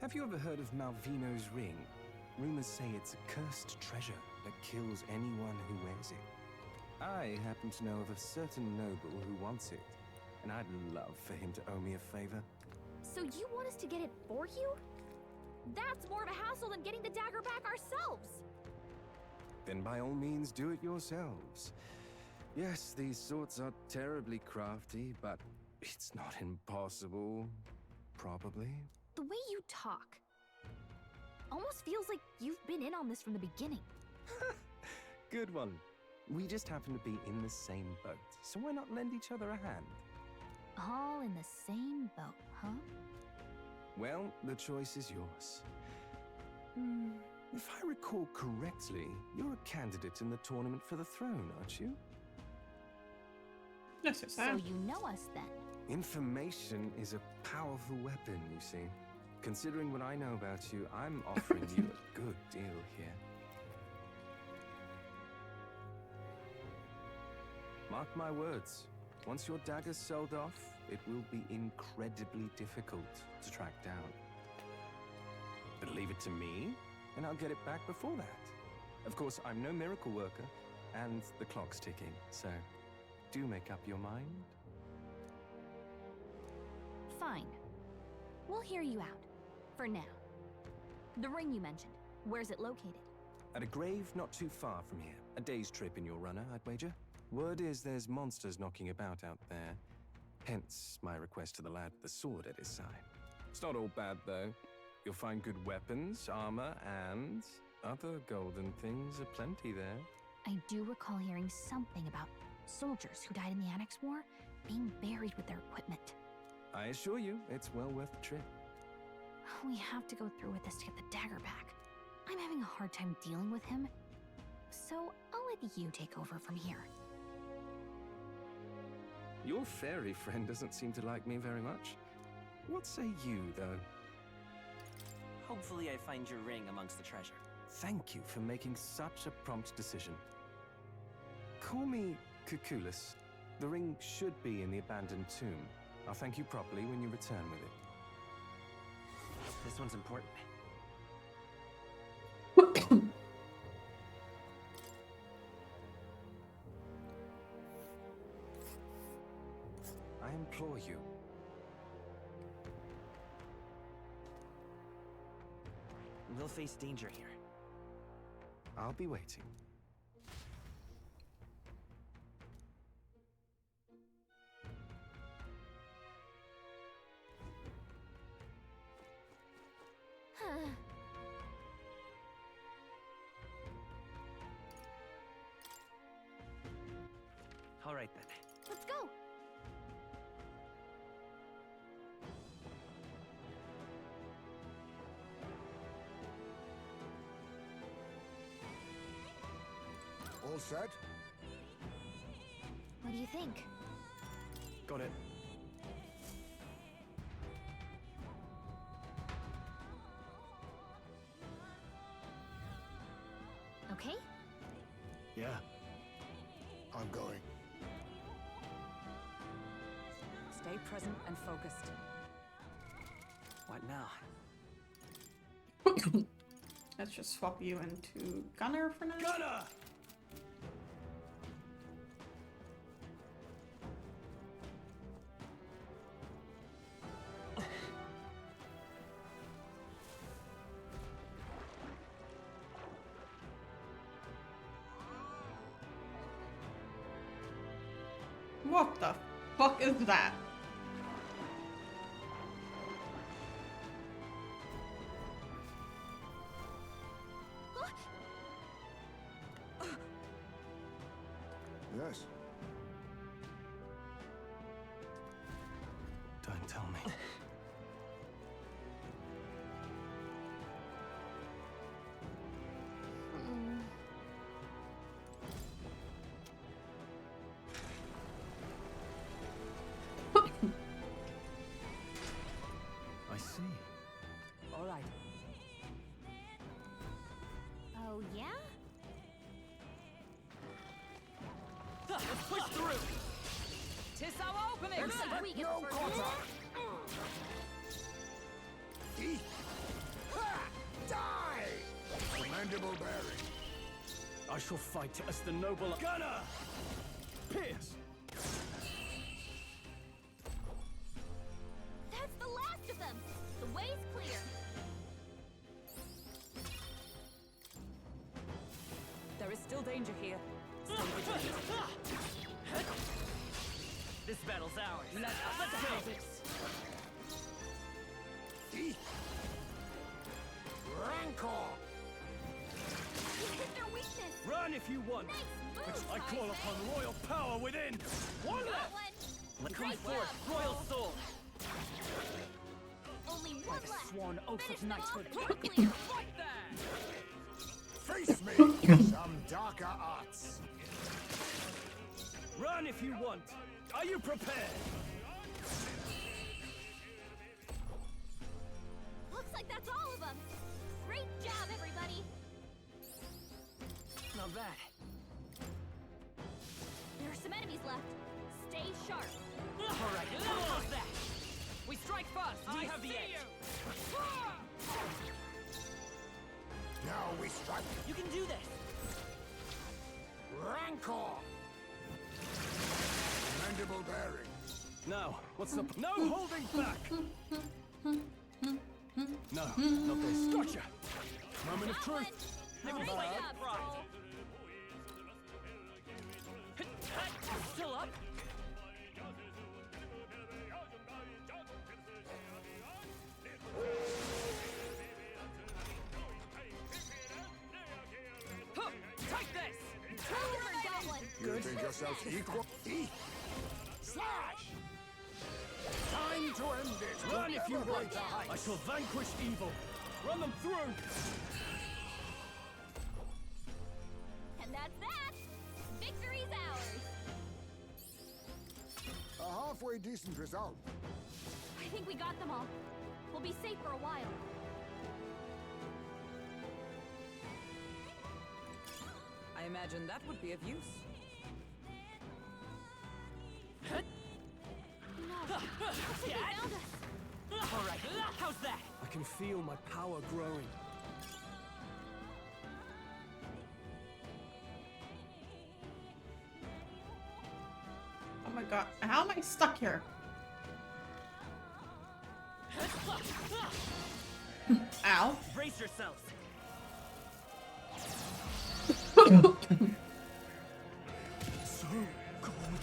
Have you ever heard of Malvino's ring? Rumors say it's a cursed treasure that kills anyone who wears it. I happen to know of a certain noble who wants it, and I'd love for him to owe me a favor. So you want us to get it for you? That's more of a hassle than getting the dagger back ourselves! Then by all means do it yourselves. Yes, these swords are terribly crafty, but it's not impossible. Probably. The way you talk almost feels like you've been in on this from the beginning. Good one. We just happen to be in the same boat, so why not lend each other a hand? All in the same boat, huh? Well, the choice is yours. If I recall correctly, you're a candidate in the tournament for the throne, aren't you? Yes, it's So you know us then. Information is a powerful weapon, you see. Considering what I know about you, I'm offering you a good deal here. Mark my words, once your dagger's sold off, it will be incredibly difficult to track down. But leave it to me, and I'll get it back before that. Of course, I'm no miracle worker, and the clock's ticking, so do make up your mind. Fine. We'll hear you out. For now. The ring you mentioned, where's it located? At a grave not too far from here. A day's trip in your runner, I'd wager. Word is there's monsters knocking about out there. Hence my request to the lad with the sword at his side. It's not all bad, though. You'll find good weapons, armor, and other golden things aplenty there. I do recall hearing something about soldiers who died in the Annex War being buried with their equipment. I assure you, it's well worth the trip. We have to go through with this to get the dagger back. I'm having a hard time dealing with him, so I'll let you take over from here. Your fairy friend doesn't seem to like me very much. What say you, though? Hopefully I find your ring amongst the treasure. Thank you for making such a prompt decision. Call me Cuculus. The ring should be in the abandoned tomb. I'll thank you properly when you return with it. This one's important. I implore you. We'll face danger here. I'll be waiting. All right then. Let's go! All set? What do you think? Got it. Okay? Yeah. I'm going. Stay present and focused. What now? Let's just swap you into Gunner for now. Gunner! What the fuck is that? Yes. Don't tell me. I see. All right. Oh, yeah? Let's push through! Tis our opening! Looks like we get No the first quarter! Commendable bearing. I shall fight as the noble Gunner! Pierce! That's the last of them! The way's clear! There is still danger here. Stay vigilant. This battle's ours. Let's go this. Rancor! Hit their weakness! Run if you want! Nice move, I call upon royal power within! One Got left! one! Come Great forth, job, royal soul! Only By one the left! sworn oath Finish of them knighthood. off, clear! Right there! Face me! Some darker arts. Run if you want! Are you prepared? Looks like that's all of them! Great job, everybody! Not bad. There are some enemies left. Stay sharp. All right, how's that? We strike first. We have the edge. Now we strike. You can do this. Rancor! Commendable bearing. Now, what's the... No holding back! No, not this. Gotcha! Moment of truth. Great job, Troll. Still up? Huh, take this! Deliver that one! You think yourself equal? Slash! Time to end this. Run if you Ever want! greater heights. I shall vanquish evil! Run them through! And that's that! Victory's ours! A halfway decent result. I think we got them all. We'll be safe for a while. I imagine that would be of use. No, looks like they found us. All right, how's that? I can feel my power growing. Oh my god, how am I stuck here? Ow. Brace yourselves. So cold.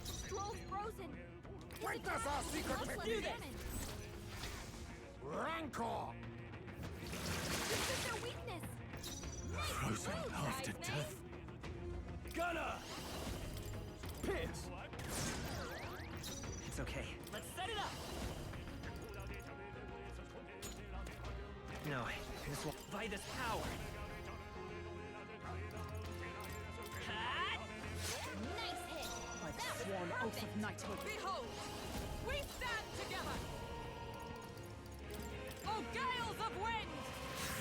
Stroll's frozen. Wait, that's our secret Let's technique. examine. Rancor! This is their weakness. Nice Frozen move, after guys, death. Gunner! Pierce! It's okay. Let's set it up. No, this won't. By this power. Nice hit. By the That was sworn oath perfect. of knighthood. Behold, we stand together. Oh, gales of wind!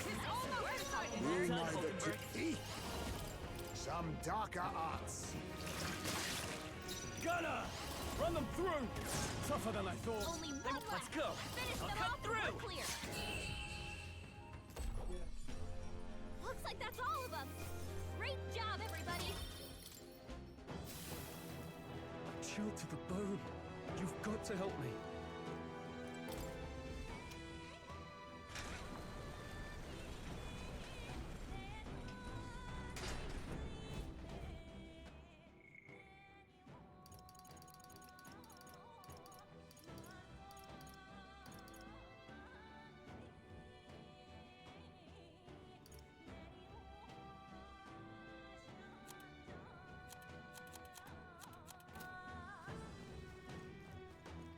'Tis almost decided. You Son, neither Hulkenberg. to some darker arts. Gunner! Run them through! Tougher than I thought. Only one left. Let's go. Finish I'll them cut off and through. we're clear. Looks like that's all of them. Great job, everybody. I'm chilled to the bone. You've got to help me.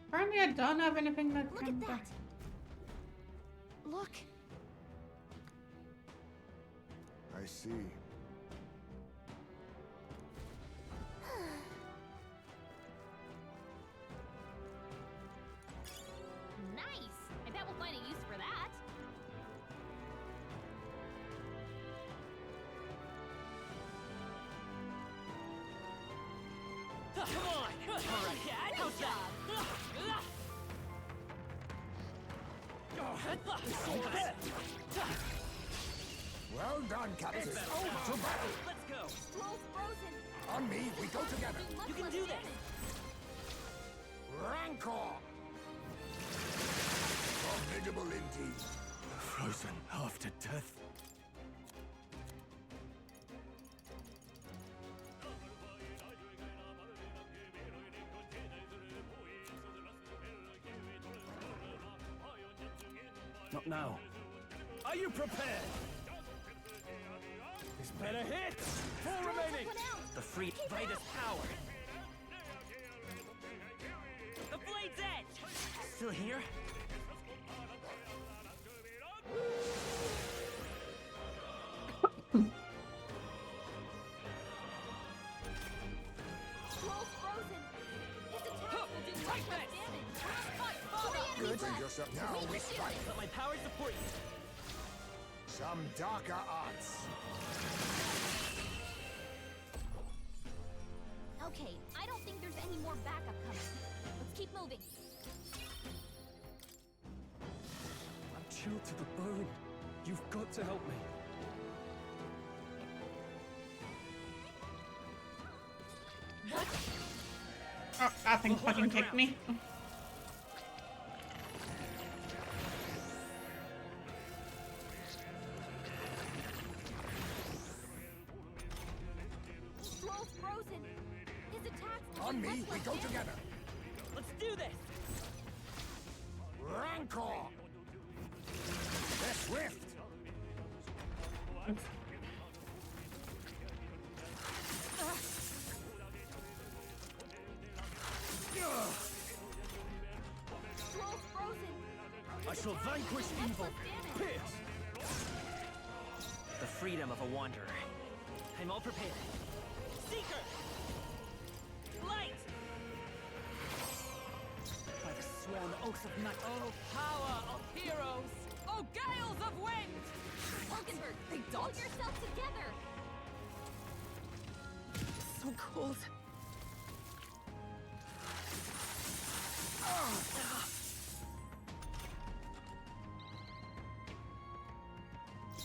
Apparently I don't have anything that Look can... at that. Look. I see. Nice. I bet we'll find a use for that. Come on. All right, yeah, how's that? Well done, Captain. It's To over. battle. Let's go. Scroll's frozen. On me, we go together. You can do this. Rancor. Formidable indeed. Frozen after death. Not now. Are you prepared? This better hit! Four remaining! The free Vitus power. The blade's edge! Still here? Scroll's frozen. His attack will do much less damage. Good. Bring yourself now. We strike. Let my power support you. Some darker arts. Okay, I don't think there's any more backup coming. Let's keep moving. I'm chilled to the bone. You've got to help me. Oh, that thing fucking kicked me. Scroll's frozen. His attacks will On do me, much we less go damage. together. Let's do this. Rancor. They're swift. Scroll's frozen. I shall vanquish evil. Pierce! The freedom of a wanderer. I'm all prepared. Seeker! Light! By the sworn oath of night. Oh, power of heroes! Oh, gales of wind! Hulkenberg, hold yourself together. So cold.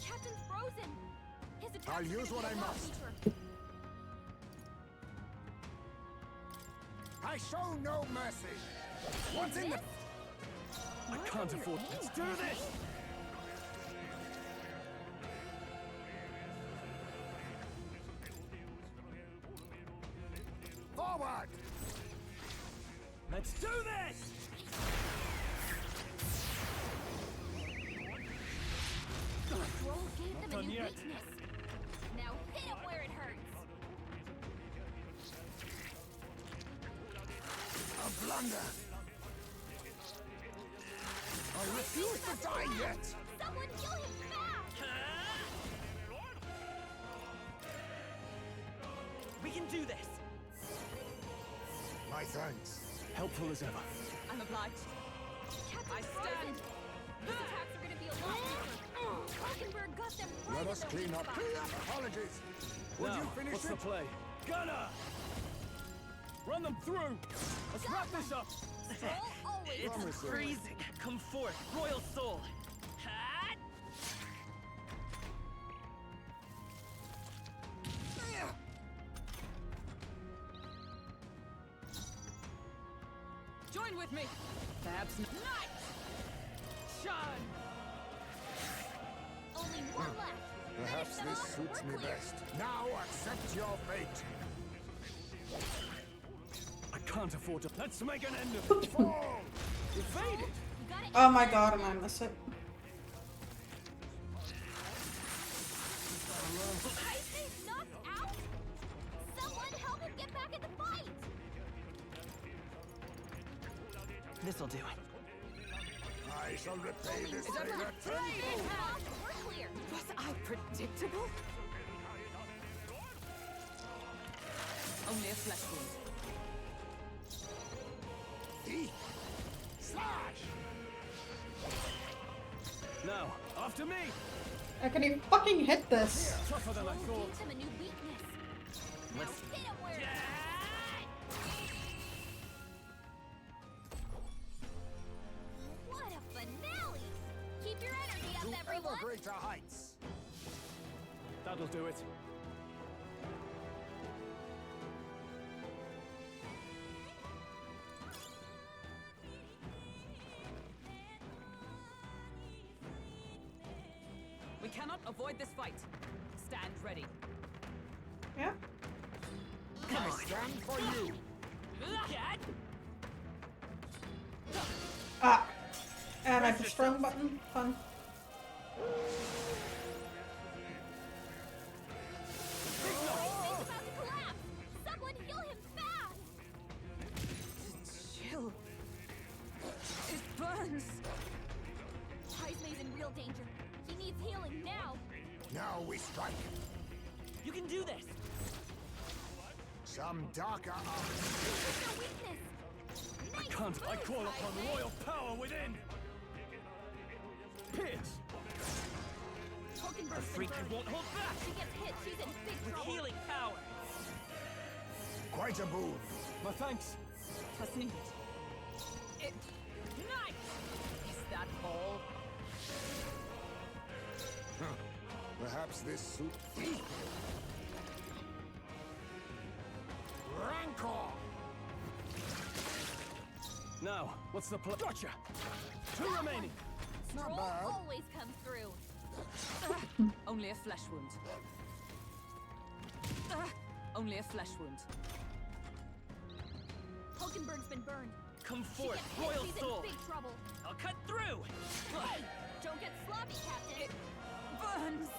Captain's frozen. His attacks I'll are use gonna what be I a lot must. weaker. I show no mercy. What's in the... I can't afford. Let's do this! Forward! Let's do this! Scroll gave them a done new yet. weakness. Now hit him where it hurts. A blunder. I refuse to die yet. Someone kill him fast! We can do this. My thanks. Helpful as ever. I'm obliged. Captain's I stand. frozen. His attacks are gonna be a lot weaker. Hulkenberg got them right Let in us the clean weak up. spot. Apologies. Would Now, you finish what's it? the play? Gunner! Run them through! Let's wrap this up! Scroll always It's Promising. freezing. Come forth, royal soul. Ha! Join with me. Perhaps night. Shine. only one left. Perhaps Finish them this off, suits we're me clear. best. Now accept your fate. I can't afford to. Let's make an end of it! Fall! Evade it! You gotta Oh my god, and I miss it. He's knocked out? Someone help him get back in the fight! This'll do. I shall repay this One favor left. tenfold. Finish him off, we're clear. Was I predictable? Only a flesh wound. Eat. Slash! Now, after me! Can you fucking hit this? Tougher than I Scroll thought. gives him a new weakness. Now Let's- hit him where it hurts. What a finale! Keep your energy up, To ever everyone! greater heights. That'll do it. We cannot avoid this fight. Stand ready. Yeah. I stand for you. Ah. And I pushed the wrong button. Fun. Someone heal him fast! Chill. It burns. Heismei's in real danger. He needs healing now. Now we strike. You can do this. Some darker arts. Their weakness. I can't. I call upon royal power within. Pierce. The freak won't hold back. She gets hit. She's in big With trouble. healing power. Quite a boon. My thanks. Tasneem. It. Nice. Is that all? Perhaps this suit. Rancor. Now, what's the plan? Gotcha. 2 remaining. Stroll always comes through. Only a flesh wound. Only a flesh wound. Hulkenberg's been burned. Come She forth, gets hit. royal She's soul. in big trouble. I'll cut through. Hey, don't get sloppy, Captain. It burns.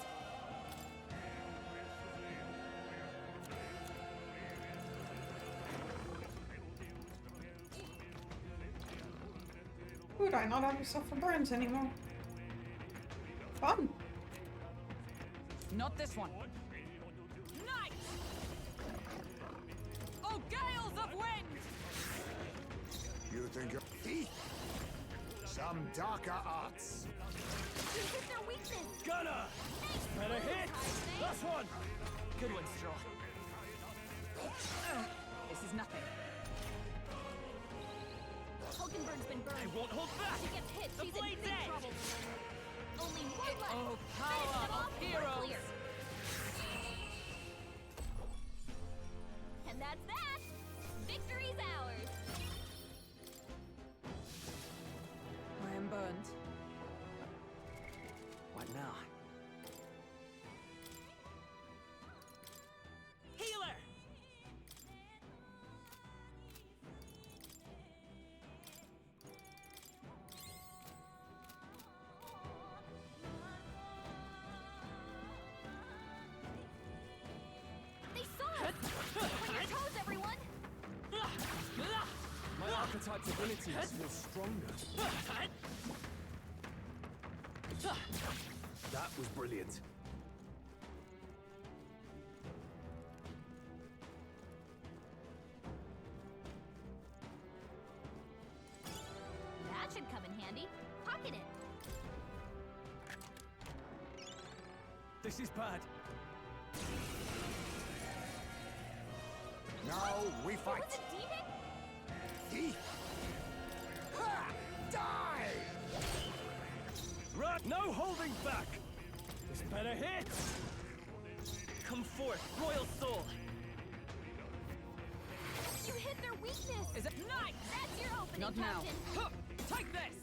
Would I not have to suffer burns anymore? Fun. Not this one. Nice. Oh, gales of wind. You think you're some darker arts. You hit their weakness. Gunner. Better hit. Last one. Good one, Stroll. This is nothing. Hulkenberg's been burned. I won't hold back. She gets hit. The She's in blade's big edge. trouble. Only one left. Oh, Finish power them of off. We're heroes. clear. And that's that. Victory's ours. I am burned. What now? Healer. They saw us. On your toes, everyone. My archetype's abilities feel stronger. That was brilliant. That should come in handy. Pocket it. This is bad. Now we Was fight. it demon? He. Ha! Die! Run! No holding back. This better hit. Come forth, royal soul. You hit their weakness. Is it nice? That's your opening, Not now. Captain. Huh. Take this.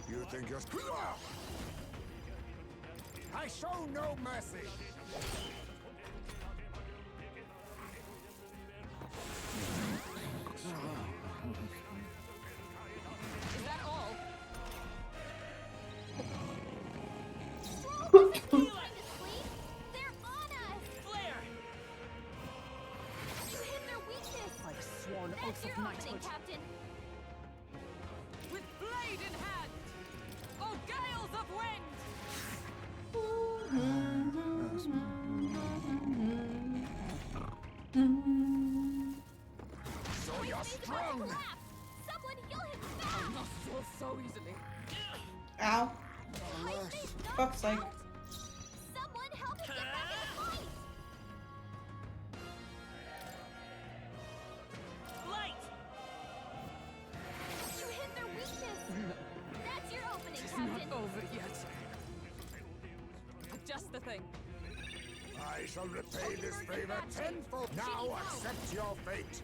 You think you're... I show no mercy. Is that all? Stroll doesn't have time to sleep. They're on us. Flare. You hit their weakness. Like sworn That's oath your of opening, knighthood. Captain. With blade in hand. Oh, gales of wind. So you're He's about to strong. collapse. Someone heal him fast. Not so easily. Ow. Heismei's knocked Fuck's sake. out. Someone help him get back in the fight. Light. You hit their weakness. That's your opening, It's Captain. not over yet. A just the thing. I shall repay this favor tenfold. Now accept your fate.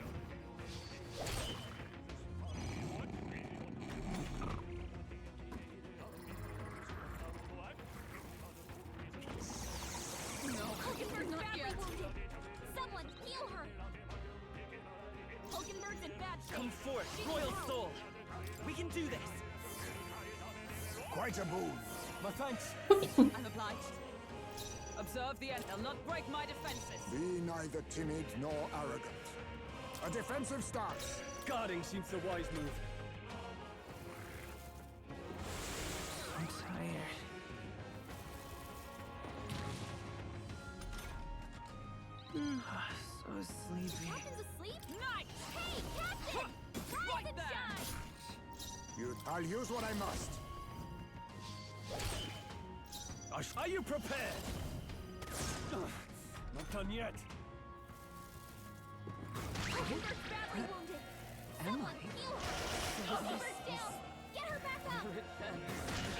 No, Hulkenberg's not badly yet. wounded. Someone heal her. Hulkenberg's in bad shape. Come forth, She Royal needs help. Soul! We can do this! Quite a boon. My thanks. I'm obliged. Observe the end. They'll not break my defenses. Be neither timid nor arrogant. A defensive stance. Guarding seems the wise move. I'm tired. So sleepy. Captain's asleep? Night! Hey, Captain! Right Rise and there! shine! I'll use what I must. Are you prepared? Not done yet. Hulkenberg's badly wounded. Someone heal her. Hulkenberg's down. Get her back up.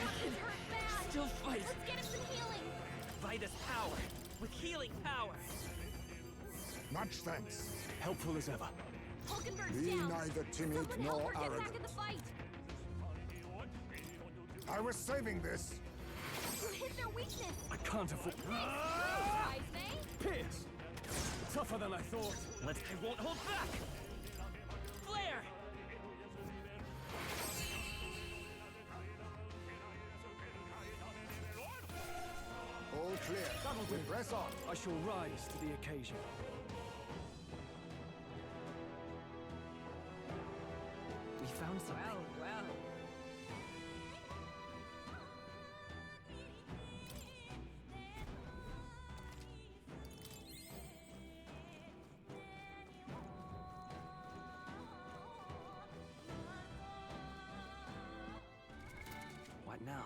Captain's hurt bad. Still fight. Let's get him some healing. Fight is power. With healing power. Much thanks. Helpful as ever. Hulkenberg's Be down. neither timid Someone help nor her get arrogant. back in the fight. I was saving this. You hit their weakness. I can't afford. Rise, May. Pierce! Tougher than I thought. I won't hold back! Flare! All clear. That'll do. Press on. I shall rise to the occasion. We found something. Well. What now?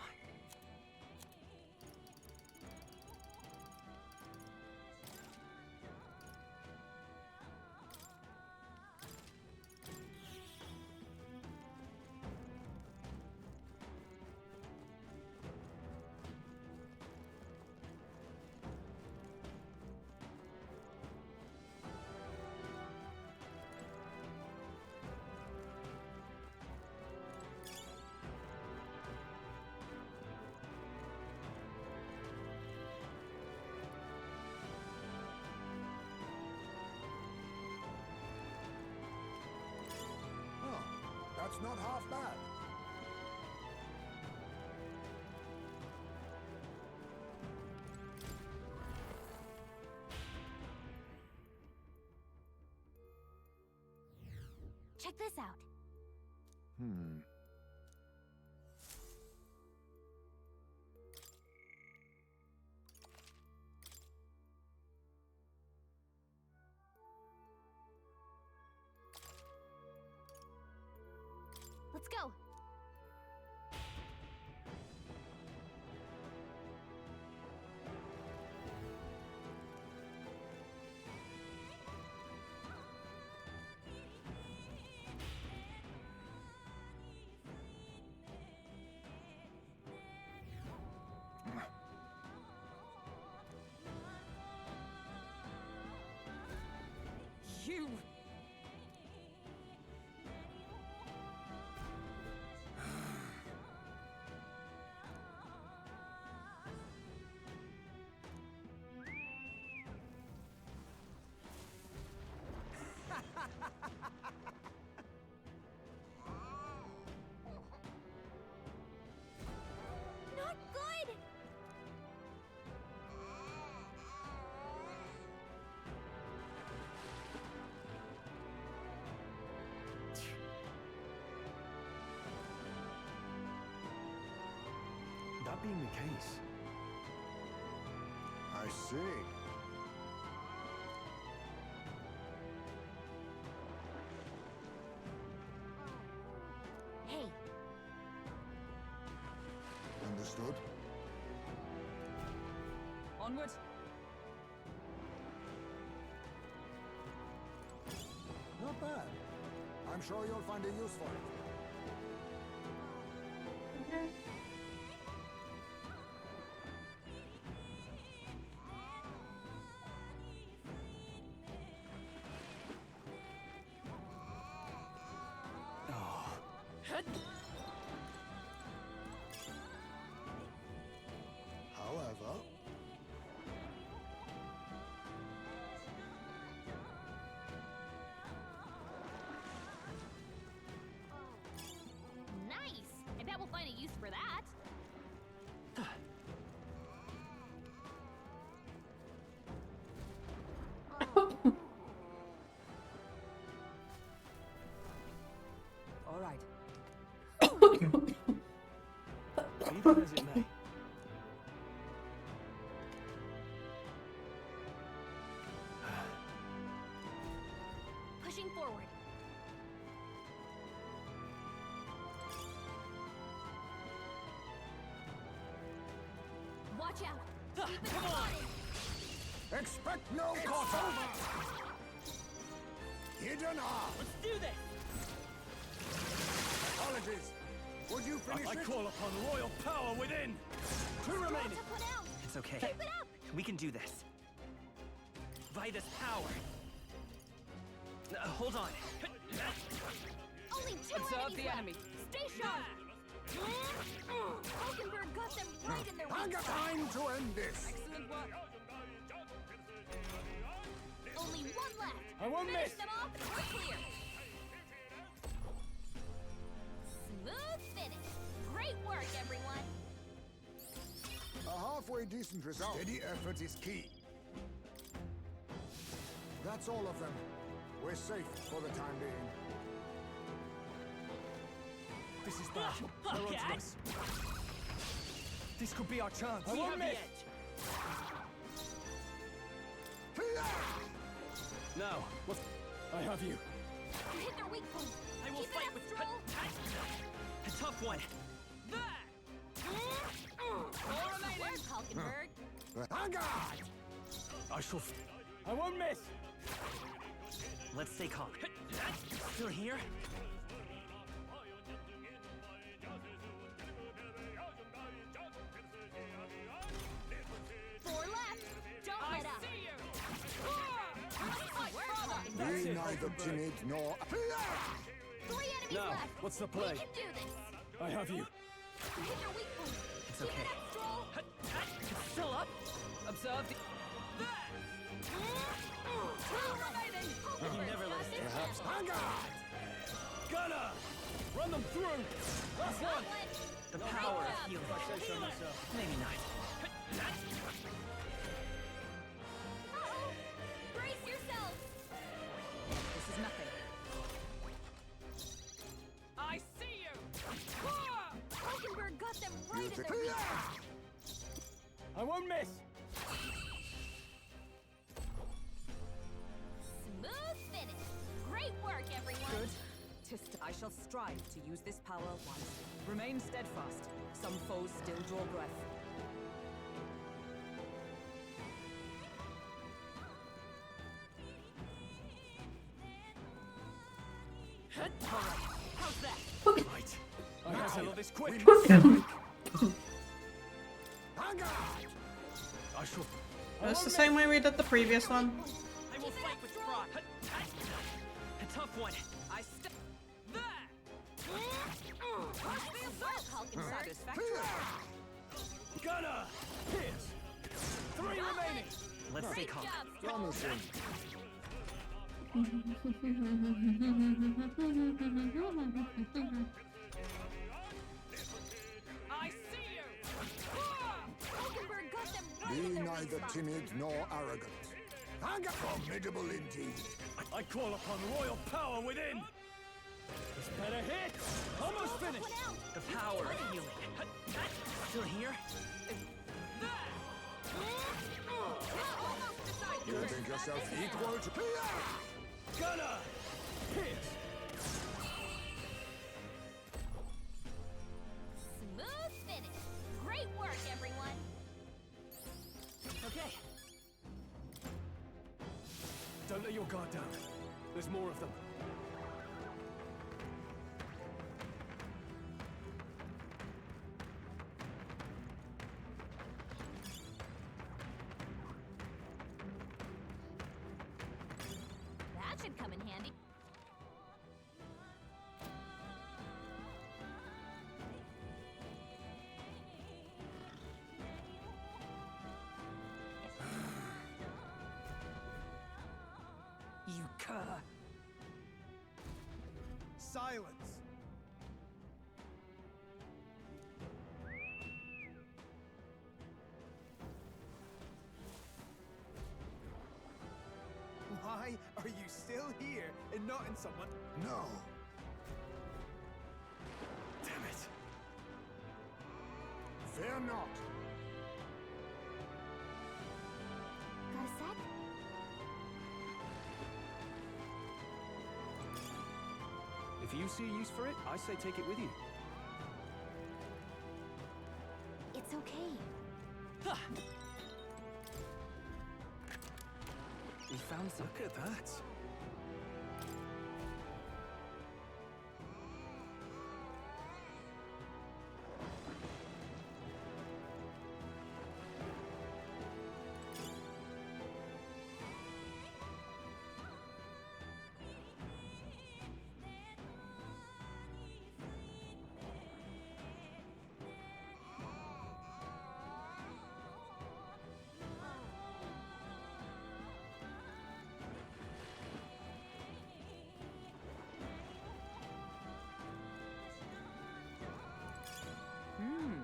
That's not half bad. Check this out. Let's go. You! Not good! That being the case, I see. Hey, Understood? Onward. Not bad. I'm sure you'll find a use for it. However, Nice! I bet we'll find a use for that. All right. Be that as it may. Pushing forward. Watch out! Keep it flying! expect no quarter. Hidden arm. Let's do this! Apologies. Would you finish I it? call upon royal power within. Two remaining. It's okay. Keep it up! We can do this. By this power. Hold on. Only two Observe enemies the left. enemy. Stay sharp! Hulkenberg got them right in their I weak got spot. time to end this. Excellent work. Only one left. I won't Finish miss. them off and we're clear. Smooth finish. Great work, everyone. A halfway decent result. Steady effort is key. That's all of them. We're safe for the time being. This is bad. They're onto us. This could be our chance. I won't miss. Now, what? I have you. You hit their weak point. I will Keep fight it up, with Stroll. a tough one. Nice work, Hulkenberg. Vanguard! I shall. I won't miss. Let's stay calm. Still here? Four left. Don't let up. Be neither timid nor... Three enemies Now, left. what's the We play? can do this. I have you. You hit their weak point. It's Keep okay. it up, Stroll. It's still up? Observe the... Two remaining. You never let us down. Perhaps Vanguard! Gunner! Run them through! Last one! The power of healing. Maybe not. Uh-oh. Brace yourselves. This is nothing. I see you! Hulkenberg got them right in their weak spot. I won't miss. Smooth finish. Great work, everyone. Good. Tista, I shall strive to use this power wisely. Remain steadfast. Some foes still draw breath. How's that? Right. I have to this quick. Vanguard! I shall. That's the same way we did the previous one. I will fight with pride. A tough one. I step. Satisfactory. Gunner! Pierce! Three remaining. Let's stay Great calm. job, Stroll. Promising. I see you! Hulkenberg got them right Be in their weak neither spot. timid nor arrogant. Vanguard! Formidable indeed. I call upon royal power within. This better hit. Almost finished. The power of healing. Still here? You think yourself equal to... Gunner! Pierce! Smooth finish. Great work, everyone. Okay. Don't let your guard down. There's more of them. That should come in handy. cur! Silence! Why are you still here and not in someone? No. Damn it. Fear not. Got a sec? If you see a use for it, I say take it with you. It's okay. We found some. Look at that.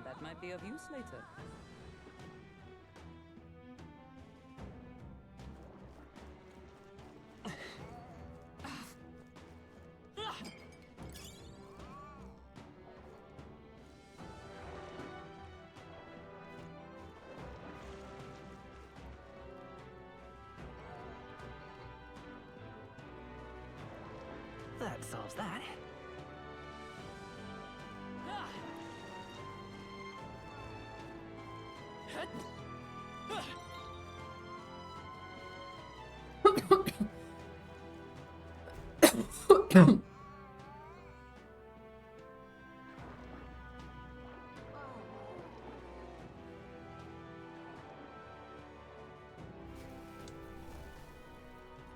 That might be of use later. That solves that.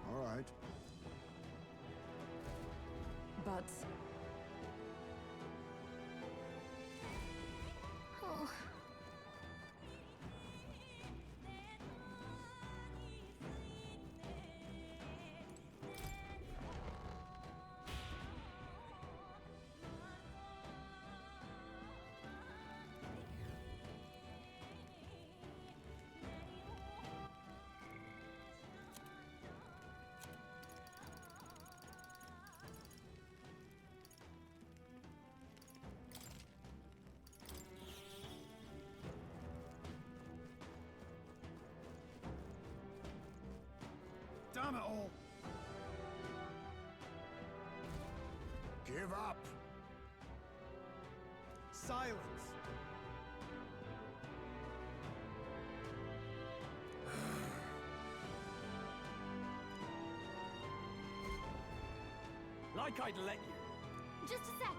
All right. But Oh. Damn it all! Give up. Silence! Like I'd let you. Just a sec.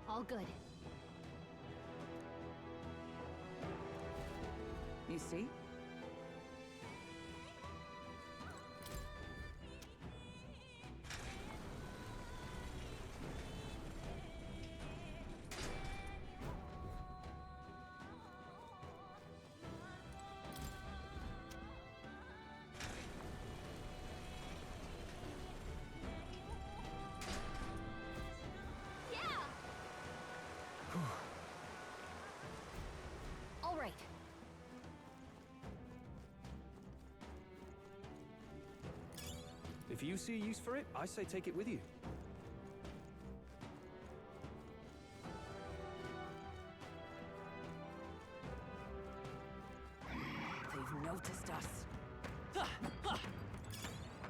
All good. you see? All right. If you see a use for it, I say take it with you. They've noticed us.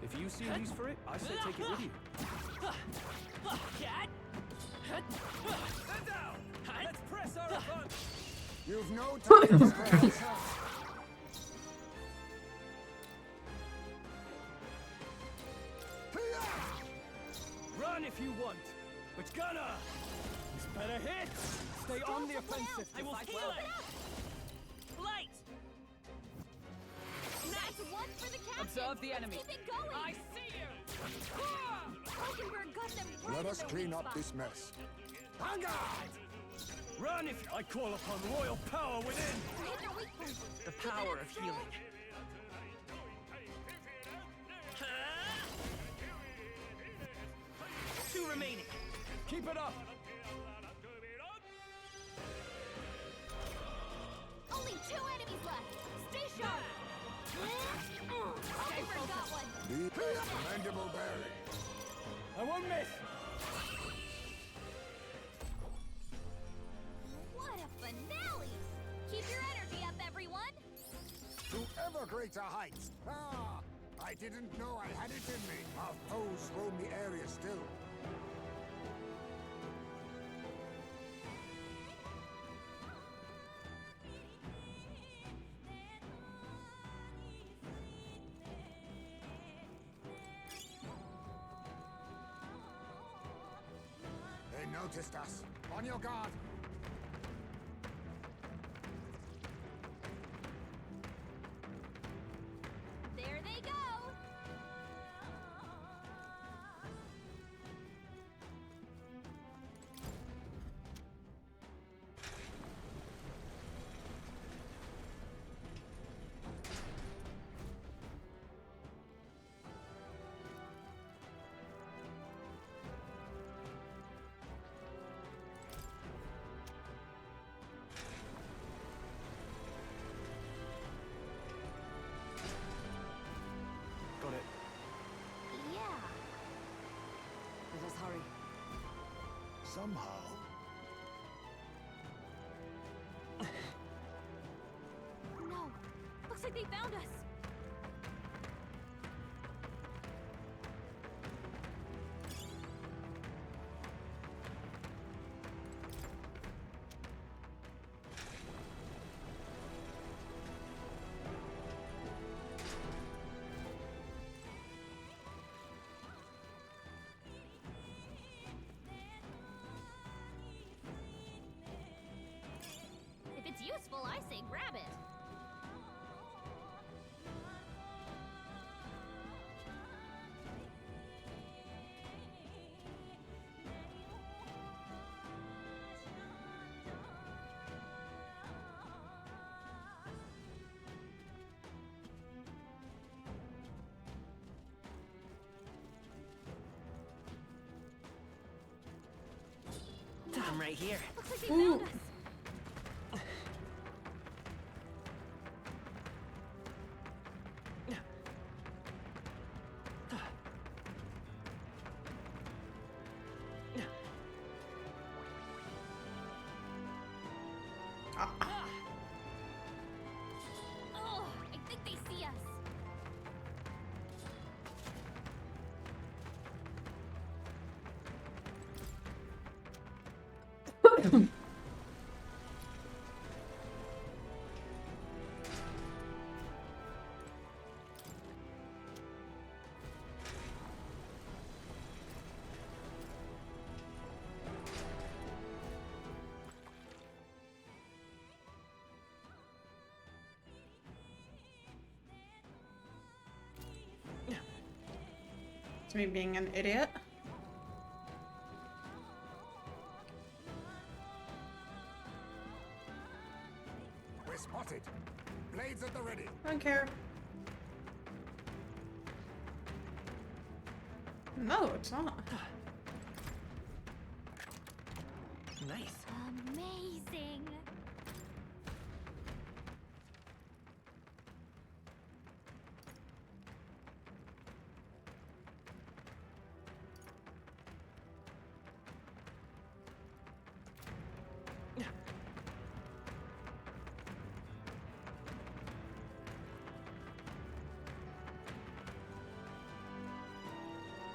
If you see a use for it, I say take it with you. Stand down! Let's press our advance! You've no time to spare yourself. Run if you want, but Gunner! It's better hit! Stay on the offensive. I will fight heal well. it! Light! That's one for the captain. Observe the Let's enemy. Keep it going. I see you. Hulkenberg got them right Let in us their clean weak up spot. this mess. Run if I call upon royal power within! We're hitting our weak point. The power of healing. Two remaining. Keep it up! Only 2 enemies left. Stay sharp. Hulkenberg got one. The commendable Barry. I won't miss! What a finale! Keep your energy up, everyone. To ever greater heights. Ah, I didn't know I had it in me. Our foes roam the area still. They noticed us. On your guard. There they go. Got it. Yeah. Let us hurry. Somehow. No. Looks like they found us. If it's useful, I say grab it. I'm right here. Looks like they found us. Oh, I think they see us. It's me being an idiot. We're spotted. Blades at the ready. I don't care. No, it's not. Nice. Amazing.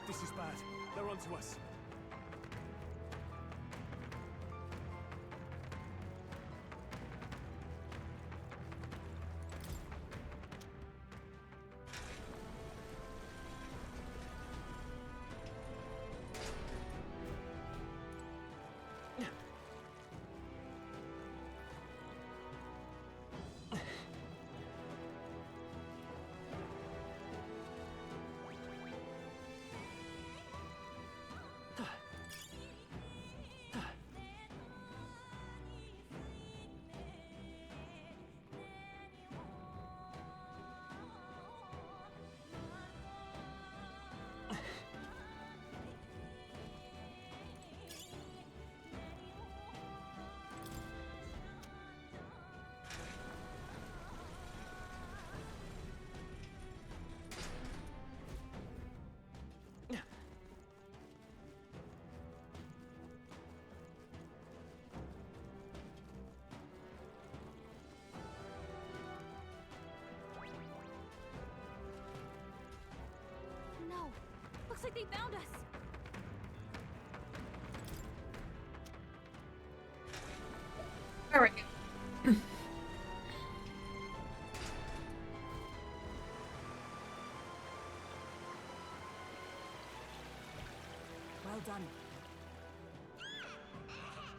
This is bad. They're onto us. like they found us. All right. Well done.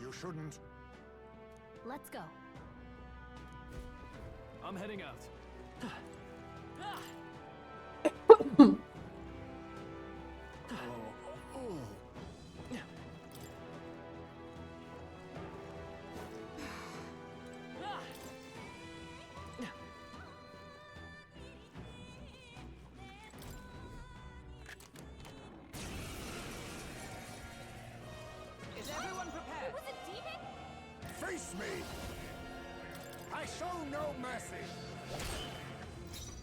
You shouldn't. Let's go. I'm heading out. Is everyone prepared? It was a demon? Face me! I show no mercy!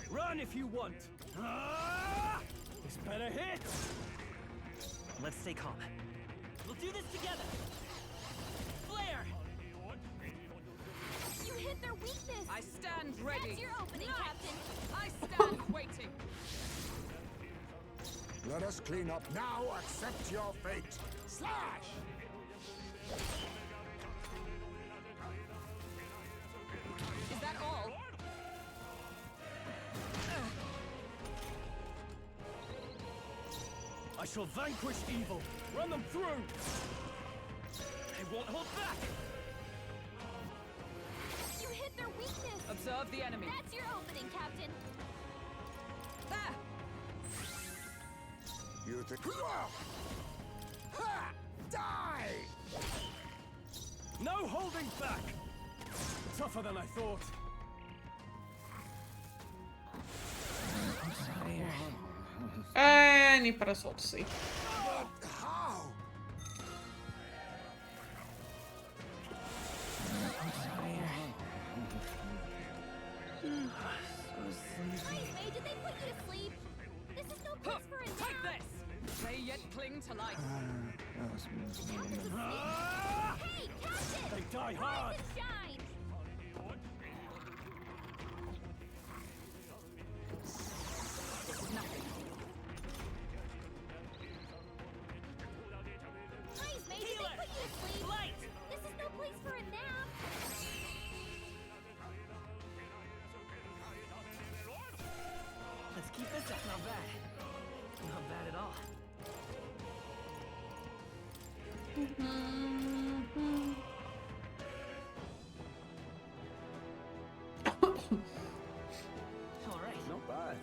Run if you want. This better hit. Let's stay calm. We'll do this together. Flare! You hit their weakness! I stand ready. That's your opening, Captain! I stand waiting. Let us clean up now. Accept your fate. Slash! Is that all? I shall vanquish evil. Run them through. I won't hold back. You hit their weakness! Observe the enemy. That's your opening, Captain! Ah! You think... Ha! Die! No holding back. Tougher than I thought. Ni para solci. How? Hey, did they put you to sleep? This is no place for a nap! Take this! They yet cling to life. Captain's asleep! Hey, Captain! They die hard. Rise and shine! This is nothing. Please, mate, did they put you to sleep? Light! This is no place for a nap! Let's keep this up. Not bad. Not bad at all. All right. Not bad.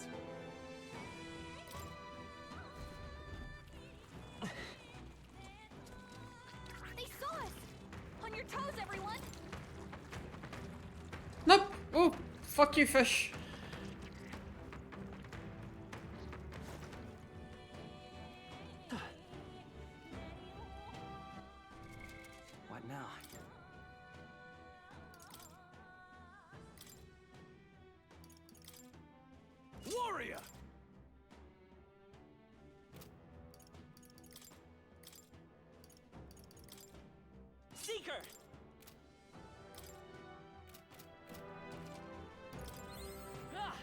They saw us! On your toes, everyone! Nope. Oh, fuck you, fish. What now? Warrior! Seeker! Ah!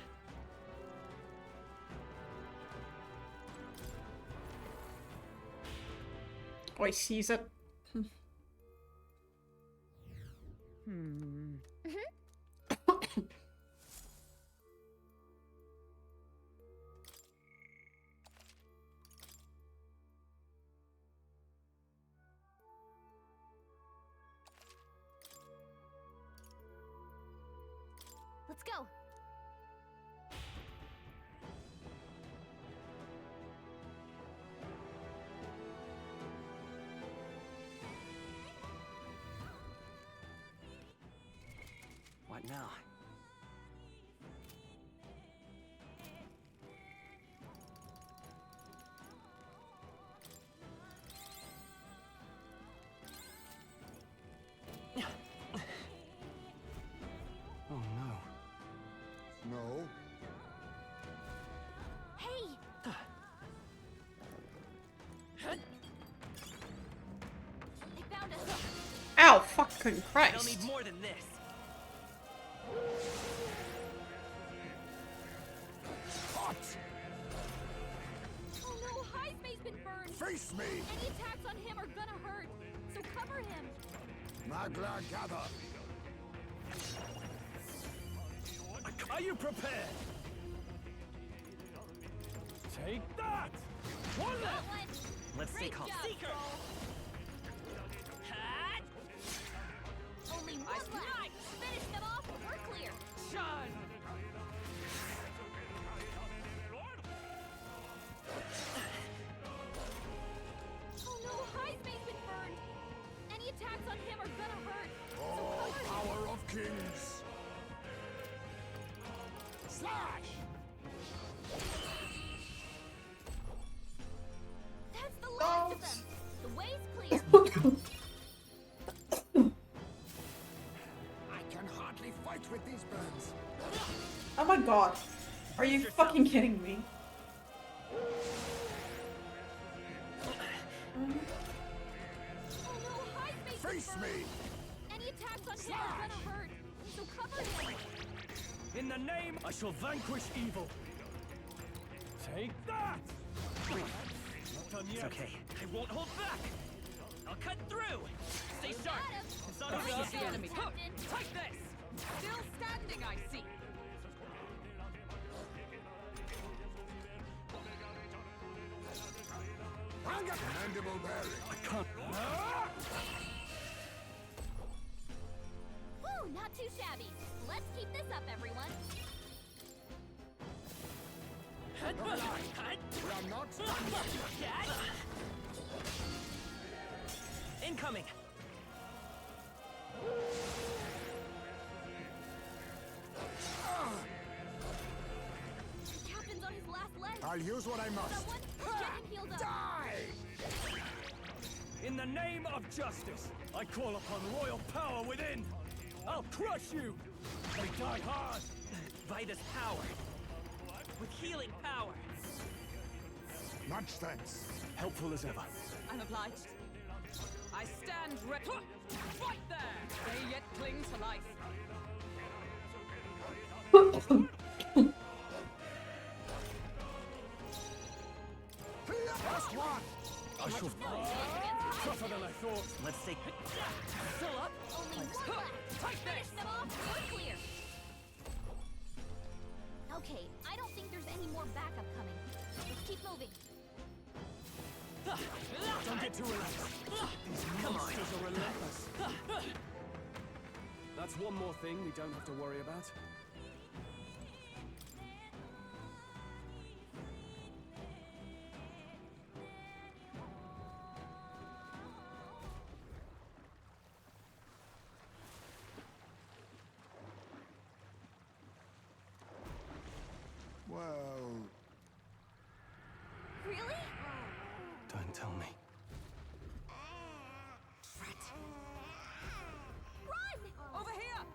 Oh, he sees it. Let's go! What now? Oh no. No. Hey! They found us! Ow, fucking They'll Christ. need more than this. Oh no, Heismay's Face me! Any attacks on him are gonna hurt, so cover him. Magla gather. Are you prepared? Take that! One left! Let's stay calm. Seeker! Only one left! Finish them off, we're clear! Shun! Oh no, Heismay's been burned! Any attacks on him are gonna hurt, so Oh, cover him! power of kings! Slash! That's the last of them! The way's clear! I can hardly fight with these burns. Oh my god. Are you fucking kidding me? Oh no, Heismay's been Face me! burned! Any attacks on him are gonna hurt, so cover him! In the name, I shall vanquish evil. Take that! Not done yet. It's okay. I won't hold back! I'll cut through! Stay sharp! It's not Don't over lose yet. the enemy. Hook! Captain. Take this! Still standing, I see. Mandible bearing. I can't. Woo, not too shabby. Let's keep this up, everyone. We are not Incoming! Captain's on his last leg. I'll use what I must. Someone, get him healed up. Die! In the name of justice, I call upon royal power within. I'll crush you. They die hard. Vida's power. With healing power. Much thanks. Helpful as ever. I'm obliged. I stand ready. Right there! They yet cling to life. Last one! I shall tougher than I thought. Let's stay. Still up? Only one left. Take Finish this! them off. We're clear. Okay, I don't think there's any more backup coming. Let's keep moving. Don't get too relaxed. These monsters are relentless. That's one more thing we don't have to worry about. Well, Really? Don't tell me. Run! Over here!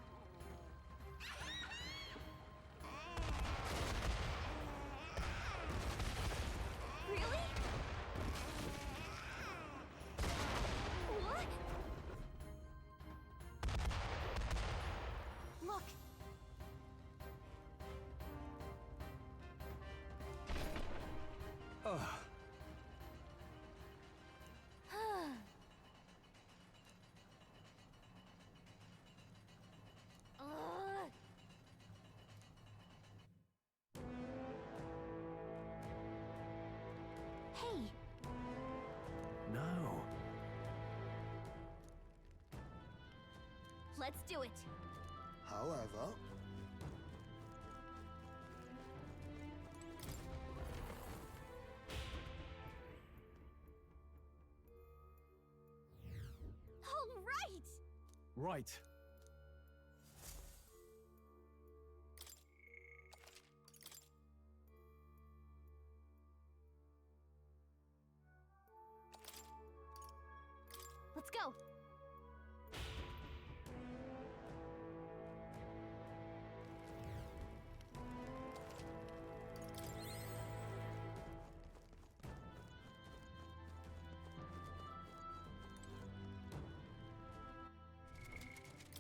Really? What? Look. Ugh. Hey, No. let's do it. however, All right. Right. Let's go.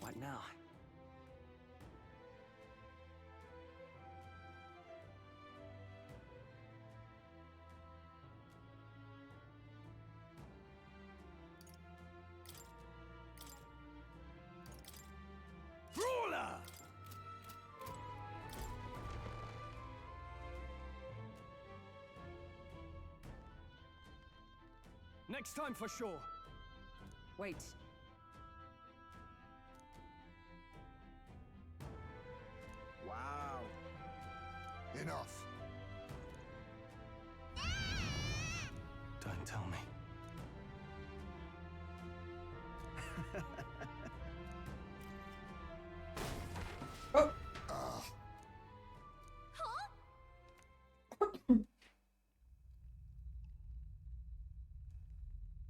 What now? Next time for sure. Wait. Wow. Enough. Don't tell me. Oh.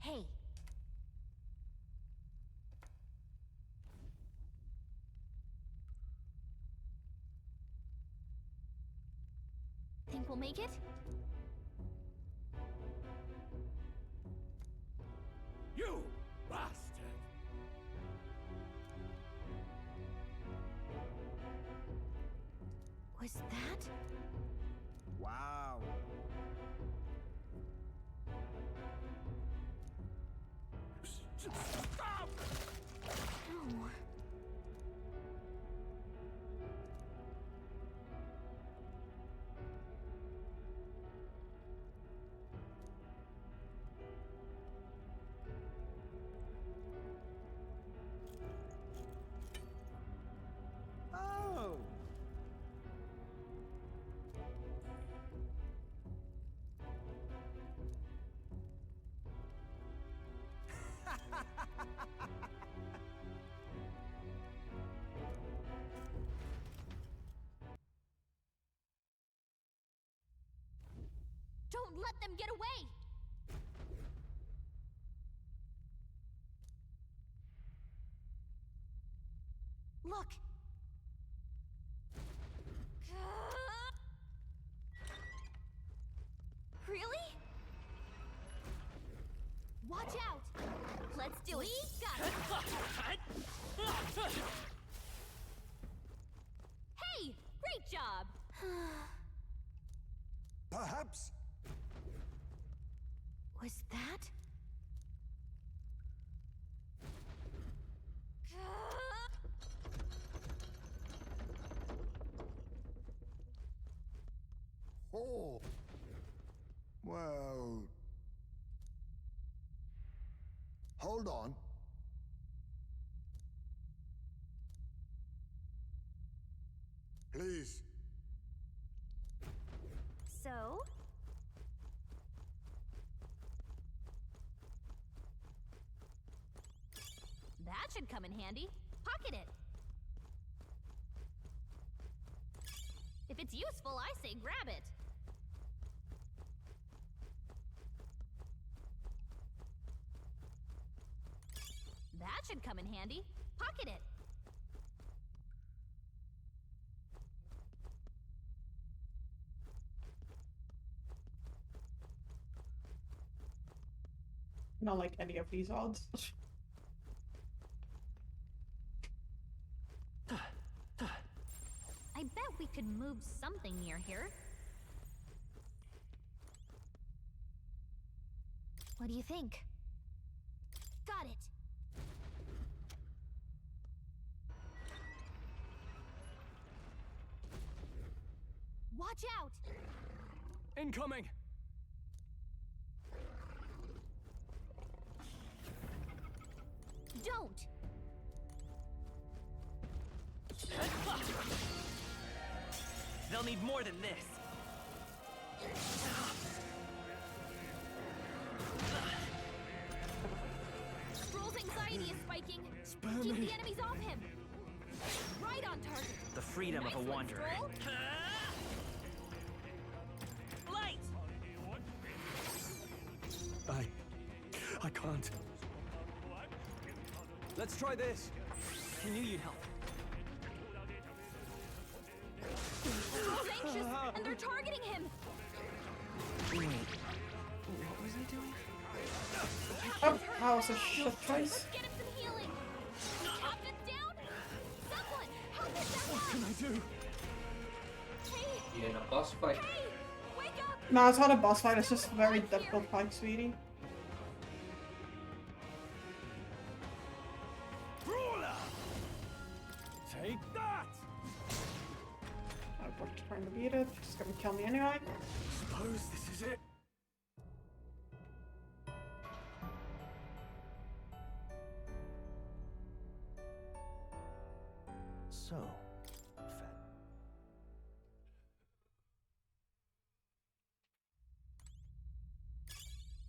Hey. Think we'll make it? You bastard! Was that? Wow. Stop! No. Oh. Don't let them get away! Look! Really? Watch out! Let's do it! We got it! Hey! Great job! Perhaps. Was that? Oh. Well. Hold on. Please. So? That should come in handy. Pocket it. If it's useful, I say grab it. That should come in handy. Pocket it. I don't like any of these odds. I bet we could move something near here. What do you think? Got it! Watch out! Incoming! Don't! They'll need more than this. Stroll's anxiety is spiking. Keep the enemies off him. Right on target. The freedom Nice of a one, wanderer. Stroll. Light! I can't. Let's try this. I knew you'd help. Stroll's anxious, and they're targeting him. Wait, what was I doing? Oh, that was a shit choice. Get him some healing. Captain's down. Someone, help him back What up. can I do? Hey, You in a boss fight? hey, wake up. No, it's not a boss fight, it's just a very difficult fight, sweetie. Ruler! Take that! I'm trying to beat it, it's gonna kill me anyway. Suppose this is it. So,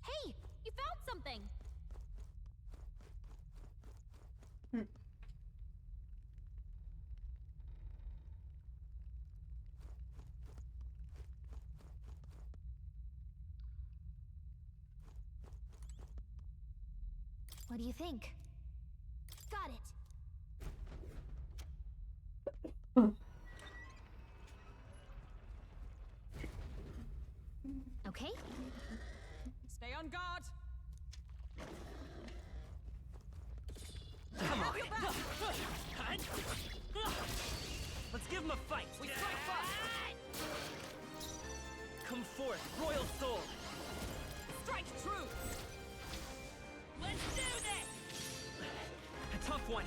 Hey, you found something. What do you think? Got it. Okay. Stay on guard. Come on. Let's give him a fight. We strike first. Come forth, royal soul. Strike true. Let's do this. A tough one.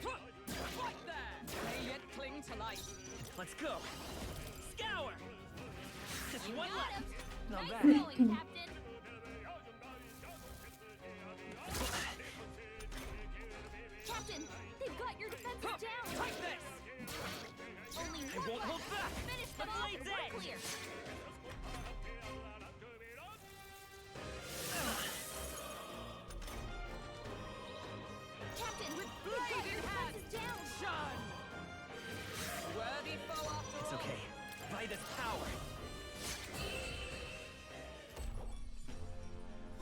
Right there. May yet cling to life. Let's go. Scour. Just You one got left. him. Not Nice bad. going, Captain. Captain, they've got your defenses down. Take this. Only I one won't hold left. back. Finish The them off blade's and we're edge. clear. Captain, they've got your defenses down. Shun. Worthy foe after It's all. okay. By this power.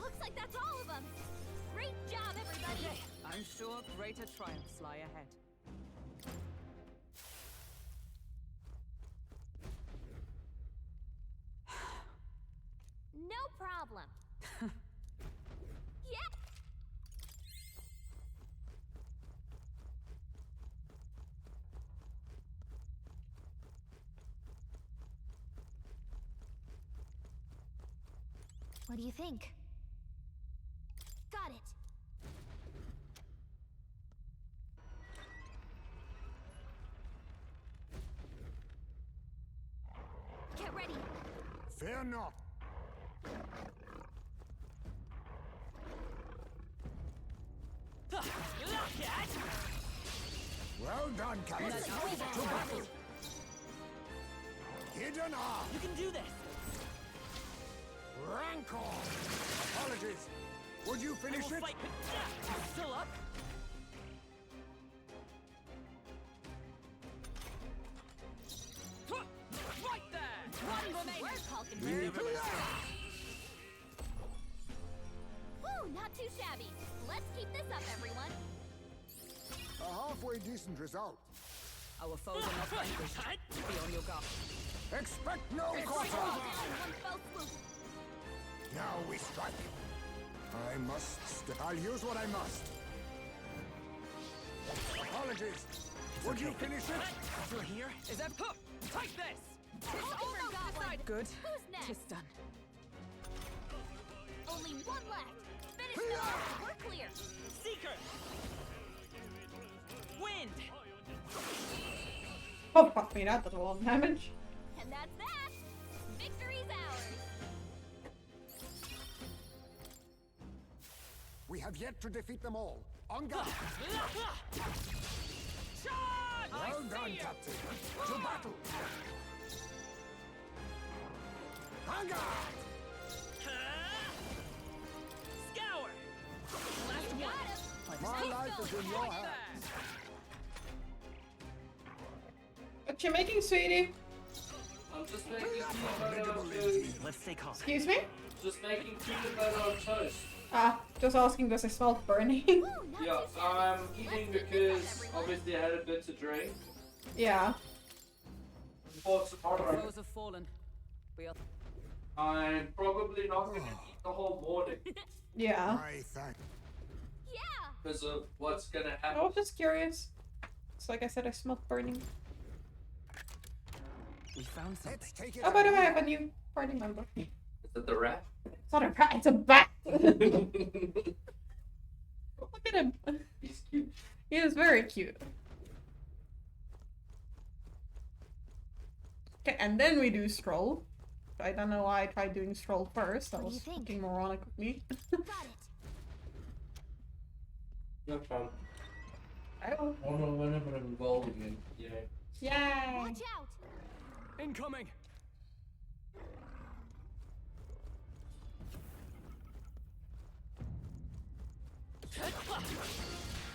Looks like that's all of them. Great job, everybody. I'm sure greater triumphs lie ahead. No problem. Yep. What do you think? Got it. Get ready. Fear not. Well done, Captain. Looks like we've To battle. Hidden arm. You can do this. Rancor. Apologies. Would you finish I will it? fight, but I'm still up. Right there. One remaining. Work, Hulkenberg. We never let go. Woo, not too shabby. Let's keep this up, everyone. A halfway decent result. Our foes are not vanquished. Be on your guard. Expect no Down quarter. in one fell swoop. Now we strike. I must. I'll use what I must. Apologies. Would you finish it? Still here? Is that take this? Hulkenberg got one. Good. Who's next? Tis done. Only one left. Finish them off. We're clear. Seeker. Wind. Oh, fuck me, that does a lot of damage. And that's that. Victory's ours. We have yet to defeat them all. On guard. Charge! Well done, Captain. To battle. On guard. Scour. Last You one. got him. My life is in your Right hands. there. What you making, sweetie? I'm just making peanut butter on toast. Let's stay calm. Excuse me? Just making peanut butter on toast. Ah, just asking because I smelled burning. Woo, not Yeah, too shabby. I'm Let's eating keep this up, because everyone. obviously I had a bit to drink. Yeah. For tomorrow, Foes have fallen. We are. I'm probably not going to eat the whole morning Yeah. I thank. Yeah. because of what's going to I happen. was just curious. It's like I said, I smelled burning. We found something. Let's take it. Oh, by the way, I have a new party member. Is it the rat? It's not a rat, it's a bat! Look at him. He's cute. He is very cute. Okay, and then we do scroll. I don't know why I tried doing Stroll first. That What do was you think? fucking moronic of me. Got it. No problem. I don't. Oh no, whenever I'm involved again. Yeah. Yay! Watch out! Incoming!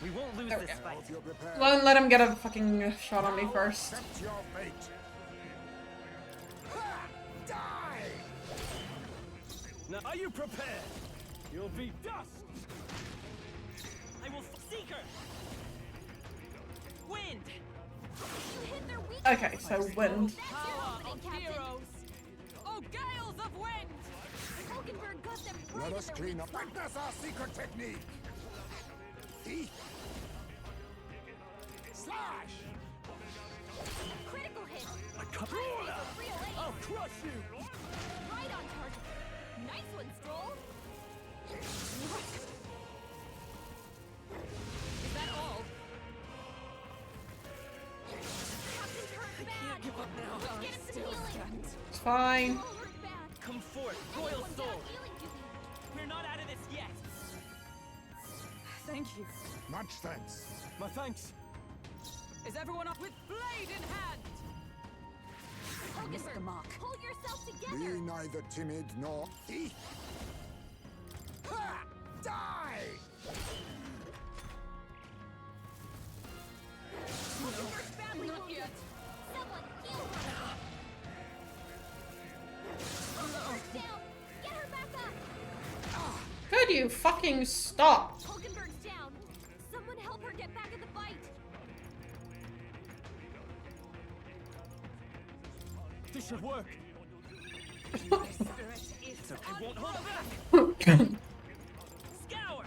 We won't lose There we this go. fight. Won't let him get a fucking shot on me first. Accept your fate. Now, are you prepared? You'll be dust! I will Seeker! Wind! You hit their weak Okay, so wind. That's your opening, Captain. Oh, gales of wind! Hulkenberg got them right Let in us their clean weak up. spot. That's our secret technique. See? Slash! Critical hit. I'll crush you! Right on target. Nice one, Stroll. Is that all? Captain's hurt bad. Give up now. Get him some healing. It's fine. Stroll hurt bad. Come forth, royal Anyone got soul! healing duty? We're not out of this yet! Thank you. Much thanks. My thanks. Is everyone up with blade in hand? I missed the Hulkenberg, mark. pull yourself Be together. neither timid nor... See? Ha! Die! Hulkenberg's badly Not wounded. yet. Someone heal her. Hulkenberg's down. Get her back up. Could you fucking stop? Hulkenberg's down. Someone help her get back in the fight. This should work. It's okay, won't hold back! Scour!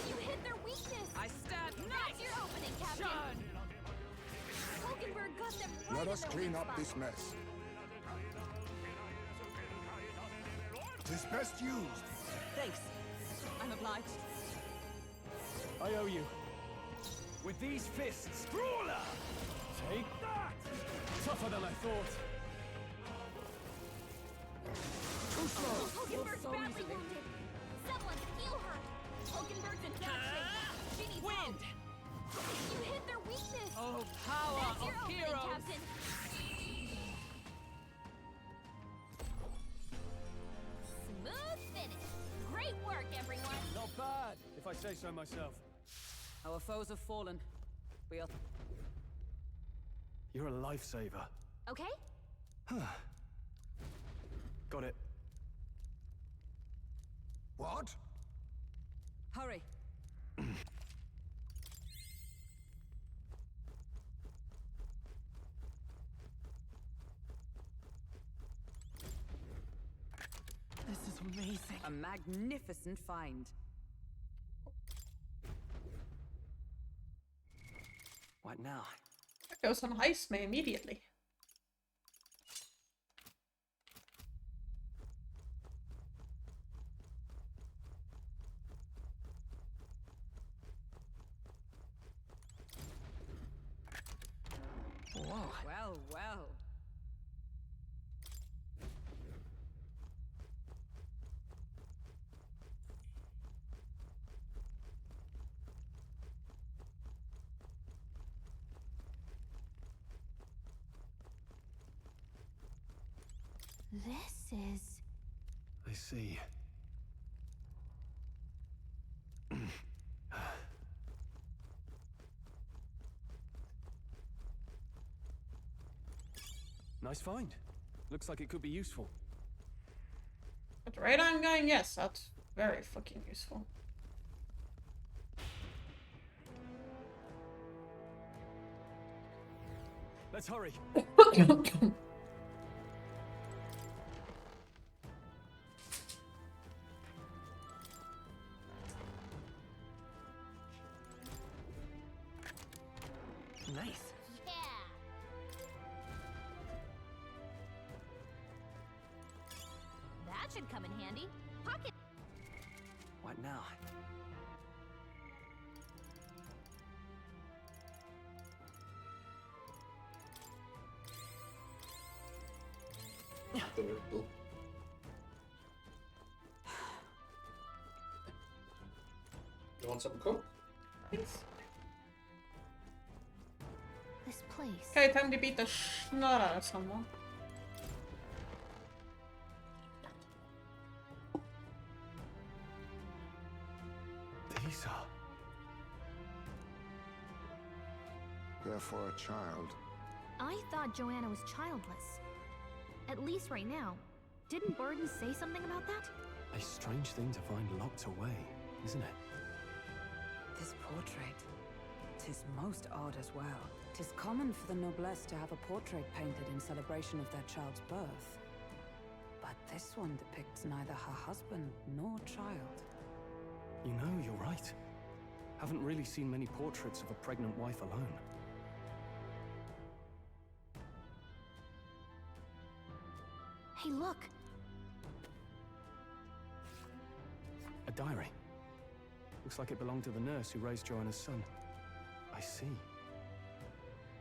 You hit their weakness. I stand That's next. your opening, Captain. Shun. Hulkenberg got them right Let in us their clean weak up spot. this mess. 'Tis best used. Thanks. I'm obliged. I owe you. With these fists, Brawler! Take that! Tougher than I thought. Too slow. Hulkenberg's badly wounded. Someone heal her. Hulkenberg's in bad shape. She needs Wind! help. You hit their weakness. Oh, power That's your of opening, heroes! Captain. Smooth finish. Great work, everyone. Not bad, if I say so myself. Our foes have fallen. We are... You're a lifesaver. Okay? Got it. What? Hurry. This is amazing. A magnificent find. What now? That goes on heist me immediately. Whoa. Well, well. This is... I see. Nice find. Looks like it could be useful. At the rate I'm going, yes, that's very fucking useful. Let's hurry. Nice. Yeah. That should come in handy. Pocket. What now? adorable. You want some coke? Thanks. This place. Okay, time to beat the snot out of someone. These are... They're for a child. I thought Joanna was childless. At least right now. Didn't Burden say something about that? A strange thing to find locked away, isn't it? This portrait, 'tis most odd as well. 'Tis common for the noblesse to have a portrait painted in celebration of their child's birth. But this one depicts neither her husband nor child. You know, you're right. Haven't really seen many portraits of a pregnant wife alone. Hey, look! A diary. Looks like it belonged to the nurse who raised Joanna's son. I see.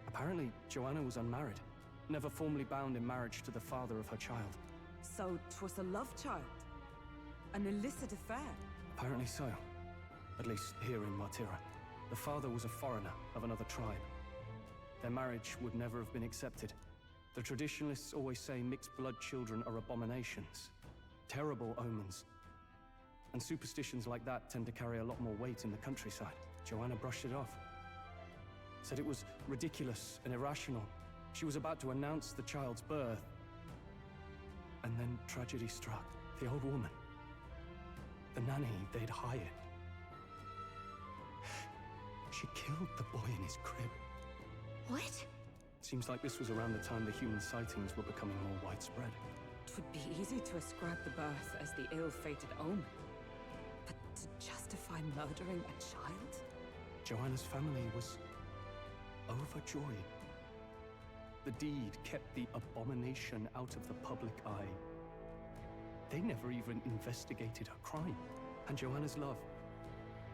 Apparently, Joanna was unmarried, never formally bound in marriage to the father of her child. So 'twas a love child? An illicit affair? Apparently so. At least here in Martira. The father was a foreigner of another tribe. Their marriage would never have been accepted. The traditionalists always say mixed blood children are abominations. Terrible omens. And superstitions like that tend to carry a lot more weight in the countryside. Joanna brushed it off. Said it was ridiculous and irrational. She was about to announce the child's birth. And then tragedy struck. The old woman. The nanny they'd hired. She killed the boy in his crib. What? Seems like this was around the time the human sightings were becoming more widespread. It would be easy to ascribe the birth as the ill-fated omen. But to justify murdering a child? Joanna's family was overjoyed. The deed kept the abomination out of the public eye. They never even investigated her crime. And Joanna's love.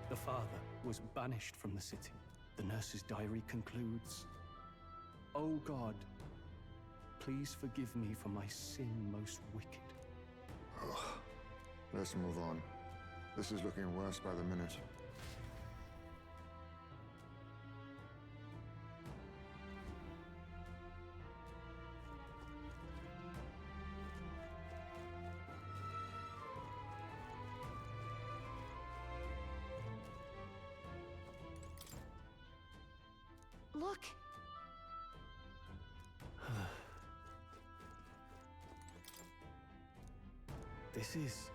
The father was banished from the city. The nurse's diary concludes, "O God, please forgive me for my sin most wicked." Ugh. Let's move on. This is looking worse by the minute. Look! This is...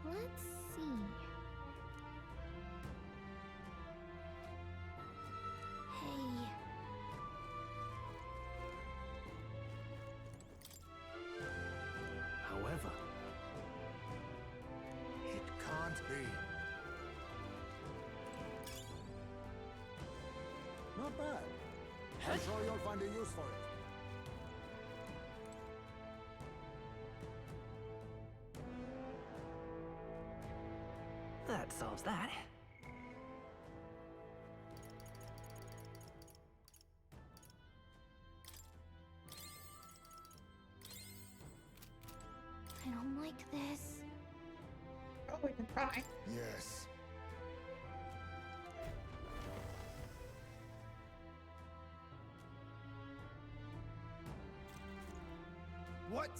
Let's see. Hey. However... It can't be. Not bad. I'm sure you'll find a use for it. That solves that. I don't like this. Oh, we can try. Yes. What?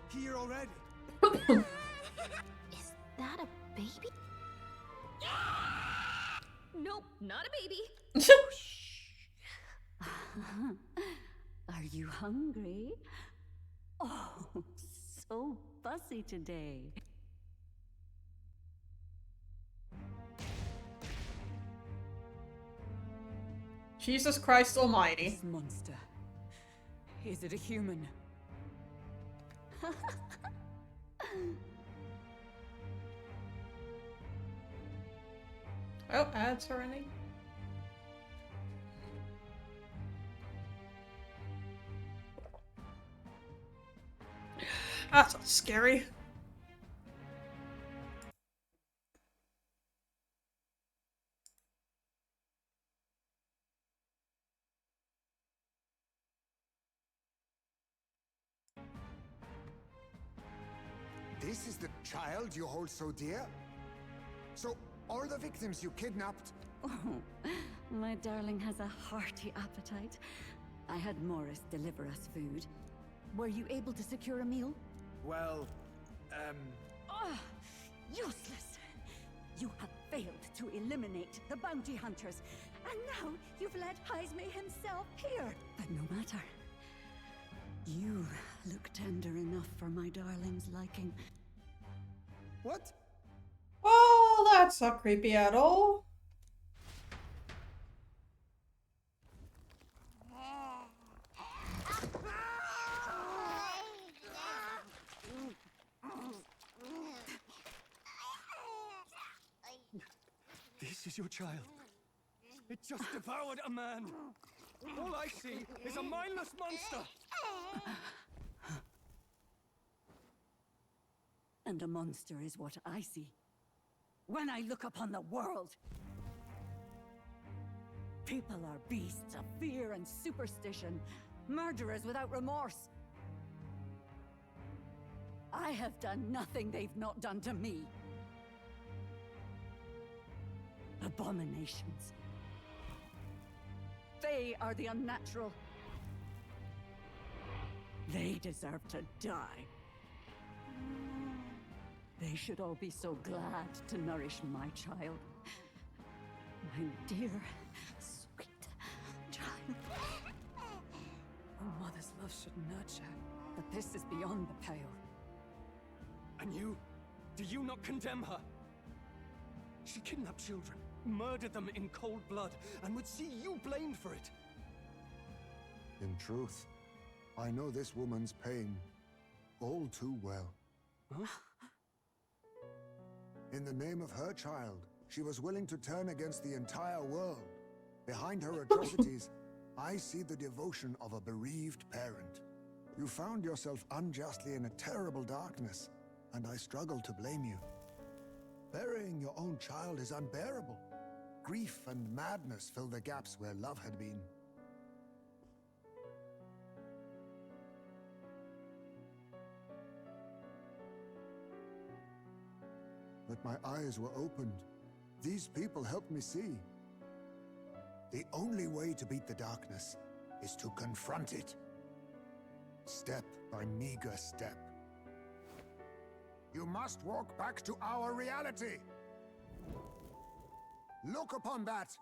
Here already? Is that a baby? Nope, not a baby. Are you hungry? Oh, so fussy today. Jesus Christ Almighty. This monster. Is it a human? Oh, ads already. That's scary. This is the child you hold so dear? So, all the victims you kidnapped... Oh, my darling has a hearty appetite. I had Morris deliver us food. Were you able to secure a meal? Well, Oh, useless! You have failed to eliminate the bounty hunters, and now you've led Heisme himself here. But no matter. You look tender enough for my darling's liking. What? Well, that's not creepy at all. This is your child. It just devoured a man. All I see is a mindless monster. And a monster is what I see when I look upon the world. People are beasts of fear and superstition, murderers without remorse. I have done nothing they've not done to me. Abominations. They are the unnatural. They deserve to die. They should all be so glad to nourish my child. My dear, sweet child. A mother's love should nurture, but this is beyond the pale. And you? Do you not condemn her? She kidnapped children, murdered them in cold blood, and would see you blamed for it. In truth, I know this woman's pain all too well. Huh? In the name of her child, she was willing to turn against the entire world. Behind her atrocities, I see the devotion of a bereaved parent. You found yourself unjustly in a terrible darkness, and I struggle to blame you. Burying your own child is unbearable. Grief and madness fill the gaps where love had been. But my eyes were opened. These people helped me see. The only way to beat the darkness is to confront it. Step by meager step. You must walk back to our reality. Look upon that,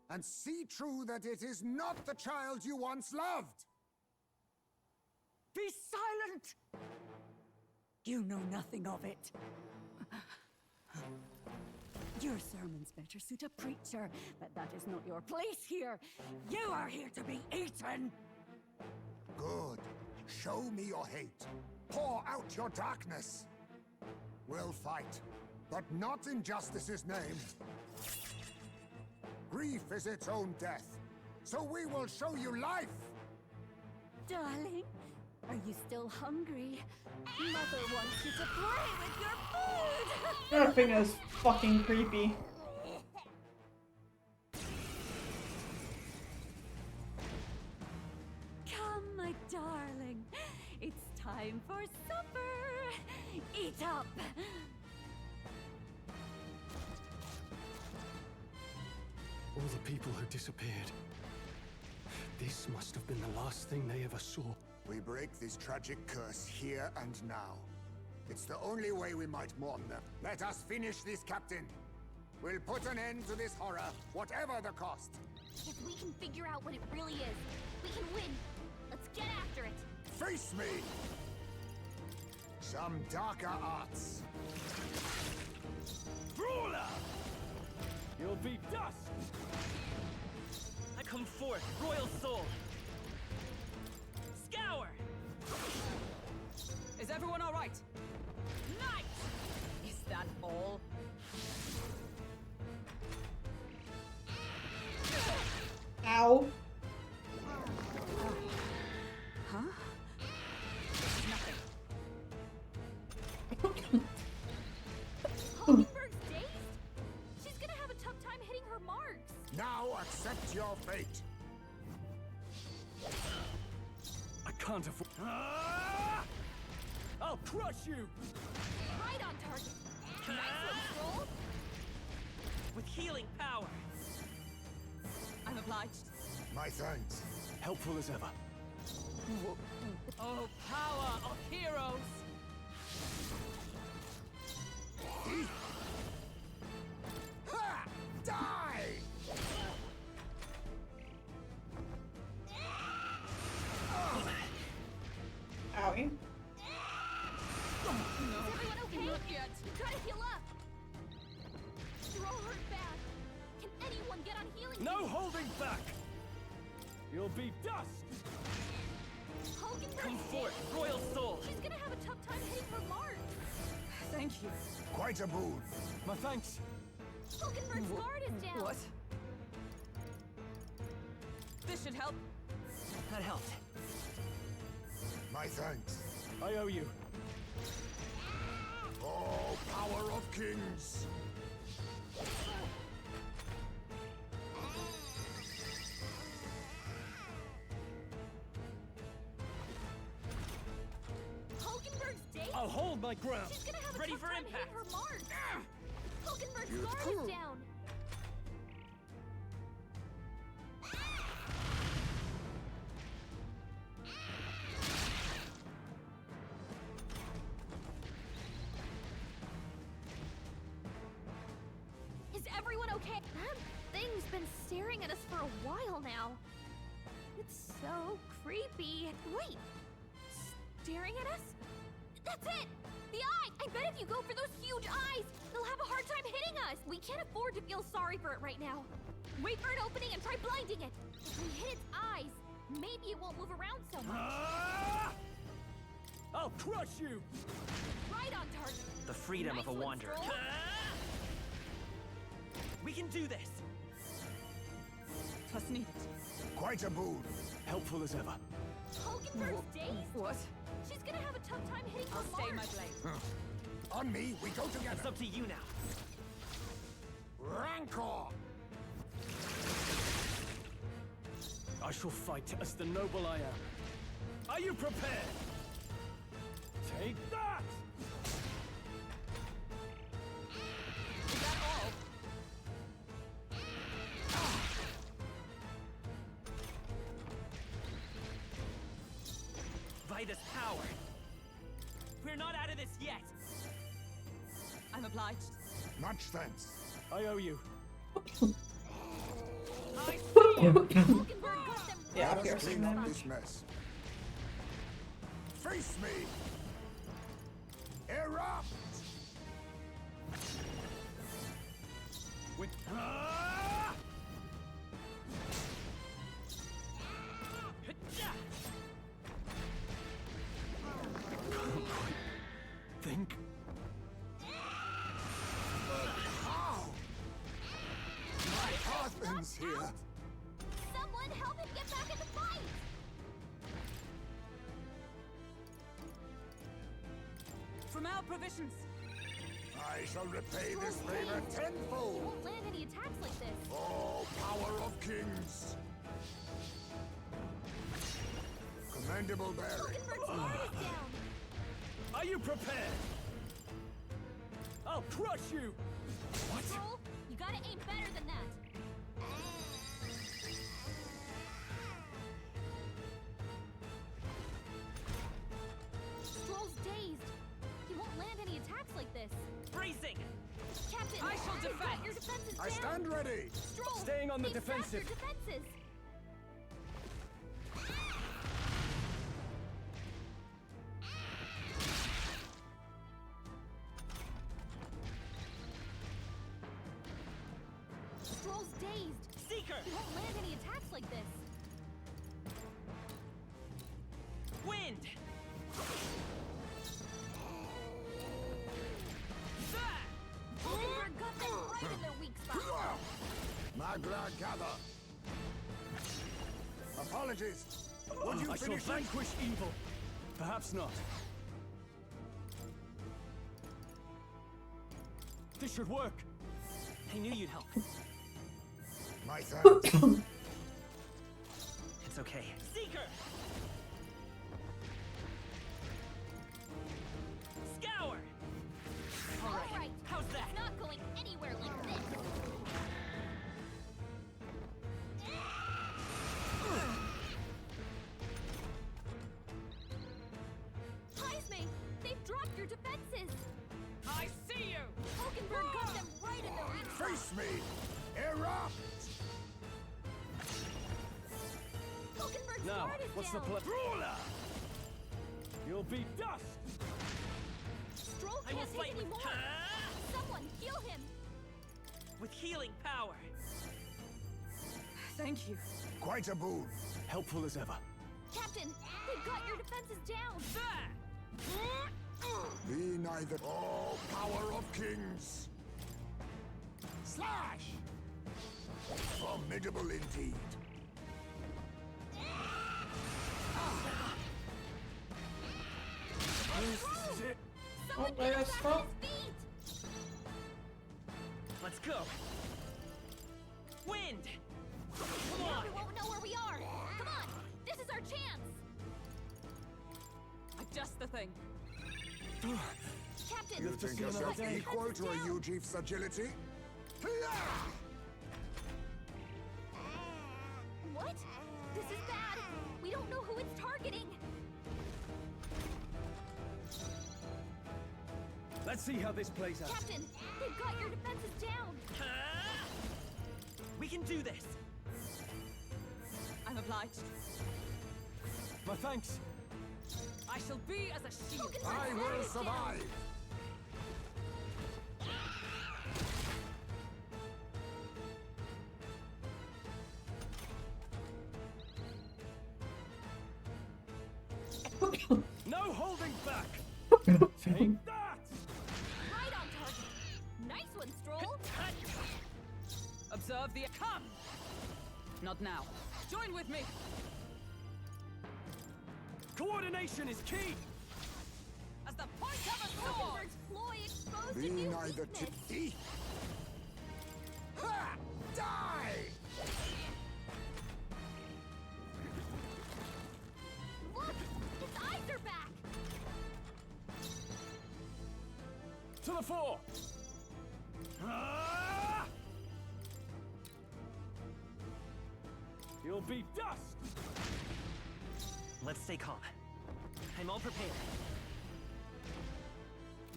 and see true that it is not the child you once loved. Be silent! You know nothing of it. Your sermons better suit a preacher, but that is not your place here. You are here to be eaten! Good. Show me your hate. Pour out your darkness. We'll fight, but not in justice's name. Grief is its own death, so we will show you life! Darling, are you still hungry? Mother wants you to play with your food! That thing is fucking creepy. Come, my darling. It's time for supper. Eat up. All the people who disappeared. This must have been the last thing they ever saw. We break this tragic curse here and now. It's the only way we might mourn them. Let us finish this, Captain. We'll put an end to this horror, whatever the cost. If we can figure out what it really is, we can win. Let's get after it. Face me! Some darker arts. Brawler! You'll be dust! I come forth, royal soul! Scour! Is everyone all right? Night! Is that all? Ow. Huh? Nothing. Hummingbird's dazed? She's gonna have a tough time hitting her marks. Now accept your fate. I can't afford... I'll crush you! target. Nice one, Stroll. With healing power. I'm obliged. My thanks. Helpful as ever. Oh, power of heroes! Ha! Die! Owie. No. Is everyone okay? Not yet. You gotta heal up. You're all hurt bad. Can anyone get on healing? No holding back! You'll be dust! Come forth, royal soul. She's gonna have a tough time hitting her mark. Thank you. Quite a boon. My thanks. Hulkenberg's guard is down. What? This should help. That helped. My thanks. I owe you. Oh, power of kings! Hulkenberg's day. I'll hold my ground. She's gonna have a Ready tough for time impact. hitting her mark. Hulkenberg's You guard too. is down. Is everyone okay? That thing's been staring at us for a while now. It's so creepy. Wait, staring at us? That's it! The eye! I bet if you go for those huge eyes, they'll have a hard time hitting us. We can't afford to feel sorry for it right now. Wait for an opening and try blinding it. If we hit its eyes, maybe it won't move around so much. I'll crush you! Right on target. The freedom Nice of a one, wanderer. Stroll. We can do this. Twas needed. Quite a boon. Helpful as ever. Hulkenberg's dazed. What? She's gonna have a tough time hitting I'll her stay mark. my blade. On me, we go It's together. up to you now. Rancor! I shall fight as the noble I am. Are you prepared? Take that! Is that all? Vida's power. We're not out of this yet. I'm obliged. Much thanks. I owe you. I see you. Hulkenberg got them Yeah, right. up here, Clean up Sigmund. this mess. Face me! Erupt! With... Think? How? My husband's here. Someone help him get back in the fight! From our provisions. I shall repay this favor He tenfold. won't land any attacks like this. Oh, power of kings! Commendable bearing. Hulkenberg's guard is down. Are you prepared? I'll crush you! What? Stroll, you gotta aim better than that. Stroll's dazed. He won't land any attacks like this. Bracing. Captain, I shall you've got defend. your defenses I down. stand ready. Stroll, Staying on the think faster, defensive. defenses. Stroll's dazed. Seeker. He won't land any attacks like this. Wind. Hulkenberg got them right in their weak spot. Magla gather. Apologies. Would you I shall finish this? vanquish evil. Perhaps not. This should work. I knew you'd help. My thanks. It's okay. Seeker. Scour. Face me! Erupt! Hulkenberg's Now, guard is what's the down. plan? Brawler! You'll be dust! Stroll I will can't fight take with any more. Someone heal him. with healing power. Thank you. Quite a boon. Helpful as ever. Captain, they've got your defenses down. Be neither. Oh, power of kings! Slash! Formidable indeed. Oh, Someone there's get him back Stroll. on his feet. Let's go. Wind! Come Now on! we won't know where we are. Come on, this is our chance. Adjust the thing. Captain, You think yourself equal to a Ujief's agility? What? This is bad. We don't know who it's targeting. Let's see how this plays out. Captain, they've got your defenses down. We can do this. I'm obliged. My thanks. I shall be as a shield. I will survive! No holding back! Right on target. Nice one, Stroll. Observe the... Come! Not now. Join with me. Coordination is key! As the point of a sword! Hulkenberg's ploy exposed Be a new neither to weakness. eat. Ha! Die! Look, his eyes are back. To the fore! Ah! You'll be dust! Let's stay calm. I'm all prepared.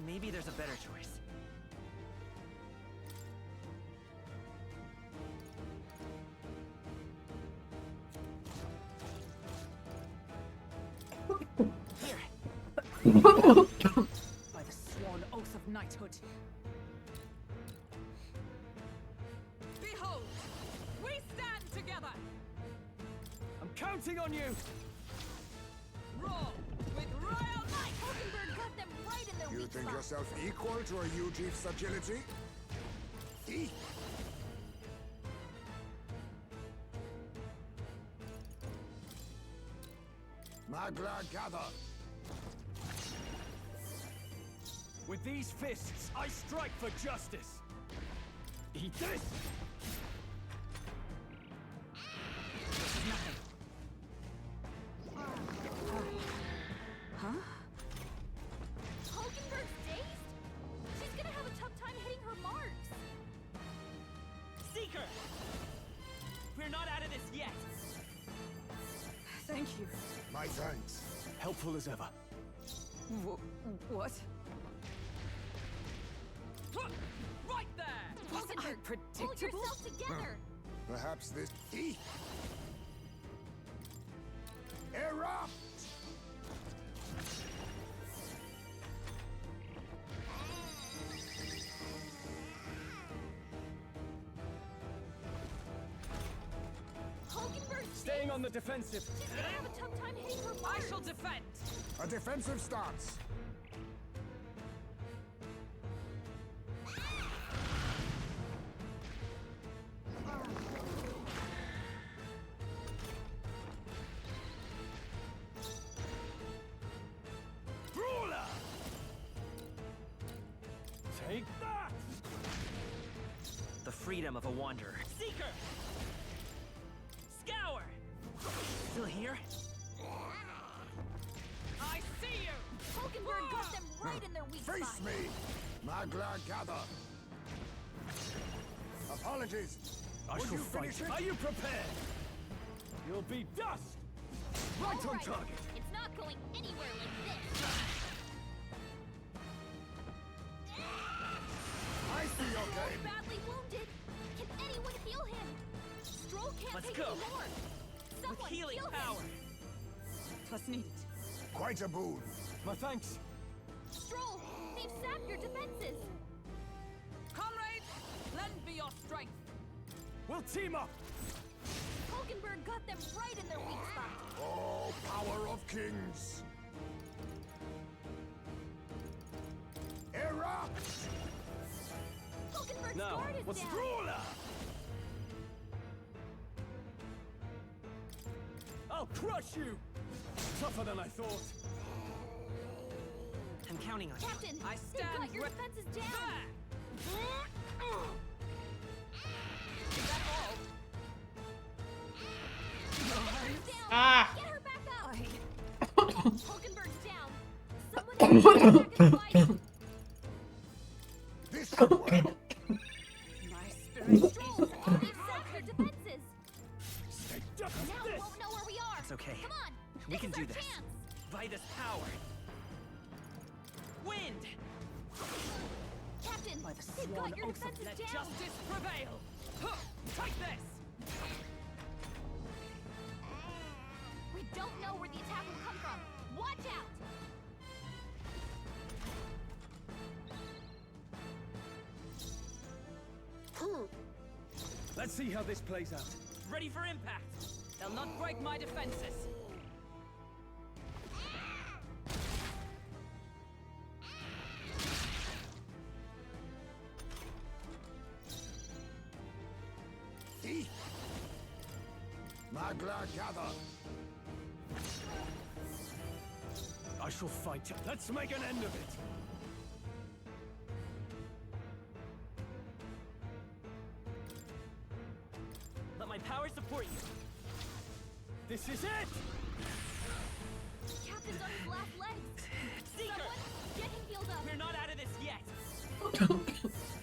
Maybe there's a better choice. By the sworn oath of knighthood. Behold, we stand together. I'm counting on you! Roar with royal might. Hulkenberg got them right in their You weak think spot. yourself equal to a Ujief's agility? Eat! Magla gather! With these fists, I strike for justice! Eat this! Huh? Hulkenberg's dazed? She's gonna have a tough time hitting her marks. Seeker! We're not out of this yet. Thank you. My thanks. Helpful as ever. What? Right there! Was I Hulkenberg, pull predictable? yourself together. Perhaps this... Eat! Erupt! Hulkenberg's Staying on the defensive. She's gonna have a tough time hitting her I marks. shall defend. A defensive stance. Brawler! Take that! The freedom of a wanderer. Seeker! Scour! Still here? I see you! Hulkenberg got them right in their weak Face spot. me! Magla gather! Apologies! I Would shall you fight. finish it? Are you prepared? You'll be dust! Right on Alright, target! It's not going anywhere like this. I see your game. Badly wounded. Can anyone heal him? Stroll can't Let's take go. any more. Someone With healing heal power. him. Twas needed. Quite a boon. My thanks. Stroll, they've sapped your defenses. Comrades, lend me your strength. We'll team up. Hulkenberg got them right in their weak spot. Oh, power of kings. Erupt! Hulkenberg's Now, guard is what's down. Ruler? I'll crush you! Tougher than I thought. I'm counting on you. Captain, I they've got stand your re- defenses down. Is that all? Hulkenberg's down. Ah. Get her back up. Hulkenberg's down. Someone else get back and fight him. This should work. My spirit Stroll, they've sapped your defenses. Now we This. won't know where we are. It's okay. Come on. We can is do our this. chance. Vitus power. Wind. Captain, By the they've sworn got your oath of defenses let down. justice prevail. Huh, take this. We don't know where the attack will come from. Watch out. Let's see how this plays out. Ready for impact. They'll not break my defenses. Thief! Magla gather. I shall fight. Let's make an end of it. Let my power support you. This is it! Captain's on his last legs. Seeker! Someone, get him healed up. We're not out of this yet.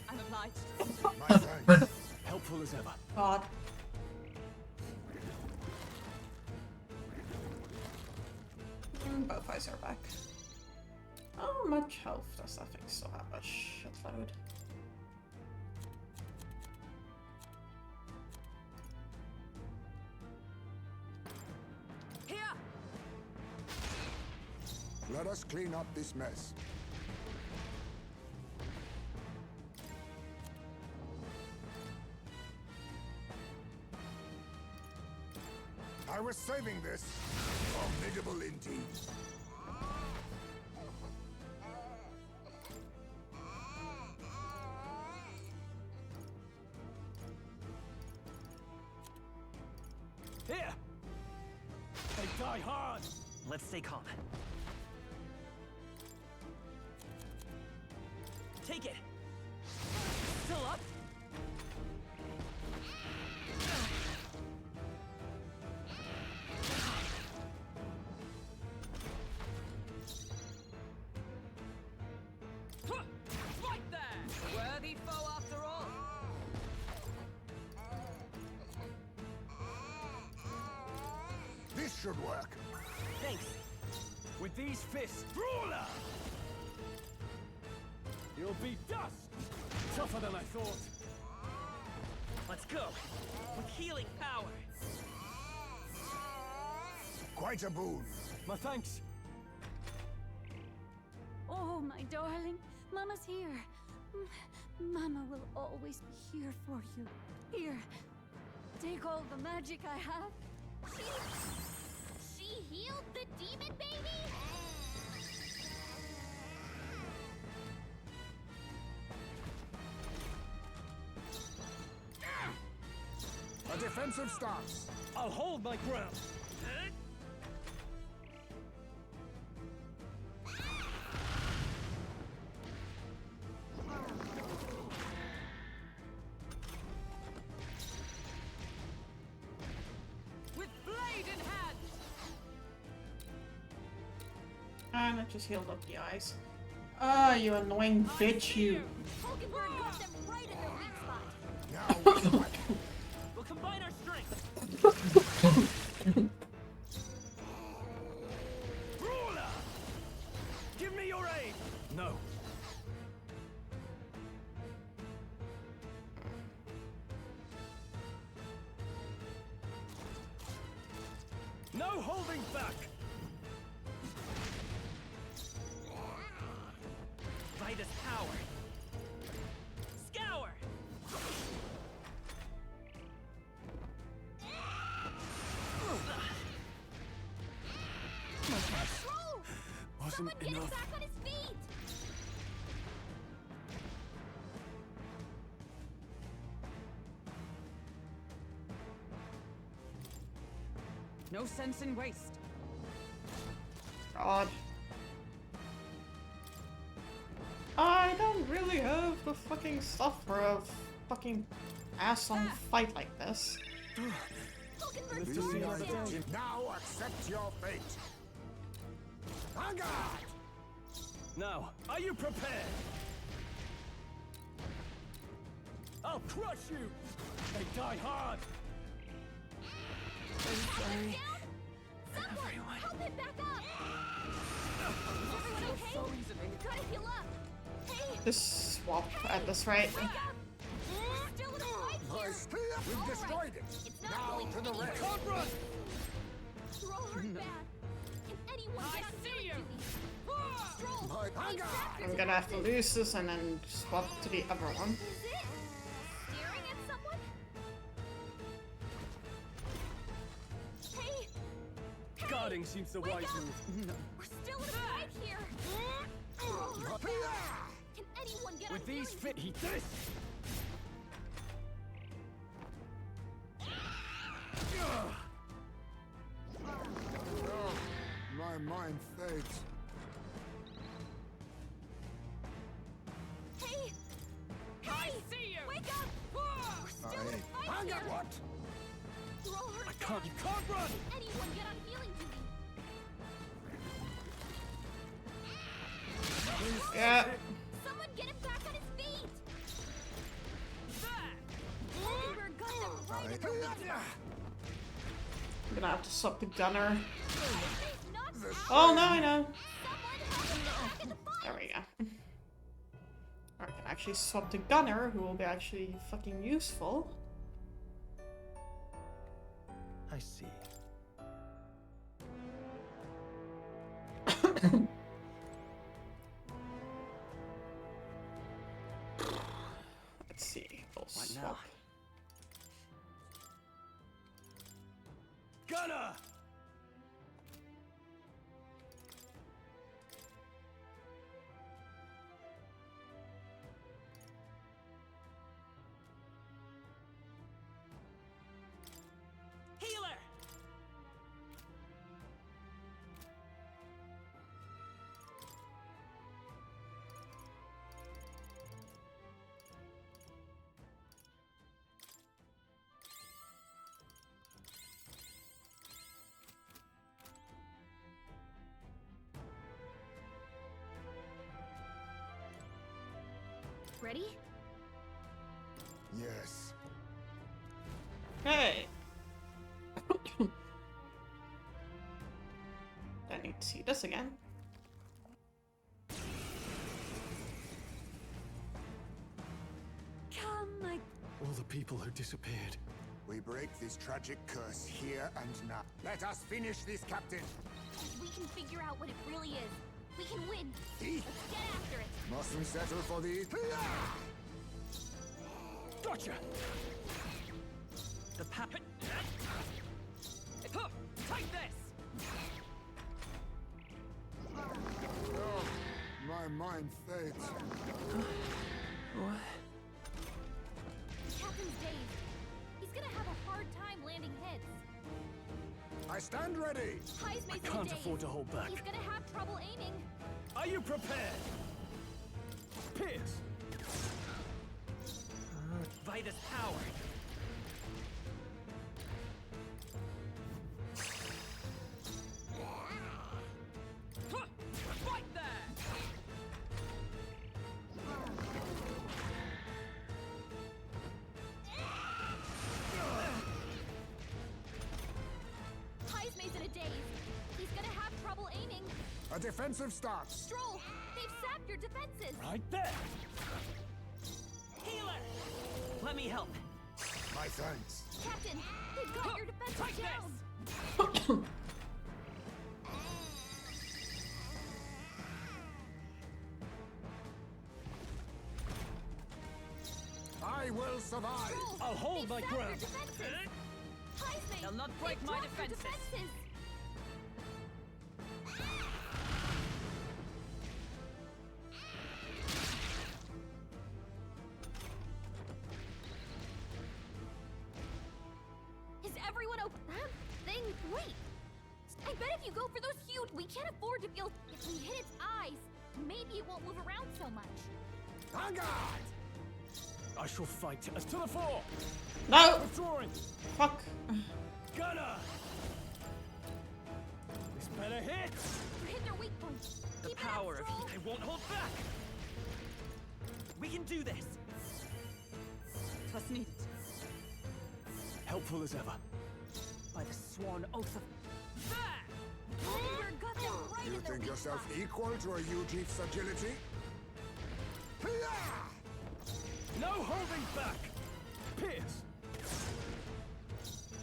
I'm obliged. My thanks. Helpful as ever. God. Both eyes are back. How much health does that thing still have? A shitload. Here! Let us clean up this mess. I was saving this. Formidable indeed. Here! They die hard! Let's stay calm. Take it! Still up? Right there! Worthy foe after all. This should work. Thanks. With these fists, Ruler! You'll be dust! Tougher than I thought. Let's go. With healing power. Quite a boon. My thanks. Oh, my darling. Mama's here. Mama will always be here for you. Here. Take all the magic I have. She healed the demon baby? A defensive stance. I'll hold my ground. With blade in hand! And it just healed up the eyes. Ah, you annoying bitch, you. Hulkenberg got them right in their weak spot. Now what? We'll combine our strength. Ruler! Give me your aid! No. holding back! Vida's power! Scour! Wasn't Get him enough. back on his feet! No sense in waste. God. I don't really have the fucking stuff for a fucking ass-on fight like this. Now accept your fate. On guard! Now, are you prepared? I'll crush you! They die hard! Someone, help him back up! Is everyone okay? So easily. Gotta heal up! Hey! Just swap at this rate. Wake up! We're still in a fight here! We've destroyed it! It's not Now going to the anywhere. rest! Can't run! You're all hurt bad. Can anyone get on healing duty? Stroll! I'm gonna have to lose this and then swap to the other one. Is it? Staring at someone? Hey! Guarding seems the wise move. No. We're still in a fight here! You're all hurt bad. Can anyone get With on these healing fit, he this! My mind fades. Hey! I see you! Wake up! We're still in a fight here! What? You're all hurt I can't, bad. you can't run! Can anyone get on healing duty? Yeah. Someone get him back on his feet! We're gonna right in the weak I'm gonna have to swap the gunner. Not Oh no, I know. someone help him get back in the fight! There we go. I can actually swap the gunner, who will be actually fucking useful. I see. Let's see. We'll What now? swap. Gunner! Healer! Ready? Yes. Hey! I need to see this again. Come, my... All the people who disappeared. We break this tragic curse here and now. Let us finish this, Captain. We can figure out what it really is. We can win. See? Let's get after it. Mustn't settle for the... Gotcha! The pa- Take this! Oh, my mind fades. What? Captain's dazed. He's gonna have a hard time landing hits. I stand ready. Heismei's in a Can't daze. afford to hold back. He's gonna have trouble aiming. Are you prepared? Pierce! Vida's power! Right there! Heismei's in a daze. He's gonna have trouble aiming. A defensive stance. Stroll, they've sapped your defenses. Right there! Healer! Let me help. My thanks. Captain, they've got your defenses Take down. this! survive. I'll hold my ground. They'll not break my defenses. Is everyone okay? Thing, wait. I bet if you go for those huge, we can't afford to feel. If we hit its eyes, maybe it won't move around so much. On guard! I shall fight as to the fore. No! Withdrawing. Fuck. Gunner! This better hit! You hit their weak point. The Keep power it of up, Stroll. I won't hold back. We can do this. Twas needed. Helpful as ever. By the sworn oath of... Mockingbird got them right You in their think weak yourself spot. equal to a Ujief's agility? No holding back! Pierce!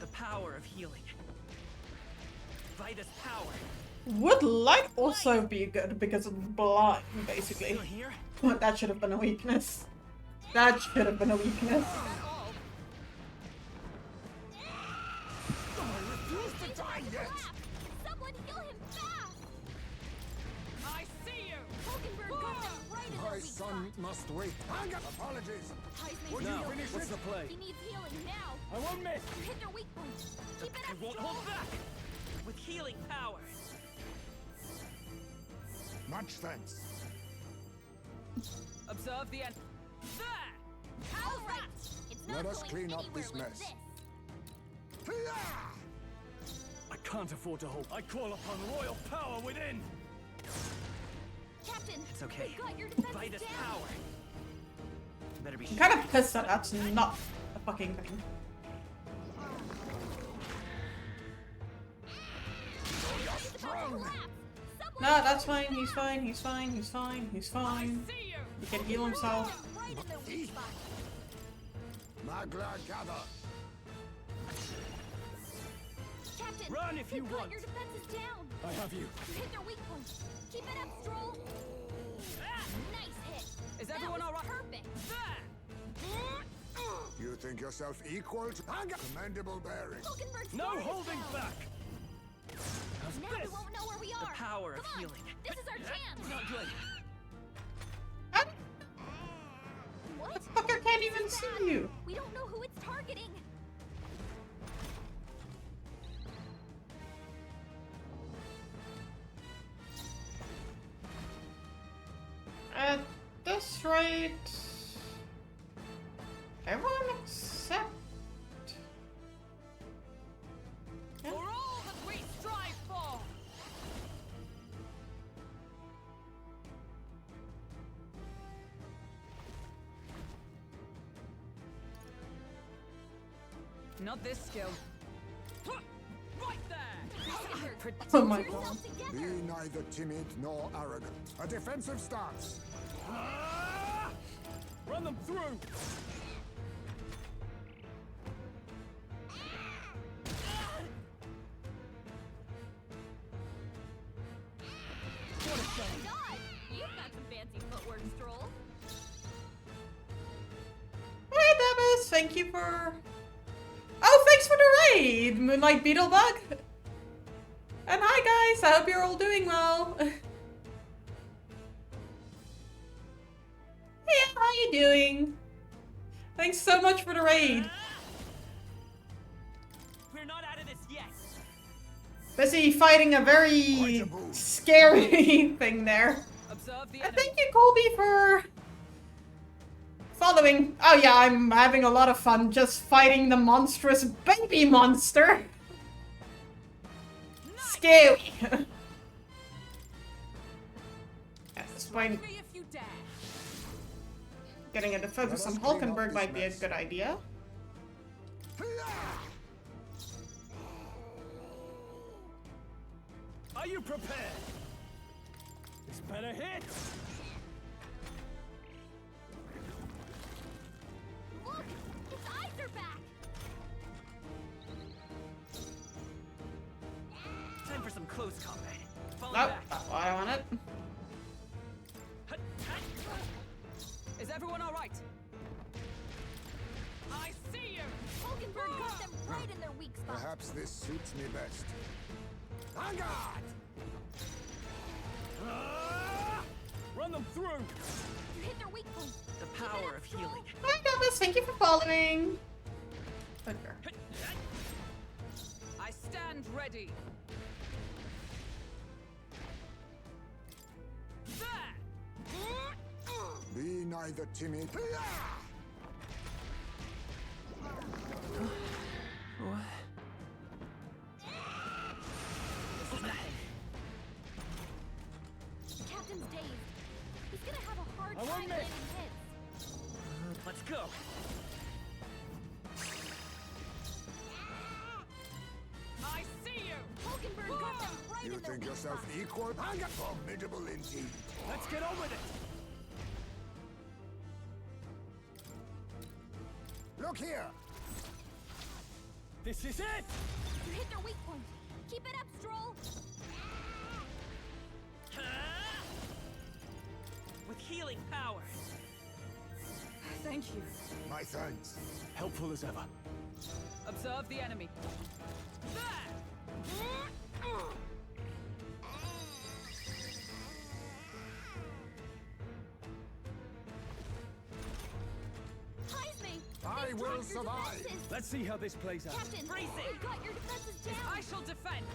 The power of healing. By this power. Would light also be good because of blind, basically. Still here? That should have been a weakness. That should have been a weakness. I refuse to die yet! Someone heal him fast! I see you! Mockingbird got them right in their My weak son must wait. Hang up! Apologies! Heisman Would Now, you finish what's it? the play? He needs healing now. I won't miss! You hit their weak point. Keep it I up, won't Stroll. hold back. With healing power. Much thanks. Observe the end. There! All right. It's not Let us going clean up anywhere this with mess. this. I can't afford to hold. I call upon royal power within! Captain, It's okay. we've got your defenses By this down. power. Better be I'm kind of pissed that that's not a fucking thing. No, that's fine, he's fine, he's fine, he's fine, he's fine. He can heal himself. Right in their weak spot. Magla gather. Captain, Run if you we've got want. your defenses down. I have you. You hit their weak point. Keep it up, Stroll. Nice hit. Is That everyone was all right? perfect. You think yourself equal to hang up? Commendable bearing. Mockingbird No slowed us holding down. back! How's Now we this? won't know where we the are. power of Come on, healing. this is our chance. Not good. What? The fucker can't even see you. We don't know who it's targeting. At this rate, everyone except. For all that we strive for! Not this skill. Right there! Oh my god. Be neither timid nor arrogant. A defensive stance. Ah! Run them through! What a shame. God, you've got some fancy footwork, Stroll. Hey, Bevis, thank you for. Oh, thanks for the raid, Moonlight Beetlebug. And hi, guys. I hope you're all doing well. Yeah, how you doing? Thanks so much for the raid. We're not out of this yet. Busy fighting a very scary thing there. Observe the And thank you, Colby, for following. Oh yeah, I'm having a lot of fun just fighting the monstrous baby monster. Scary. At this point, Me if you dare. getting into focus on Hulkenberg might be a good idea. Are you prepared? This better hit! Look, its eyes are back. Time for some close combat. Fall Nope, back. not what I wanted. Is everyone all right? Hulkenberg got them right in their weak spot. Perhaps this suits me best. On guard! Run them through! You hit their weak point. The power of healing. Hi, Thomas. Thank you for following. Okay. I stand ready. Be neither timid. What? The captain's dazed. He's gonna have a hard I won't time miss. landing hits. Let's go. I see you. Hulkenberg got them right You in their think weak yourself spot. equal? Formidable indeed. Let's get on with it! Look here! This is it! You hit their weak point. Keep it up, Stroll. With healing power. Thank you. My thanks. Helpful as ever. Observe the enemy. Heisme, I they've will dropped your survive. defenses. Let's see how this plays out. Captain, we've got your defenses down. I shall defend.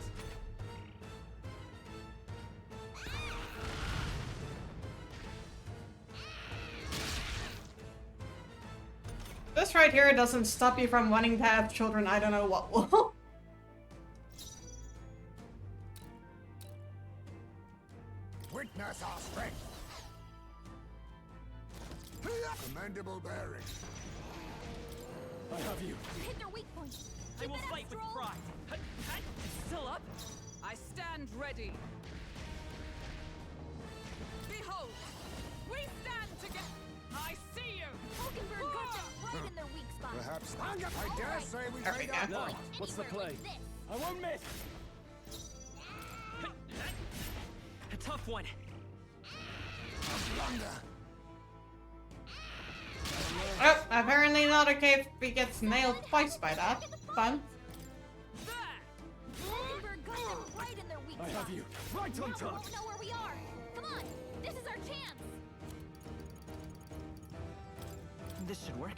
This right here doesn't stop you from wanting to have children. I don't know what will. Witness our strength. Commendable bearing. I have you. You hit their weak point. I will fight with pride. It's still up. I stand ready. Behold, we stand together. I see you. Hulkenberg got them right in their weak spot. Perhaps I dare say we There we made our go. point. What's the Anywhere play? like this. I won't miss! A tough one. Blunder. Oh, apparently not okay if he gets nailed twice by that. Fun. Hulkenberg got them right in their weak I spot. have you. Right Now on we top. won't know where we are. Come on, this is our chance. This should work.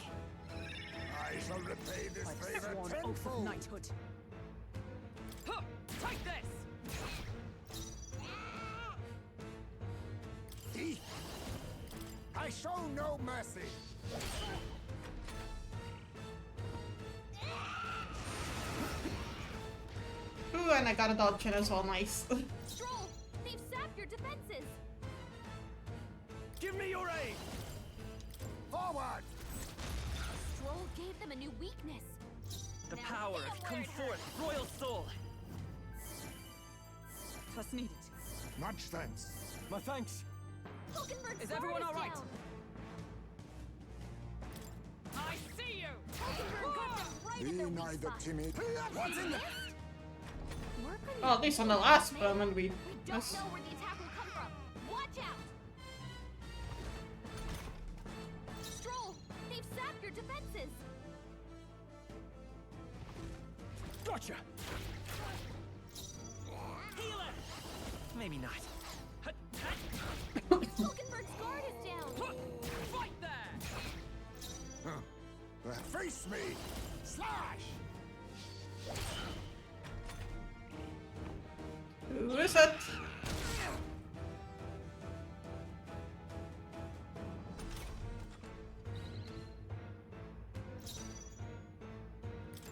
I shall repay this favor Sworn oath of tenfold. knighthood. Huh, take this. Thief. I show no mercy. Ooh, and I got a dodge in as well. Nice. Stroll, they've sapped your defenses. Give me your aid! Forward. Stroll gave them a new weakness. The Now power hit of 'em come where it forth, hurts. royal soul. Twas needed. Much thanks. My thanks. Hulkenberg's Is guard everyone all right? down. I see you. Hulkenberg got them right Be in their weak neither spot. timid. What's in the... Work on Well, at least on the last film, and we We don't missed. know where the attack will come from. Watch out! Stroll, they've sapped your defenses. Gotcha! Healer! Maybe not. Hulkenberg's guard is down. Fight there. Face me. Slash. Who is it?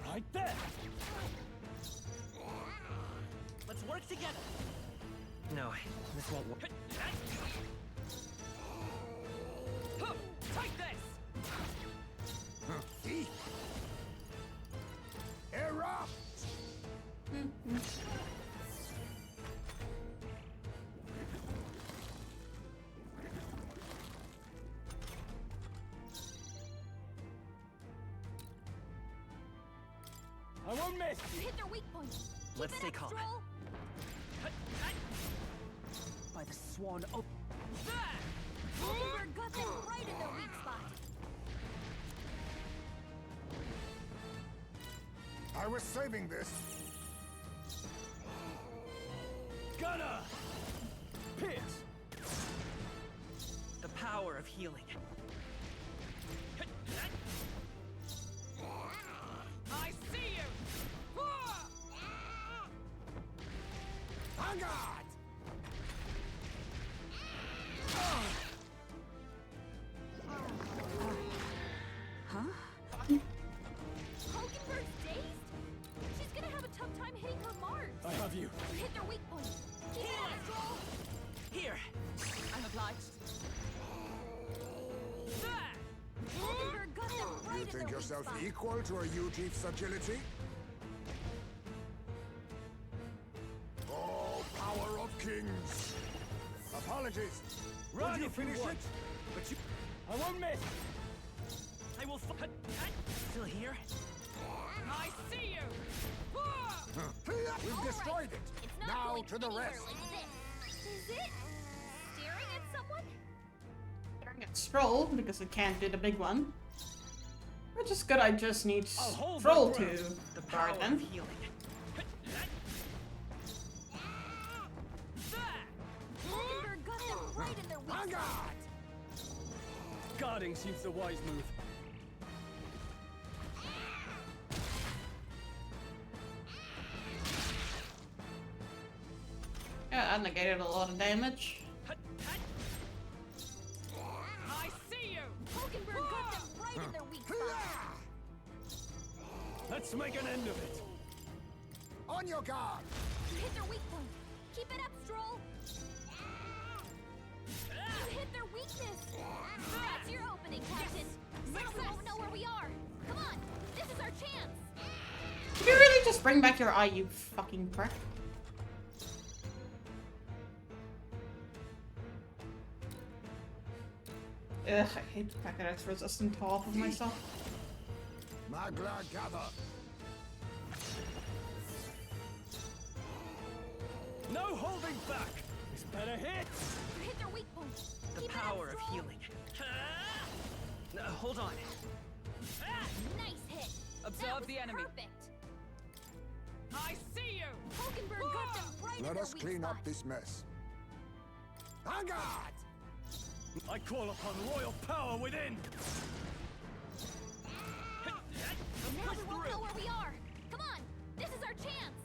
Right there! Let's work together. No, this won't work. Huh, take this. Thief. Erupt. I won't miss! You hit their weak point. Keep Let's it stay up, calm. Stroll. By the sworn oath. Hulkenberg got them right in their weak spot. I was saving this. Gunner! Pierce! The power of healing. I see you! On guard! Huh? Hulkenberg's dazed? She's gonna have a tough time hitting her marks. I have you. Hit their weak point. Keep it up, Stroll. Here. I'm obliged. Hulkenberg got them right You in think their weak yourself spot. equal to a Ujief's agility? Oh, power of kings! Apologies. Run Would you if you finish want. it? But you... I won't miss! I will still here? I see you! We've destroyed it. It's not Now going to the anywhere rest. like this. Is it? Staring at someone? Staring at Stroll, because it can't do the big one. Which is good, I just need I'll hold Stroll my to ground. The power guard of them. healing. Hulkenberg got them right in their weak On spot. guard! Guarding seems the wise move. Yeah, that negated a lot of damage. I see you! Hulkenberg got them right in their weak spot. Let's make an end of it. On your guard! You hit their weak point. Keep it up, Stroll. You hit their weakness. That's your opening, Captain. Now we won't know where we are. Come on, this is our chance. Did you really just bring back your eye, you fucking prick? Ugh, I hate the fact that it's resistant to all of myself. Magla gather. No holding back! This better hit! You hit their weak point. The Keep power it of up, Stroll. healing. Hold on. Nice hit. Observe That was the enemy. Perfect. I see you! Hulkenberg got them right in Let their us weak clean spot. up this mess. On guard! I call upon royal power within! Now we won't know where we are. Come on, this is our chance.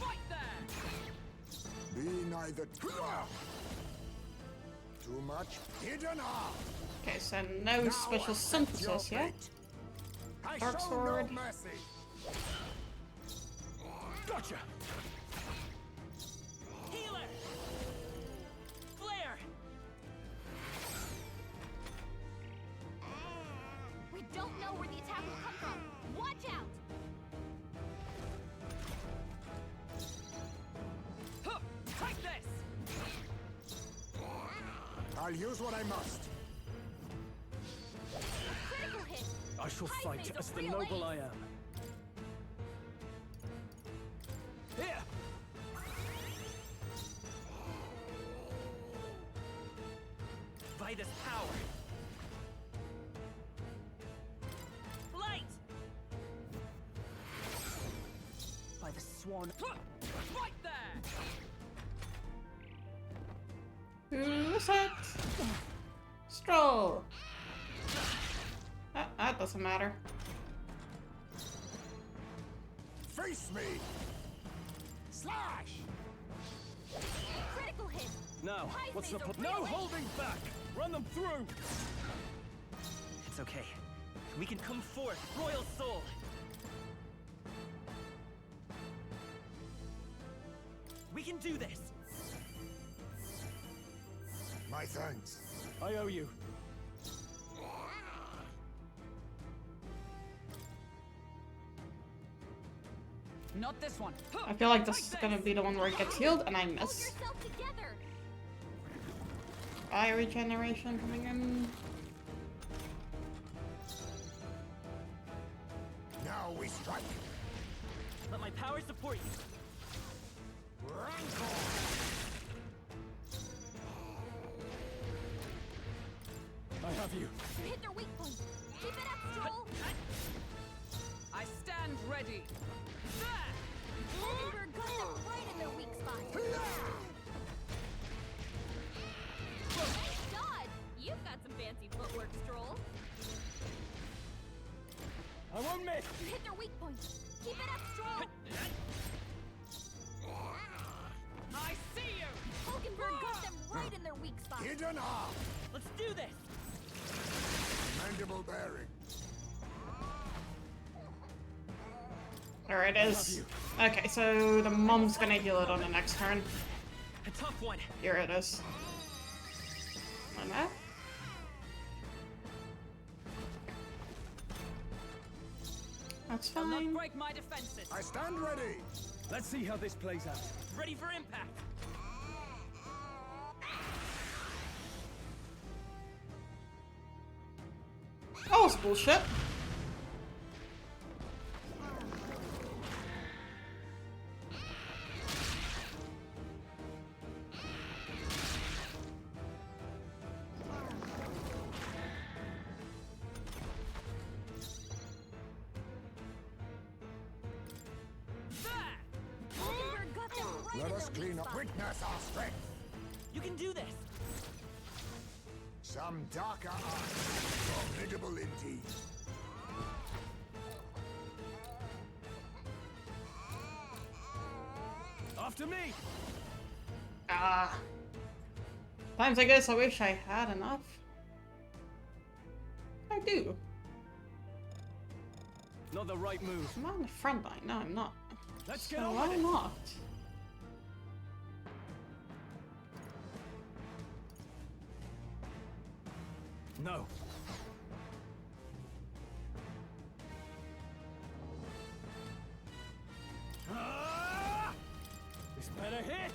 Right there! Be neither too much hidden art. Okay, so no special synthesis yet. I Dark show sword. no mercy. Gotcha! Healer! Flare! We don't know where the attack will come from. Watch out. Take this! I'll use what I must. Critical hit. I shall Heisman's fight a as the real noble ace. I am. Here! By this power. Light! By the swan. Right there! Who's that? Stroll. That doesn't matter. Face me! Slash! Critical hit. Now, what's the Heisman's a No real holding back! Run them through! It's okay. We can come forth, Royal Soul! We can do this! My thanks. I owe you. Not this one. I feel like this is gonna be the one where it gets healed and I Hold miss. yourself together. Eye regeneration coming in. Now we strike. Let my power support you. have you. You hit their weak point. Keep it up, Stroll. I stand ready. Hulkenberg got them right in their weak spot. Nice dodge. You've got some fancy footwork, Stroll. I won't miss. You hit their weak point. Keep it up, Stroll. I see you. Hulkenberg got them right in their weak spot. Hidden arm. Let's do this. Mandible bearing. There it is. Okay, so the mom's gonna heal it on the next turn. A tough one. Here it is. On that. That's I'll not fine. break my defenses. I stand ready. Let's see how this plays out. Ready for impact. That was bullshit. Hulkenberg got them right Let in us their clean weak up. spot. Witness our strength. You can do this. Some darker art. Formidable indeed. After me. Ah. Times like this, I wish I had enough. I do. Not the right move. I'm on the front line. No, I'm not. Let's So get on why with it. not? No. This better hit.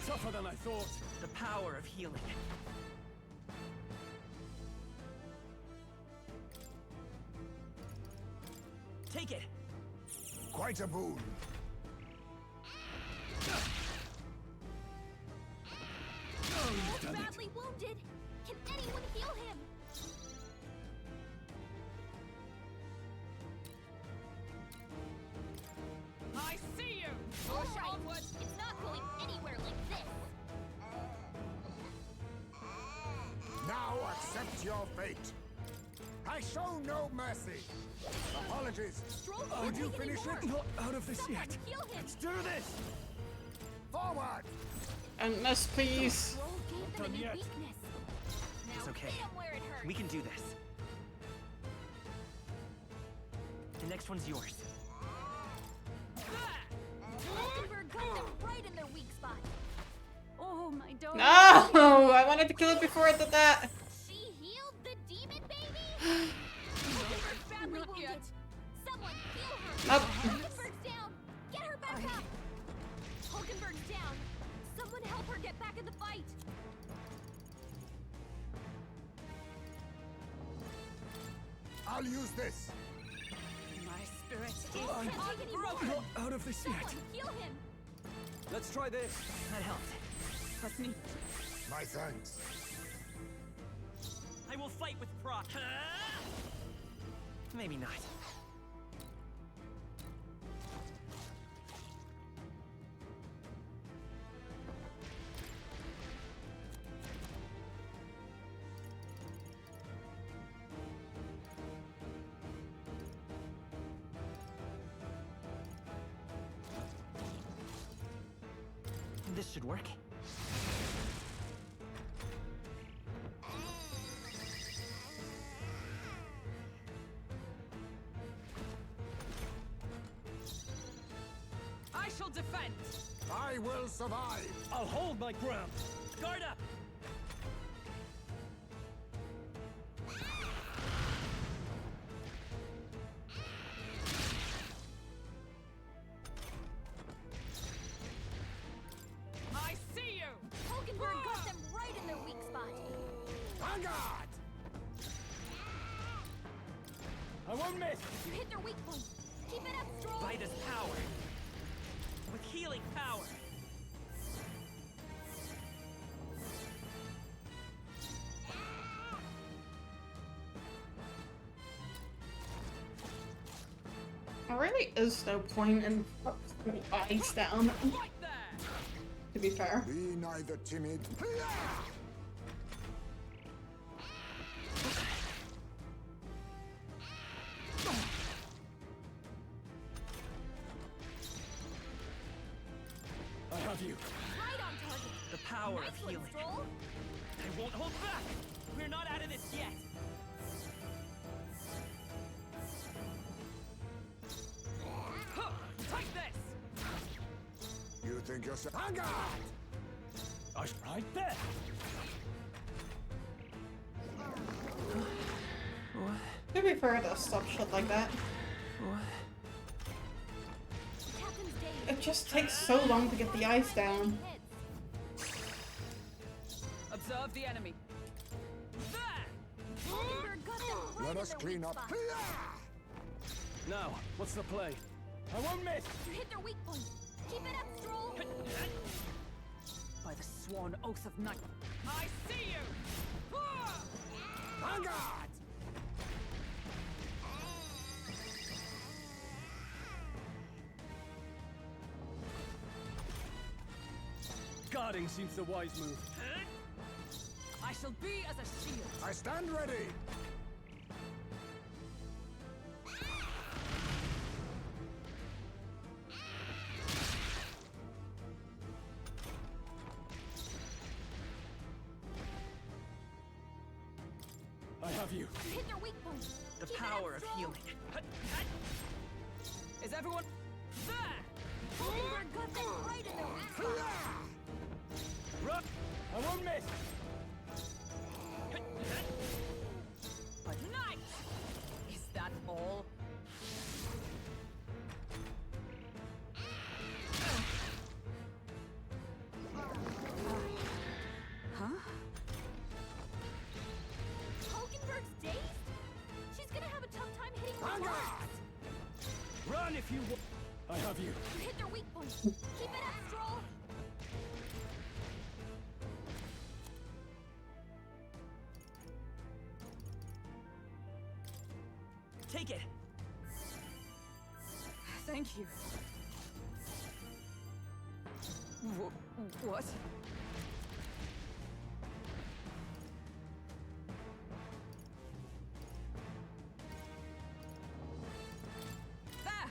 Tougher than I thought. The power of healing. Take it. Quite a boon. Stroll's badly wounded. Can anyone heal him? I see you. All Push right. onward. It's not going anywhere like this. Now accept your fate. I show no mercy. Apologies. Stroll Would can't you take any finish more. it? Not out of this Someone yet. heal him. Let's do this. Forward. And miss, please. Stroll gave them a Done new yet. weakness. Now It's okay. hit him where it hurts. We can do this. The next one's yours. Hulkenberg got them right in their weak spot. Oh, my dog. No! I wanted to kill it before I did that. She healed the demon baby? Hulkenberg's badly Not wounded. yet. Someone heal her. Nope. Hulkenberg's down. Get her back up. Hulkenberg's down. Someone help her get back in the fight. I'll use this. My spirit is Can't take any more. unbroken. Not out of this yet. Someone heal him. Let's try this. That helped. Trust me. My thanks. I will fight with pride. Maybe not. This should work. I shall defend. I will survive. I'll hold my ground. Guard up! I see you. Hulkenberg got them right in their weak spot. Vanguard. I won't miss. You hit their weak point. Keep it up, Stroll. By this power. With healing power. There really is no point in putting ice down. To be fair. Be neither timid. I have you. Right on target. The power Nice of one, healing. Stroll. I won't hold back! We're not out of this yet! Take this! You think you're so... Right there. To be fair, they'll stop shit like that. It just takes so long to get the ice down. Observe the enemy. Let us clean up. Now, what's the play? I won't miss. You hit their weak point. Keep it up, Stroll. By the sworn oath of night. I see you! On guard! Guarding seems the wise move. I shall be as a shield. I stand ready. I have you. You hit their weak point. The Keep power it of up, Stroll. healing. Is everyone there? Hulkenberg got them right in their weak spot. Run! I won't miss. But night! Is that all? Huh? Hulkenberg's dazed? She's gonna have a tough time hitting the On marks. Run if you want. I have you. You hit their weak point. Keep it up, Stroll. Take it! Thank you. What? There!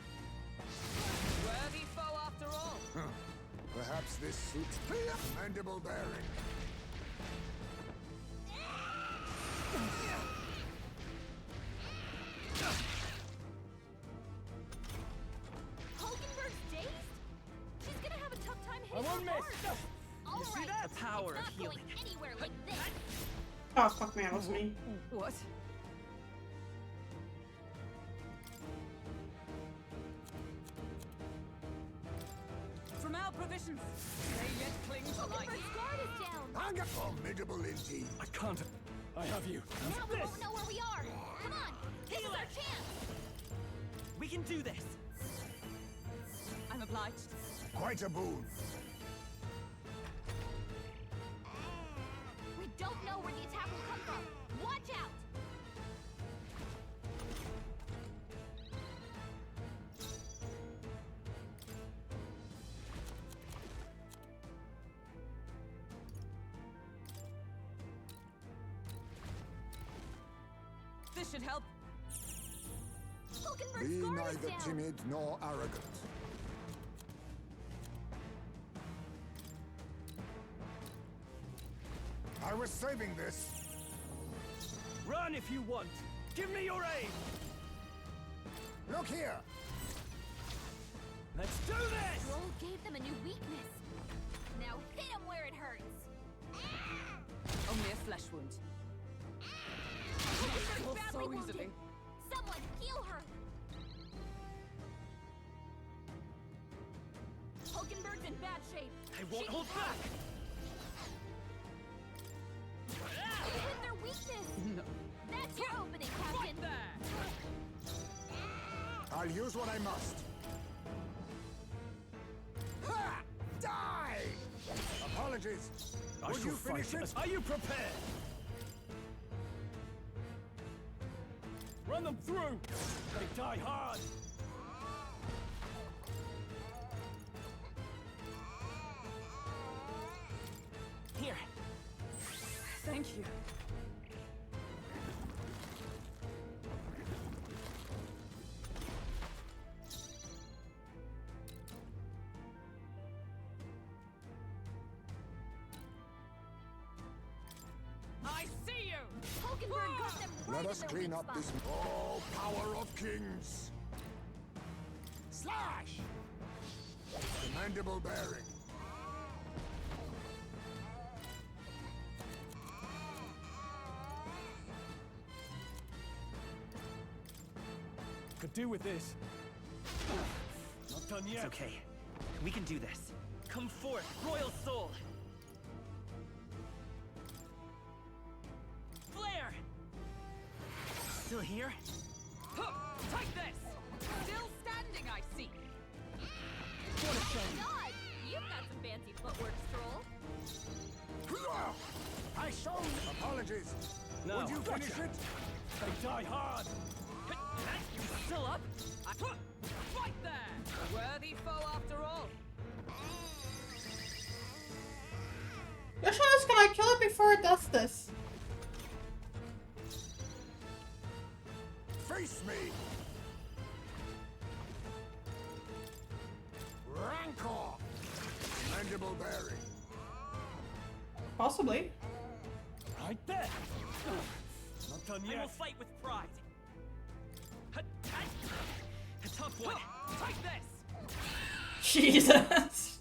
Worthy foe after all. Perhaps this suits mandible bearing. Hulkenberg's dazed? She's gonna have a tough time hitting won't the miss. marks. All right. The power it's of not healing. going anywhere like this. Oh, fuck me, that was me. What? From our provisions, they yet cling to life. Hulkenberg's guard is down. Formidable indeed. I can't. I have you. Now we won't know where we are. Come on. This is our chance. We can do this! I'm obliged. Quite a boon. We don't know where the attack will come from. Watch out. This should help. Hulkenberg's Be guard is neither down. timid nor arrogant. I was saving this. Run if you want. Give me your aid. Look here. Let's do this! Stroll gave them a new weakness. Now hit him where it hurts. Only a flesh wound. Hulkenberg's Not badly so wounded. easily. Someone heal her. Hulkenberg's in bad shape. I won't She hold needs back! help. You hit their weakness. No. That's your opening, Captain. I'll use what I must. Ha! Die! Apologies. I Will shall you fight. finish it? Are you prepared? Run them through! They die hard! Thank you. I see you! Hulkenberg got them right Let in us their clean weak up spot. this. Oh, power of kings! Slash! Commendable bearing. Could do with this. Not done yet. It's okay. We can do this. Come forth, royal soul! Flare! Still here? Huh, take this! Still standing, I see. What a shame. God, you've got some fancy footwork, Stroll. I showed. Apologies. No. Would you finish it? They die hard. You still up? Right there! A worthy foe after all. Which one is gonna kill it before it does this? Face me! Rancor! Commendable bearing. Possibly. Right there. Not done I will yet. fight with pride. A tough one. Take this! Jesus.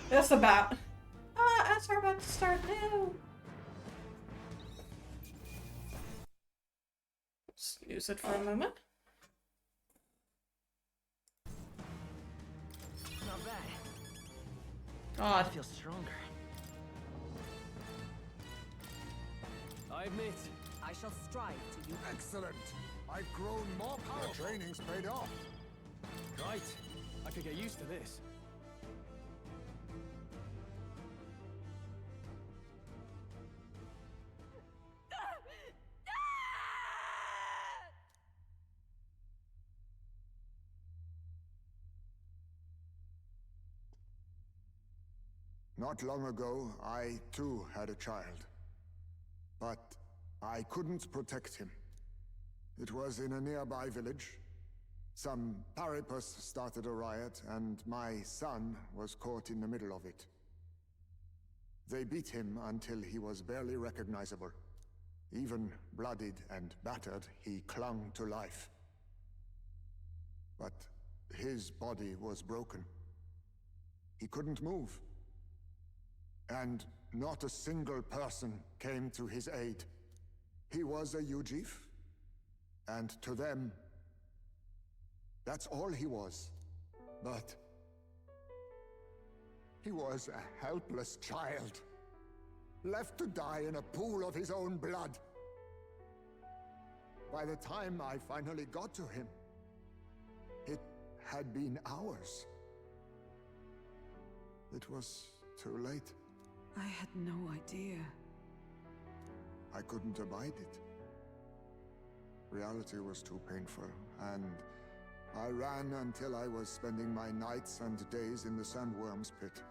That's about. As we're about to start now. Let's use it for a moment. Not bad. God. I feel stronger. I admit. I shall strive to use. Excellent. I've grown more powerful. The training's paid off. Right. I could get used to this. Not long ago, I too had a child. But I couldn't protect him. It was in a nearby village. Some Paripus started a riot, and my son was caught in the middle of it. They beat him until he was barely recognizable. Even bloodied and battered, he clung to life. But his body was broken. He couldn't move. And not a single person came to his aid. He was a Ujif, and to them, that's all he was. But he was a helpless child, left to die in a pool of his own blood. By the time I finally got to him, it had been hours. It was too late. I had no idea. I couldn't abide it. Reality was too painful, and I ran until I was spending my nights and days in the sandworm's pit.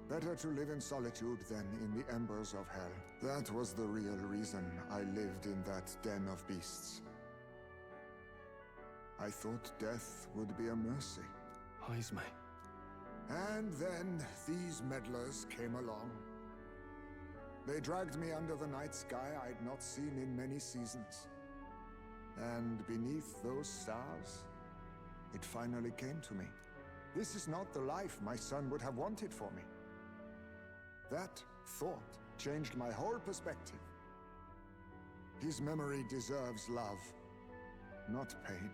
Better to live in solitude than in the embers of hell. That was the real reason I lived in that den of beasts. I thought death would be a mercy. Heisme. And then these meddlers came along. They dragged me under the night sky I'd not seen in many seasons. And beneath those stars, it finally came to me. This is not the life my son would have wanted for me. That thought changed my whole perspective. His memory deserves love, not pain.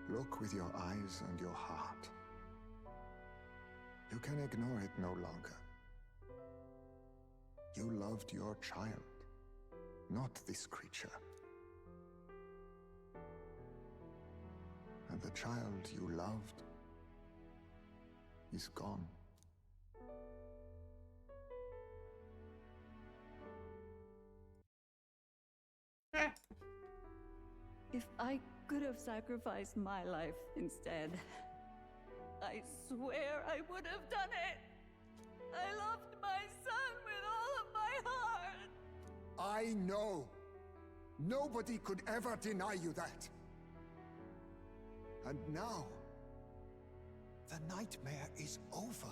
Look with your eyes and your heart. You can ignore it no longer. You loved your child, not this creature. And the child you loved is gone. If I could have sacrificed my life instead, I swear I would have done it. I loved I know. Nobody could ever deny you that. And now, the nightmare is over.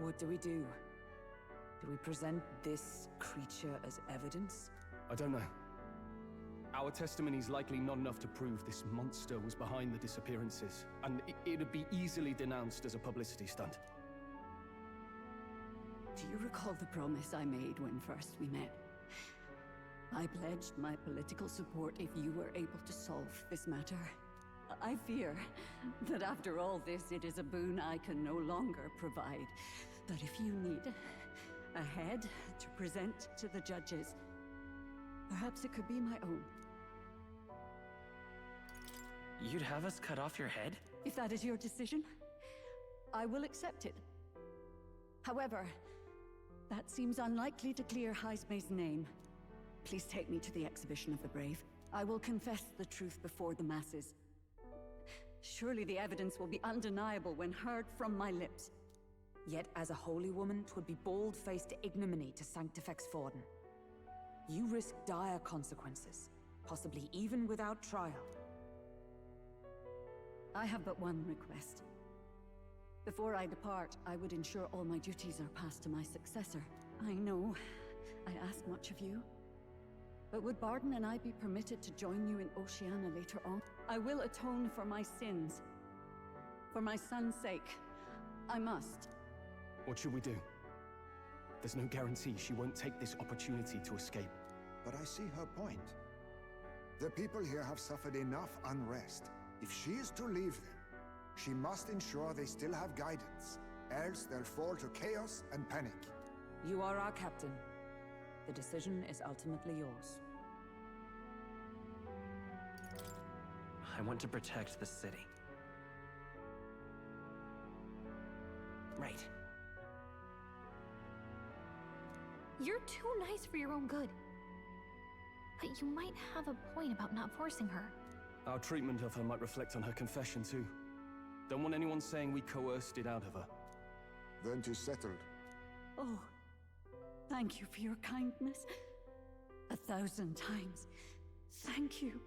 What do we do? Do we present this creature as evidence? I don't know. Our testimony's likely not enough to prove this monster was behind the disappearances, and it'd be easily denounced as a publicity stunt. Do you recall the promise I made when first we met? I pledged my political support if you were able to solve this matter. I fear that after all this, it is a boon I can no longer provide. But if you need a head to present to the judges, perhaps it could be my own. You'd have us cut off your head? If that is your decision, I will accept it. However, that seems unlikely to clear Heisme's name. Please take me to the exhibition of the brave. I will confess the truth before the masses. Surely the evidence will be undeniable when heard from my lips. Yet as a holy woman, 'twould be bold-faced ignominy to sanctifex Forden. You risk dire consequences, possibly even without trial. I have but one request. Before I depart, I would ensure all my duties are passed to my successor. I know I ask much of you, but would Barden and I be permitted to join you in Oceania later on? I will atone for my sins. For my son's sake, I must. What should we do? There's no guarantee she won't take this opportunity to escape. But I see her point. The people here have suffered enough unrest. If she is to leave them, she must ensure they still have guidance, else they'll fall to chaos and panic. You are our captain. The decision is ultimately yours. I want to protect the city. Right. You're too nice for your own good. But you might have a point about not forcing her. Our treatment of her might reflect on her confession too. Don't want anyone saying we coerced it out of her. Then 'tis settled. Oh, thank you for your kindness. 1,000 times. Thank you.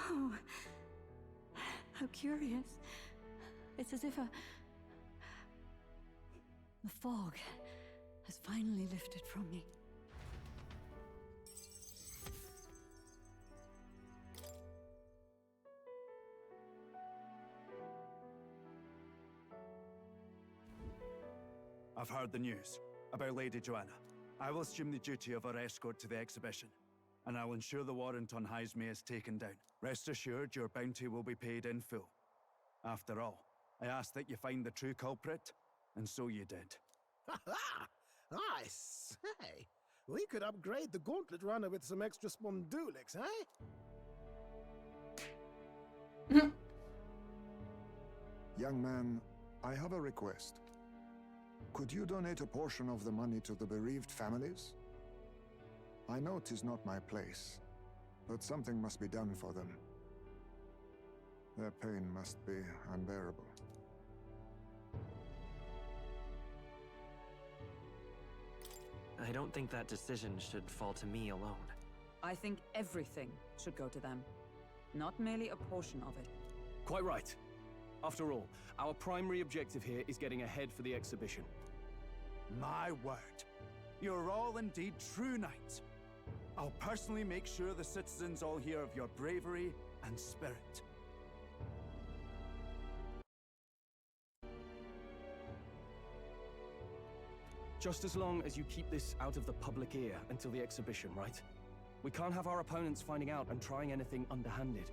Oh, how curious. It's as if the fog has finally lifted from me. I've heard the news about Lady Joanna. I will assume the duty of her escort to the exhibition, and I'll ensure the warrant on Heisme is taken down. Rest assured, your bounty will be paid in full. After all, I asked that you find the true culprit, and so you did. Ha ha! I say, we could upgrade the gauntlet runner with some extra spondulics, eh? Young man, I have a request. Could you donate a portion of the money to the bereaved families? I know 'tis not my place, but something must be done for them. Their pain must be unbearable. I don't think that decision should fall to me alone. I think everything should go to them, not merely a portion of it. Quite right. After all, our primary objective here is getting ahead for the exhibition. My word. You're all indeed true knights. I'll personally make sure the citizens all hear of your bravery and spirit. Just as long as you keep this out of the public ear until the exhibition, right? We can't have our opponents finding out and trying anything underhanded.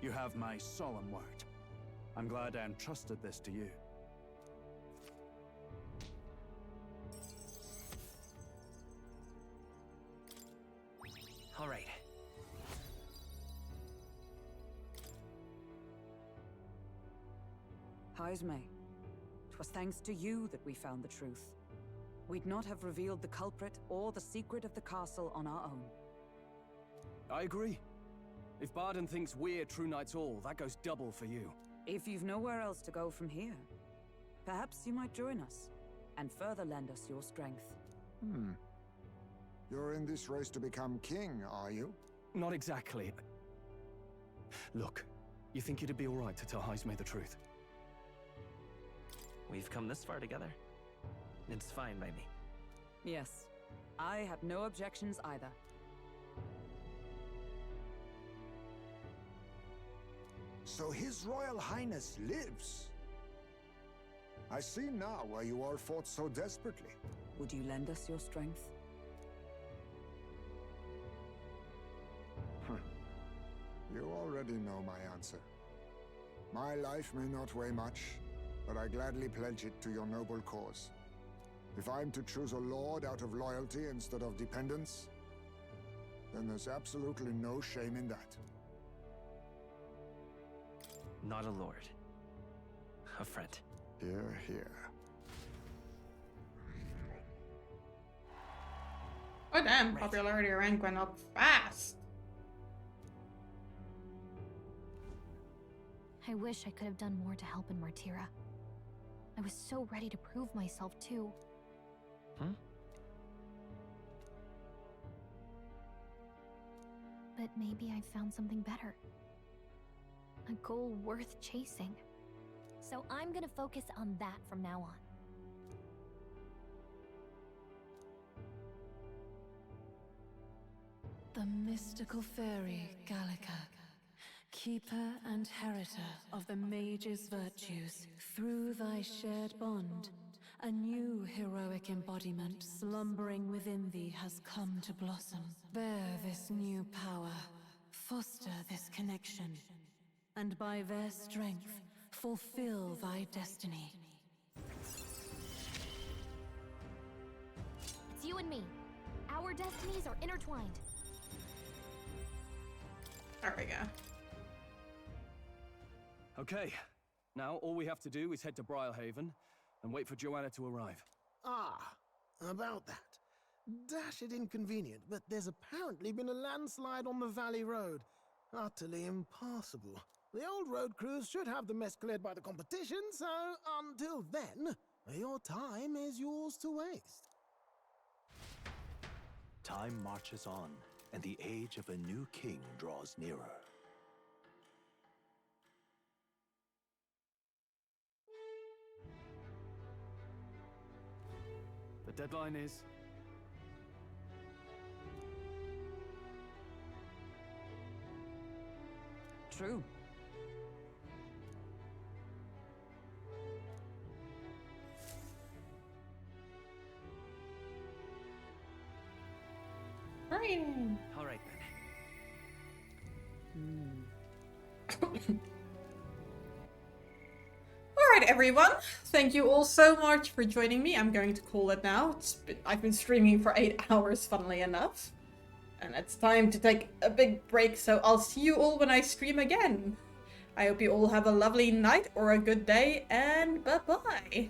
You have my solemn word. I'm glad I entrusted this to you. All right. Heisme, 'twas thanks to you that we found the truth. We'd not have revealed the culprit or the secret of the castle on our own. I agree. If Barden thinks we're True Knights all, that goes double for you. If you've nowhere else to go from here, perhaps you might join us and further lend us your strength. You're in this race to become king, are you? Not exactly. Look, you think it'd be alright to tell Heisme the truth? We've come this far together. It's fine by me. Yes, I have no objections either. So His Royal Highness lives. I see now why you all fought so desperately. Would you lend us your strength? You already know my answer. My life may not weigh much, but I gladly pledge it to your noble cause. If I'm to choose a lord out of loyalty instead of dependence, then there's absolutely no shame in that. Not a lord. A friend. Hear, hear. Oh damn, popularity rank went up fast. I wish I could have done more to help in Martira. I was so ready to prove myself too. But maybe I found something better. A goal worth chasing. So I'm gonna focus on that from now on. The mystical fairy, Gallica, keeper and heritor of the mage's virtues, through thy shared bond, a new heroic embodiment slumbering within thee has come to blossom. Bear this new power, foster this connection, and by their strength, fulfill thy destiny. It's you and me. Our destinies are intertwined. There we go. Okay, now all we have to do is head to Briarhaven and wait for Joanna to arrive. Ah, about that. Dash it inconvenient, but there's apparently been a landslide on the Valley Road. Utterly impassable. The old road crews should have the mess cleared by the competition, so until then, your time is yours to waste. Time marches on, and the age of a new king draws nearer. The deadline is... True. Rain. All right then. Alright everyone, thank you all so much for joining me. I'm going to call it now. I've been streaming for 8 hours, funnily enough. And it's time to take a big break, so I'll see you all when I stream again. I hope you all have a lovely night or a good day, and bye-bye.